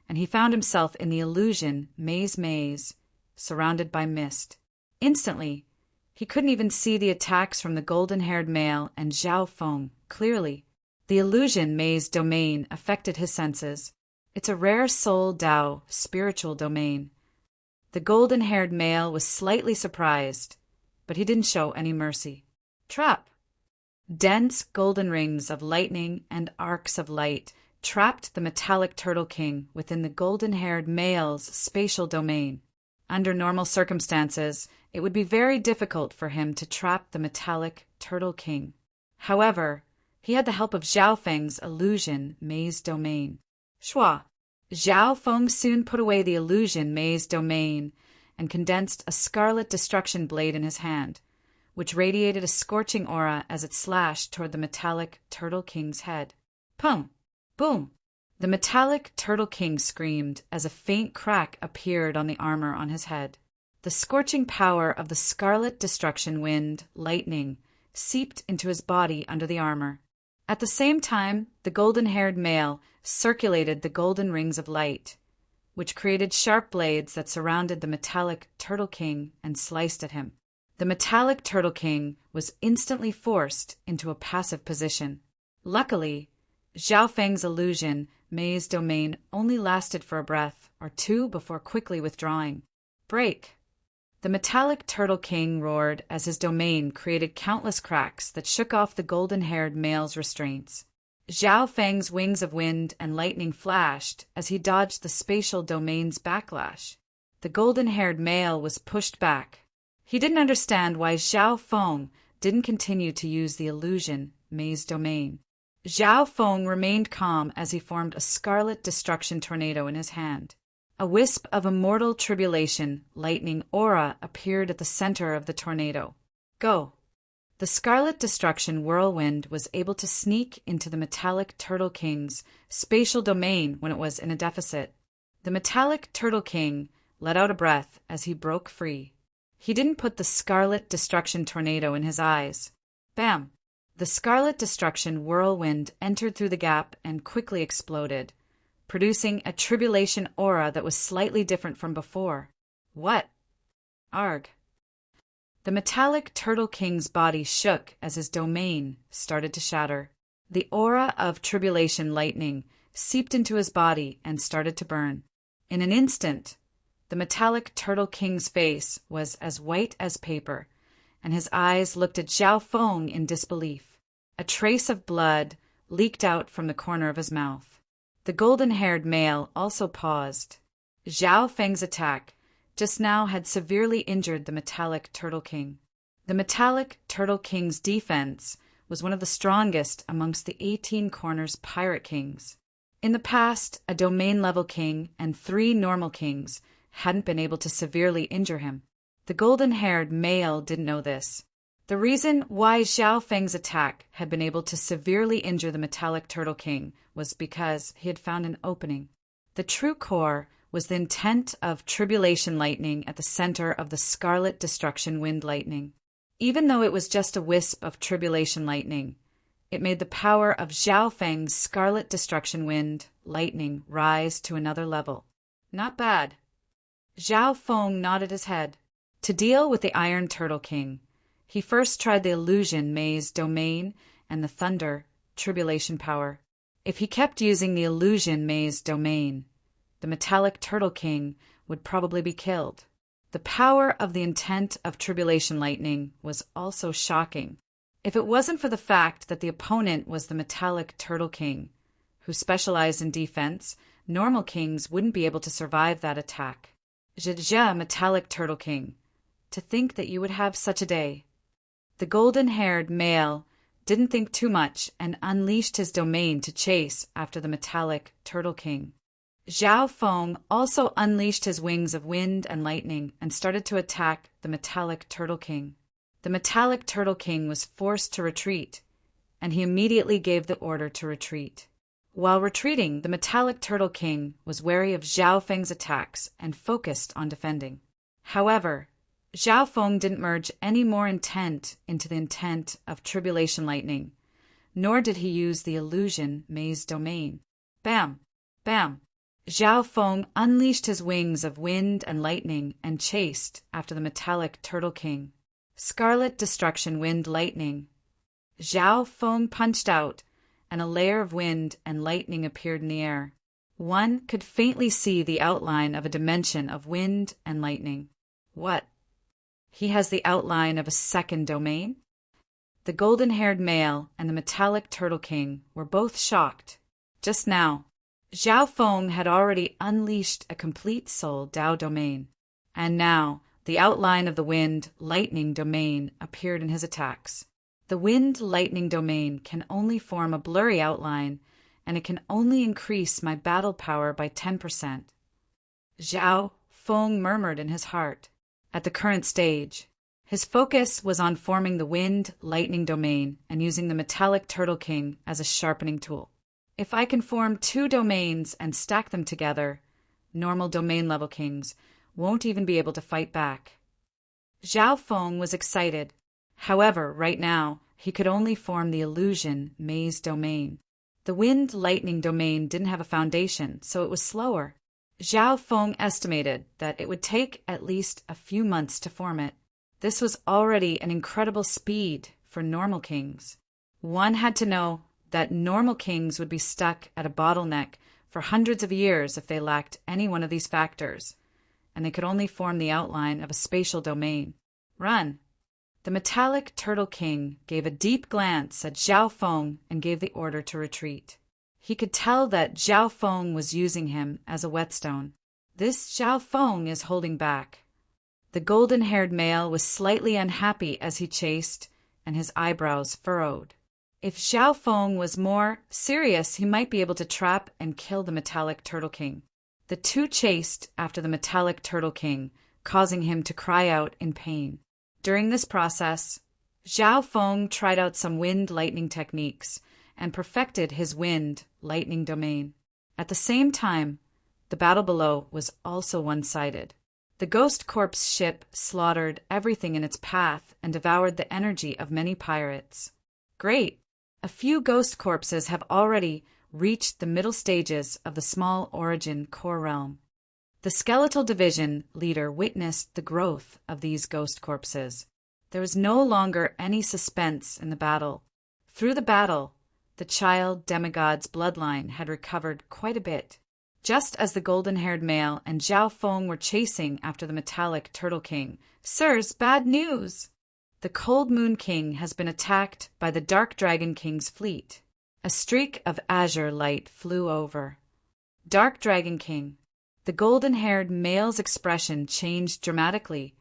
and he found himself in the illusion maze, surrounded by mist. Instantly, he couldn't even see the attacks from the golden-haired male and Xiao Feng clearly. The illusion maze domain affected his senses. It's a rare soul Dao spiritual domain. The golden-haired male was slightly surprised, but he didn't show any mercy. Trap. Dense golden rings of lightning and arcs of light trapped the metallic Turtle King within the golden-haired male's spatial domain. Under normal circumstances, it would be very difficult for him to trap the metallic Turtle King. However, he had the help of Xiao Feng's illusion maze domain. Shua. Xiao Feng soon put away the illusion maze domain and condensed a scarlet destruction blade in his hand, which radiated a scorching aura as it slashed toward the metallic Turtle King's head. Pum! Boom! The metallic Turtle King screamed as a faint crack appeared on the armor on his head. The scorching power of the scarlet destruction wind, lightning, seeped into his body under the armor. At the same time, the golden-haired male circulated the golden rings of light, which created sharp blades that surrounded the metallic Turtle King and sliced at him. The metallic Turtle King was instantly forced into a passive position. Luckily, Zhao Feng's illusion, Maze Domain, only lasted for a breath or two before quickly withdrawing. Break! The metallic Turtle King roared as his domain created countless cracks that shook off the golden-haired male's restraints. Zhao Feng's wings of wind and lightning flashed as he dodged the spatial domain's backlash. The golden-haired male was pushed back. He didn't understand why Zhao Feng didn't continue to use the illusion, Maze Domain. Zhao Feng remained calm as he formed a scarlet destruction tornado in his hand. A wisp of immortal tribulation, lightning aura appeared at the center of the tornado. Go! The scarlet destruction whirlwind was able to sneak into the metallic Turtle King's spatial domain when it was in a deficit. The metallic Turtle King let out a breath as he broke free. He didn't put the scarlet destruction tornado in his eyes. Bam! The scarlet destruction whirlwind entered through the gap and quickly exploded, producing a tribulation aura that was slightly different from before. What? Arg. The metallic Turtle King's body shook as his domain started to shatter. The aura of tribulation lightning seeped into his body and started to burn. In an instant, the metallic Turtle King's face was as white as paper, and his eyes looked at Zhao Feng in disbelief. A trace of blood leaked out from the corner of his mouth. The golden-haired male also paused. Zhao Feng's attack just now had severely injured the metallic Turtle King. The metallic Turtle King's defense was one of the strongest amongst the 18 Corners Pirate Kings. In the past, a domain-level king and 3 normal kings hadn't been able to severely injure him. The golden-haired male didn't know this. The reason why Zhao Feng's attack had been able to severely injure the metallic Turtle King was because he had found an opening. The true core was the intent of tribulation lightning at the center of the scarlet destruction wind lightning. Even though it was just a wisp of tribulation lightning, it made the power of Zhao Feng's scarlet destruction wind lightning rise to another level. Not bad. Zhao Feng nodded his head. To deal with the Iron Turtle King, he first tried the illusion Maze Domain and the thunder tribulation power. If he kept using the illusion Maze Domain, the metallic Turtle King would probably be killed. The power of the intent of tribulation lightning was also shocking. If it wasn't for the fact that the opponent was the metallic Turtle King, who specialized in defense, normal kings wouldn't be able to survive that attack. Zhezhe, metallic Turtle King, to think that you would have such a day. The golden-haired male didn't think too much and unleashed his domain to chase after the metallic Turtle King. Zhao Feng also unleashed his wings of wind and lightning and started to attack the metallic Turtle King. The metallic Turtle King was forced to retreat, and he immediately gave the order to retreat. While retreating, the metallic Turtle King was wary of Zhao Feng's attacks and focused on defending. However, Zhao Feng didn't merge any more intent into the intent of tribulation lightning, nor did he use the illusion Maze Domain. Bam! Bam! Zhao Feng unleashed his wings of wind and lightning and chased after the metallic Turtle King. Scarlet destruction wind lightning. Zhao Feng punched out, and a layer of wind and lightning appeared in the air. One could faintly see the outline of a dimension of wind and lightning. What? He has the outline of a second domain? The golden-haired male and the metallic Turtle King were both shocked. Just now, Zhao Feng had already unleashed a complete soul Dao domain, and now the outline of the wind-lightning domain appeared in his attacks. The wind-lightning domain can only form a blurry outline, and it can only increase my battle power by 10%. Zhao Feng murmured in his heart. At the current stage, his focus was on forming the wind-lightning domain and using the metallic Turtle King as a sharpening tool. If I can form 2 domains and stack them together, normal domain-level kings won't even be able to fight back. Zhao Feng was excited. However, right now, he could only form the illusion Maze Domain. The wind-lightning domain didn't have a foundation, so it was slower. Zhao Feng estimated that it would take at least a few months to form it. This was already an incredible speed for normal kings. One had to know that normal kings would be stuck at a bottleneck for hundreds of years if they lacked any one of these factors, and they could only form the outline of a spatial domain. Run! The metallic Turtle King gave a deep glance at Zhao Feng and gave the order to retreat. He could tell that Zhao Feng was using him as a whetstone. This Zhao Feng is holding back. The golden-haired male was slightly unhappy as he chased, and his eyebrows furrowed. If Zhao Feng was more serious, he might be able to trap and kill the metallic Turtle King. The two chased after the metallic Turtle King, causing him to cry out in pain. During this process, Zhao Feng tried out some wind-lightning techniques and perfected his wind-lightning domain. At the same time, the battle below was also one-sided. The Ghost Corp's ship slaughtered everything in its path and devoured the energy of many pirates. Great! A few Ghost Corpses have already reached the middle stages of the small origin core realm. The Skeletal Division leader witnessed the growth of these Ghost Corpses. There was no longer any suspense in the battle. Through the battle, the child demigod's bloodline had recovered quite a bit. Just as the golden-haired male and Zhao Feng were chasing after the metallic Turtle King, "Sirs, bad news! The Cold Moon King has been attacked by the Dark Dragon King's fleet." A streak of azure light flew over. Dark Dragon King. The golden-haired male's expression changed dramatically,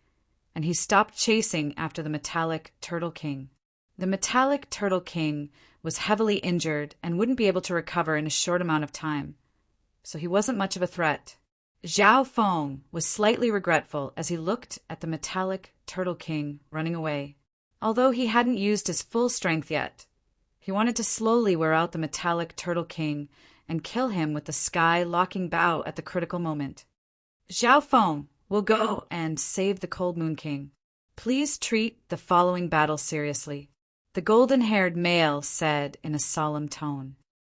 and he stopped chasing after the metallic Turtle King. The metallic Turtle King was heavily injured and wouldn't be able to recover in a short amount of time, so he wasn't much of a threat. Zhao Feng was slightly regretful as he looked at the metallic Turtle King running away. Although he hadn't used his full strength yet, he wanted to slowly wear out the metallic Turtle King and kill him with the sky-locking bow at the critical moment. "Zhao Feng will go and save the Cold Moon King. Please treat the following battle seriously," the golden-haired male said in a solemn tone.